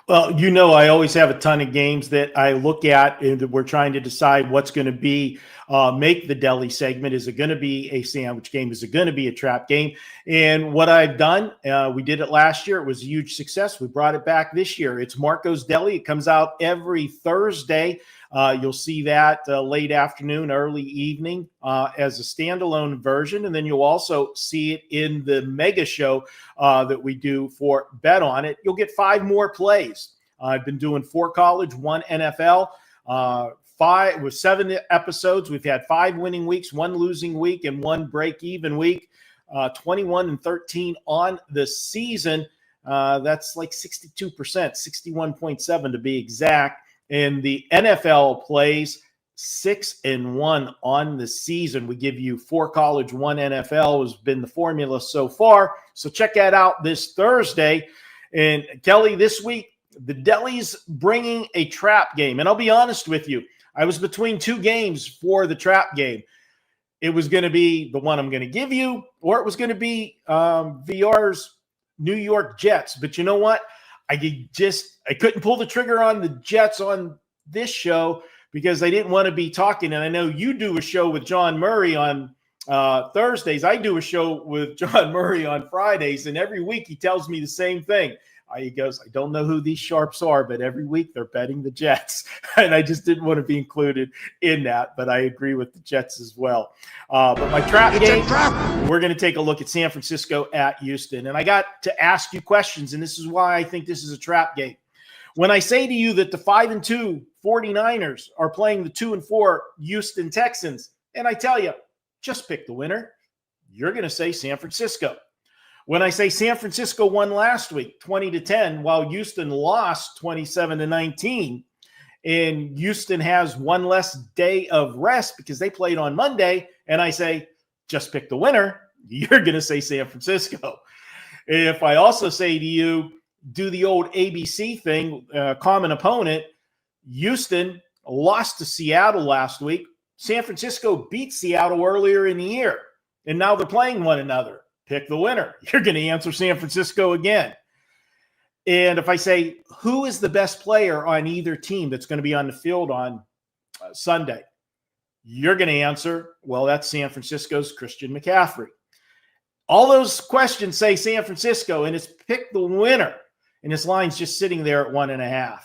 Well, I always have a ton of games that I look at, and we're trying to decide what's going to be make the Deli segment. Is it going to be a sandwich game? Is it going to be a trap game? And what I've done, we did it last year. It was a huge success. We brought it back this year. It's Marco's Deli. It comes out every Thursday. You'll see that late afternoon, early evening as a standalone version. And then you'll also see it in the Mega Show that we do for Bet On It. You'll get 5 more plays. I've been doing 4 college, 1 NFL, 7 episodes. We've had 5 winning weeks, 1 losing week, and 1 break-even week. 21-13 on the season. That's like 62%, 61.7 to be exact. And the NFL plays 6-1 on the season. We give you 4 college, 1 NFL has been the formula so far. So check that out this Thursday. And Kelly, this week, the Deli's bringing a trap game. And I'll be honest with you, I was between 2 games for the trap game. It was going to be the one I'm going to give you, or it was going to be VR's New York Jets. But you know what? I couldn't pull the trigger on the Jets on this show because I didn't want to be talking. And I know you do a show with John Murray on Thursdays. I do a show with John Murray on Fridays. And every week he tells me the same thing. He goes, I don't know who these sharps are, but every week they're betting the Jets. And I just didn't want to be included in that. But I agree with the Jets as well. But my trap game, we're going to take a look at San Francisco at Houston. And I got to ask you questions, and this is why I think this is a trap game. When I say to you that the 5-2 49ers are playing the 2-4 Houston Texans, and I tell you, just pick the winner, you're going to say San Francisco. When I say San Francisco won last week, 20-10, while Houston lost 27-19, and Houston has 1 less day of rest because they played on Monday, and I say, just pick the winner, you're going to say San Francisco. If I also say to you, do the old ABC thing, common opponent, Houston lost to Seattle last week. San Francisco beat Seattle earlier in the year, and now they're playing one another. Pick the winner. You're going to answer San Francisco again. And if I say, who is the best player on either team that's going to be on the field on Sunday? You're going to answer, well, that's San Francisco's Christian McCaffrey. All those questions say San Francisco, and it's pick the winner. And this line's just sitting there at 1.5.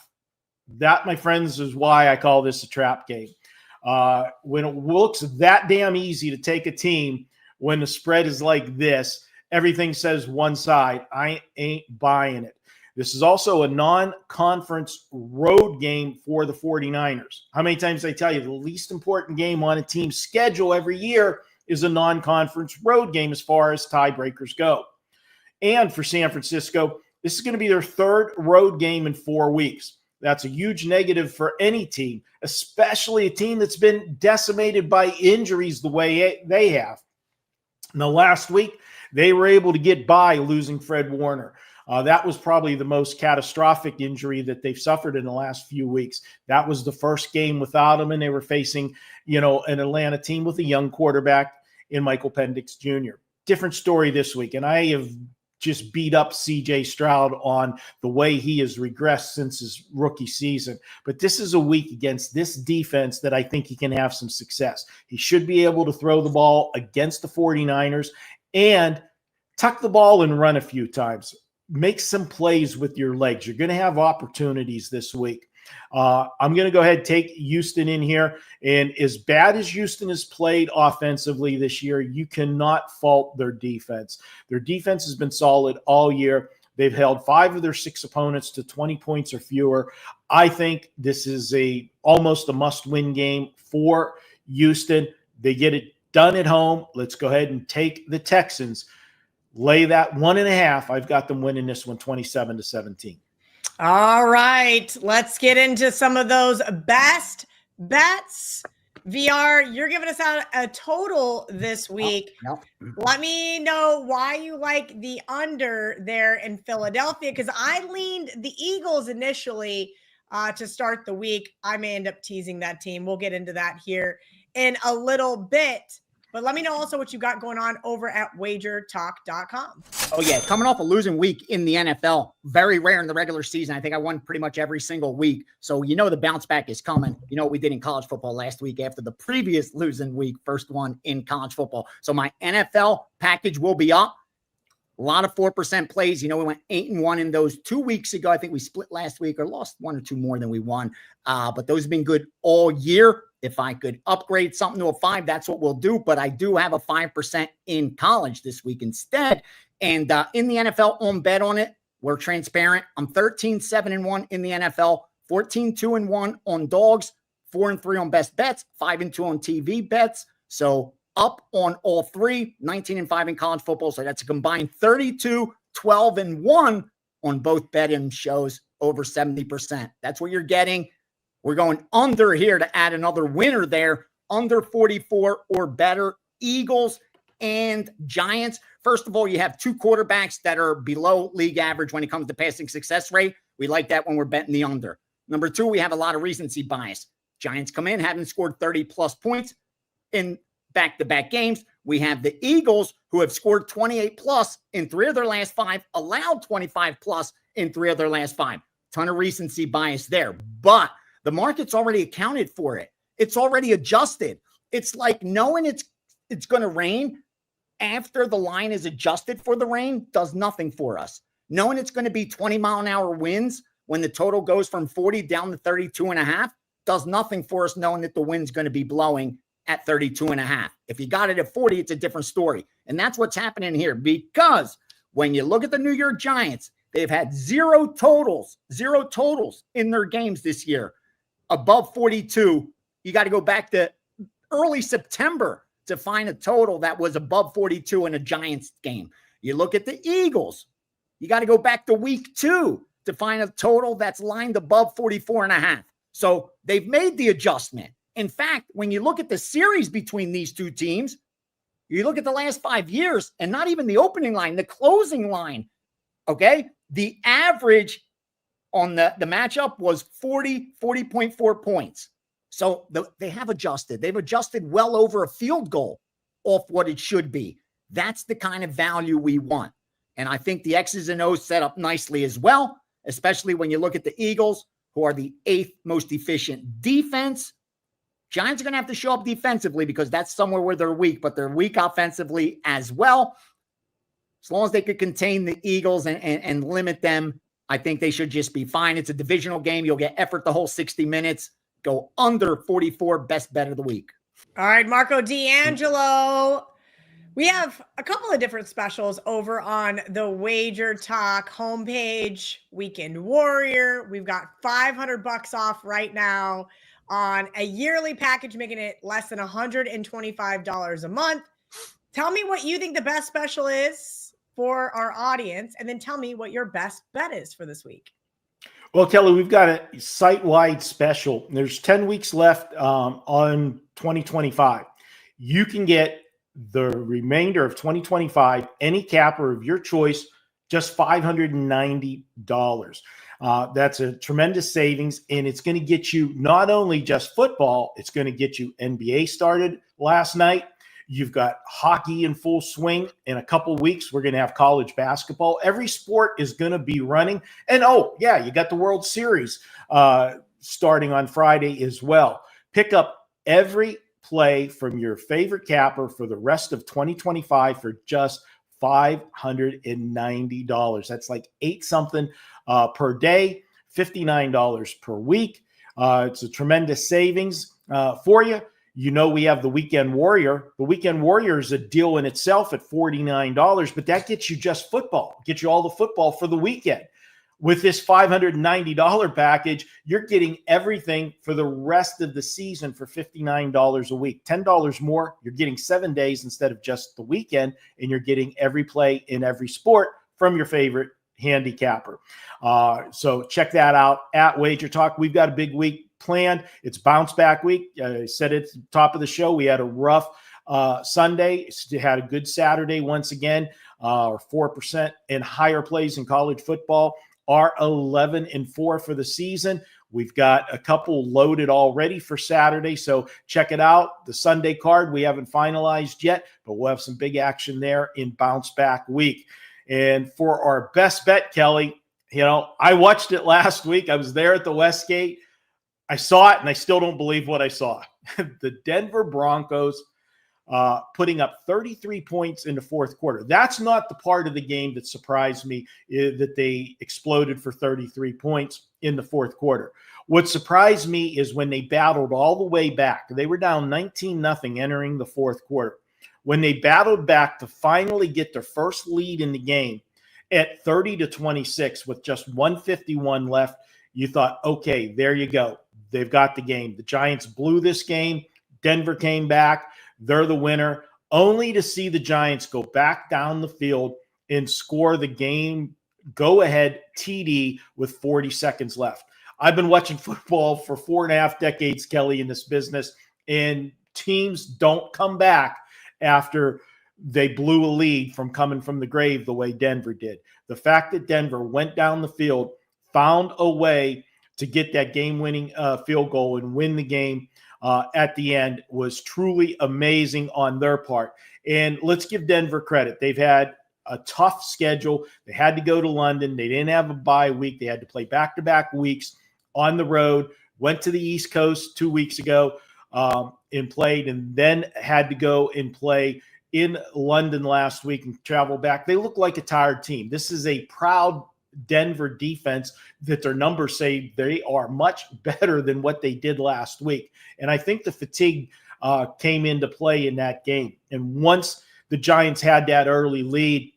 That, my friends, is why I call this a trap game. When it looks that damn easy to take a team when the spread is like this, everything says one side. I ain't buying it. This is also a non-conference road game for the 49ers. How many times did I tell you the least important game on a team's schedule every year is a non-conference road game as far as tiebreakers go? And for San Francisco, this is going to be their third road game in 4 weeks. That's a huge negative for any team, especially a team that's been decimated by injuries the way they have. Now, last week, they were able to get by losing Fred Warner. That was probably the most catastrophic injury that they've suffered in the last few weeks. That was the first game without him, and they were facing, an Atlanta team with a young quarterback in Michael Penix Jr. Different story this week, and I have just beat up C.J. Stroud on the way he has regressed since his rookie season. But this is a week against this defense that I think he can have some success. He should be able to throw the ball against the 49ers and tuck the ball and run a few times. Make some plays with your legs. You're going to have opportunities this week. I'm going to go ahead and take Houston in here. And as bad as Houston has played offensively this year, you cannot fault their defense. Their defense has been solid all year. They've held 5 of their 6 opponents to 20 points or fewer. I think this is almost a must-win game for Houston. They get it done at home. Let's go ahead and take the Texans. Lay that 1.5. I've got them winning this one 27-17. All right, let's get into some of those best bets. VR, you're giving us out a total this week. Let me know why you like the under there in Philadelphia, because I leaned the Eagles initially to start the week. I may end up teasing that team. We'll get into that here in a little bit. But let me know also what you got going on over at WagerTalk.com. Oh, yeah. Coming off a losing week in the NFL. Very rare in the regular season. I think I won pretty much every single week. So the bounce back is coming. You know what we did in college football last week after the previous losing week, first one in college football. So my NFL package will be up. A lot of 4% plays. We went 8-1 in those 2 weeks ago. I think we split last week or lost 1 or 2 more than we won. But those have been good all year. If I could upgrade something to a 5, that's what we'll do. But I do have a 5% in college this week instead. And in the NFL, on bet on it, we're transparent. I'm 13-7-1 in the NFL, 14-2-1 on dogs, 4-3 on best bets, 5-2 on TV bets. So up on all 3, 19-5 in college football. So that's a combined 32-12-1 on both betting shows, over 70%. That's what you're getting. We're going under here to add another winner there, under 44 or better. Eagles and Giants. First of all, you have 2 quarterbacks that are below league average when it comes to passing success rate. We like that when we're betting the under. Number 2, we have a lot of recency bias. Giants come in, haven't scored 30-plus points in back-to-back games. We have the Eagles, who have scored 28-plus in 3 of their last 5, allowed 25-plus in 3 of their last 5. Ton of recency bias there. But the market's already accounted for it. It's already adjusted. It's like knowing it's going to rain after the line is adjusted for the rain does nothing for us. Knowing it's going to be 20-mile-an-hour winds when the total goes from 40 down to 32.5 does nothing for us, knowing that the wind's going to be blowing at 32.5. If you got it at 40, it's a different story. And that's what's happening here, because when you look at the New York Giants, they've had zero totals in their games this year. Above 42, you got to go back to early September to find a total that was above 42 in a Giants game. You look at the Eagles, you got to go back to week 2 to find a total that's lined above 44.5. So they've made the adjustment. In fact, when you look at the series between these 2 teams, you look at the last 5 years, and not even the opening line, the closing line, okay? The average on the matchup was 40.4 points. So they have adjusted. They've adjusted well over a field goal off what it should be. That's the kind of value we want. And I think the X's and O's set up nicely as well, especially when you look at the Eagles, who are the 8th most efficient defense. Giants are going to have to show up defensively because that's somewhere where they're weak, but they're weak offensively as well. As long as they could contain the Eagles and limit them, I think they should just be fine. It's a divisional game. You'll get effort the whole 60 minutes. Go under 44, best bet of the week. All right, Marco D'Angelo. We have a couple of different specials over on the WagerTalk homepage. Weekend Warrior. We've got $500 off right now on a yearly package, making it less than $125 a month. Tell me what you think the best special is for our audience, and then tell me what your best bet is for this week. Well, Kelly, we've got a site-wide special. There's 10 weeks left on 2025. You can get the remainder of 2025, any capper of your choice, just $590. That's a tremendous savings, and it's going to get you not only just football, it's going to get you NBA started last night. You've got hockey in full swing. In a couple weeks, we're going to have college basketball. Every sport is going to be running. And, oh, yeah, you got the World Series starting on Friday as well. Pick up every play from your favorite capper for the rest of 2025 for just $590. That's like $8 per day, $59 per week. It's a tremendous savings for you. You know, we have the Weekend Warrior. The Weekend Warrior is a deal in itself at $49, but that gets you just football, gets you all the football for the weekend. With this $590 package, you're getting everything for the rest of the season for $59 a week. $10 more, you're getting 7 days instead of just the weekend, and you're getting every play in every sport from your favorite handicapper. So check that out at WagerTalk. We've got a big week planned. It's bounce back week. I said it at the top of the show. We had a rough Sunday. Had a good Saturday once again. 4% and higher plays in college football are 11-4 for the season. We've got a couple loaded already for Saturday, so check it out. The Sunday card we haven't finalized yet, but we'll have some big action there in bounce back week. And for our best bet, Kelly, you know, I watched it last week. I was there at the Westgate. I saw it, and I still don't believe what I saw. The Denver Broncos putting up 33 points in the fourth quarter. That's not the part of the game that surprised me, that they exploded for 33 points in the fourth quarter. What surprised me is when they battled all the way back. They were down 19-0 entering the fourth quarter. When they battled back to finally get their first lead in the game at 30-26 with just 1:51 left, you thought, okay, there you go. They've got the game. The Giants blew this game. Denver came back. They're the winner, only to see the Giants go back down the field and score the game go-ahead TD with 40 seconds left. I've been watching football for 4.5 decades, Kelly, in this business, and teams don't come back after they blew a lead from coming from the grave the way Denver did. The fact that Denver went down the field, found a way to get that game-winning field goal and win the game at the end was truly amazing on their part. And let's give Denver credit. They've had a tough schedule. They had to go to London. They didn't have a bye week. They had to play back-to-back weeks on the road, went to the East Coast 2 weeks ago and played, and then had to go and play in London last week and travel back. They look like a tired team. This is a proud Denver defense that their numbers say they are much better than what they did last week. And I think the fatigue came into play in that game. And once the Giants had that early lead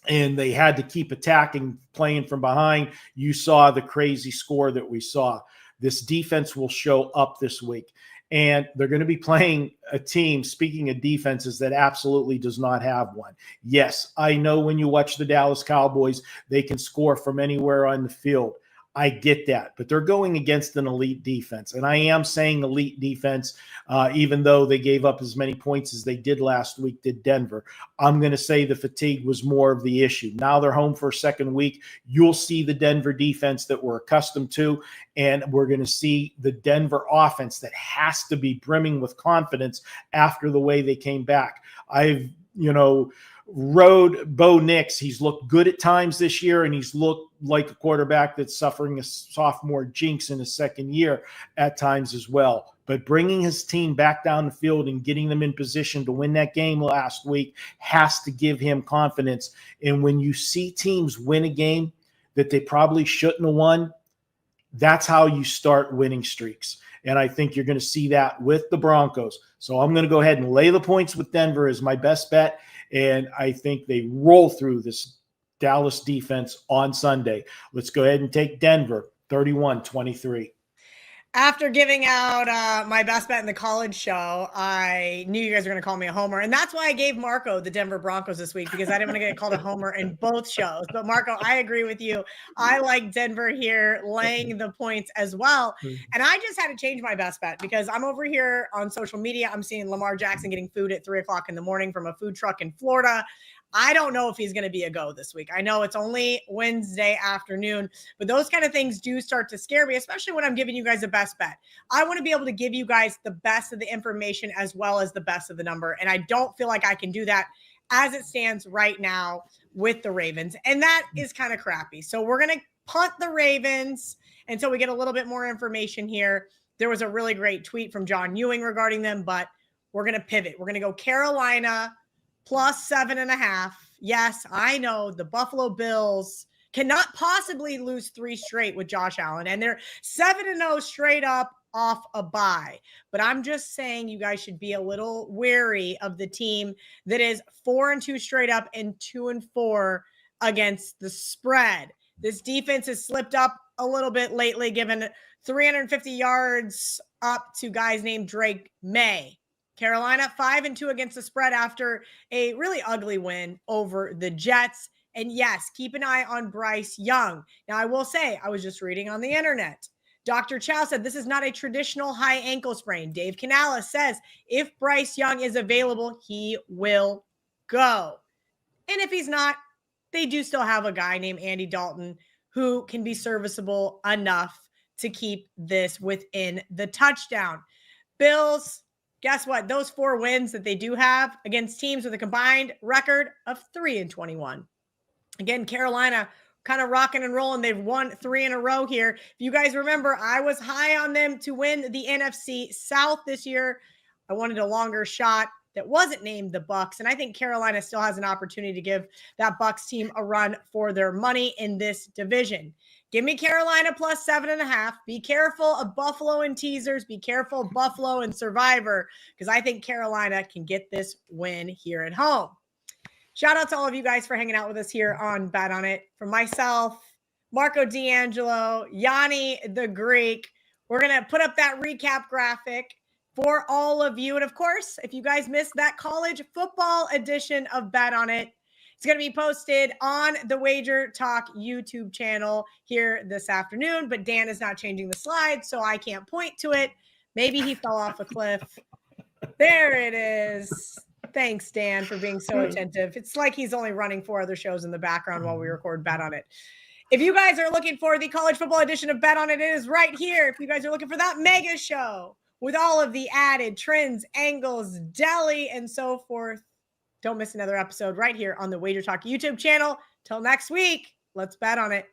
and they had to keep attacking, playing from behind, you saw the crazy score that we saw. This defense will show up this week. And they're going to be playing a team, speaking of defenses, that absolutely does not have one. Yes, I know when you watch the Dallas Cowboys, they can score from anywhere on the field. I get that, but they're going against an elite defense. And I am saying elite defense, even though they gave up as many points as they did last week, did Denver. I'm going to say the fatigue was more of the issue. Now they're home for a second week. You'll see the Denver defense that we're accustomed to, and we're going to see the Denver offense that has to be brimming with confidence after the way they came back. I've, rode Bo Nix. He's looked good at times this year, and he's looked like a quarterback that's suffering a sophomore jinx in his second year at times as well. But bringing his team back down the field and getting them in position to win that game last week has to give him confidence. And when you see teams win a game that they probably shouldn't have won, that's how you start winning streaks. and I think you're going to see that with the Broncos. So I'm going to go ahead and lay the points with Denver as my best bet, and I think they roll through this Dallas defense on Sunday. Let's go ahead and take Denver 31-23. After giving out my best bet in the college show, I knew you guys were going to call me a homer. And that's why I gave Marco the Denver Broncos this week, because I didn't want to get called a homer in both shows. But Marco, I agree with you. I like Denver here laying the points as well. And I just had to change my best bet because I'm over here on social media. I'm seeing Lamar Jackson getting food at 3:00 in the morning from a food truck in Florida. I don't know if he's going to be a go this week. I know it's only Wednesday afternoon, but those kind of things do start to scare me, especially when I'm giving you guys a best bet. I want to be able to give you guys the best of the information as well as the best of the number. And I don't feel like I can do that as it stands right now with the Ravens. And that is kind of crappy. So we're going to punt the Ravens until we get a little bit more information here. There was a really great tweet from John Ewing regarding them, but we're going to pivot. We're going to go Carolina plus 7.5. Yes, I know the Buffalo Bills cannot possibly lose 3 straight with Josh Allen, and they're 7-0 straight up off a bye. But I'm just saying you guys should be a little wary of the team that is 4-2 straight up and 2-4 against the spread. This defense has slipped up a little bit lately, given 350 yards up to guys named Drake May. Carolina 5-2 against the spread after a really ugly win over the Jets. And yes, keep an eye on Bryce Young. Now, I will say, I was just reading on the internet. Dr. Chow said this is not a traditional high ankle sprain. Dave Canales says if Bryce Young is available, he will go. And if he's not, they do still have a guy named Andy Dalton who can be serviceable enough to keep this within the touchdown. Bills, guess what? Those 4 wins that they do have against teams with a combined record of 3-21. Again, Carolina kind of rocking and rolling. They've won 3 in a row here. If you guys remember, I was high on them to win the NFC South this year. I wanted a longer shot that wasn't named the Bucs, and I think Carolina still has an opportunity to give that Bucs team a run for their money in this division. Give me Carolina plus 7.5. Be careful of Buffalo and teasers. Be careful of Buffalo and Survivor, because I think Carolina can get this win here at home. Shout out to all of you guys for hanging out with us here on Bet On It. From myself, Marco D'Angelo, Gianni The Greek. We're going to put up that recap graphic for all of you. And of course, if you guys missed that college football edition of Bet On It, it's going to be posted on the WagerTalk YouTube channel here this afternoon, but Dan is not changing the slides, so I can't point to it. Maybe he fell off a cliff. There it is. Thanks, Dan, for being so attentive. It's like he's only running 4 other shows in the background while we record Bet On It. If you guys are looking for the college football edition of Bet On It, it is right here. If you guys are looking for that mega show with all of the added trends, angles, deli, and so forth, don't miss another episode right here on the WagerTalk YouTube channel. Till next week, let's bet on it.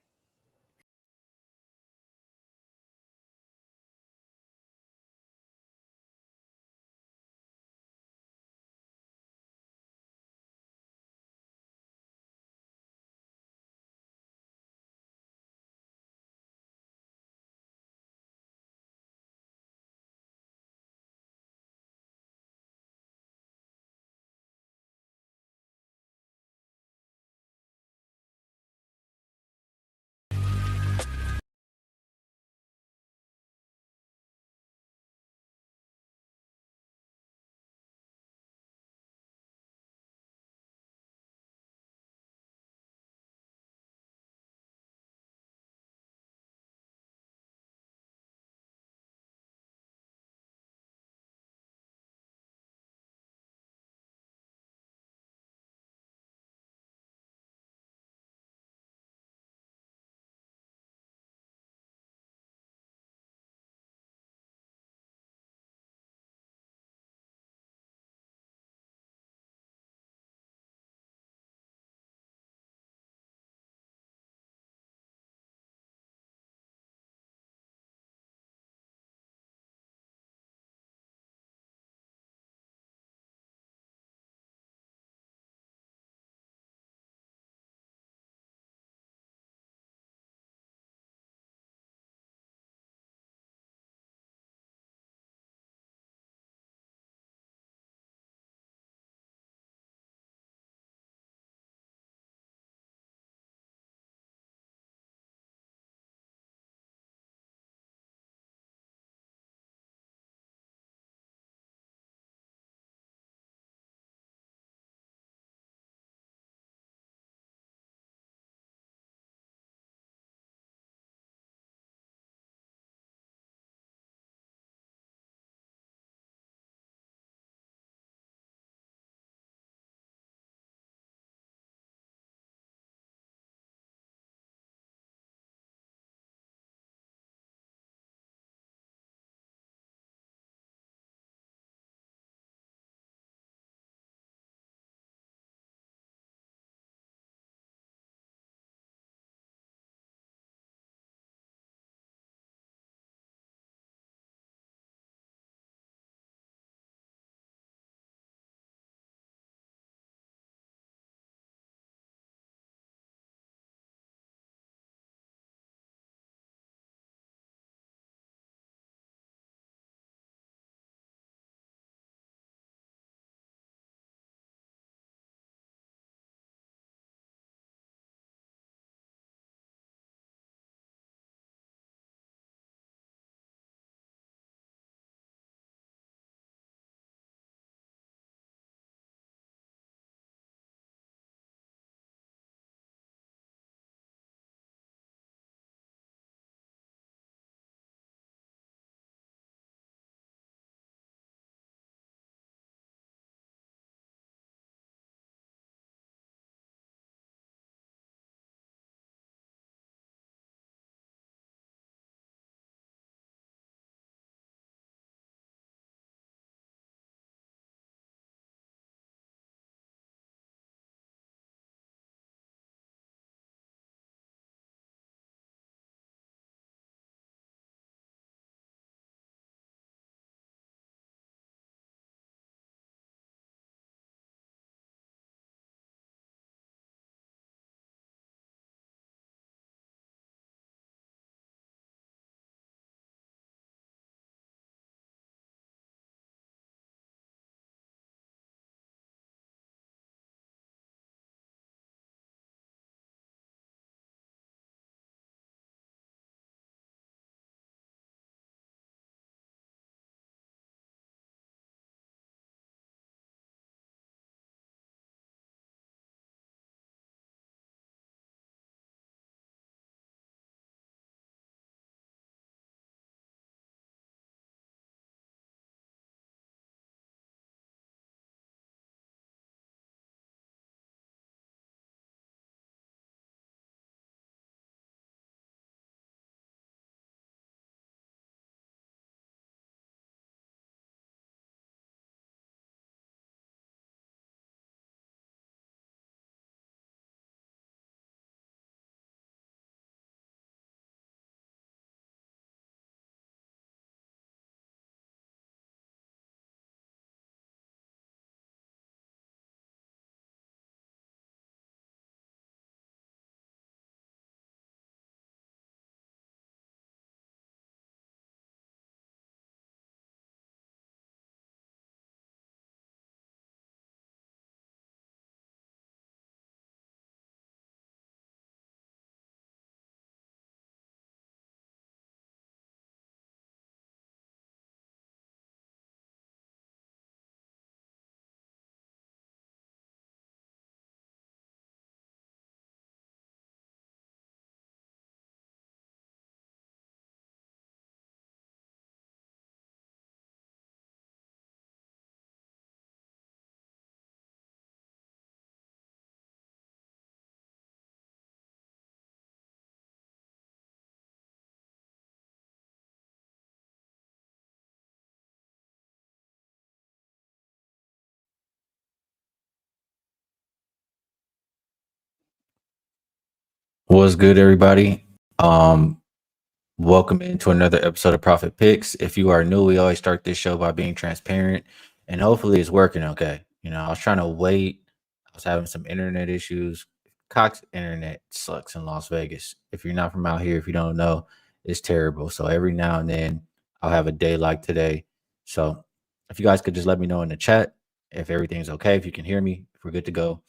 What's good, everybody? Welcome into another episode of Profit Picks. If you are new, we always start this show by being transparent, and hopefully it's working okay. I was trying to wait. I was having some internet issues. Cox internet sucks in Las Vegas. If you're not from out here, if you don't know, it's terrible. So every now and then I'll have a day like today. So if you guys could just let me know in the chat if everything's okay, if you can hear me, if we're good to go,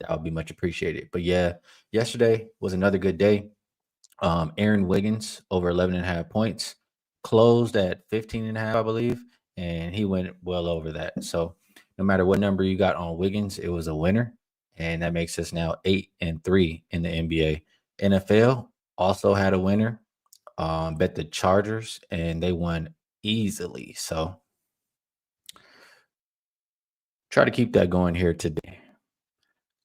that would be much appreciated. But yeah, yesterday was another good day. Aaron Wiggins over 11.5 points, closed at 15.5, I believe, and he went well over that. So no matter what number you got on Wiggins, it was a winner, and that makes us now 8-3 in the NBA. NFL also had a winner. Bet the Chargers, and they won easily. So try to keep that going here today.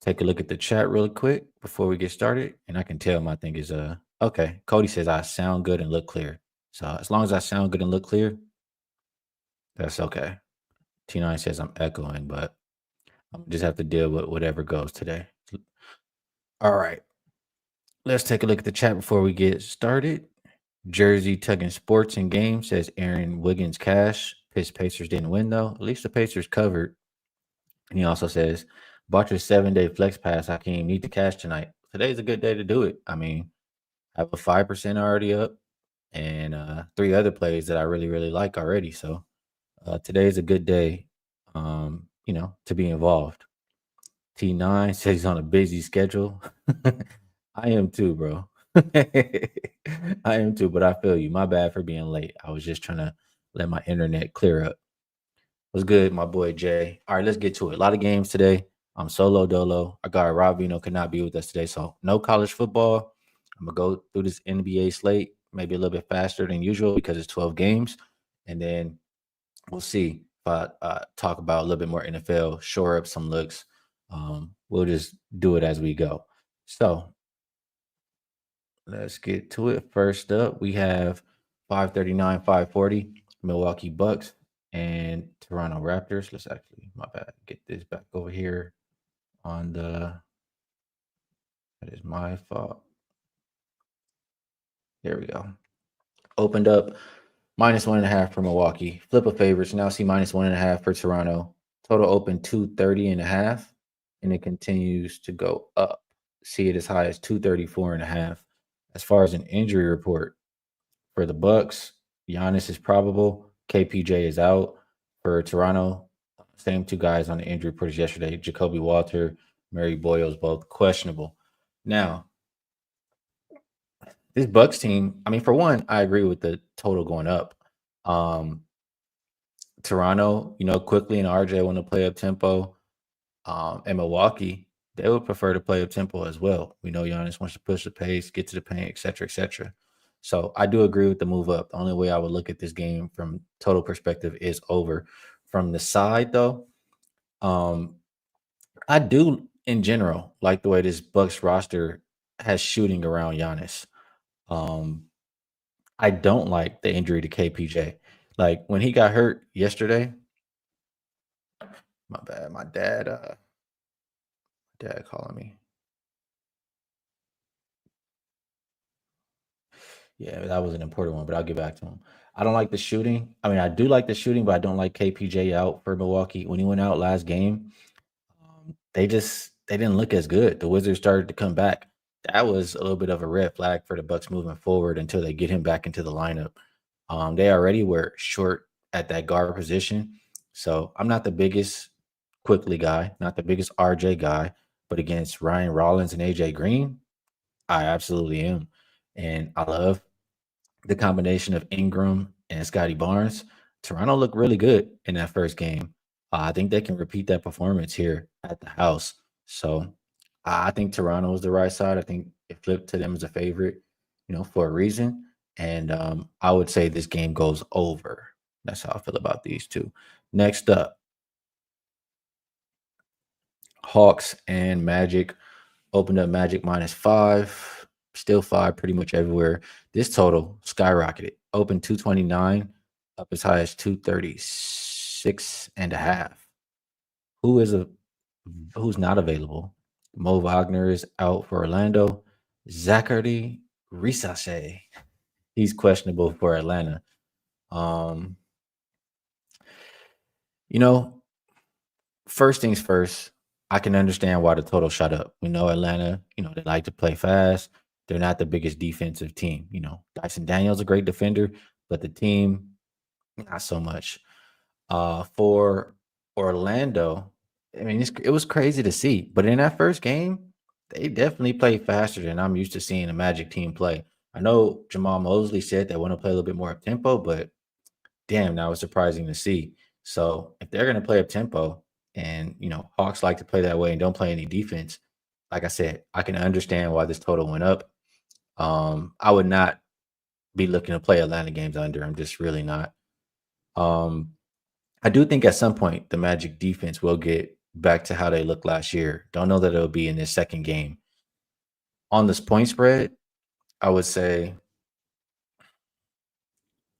Take a look at the chat really quick before we get started, and I can tell my thing is okay. Cody says I sound good and look clear. So as long as I sound good and look clear, that's okay. T9 says I'm echoing, but I'm just have to deal with whatever goes today. All right. Let's take a look at the chat before we get started. Jersey Tugging Sports and Games says Aaron Wiggins cash. Pacers didn't win though. At least the Pacers covered. And he also says, bought your 7-day flex pass. I can't even need the cash tonight. Today's a good day to do it. I mean, I have a 5% already up and 3 other plays that I really, really like already. So today is a good day, to be involved. T9 says he's on a busy schedule. I am too, bro. I am too, but I feel you. My bad for being late. I was just trying to let my internet clear up. What's good, my boy Jay? All right, let's get to it. A lot of games today. I'm solo dolo. Our guy Rob Vino could not be with us today, so no college football. I'm gonna go through this NBA slate maybe a little bit faster than usual because it's 12 games, and then we'll see if I talk about a little bit more NFL, shore up some looks. We'll just do it as we go. So let's get to it. First up, we have 539, 540 Milwaukee Bucks and Toronto Raptors. Let's actually, my bad, get this back over here on that is my fault. There we go. Opened up -1.5 for Milwaukee. Flip of favorites. Now see -1.5 for Toronto. Total open 230.5, and it continues to go up. See it as high as 234.5. As far as an injury report for the Bucks, Giannis is probable. KPJ is out. For Toronto, same 2 guys on the injury report as yesterday. Jacoby Walter, Mary Boyles, both questionable. Now, this Bucks team, I mean, for one, I agree with the total going up. Toronto, quickly and RJ want to play up tempo. And Milwaukee, they would prefer to play up tempo as well. We know Giannis wants to push the pace, get to the paint, et cetera, et cetera. So I do agree with the move up. The only way I would look at this game from total perspective is over. From the side, though, I do, in general, like the way this Bucks roster has shooting around Giannis. I don't like the injury to KPJ. Like when he got hurt yesterday, my bad, my dad calling me. Yeah, that was an important one, but I'll get back to him. I don't like the shooting. I mean, I do like the shooting, but I don't like KPJ out for Milwaukee. When he went out last game, they didn't look as good. The Wizards started to come back. That was a little bit of a red flag for the Bucks moving forward until they get him back into the lineup. They already were short at that guard position. So I'm not the biggest quickly guy, not the biggest RJ guy, but against Ryan Rollins and AJ Green, I absolutely am. And I love the combination of Ingram and Scotty Barnes. Toronto looked really good in that first game. I think they can repeat that performance here at the house. So I think Toronto is the right side. I think it flipped to them as a favorite, for a reason. And I would say this game goes over. That's how I feel about these two. Next up, Hawks and Magic. Opened up Magic -5, still 5 pretty much everywhere. This total skyrocketed. Opened 229, up as high as 236.5. Who's not available? Mo Wagner is out for Orlando. Zachary Risache. He's questionable for Atlanta. Um, you know, first things first, I can understand why the total shot up. We know Atlanta, they like to play fast. They're not the biggest defensive team. Dyson Daniels a great defender, but the team, not so much. For Orlando, I mean, it was crazy to see. But in that first game, they definitely played faster than I'm used to seeing a Magic team play. I know Jamal Mosley said they want to play a little bit more up tempo, but damn, that was surprising to see. So if they're going to play up tempo, and Hawks like to play that way and don't play any defense, like I said, I can understand why this total went up. I would not be looking to play Atlanta games under. I'm just really not. I do think at some point the Magic defense will get back to how they looked last year. Don't know that it'll be in this second game. On this point spread, I would say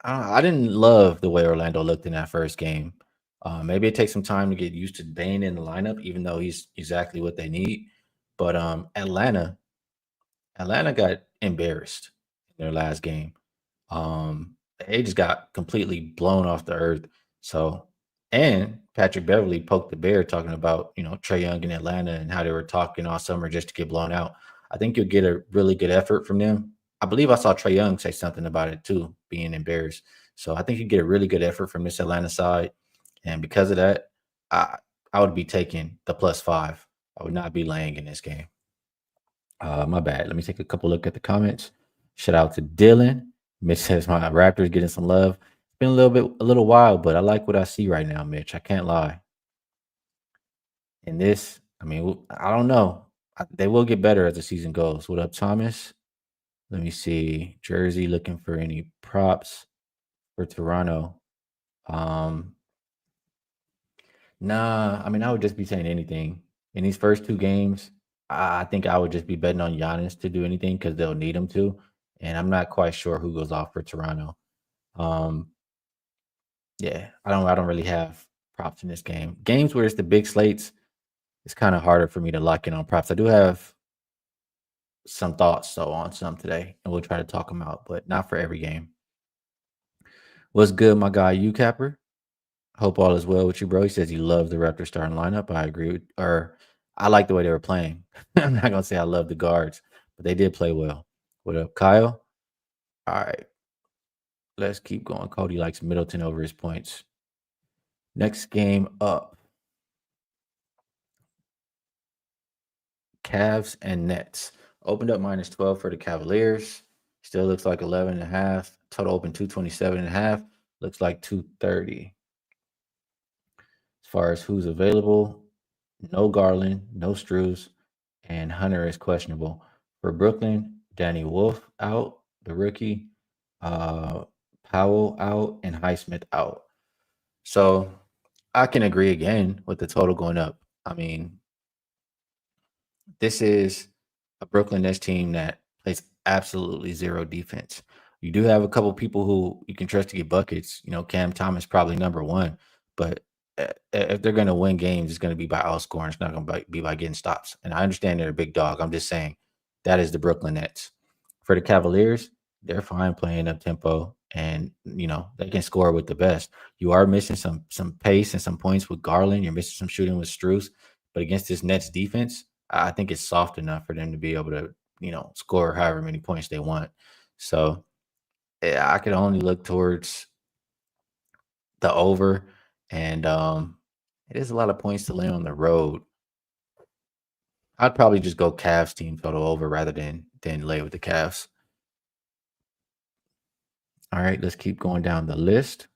I didn't love the way Orlando looked in that first game. Maybe it takes some time to get used to Bane in the lineup, even though he's exactly what they need. But Atlanta got embarrassed in their last game. They just got completely blown off the earth. So, and Patrick Beverly poked the bear talking about, Trae Young in Atlanta and how they were talking all summer just to get blown out. I think you'll get a really good effort from them. I believe I saw Trae Young say something about it too, being embarrassed. So I think you get a really good effort from this Atlanta side. And because of that, I would be taking the +5. I would not be laying in this game. My bad. Let me take a couple look at the comments. Shout out to Dylan. Mitch says my Raptors getting some love. It's been a little while, but I like what I see right now, Mitch. I can't lie. And this, I mean, I don't know. They will get better as the season goes. What up, Thomas? Let me see. Jersey looking for any props for Toronto. Nah, I mean, I would just be saying anything. In these first two games, I think I would just be betting on Giannis to do anything because they'll need him to. And I'm not quite sure who goes off for Toronto. Yeah, I don't really have props in this game. Games where it's the big slates, it's kind of harder for me to lock in on props. I do have some thoughts though on some today, and we'll try to talk them out, but not for every game. What's good, my guy, UCapper? Hope all is well with you, bro. He says he loves the Raptors starting lineup. I agree with, or I like the way they were playing. I'm not gonna say I love the guards, but they did play well. What up, Kyle? All right, let's keep going. Cody likes Middleton over his points. Next game up, Cavs and Nets. Opened up -12 for the Cavaliers. Still looks like 11.5. Total open 227.5. Looks like 230. As far as who's available, no Garland, no Strus, and Hunter is questionable. For Brooklyn, Danny Wolf out, the rookie, Powell out, and Highsmith out. So I can agree again with the total going up. I mean, this is a Brooklyn Nets team that plays absolutely zero defense. You do have a couple people who you can trust to get buckets. Cam Thomas probably number one, but if they're going to win games, it's going to be by outscoring. It's not going to be by getting stops. And I understand they're a big dog. I'm just saying that is the Brooklyn Nets. For the Cavaliers, they're fine playing up tempo, and they can score with the best. You are missing some pace and some points with Garland. You're missing some shooting with Strus, but against this Nets defense, I think it's soft enough for them to be able to score however many points they want. So yeah, I could only look towards the over. And it is a lot of points to lay on the road. I'd probably just go Cavs team total over rather than lay with the Cavs. All right, let's keep going down the list.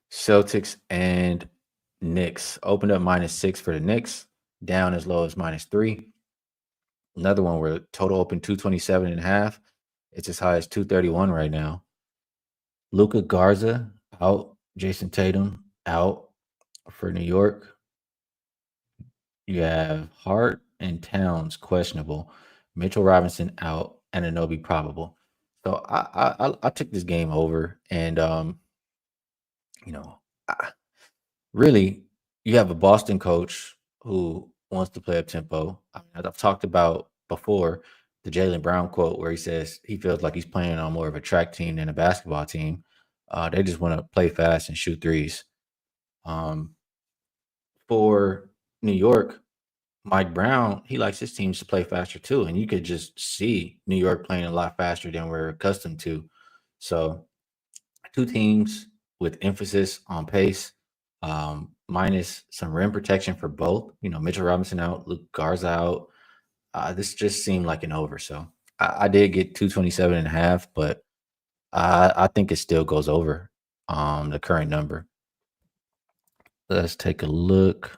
Celtics and Knicks. Opened up -6 for the Knicks. Down as low as -3. Another one where total open 227.5. It's as high as 231 right now. Luka Garza out. Jason Tatum out for New York. You have Hart and Towns questionable. Mitchell Robinson out. And Anunoby probable. So I took this game over, and really, you have a Boston coach who wants to play up tempo. I mean, I've talked about before the Jaylen Brown quote where he says he feels like he's playing on more of a track team than a basketball team. They just want to play fast and shoot threes. For New York, Mike Brown, he likes his teams to play faster too. And you could just see New York playing a lot faster than we're accustomed to. So, two teams with emphasis on pace, minus some rim protection for both. Mitchell Robinson out, Luke Garza out. This just seemed like an over. So, I did get 227.5, but I think it still goes over the current number. Let's take a look.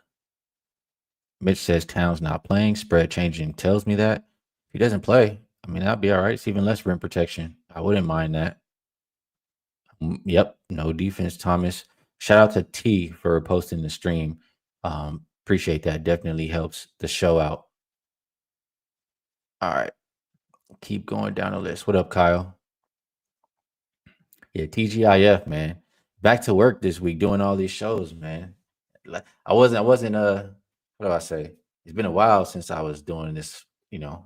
Mitch says Towns not playing. Spread changing tells me that. If he doesn't play, I mean, that'll be all right. It's even less rim protection. I wouldn't mind that. Yep, no defense, Thomas. Shout out to T for posting the stream. Appreciate that. Definitely helps the show out. All right. Keep going down the list. What up, Kyle? Yeah, TGIF, man. Back to work this week doing all these shows, man. I wasn't what do I say? It's been a while since I was doing this, a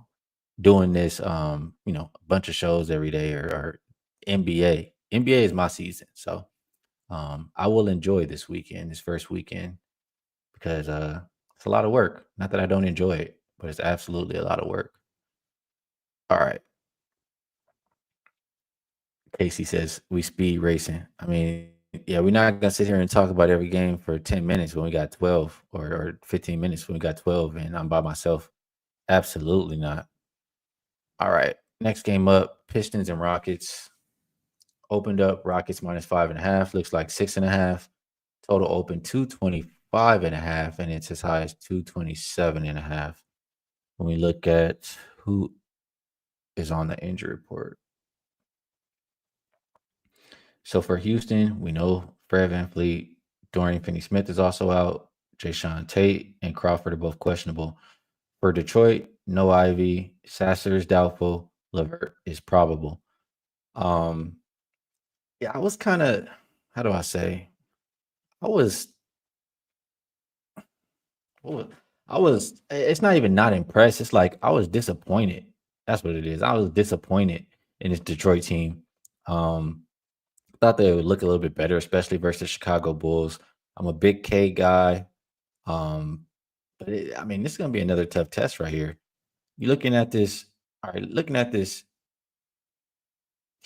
bunch of shows every day or NBA. NBA is my season. So I will enjoy this first weekend, because it's a lot of work. Not that I don't enjoy it, but it's absolutely a lot of work. All right. Casey says we speed racing. I mean, yeah, we're not gonna sit here and talk about every game for 10 minutes when we got 12, or 15 minutes when we got 12 and I'm by myself. Absolutely not. All right. Next game up, Pistons and Rockets. Opened up Rockets -5.5. Looks like 6.5. Total open 225.5, and it's as high as 227.5. When we look at who is on the injury report. So for Houston, we know Fred VanVleet, Dorian Finney-Smith is also out. Jayshawn Tate and Crawford are both questionable. For Detroit, no Ivy. Sasser is doubtful. Levert is probable. Yeah, I was kind of, how do I say? It's not even not impressed. It's like I was disappointed. That's what it is. I was disappointed in this Detroit team. Thought they would look a little bit better, especially versus Chicago Bulls. I'm a big K guy. But this is going to be another tough test right here. You're looking at this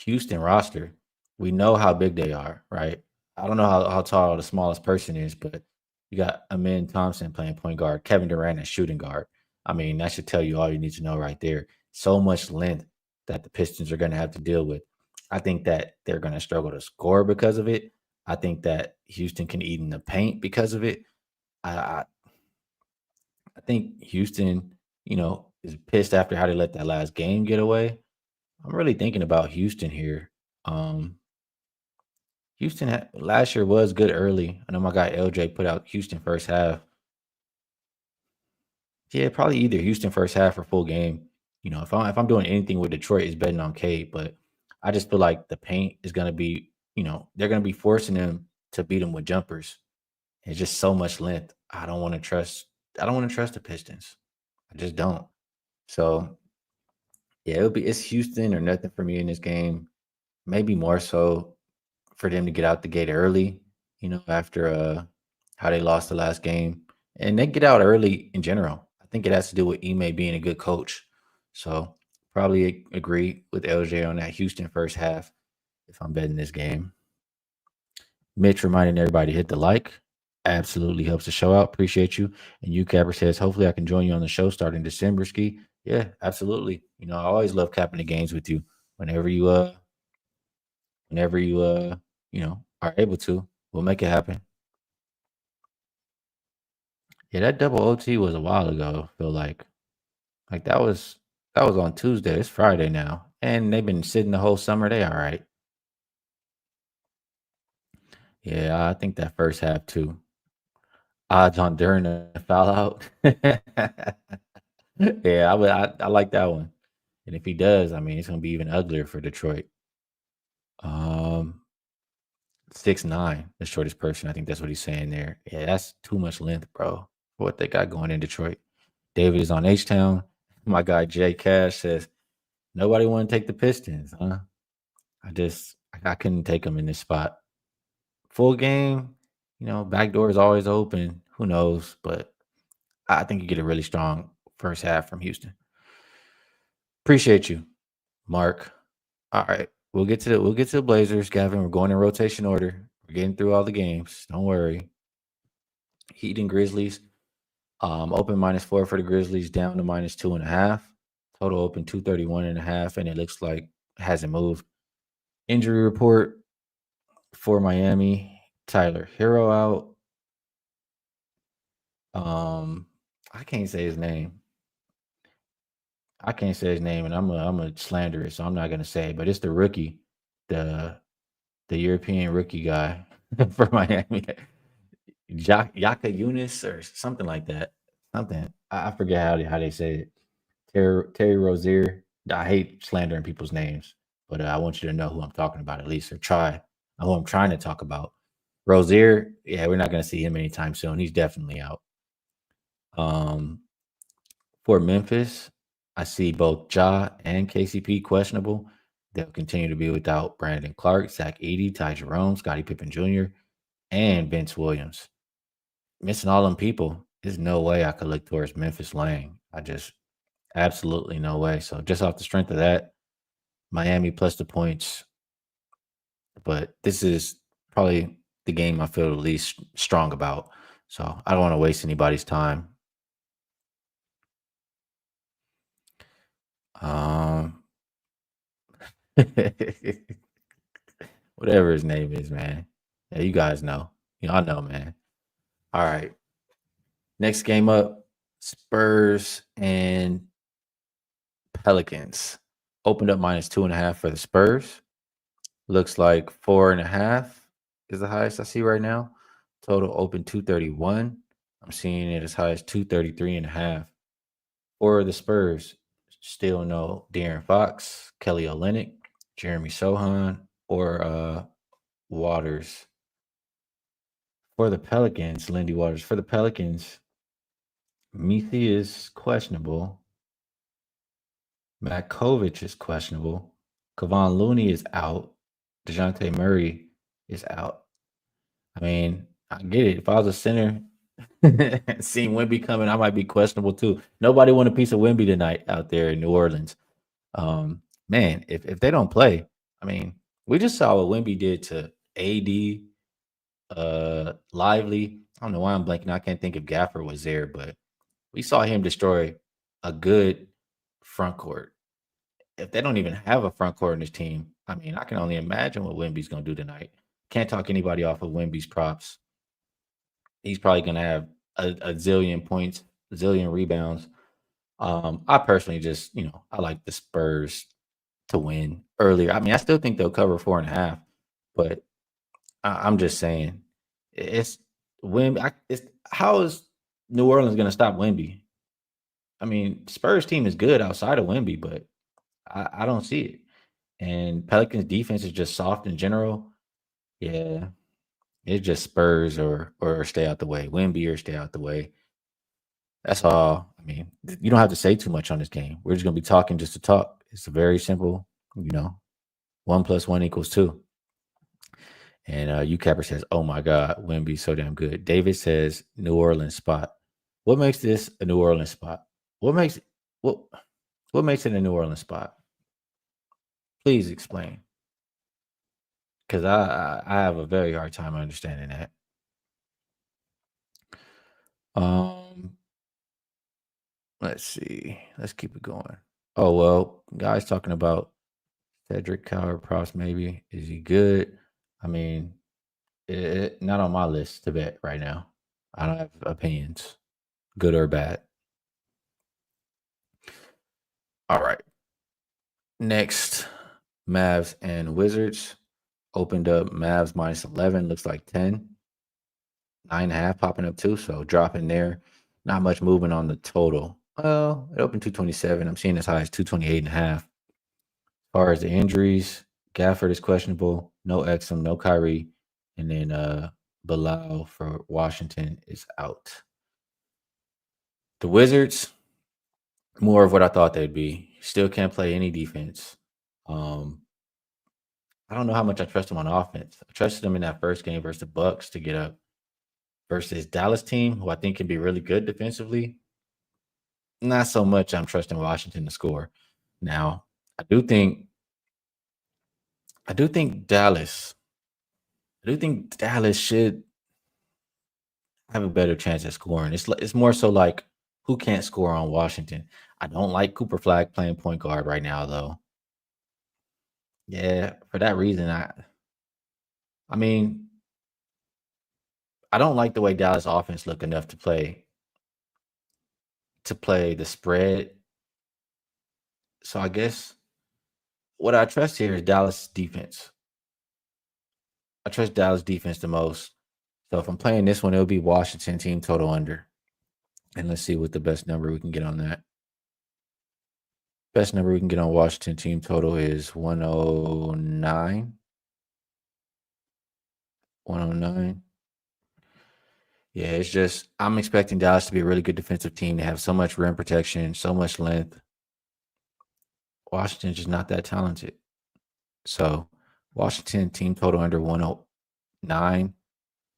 Houston roster. We know how big they are, right? I don't know how tall the smallest person is, but you got Amin Thompson playing point guard, Kevin Durant as shooting guard. I mean, that should tell you all you need to know right there. So much length that the Pistons are going to have to deal with. I think that they're going to struggle to score because of it. I think that Houston can eat in the paint because of it. I think Houston, is pissed after how they let that last game get away. I'm really thinking about Houston here. Houston last year was good early. I know my guy LJ put out Houston first half. Yeah, probably either Houston first half or full game. If I'm doing anything with Detroit, it's betting on K. But I just feel like the paint is going to be, they're going to be forcing them to beat them with jumpers. It's just so much length. I don't want to trust the Pistons. I just don't. So yeah, it's Houston or nothing for me in this game. Maybe more so for them to get out the gate early, after how they lost the last game. And they get out early in general. I think it has to do with Ime being a good coach. So probably agree with LJ on that Houston first half if I'm betting this game. Mitch reminding everybody to hit the like. Absolutely helps the show out. Appreciate you. And UCapper says, hopefully I can join you on the show starting December, Ski. Yeah, absolutely. I always love capping the games with you whenever you are able to. We'll make it happen. Yeah, that double OT was a while ago. I feel like that was on Tuesday. It's Friday now. And they've been sitting the whole summer. They all right. Yeah, I think that first half too. Odds on during the foul out. Yeah, I like that one. And if he does, it's gonna be even uglier for Detroit. 6'9", the shortest person. I think that's what he's saying there. Yeah, that's too much length, bro, for what they got going in Detroit. David is on H-Town. My guy Jay Cash says, nobody want to take the Pistons, huh? I couldn't take them in this spot. Full game, back door is always open. Who knows? But I think you get a really strong first half from Houston. Appreciate you, Mark. All right. We'll get to the Blazers, Gavin. We're going in rotation order. We're getting through all the games. Don't worry. Heat and Grizzlies. Open -4 for the Grizzlies, down to -2.5. Total open 231.5, and it looks like it hasn't moved. Injury report for Miami: Tyler Hero out. I can't say his name. And I'm a slanderous, so I'm not gonna say it, but it's the rookie, the European rookie guy for Miami. Yaka Yunus or something like that. Something. I forget how they say it. Terry Rozier. I hate slandering people's names, but I want you to know who I'm talking about at least, or who I'm trying to talk about. Rozier, yeah, we're not going to see him anytime soon. He's definitely out. For Memphis, I see both Ja and KCP questionable. They'll continue to be without Brandon Clark, Zach Edey, Ty Jerome, Scottie Pippen Jr., and Vince Williams. Missing all them people, there's no way I could look towards Memphis Lang. Absolutely no way. So just off the strength of that, Miami plus the points. But this is probably the game I feel the least strong about. So I don't want to waste anybody's time. Whatever his name is, man. Yeah, you guys know. Y'all know, man. All right. Next game up, Spurs and Pelicans. Opened up -2.5 for the Spurs. Looks like 4.5 is the highest I see right now. Total open 231. I'm seeing it as high as 233.5. For the Spurs, still no De'Aaron Fox, Kelly Olynyk, Jeremy Sohan, or Waters. For the Pelicans, Lindy Waters. For the Pelicans, Mithi is questionable. Matkovic is questionable. Kevon Looney is out. DeJounte Murray is out. I mean, I get it. If I was a center, seeing Wemby coming, I might be questionable too. Nobody want a piece of Wemby tonight out there in New Orleans. Man, if they don't play, I mean, we just saw what Wemby did to AD, Lively. I don't know why I'm blanking. I can't think if Gaffer was there, but we saw him destroy a good front court. If they don't even have a front court in this team, I mean, I can only imagine what Wemby's going to do tonight. Can't talk anybody off of Wemby's props. He's probably going to have a zillion points, a zillion rebounds. I personally just, I like the Spurs to win earlier. I mean, I still think they'll cover 4.5, but I'm just saying it's Wemby. How is New Orleans going to stop Wemby? I mean, Spurs team is good outside of Wemby, but I don't see it. And Pelicans defense is just soft in general. Yeah, it's just Spurs or stay out the way. Wemby or stay out the way. That's all. I mean, you don't have to say too much on this game. We're just going to be talking just to talk. It's a very simple, 1 + 1 = 2. And UCapper says, oh my God, Wemby's so damn good. David says New Orleans spot. What makes this a New Orleans spot? What makes it a New Orleans spot? Please explain. Because I have a very hard time understanding that. Let's see. Let's keep it going. Oh, well, guys talking about Cedric Coward props maybe. Is he good? I mean, not on my list to bet right now. I don't have opinions, good or bad. All right. Next, Mavs and Wizards. Opened up Mavs -11, looks like 10. 9.5 popping up too, so dropping there. Not much movement on the total. Well, it opened 227. I'm seeing as high as 228.5. As far as the injuries, Gafford is questionable. No Exum, no Kyrie. And then Bilal for Washington is out. The Wizards, more of what I thought they'd be. Still can't play any defense. I don't know how much I trust them on offense. I trusted them in that first game versus the Bucks to get up versus Dallas team, who I think can be really good defensively. Not so much I'm trusting Washington to score. Now, I do think Dallas should have a better chance at scoring. It's more so like who can't score on Washington. I don't like Cooper Flag playing point guard right now, though. Yeah, for that reason, I mean, I don't like the way Dallas offense look enough to play the spread. So I guess what I trust here is Dallas defense. I trust Dallas defense the most. So if I'm playing this one, it'll be Washington team total under. And let's see what the best number we can get on that. Best number we can get on Washington team total is 109. 109. Yeah, it's just I'm expecting Dallas to be a really good defensive team. They have so much rim protection, so much length. Washington's just not that talented. So Washington team total under 109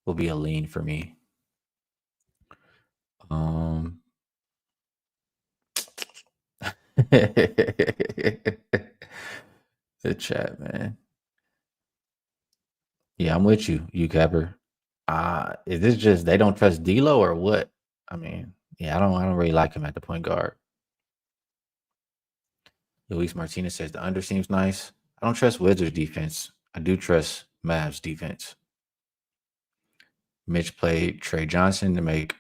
will be a lean for me. The chat, man. Yeah, I'm with you, Capper. Is this just they don't trust D'Lo or what? I mean, yeah, I don't really like him at the point guard. Luis Martinez says the under seems nice. I don't trust Wizards defense. I do trust Mavs defense. Mitch played Trey Johnson to make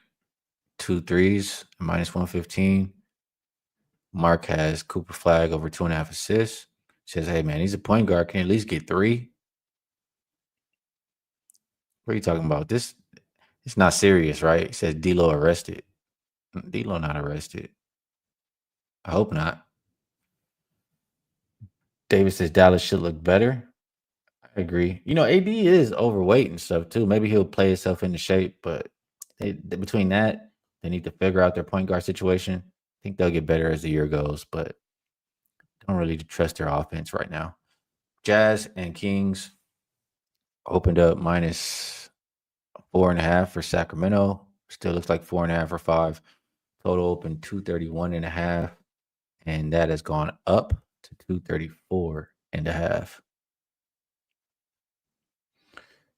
2 threes, minus 115. Mark has Cooper Flag over 2.5 assists. Says, hey, man, he's a point guard. Can he at least get 3? What are you talking about? It's not serious, right? He says D'Lo arrested. D'Lo not arrested. I hope not. David says Dallas should look better. I agree. AD is overweight and stuff too. Maybe he'll play himself into shape, but between that, they need to figure out their point guard situation. I think they'll get better as the year goes, but don't really trust their offense right now. Jazz and Kings opened up minus 4.5 for Sacramento. Still looks like 4.5 or 5. Total open 231.5, and that has gone up to 234.5.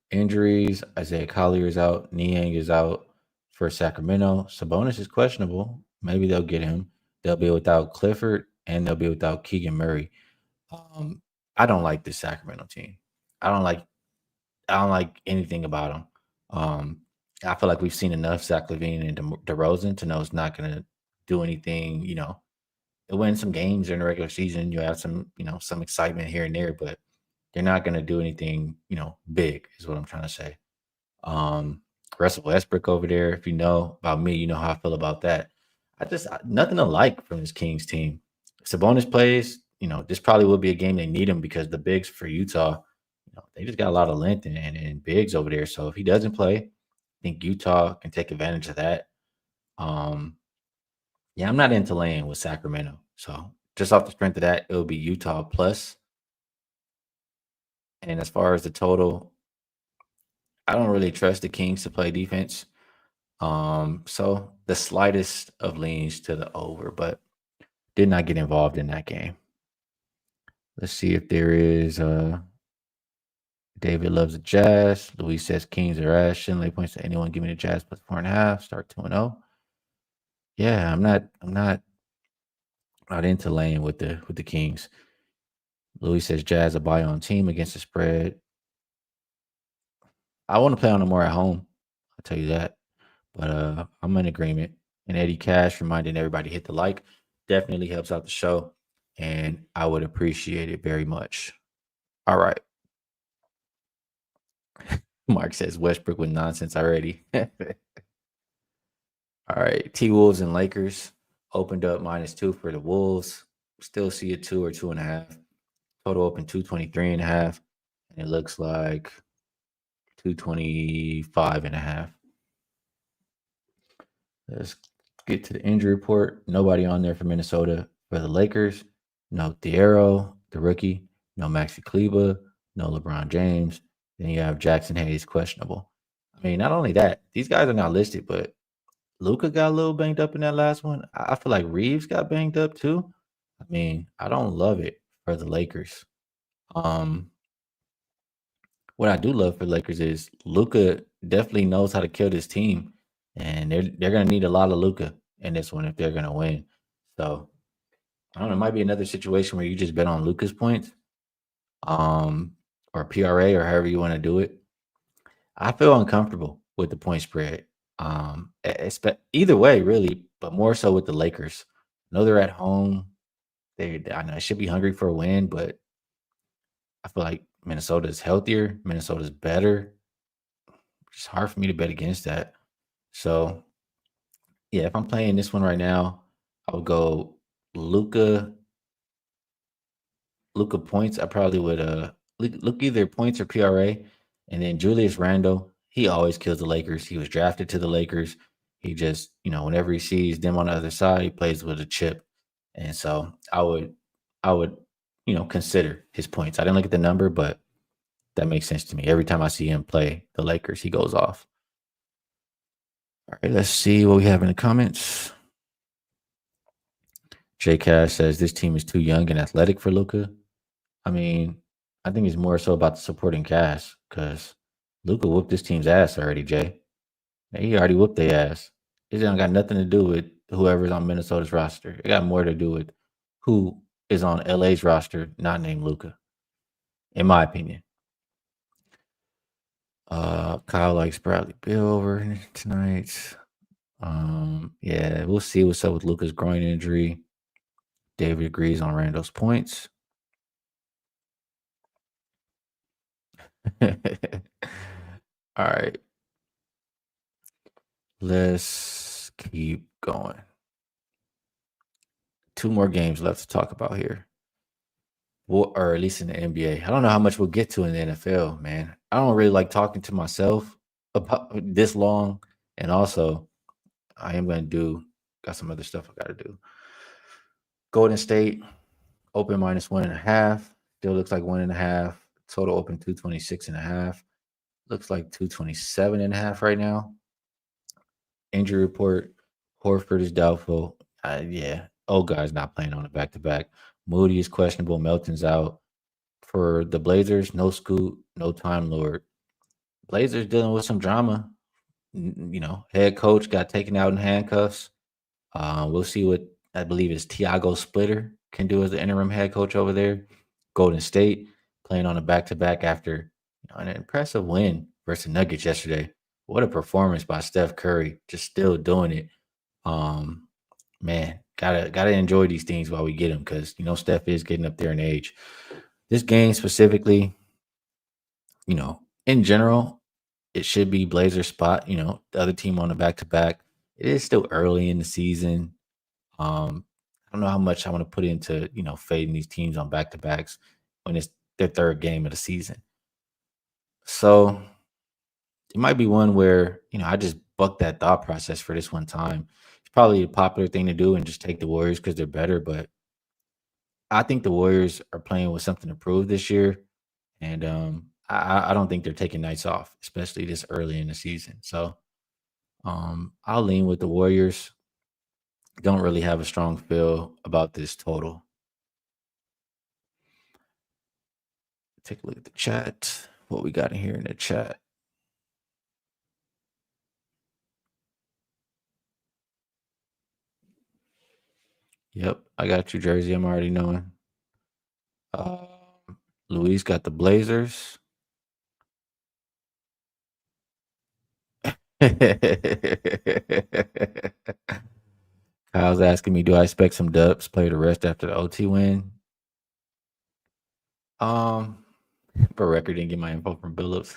Injuries: Isaiah Collier is out. Niang is out for Sacramento. Sabonis is questionable. Maybe they'll get him. They'll be without Clifford, and they'll be without Keegan Murray. I don't like this Sacramento team. I don't like anything about them. I feel like we've seen enough Zach LaVine and DeRozan to know it's not going to do anything. It'll win some games during the regular season. You have some excitement here and there, but they're not going to do anything, big is what I'm trying to say. Russell Westbrook over there, if you know about me, you know how I feel about that. Nothing to like from this Kings team. Sabonis plays, this probably will be a game they need him because the bigs for Utah, they just got a lot of length and bigs over there. So if he doesn't play, I think Utah can take advantage of that. I'm not into laying with Sacramento. So just off the strength of that, it'll be Utah plus. And as far as the total, I don't really trust the Kings to play defense. So the slightest of leans to the over, but did not get involved in that game. Let's see if there is David loves the Jazz. Luis says Kings are ass. Shinley points to anyone give me the Jazz plus 4.5. Start 2-0. Yeah, I'm not into laying with the Kings. Luis says Jazz a buy on team against the spread. I want to play on them more at home. I'll tell you that. But I'm in agreement. And Eddie Cash reminding everybody hit the like. Definitely helps out the show. And I would appreciate it very much. All right. Mark says Westbrook with nonsense already. All right. T-Wolves and Lakers opened up -2 for the Wolves. Still see a 2 or 2.5. Total open 223.5. And it looks like 225.5. Let's Get to the injury report. Nobody on there for Minnesota. For the Lakers, no Thiero, the rookie, no Maxi Kleba, no LeBron James. Then you have Jackson Hayes questionable. I mean, not only that, these guys are not listed, but Luka got a little banged up in that last one. I feel like Reeves got banged up too. I mean, I don't love it for the Lakers. What I do love for the Lakers is Luka definitely knows how to kill this team, and they're gonna need a lot of Luka in this one if they're gonna win. So I don't know. It might be another situation where you just bet on Luka's points, or PRA or however you want to do it. I feel uncomfortable with the point spread. Either way, really, but more so with the Lakers. I know they're at home. I know they should be hungry for a win, but I feel like Minnesota's healthier. Minnesota's better. It's hard for me to bet against that. So, yeah, if I'm playing this one right now, I would go Luka points. I probably would look either points or PRA, and then Julius Randle. He always kills the Lakers. He was drafted to the Lakers. He just, whenever he sees them on the other side, he plays with a chip. And so I would, consider his points. I didn't look at the number, but that makes sense to me. Every time I see him play the Lakers, he goes off. All right, let's see what we have in the comments. J Cash says this team is too young and athletic for Luka. I mean, I think it's more so about the supporting cast because Luka whooped this team's ass already, Jay. He already whooped their ass. It don't got nothing to do with whoever's on Minnesota's roster. It got more to do with who is on LA's roster, not named Luka, in my opinion. Kyle likes Bradley Beal over tonight. Yeah, we'll see what's up with Luka's groin injury. David agrees on Randall's points. All right. Let's keep going. 2 more games left to talk about here. Or at least in the NBA. I don't know how much we'll get to in the NFL, man. I don't really like talking to myself about this long. And also, I am going to got some other stuff I got to do. Golden State, open -1.5. Still looks like 1.5. Total open 226.5. Looks like 227.5 right now. Injury report, Horford is doubtful. Yeah, guy's not playing on a back-to-back. Moody is questionable. Melton's out. For the Blazers, no Scoot, no Time Lord. Blazers dealing with some drama. Head coach got taken out in handcuffs. We'll see what I believe is Tiago Splitter can do as the interim head coach over there. Golden State playing on a back-to-back after an impressive win versus Nuggets yesterday. What a performance by Steph Curry, just still doing it. Man, gotta enjoy these things while we get them because Steph is getting up there in age. This game specifically, in general, it should be Blazers spot. The other team on the back-to-back. It is still early in the season. I don't know how much I want to put into fading these teams on back-to-backs when it's their 3rd game of the season. So it might be one where I just buck that thought process for this one time. It's probably a popular thing to do and just take the Warriors because they're better, but I think the Warriors are playing with something to prove this year, and I don't think they're taking nights off, especially this early in the season. So I'll lean with the Warriors. Don't really have a strong feel about this total. Take a look at the chat. What we got in here in the chat. Yep, I got you, Jersey. I'm already knowing. Luis got the Blazers. Kyle's asking me, do I expect some dubs play the rest after the OT win? For record, didn't get my info from Billups.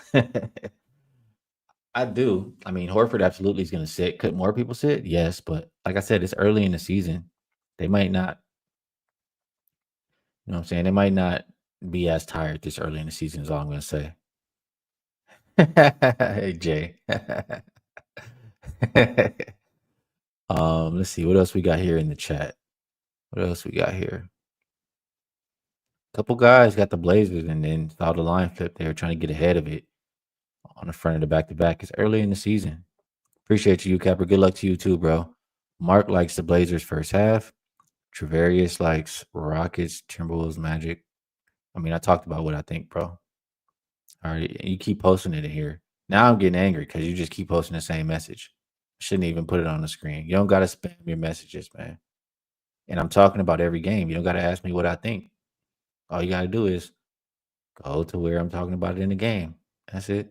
I do. I mean, Horford absolutely is going to sit. Could more people sit? Yes, but like I said, it's early in the season. They might not. You know what I'm saying? They might not be as tired this early in the season is all I'm going to say. Hey, Jay. Let's see what else we got here in the chat. What else we got here? Couple guys got the Blazers and then saw the line flip. They were trying to get ahead of it on the front of the back-to-back. It's early in the season. Appreciate you, Capper. Good luck to you too, bro. Mark likes the Blazers first half. Travarius likes Rockets, Timberwolves, Magic. I mean, I talked about what I think, bro. All right, you keep posting it in here. Now I'm getting angry because you just keep posting the same message. Shouldn't even put it on the screen. You don't got to spam your messages, man. And I'm talking about every game. You don't got to ask me what I think. All you got to do is go to where I'm talking about it in the game. That's it.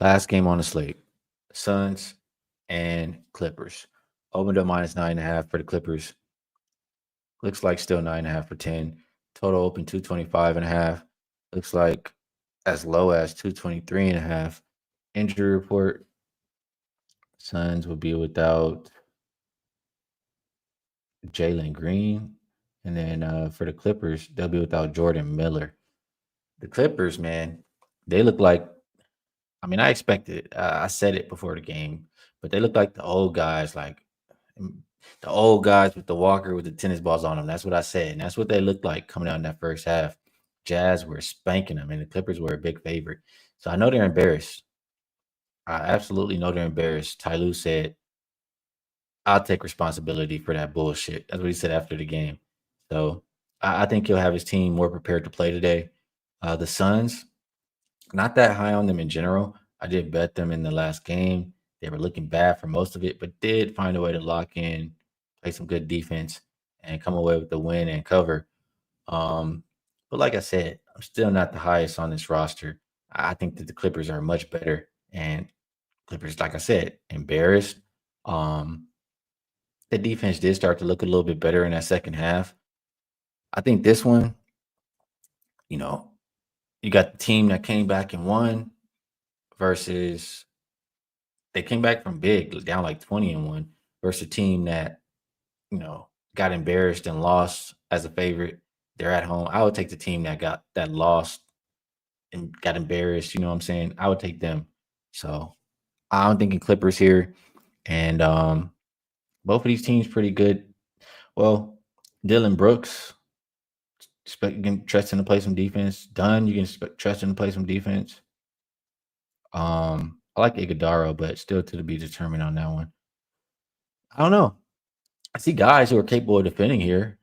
Last game on the slate. Suns and Clippers. Opened up minus 9.5 for the Clippers. Looks like still 9.5 for 10. Total open 225.5. Looks like as low as 223.5. Injury report. Suns will be without Jalen Green. And then for the Clippers, they'll be without Jordan Miller. The Clippers, man, they look like, I mean, I expected it. I said it before the game, but they look like the old guys, like the old guys with the walker with the tennis balls on them. That's what I said. And that's what they looked like coming out in that first half. Jazz were spanking them, and the Clippers were a big favorite. So I know they're embarrassed. I absolutely know they're embarrassed. Ty Lue said, I'll take responsibility for that bullshit. That's what he said after the game. So I think he'll have his team more prepared to play today. The Suns, not that high on them in general. I did bet them in the last game. They were looking bad for most of it, but did find a way to lock in, play some good defense, and come away with the win and cover. But like I said, I'm still not the highest on this roster. I think that the Clippers are much better. And Clippers, like I said, embarrassed. The defense did start to look a little bit better in that second half. I think this one, you know, you got the team that came back and won versus they came back from big, down like 20-1 versus a team that, you know, got embarrassed and lost as a favorite. They're at home. I would take the team that lost and got embarrassed. You know what I'm saying? I would take them. So I'm thinking Clippers here. And both of these teams pretty good. Well, Dylan Brooks, you can trust him to play some defense. Dunn, you can trust him to play some defense. I like Iguodala, but still to be determined on that one. I don't know. I see guys who are capable of defending here.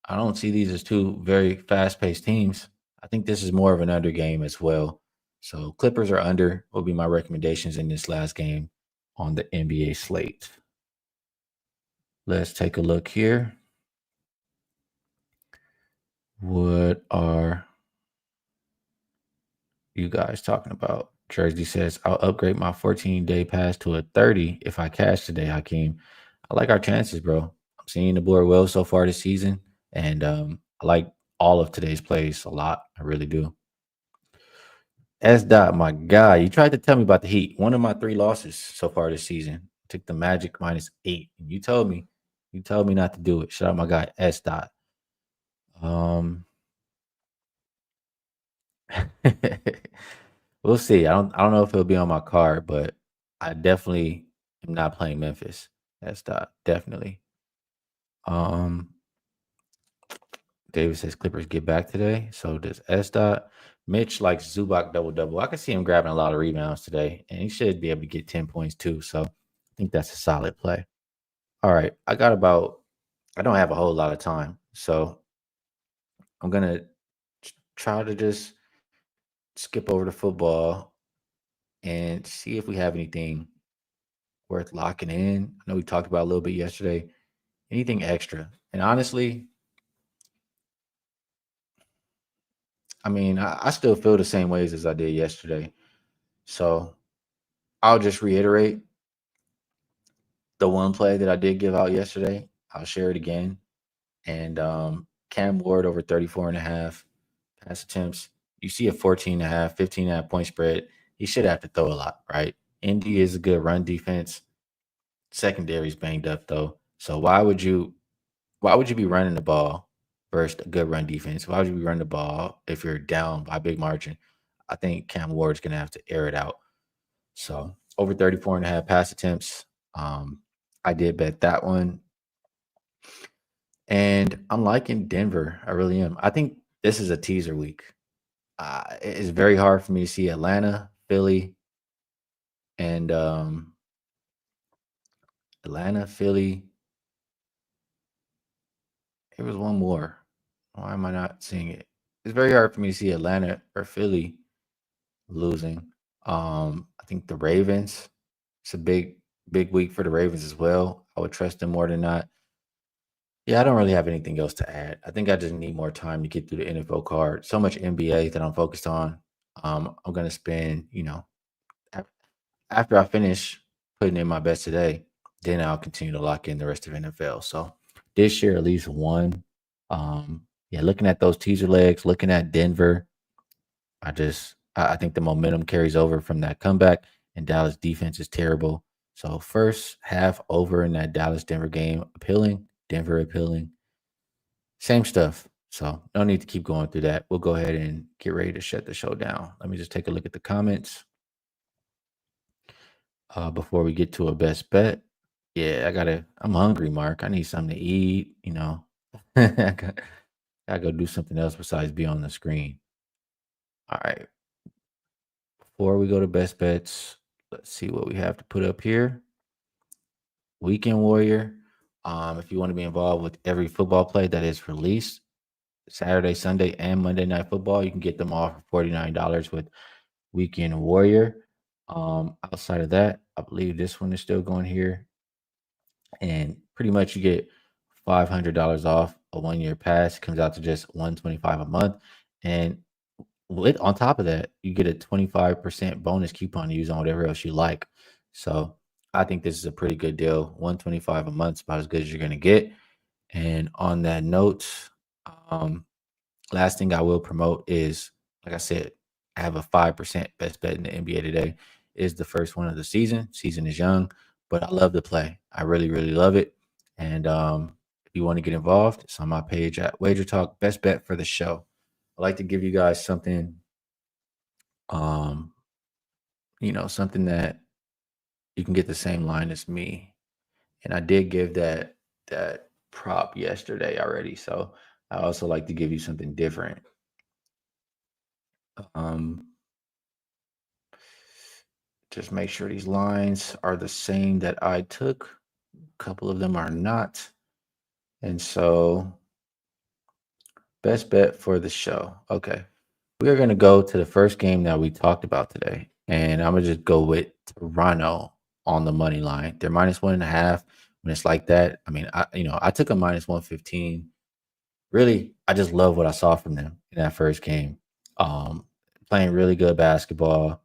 I don't see these as two very fast-paced teams. I think this is more of an under game as well. So Clippers are under will be my recommendations in this last game on the NBA slate. Let's take a look here. What are you guys talking about? Jersey says, I'll upgrade my 14-day pass to a 30 if I cash today, Hakeem. I like our chances, bro. I'm seeing the board well so far this season, and I like all of today's plays a lot. I really do. S. Dot, my guy, you tried to tell me about the Heat. One of my 3 losses so far this season. Took the Magic -8. And you told me not to do it. Shout out my guy, S. Dot. We'll see. I don't know if it'll be on my card, but I definitely am not playing Memphis. S. Dot, definitely. David says Clippers get back today. So does S. Dot. Mitch likes Zubac double-double. I can see him grabbing a lot of rebounds today, and he should be able to get 10 points too. So I think that's a solid play. All right. I don't have a whole lot of time. So I'm going to try to just skip over to football and see if we have anything worth locking in. I know we talked about a little bit yesterday. Anything extra? And honestly, I mean, I still feel the same ways as I did yesterday. So I'll just reiterate the one play that I did give out yesterday. I'll share it again. And Cam Ward over 34.5 pass attempts. You see a 14.5, 15.5 point spread. He should have to throw a lot, right? Indy is a good run defense. Secondary's banged up though. So why would you be running the ball versus a good run defense? Why would you be running the ball if you're down by a big margin? I think Cam Ward's going to have to air it out. So over 34.5 pass attempts. I did bet that one. And I'm liking Denver. I really am. I think this is a teaser week. It's very hard for me to see Atlanta, Philly, and Atlanta, Philly. There was one more. Why am I not seeing it? It's very hard for me to see Atlanta or Philly losing. I think the Ravens. It's a big week for the Ravens as well. I would trust them more than not. Yeah, I don't really have anything else to add. I think I just need more time to get through the NFL card. So much NBA that I'm focused on. I'm gonna spend, after I finish putting in my best today, then I'll continue to lock in the rest of NFL. So this year, at least one. Looking at those teaser legs, looking at Denver, I think the momentum carries over from that comeback, and Dallas defense is terrible. So first half over in that Dallas Denver game, appealing, Denver appealing. Same stuff. So no need to keep going through that. We'll go ahead and get ready to shut the show down. Let me just take a look at the comments before we get to a best bet. Yeah, I'm hungry, Mark. I need something to eat, I gotta go do something else besides be on the screen. All right. Before we go to best bets, let's see what we have to put up here. Weekend Warrior. If you want to be involved with every football play that is released, Saturday, Sunday, and Monday Night Football, you can get them all for $49 with Weekend Warrior. Outside of that, I believe this one is still going here. And pretty much you get $500 off a 1-year pass. It comes out to just $125 a month. And on top of that, you get a 25% bonus coupon to use on whatever else you like. So I think this is a pretty good deal. $125 a month is about as good as you're going to get. And on that note, last thing I will promote is, like I said, I have a 5% best bet in the NBA today. It's the first one of the season. Season is young, but I love to play. I really, really love it. And if you want to get involved, it's on my page at WagerTalk, best bet for the show. I like to give you guys something, something that you can get the same line as me. And I did give that prop yesterday already. So I also like to give you something different. Just make sure these lines are the same that I took. A couple of them are not. And so best bet for the show. Okay. We are going to go to the first game that we talked about today. And I'm going to just go with Toronto on the money line. They're -1.5. When it's like that, I mean, I took a -115. Really, I just love what I saw from them in that first game. Playing really good basketball.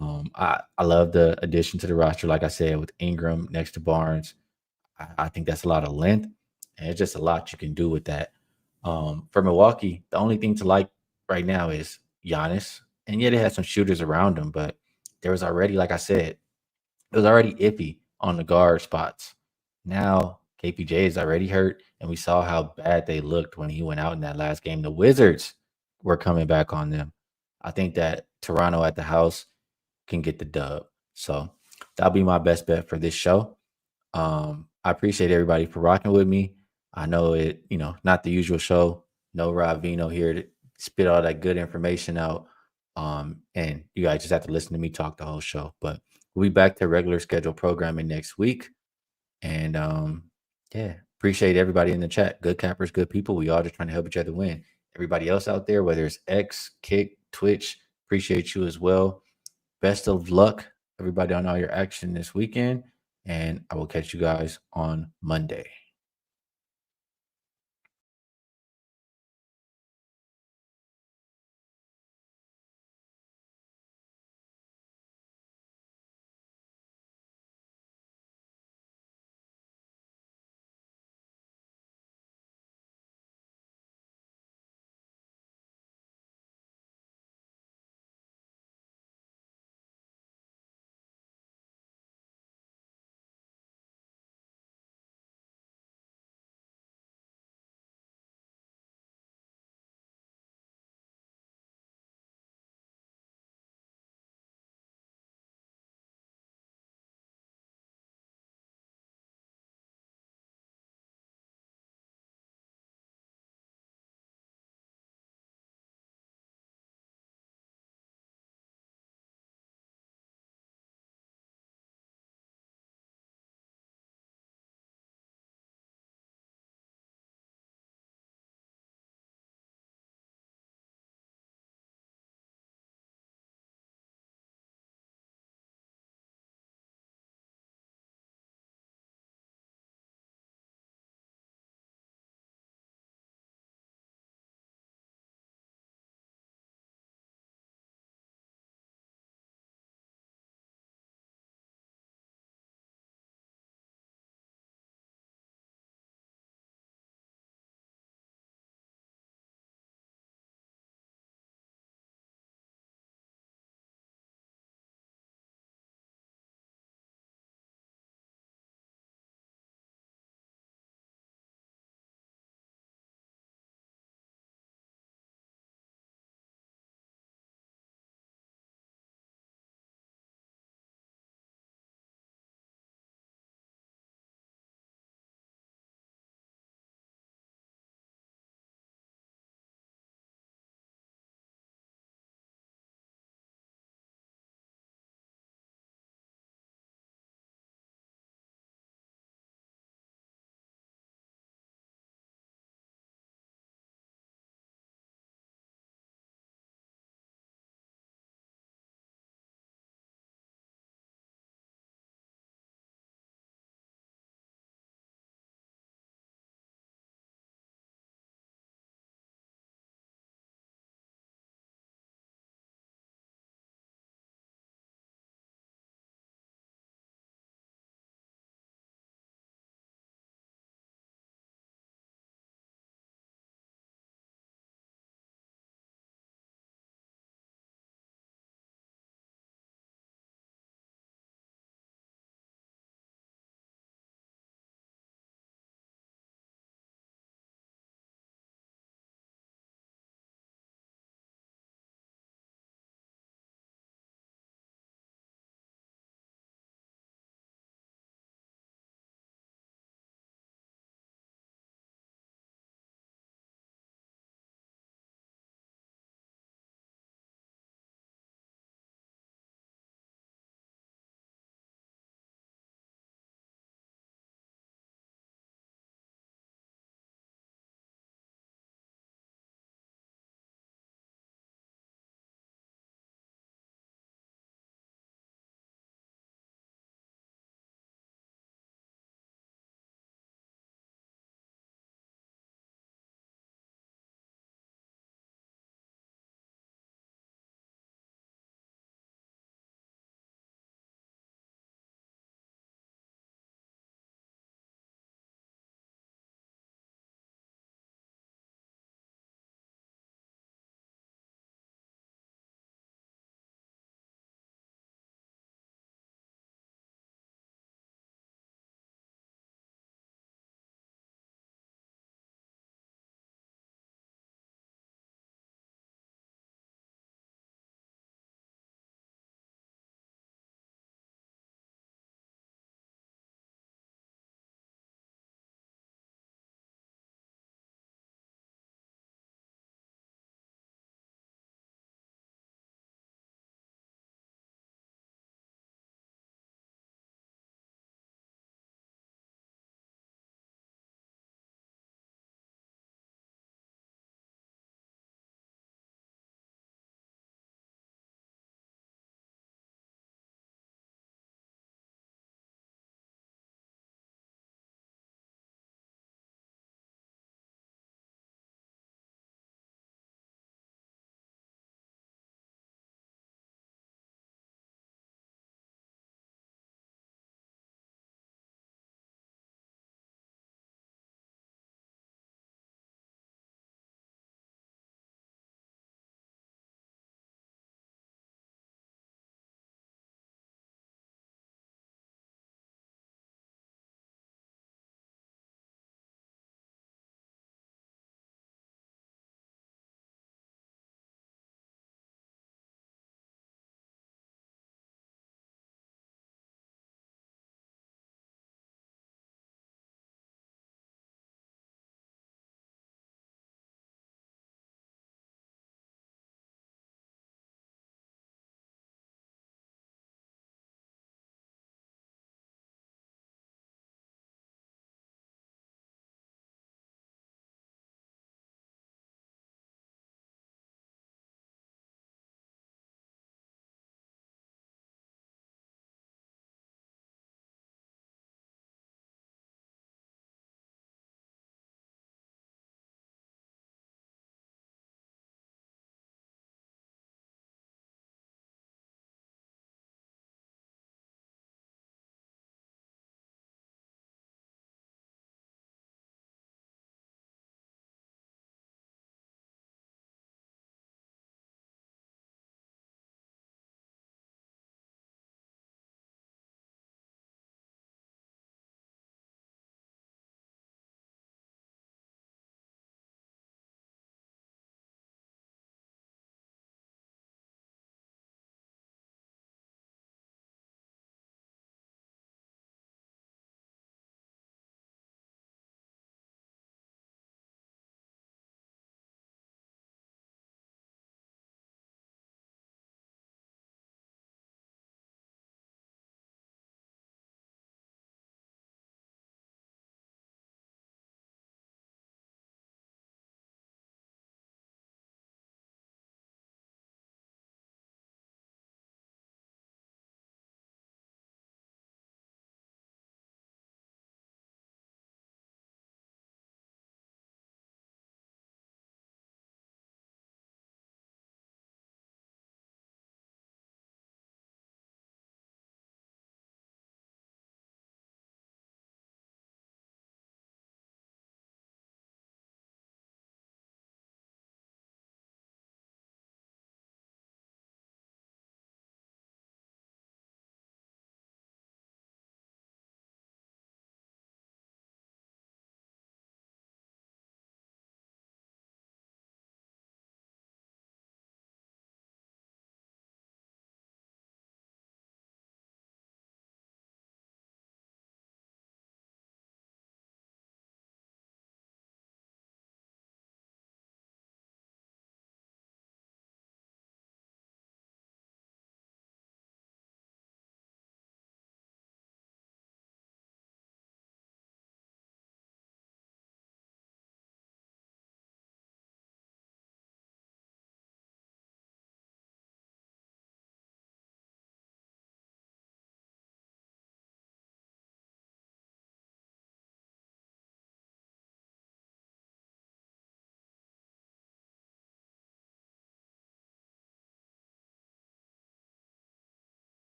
I love the addition to the roster, like I said, with Ingram next to Barnes. I think that's a lot of length, and it's just a lot you can do with that. For Milwaukee, the only thing to like right now is Giannis. And yeah, they had some shooters around him, but there was already, like I said, it was already iffy on the guard spots. Now KPJ is already hurt, and we saw how bad they looked when he went out in that last game. The Wizards were coming back on them. I think that Toronto at the house can get the dub. So that'll be my best bet for this show. I appreciate everybody for rocking with me. I know it, not the usual show. No Rob Vino here to spit all that good information out. And you guys just have to listen to me talk the whole show. But we'll be back to regular scheduled programming next week. And appreciate everybody in the chat. Good cappers, good people. We all just trying to help each other win. Everybody else out there, whether it's X, Kick, Twitch, appreciate you as well. Best of luck, everybody, on all your action this weekend. And I will catch you guys on Monday.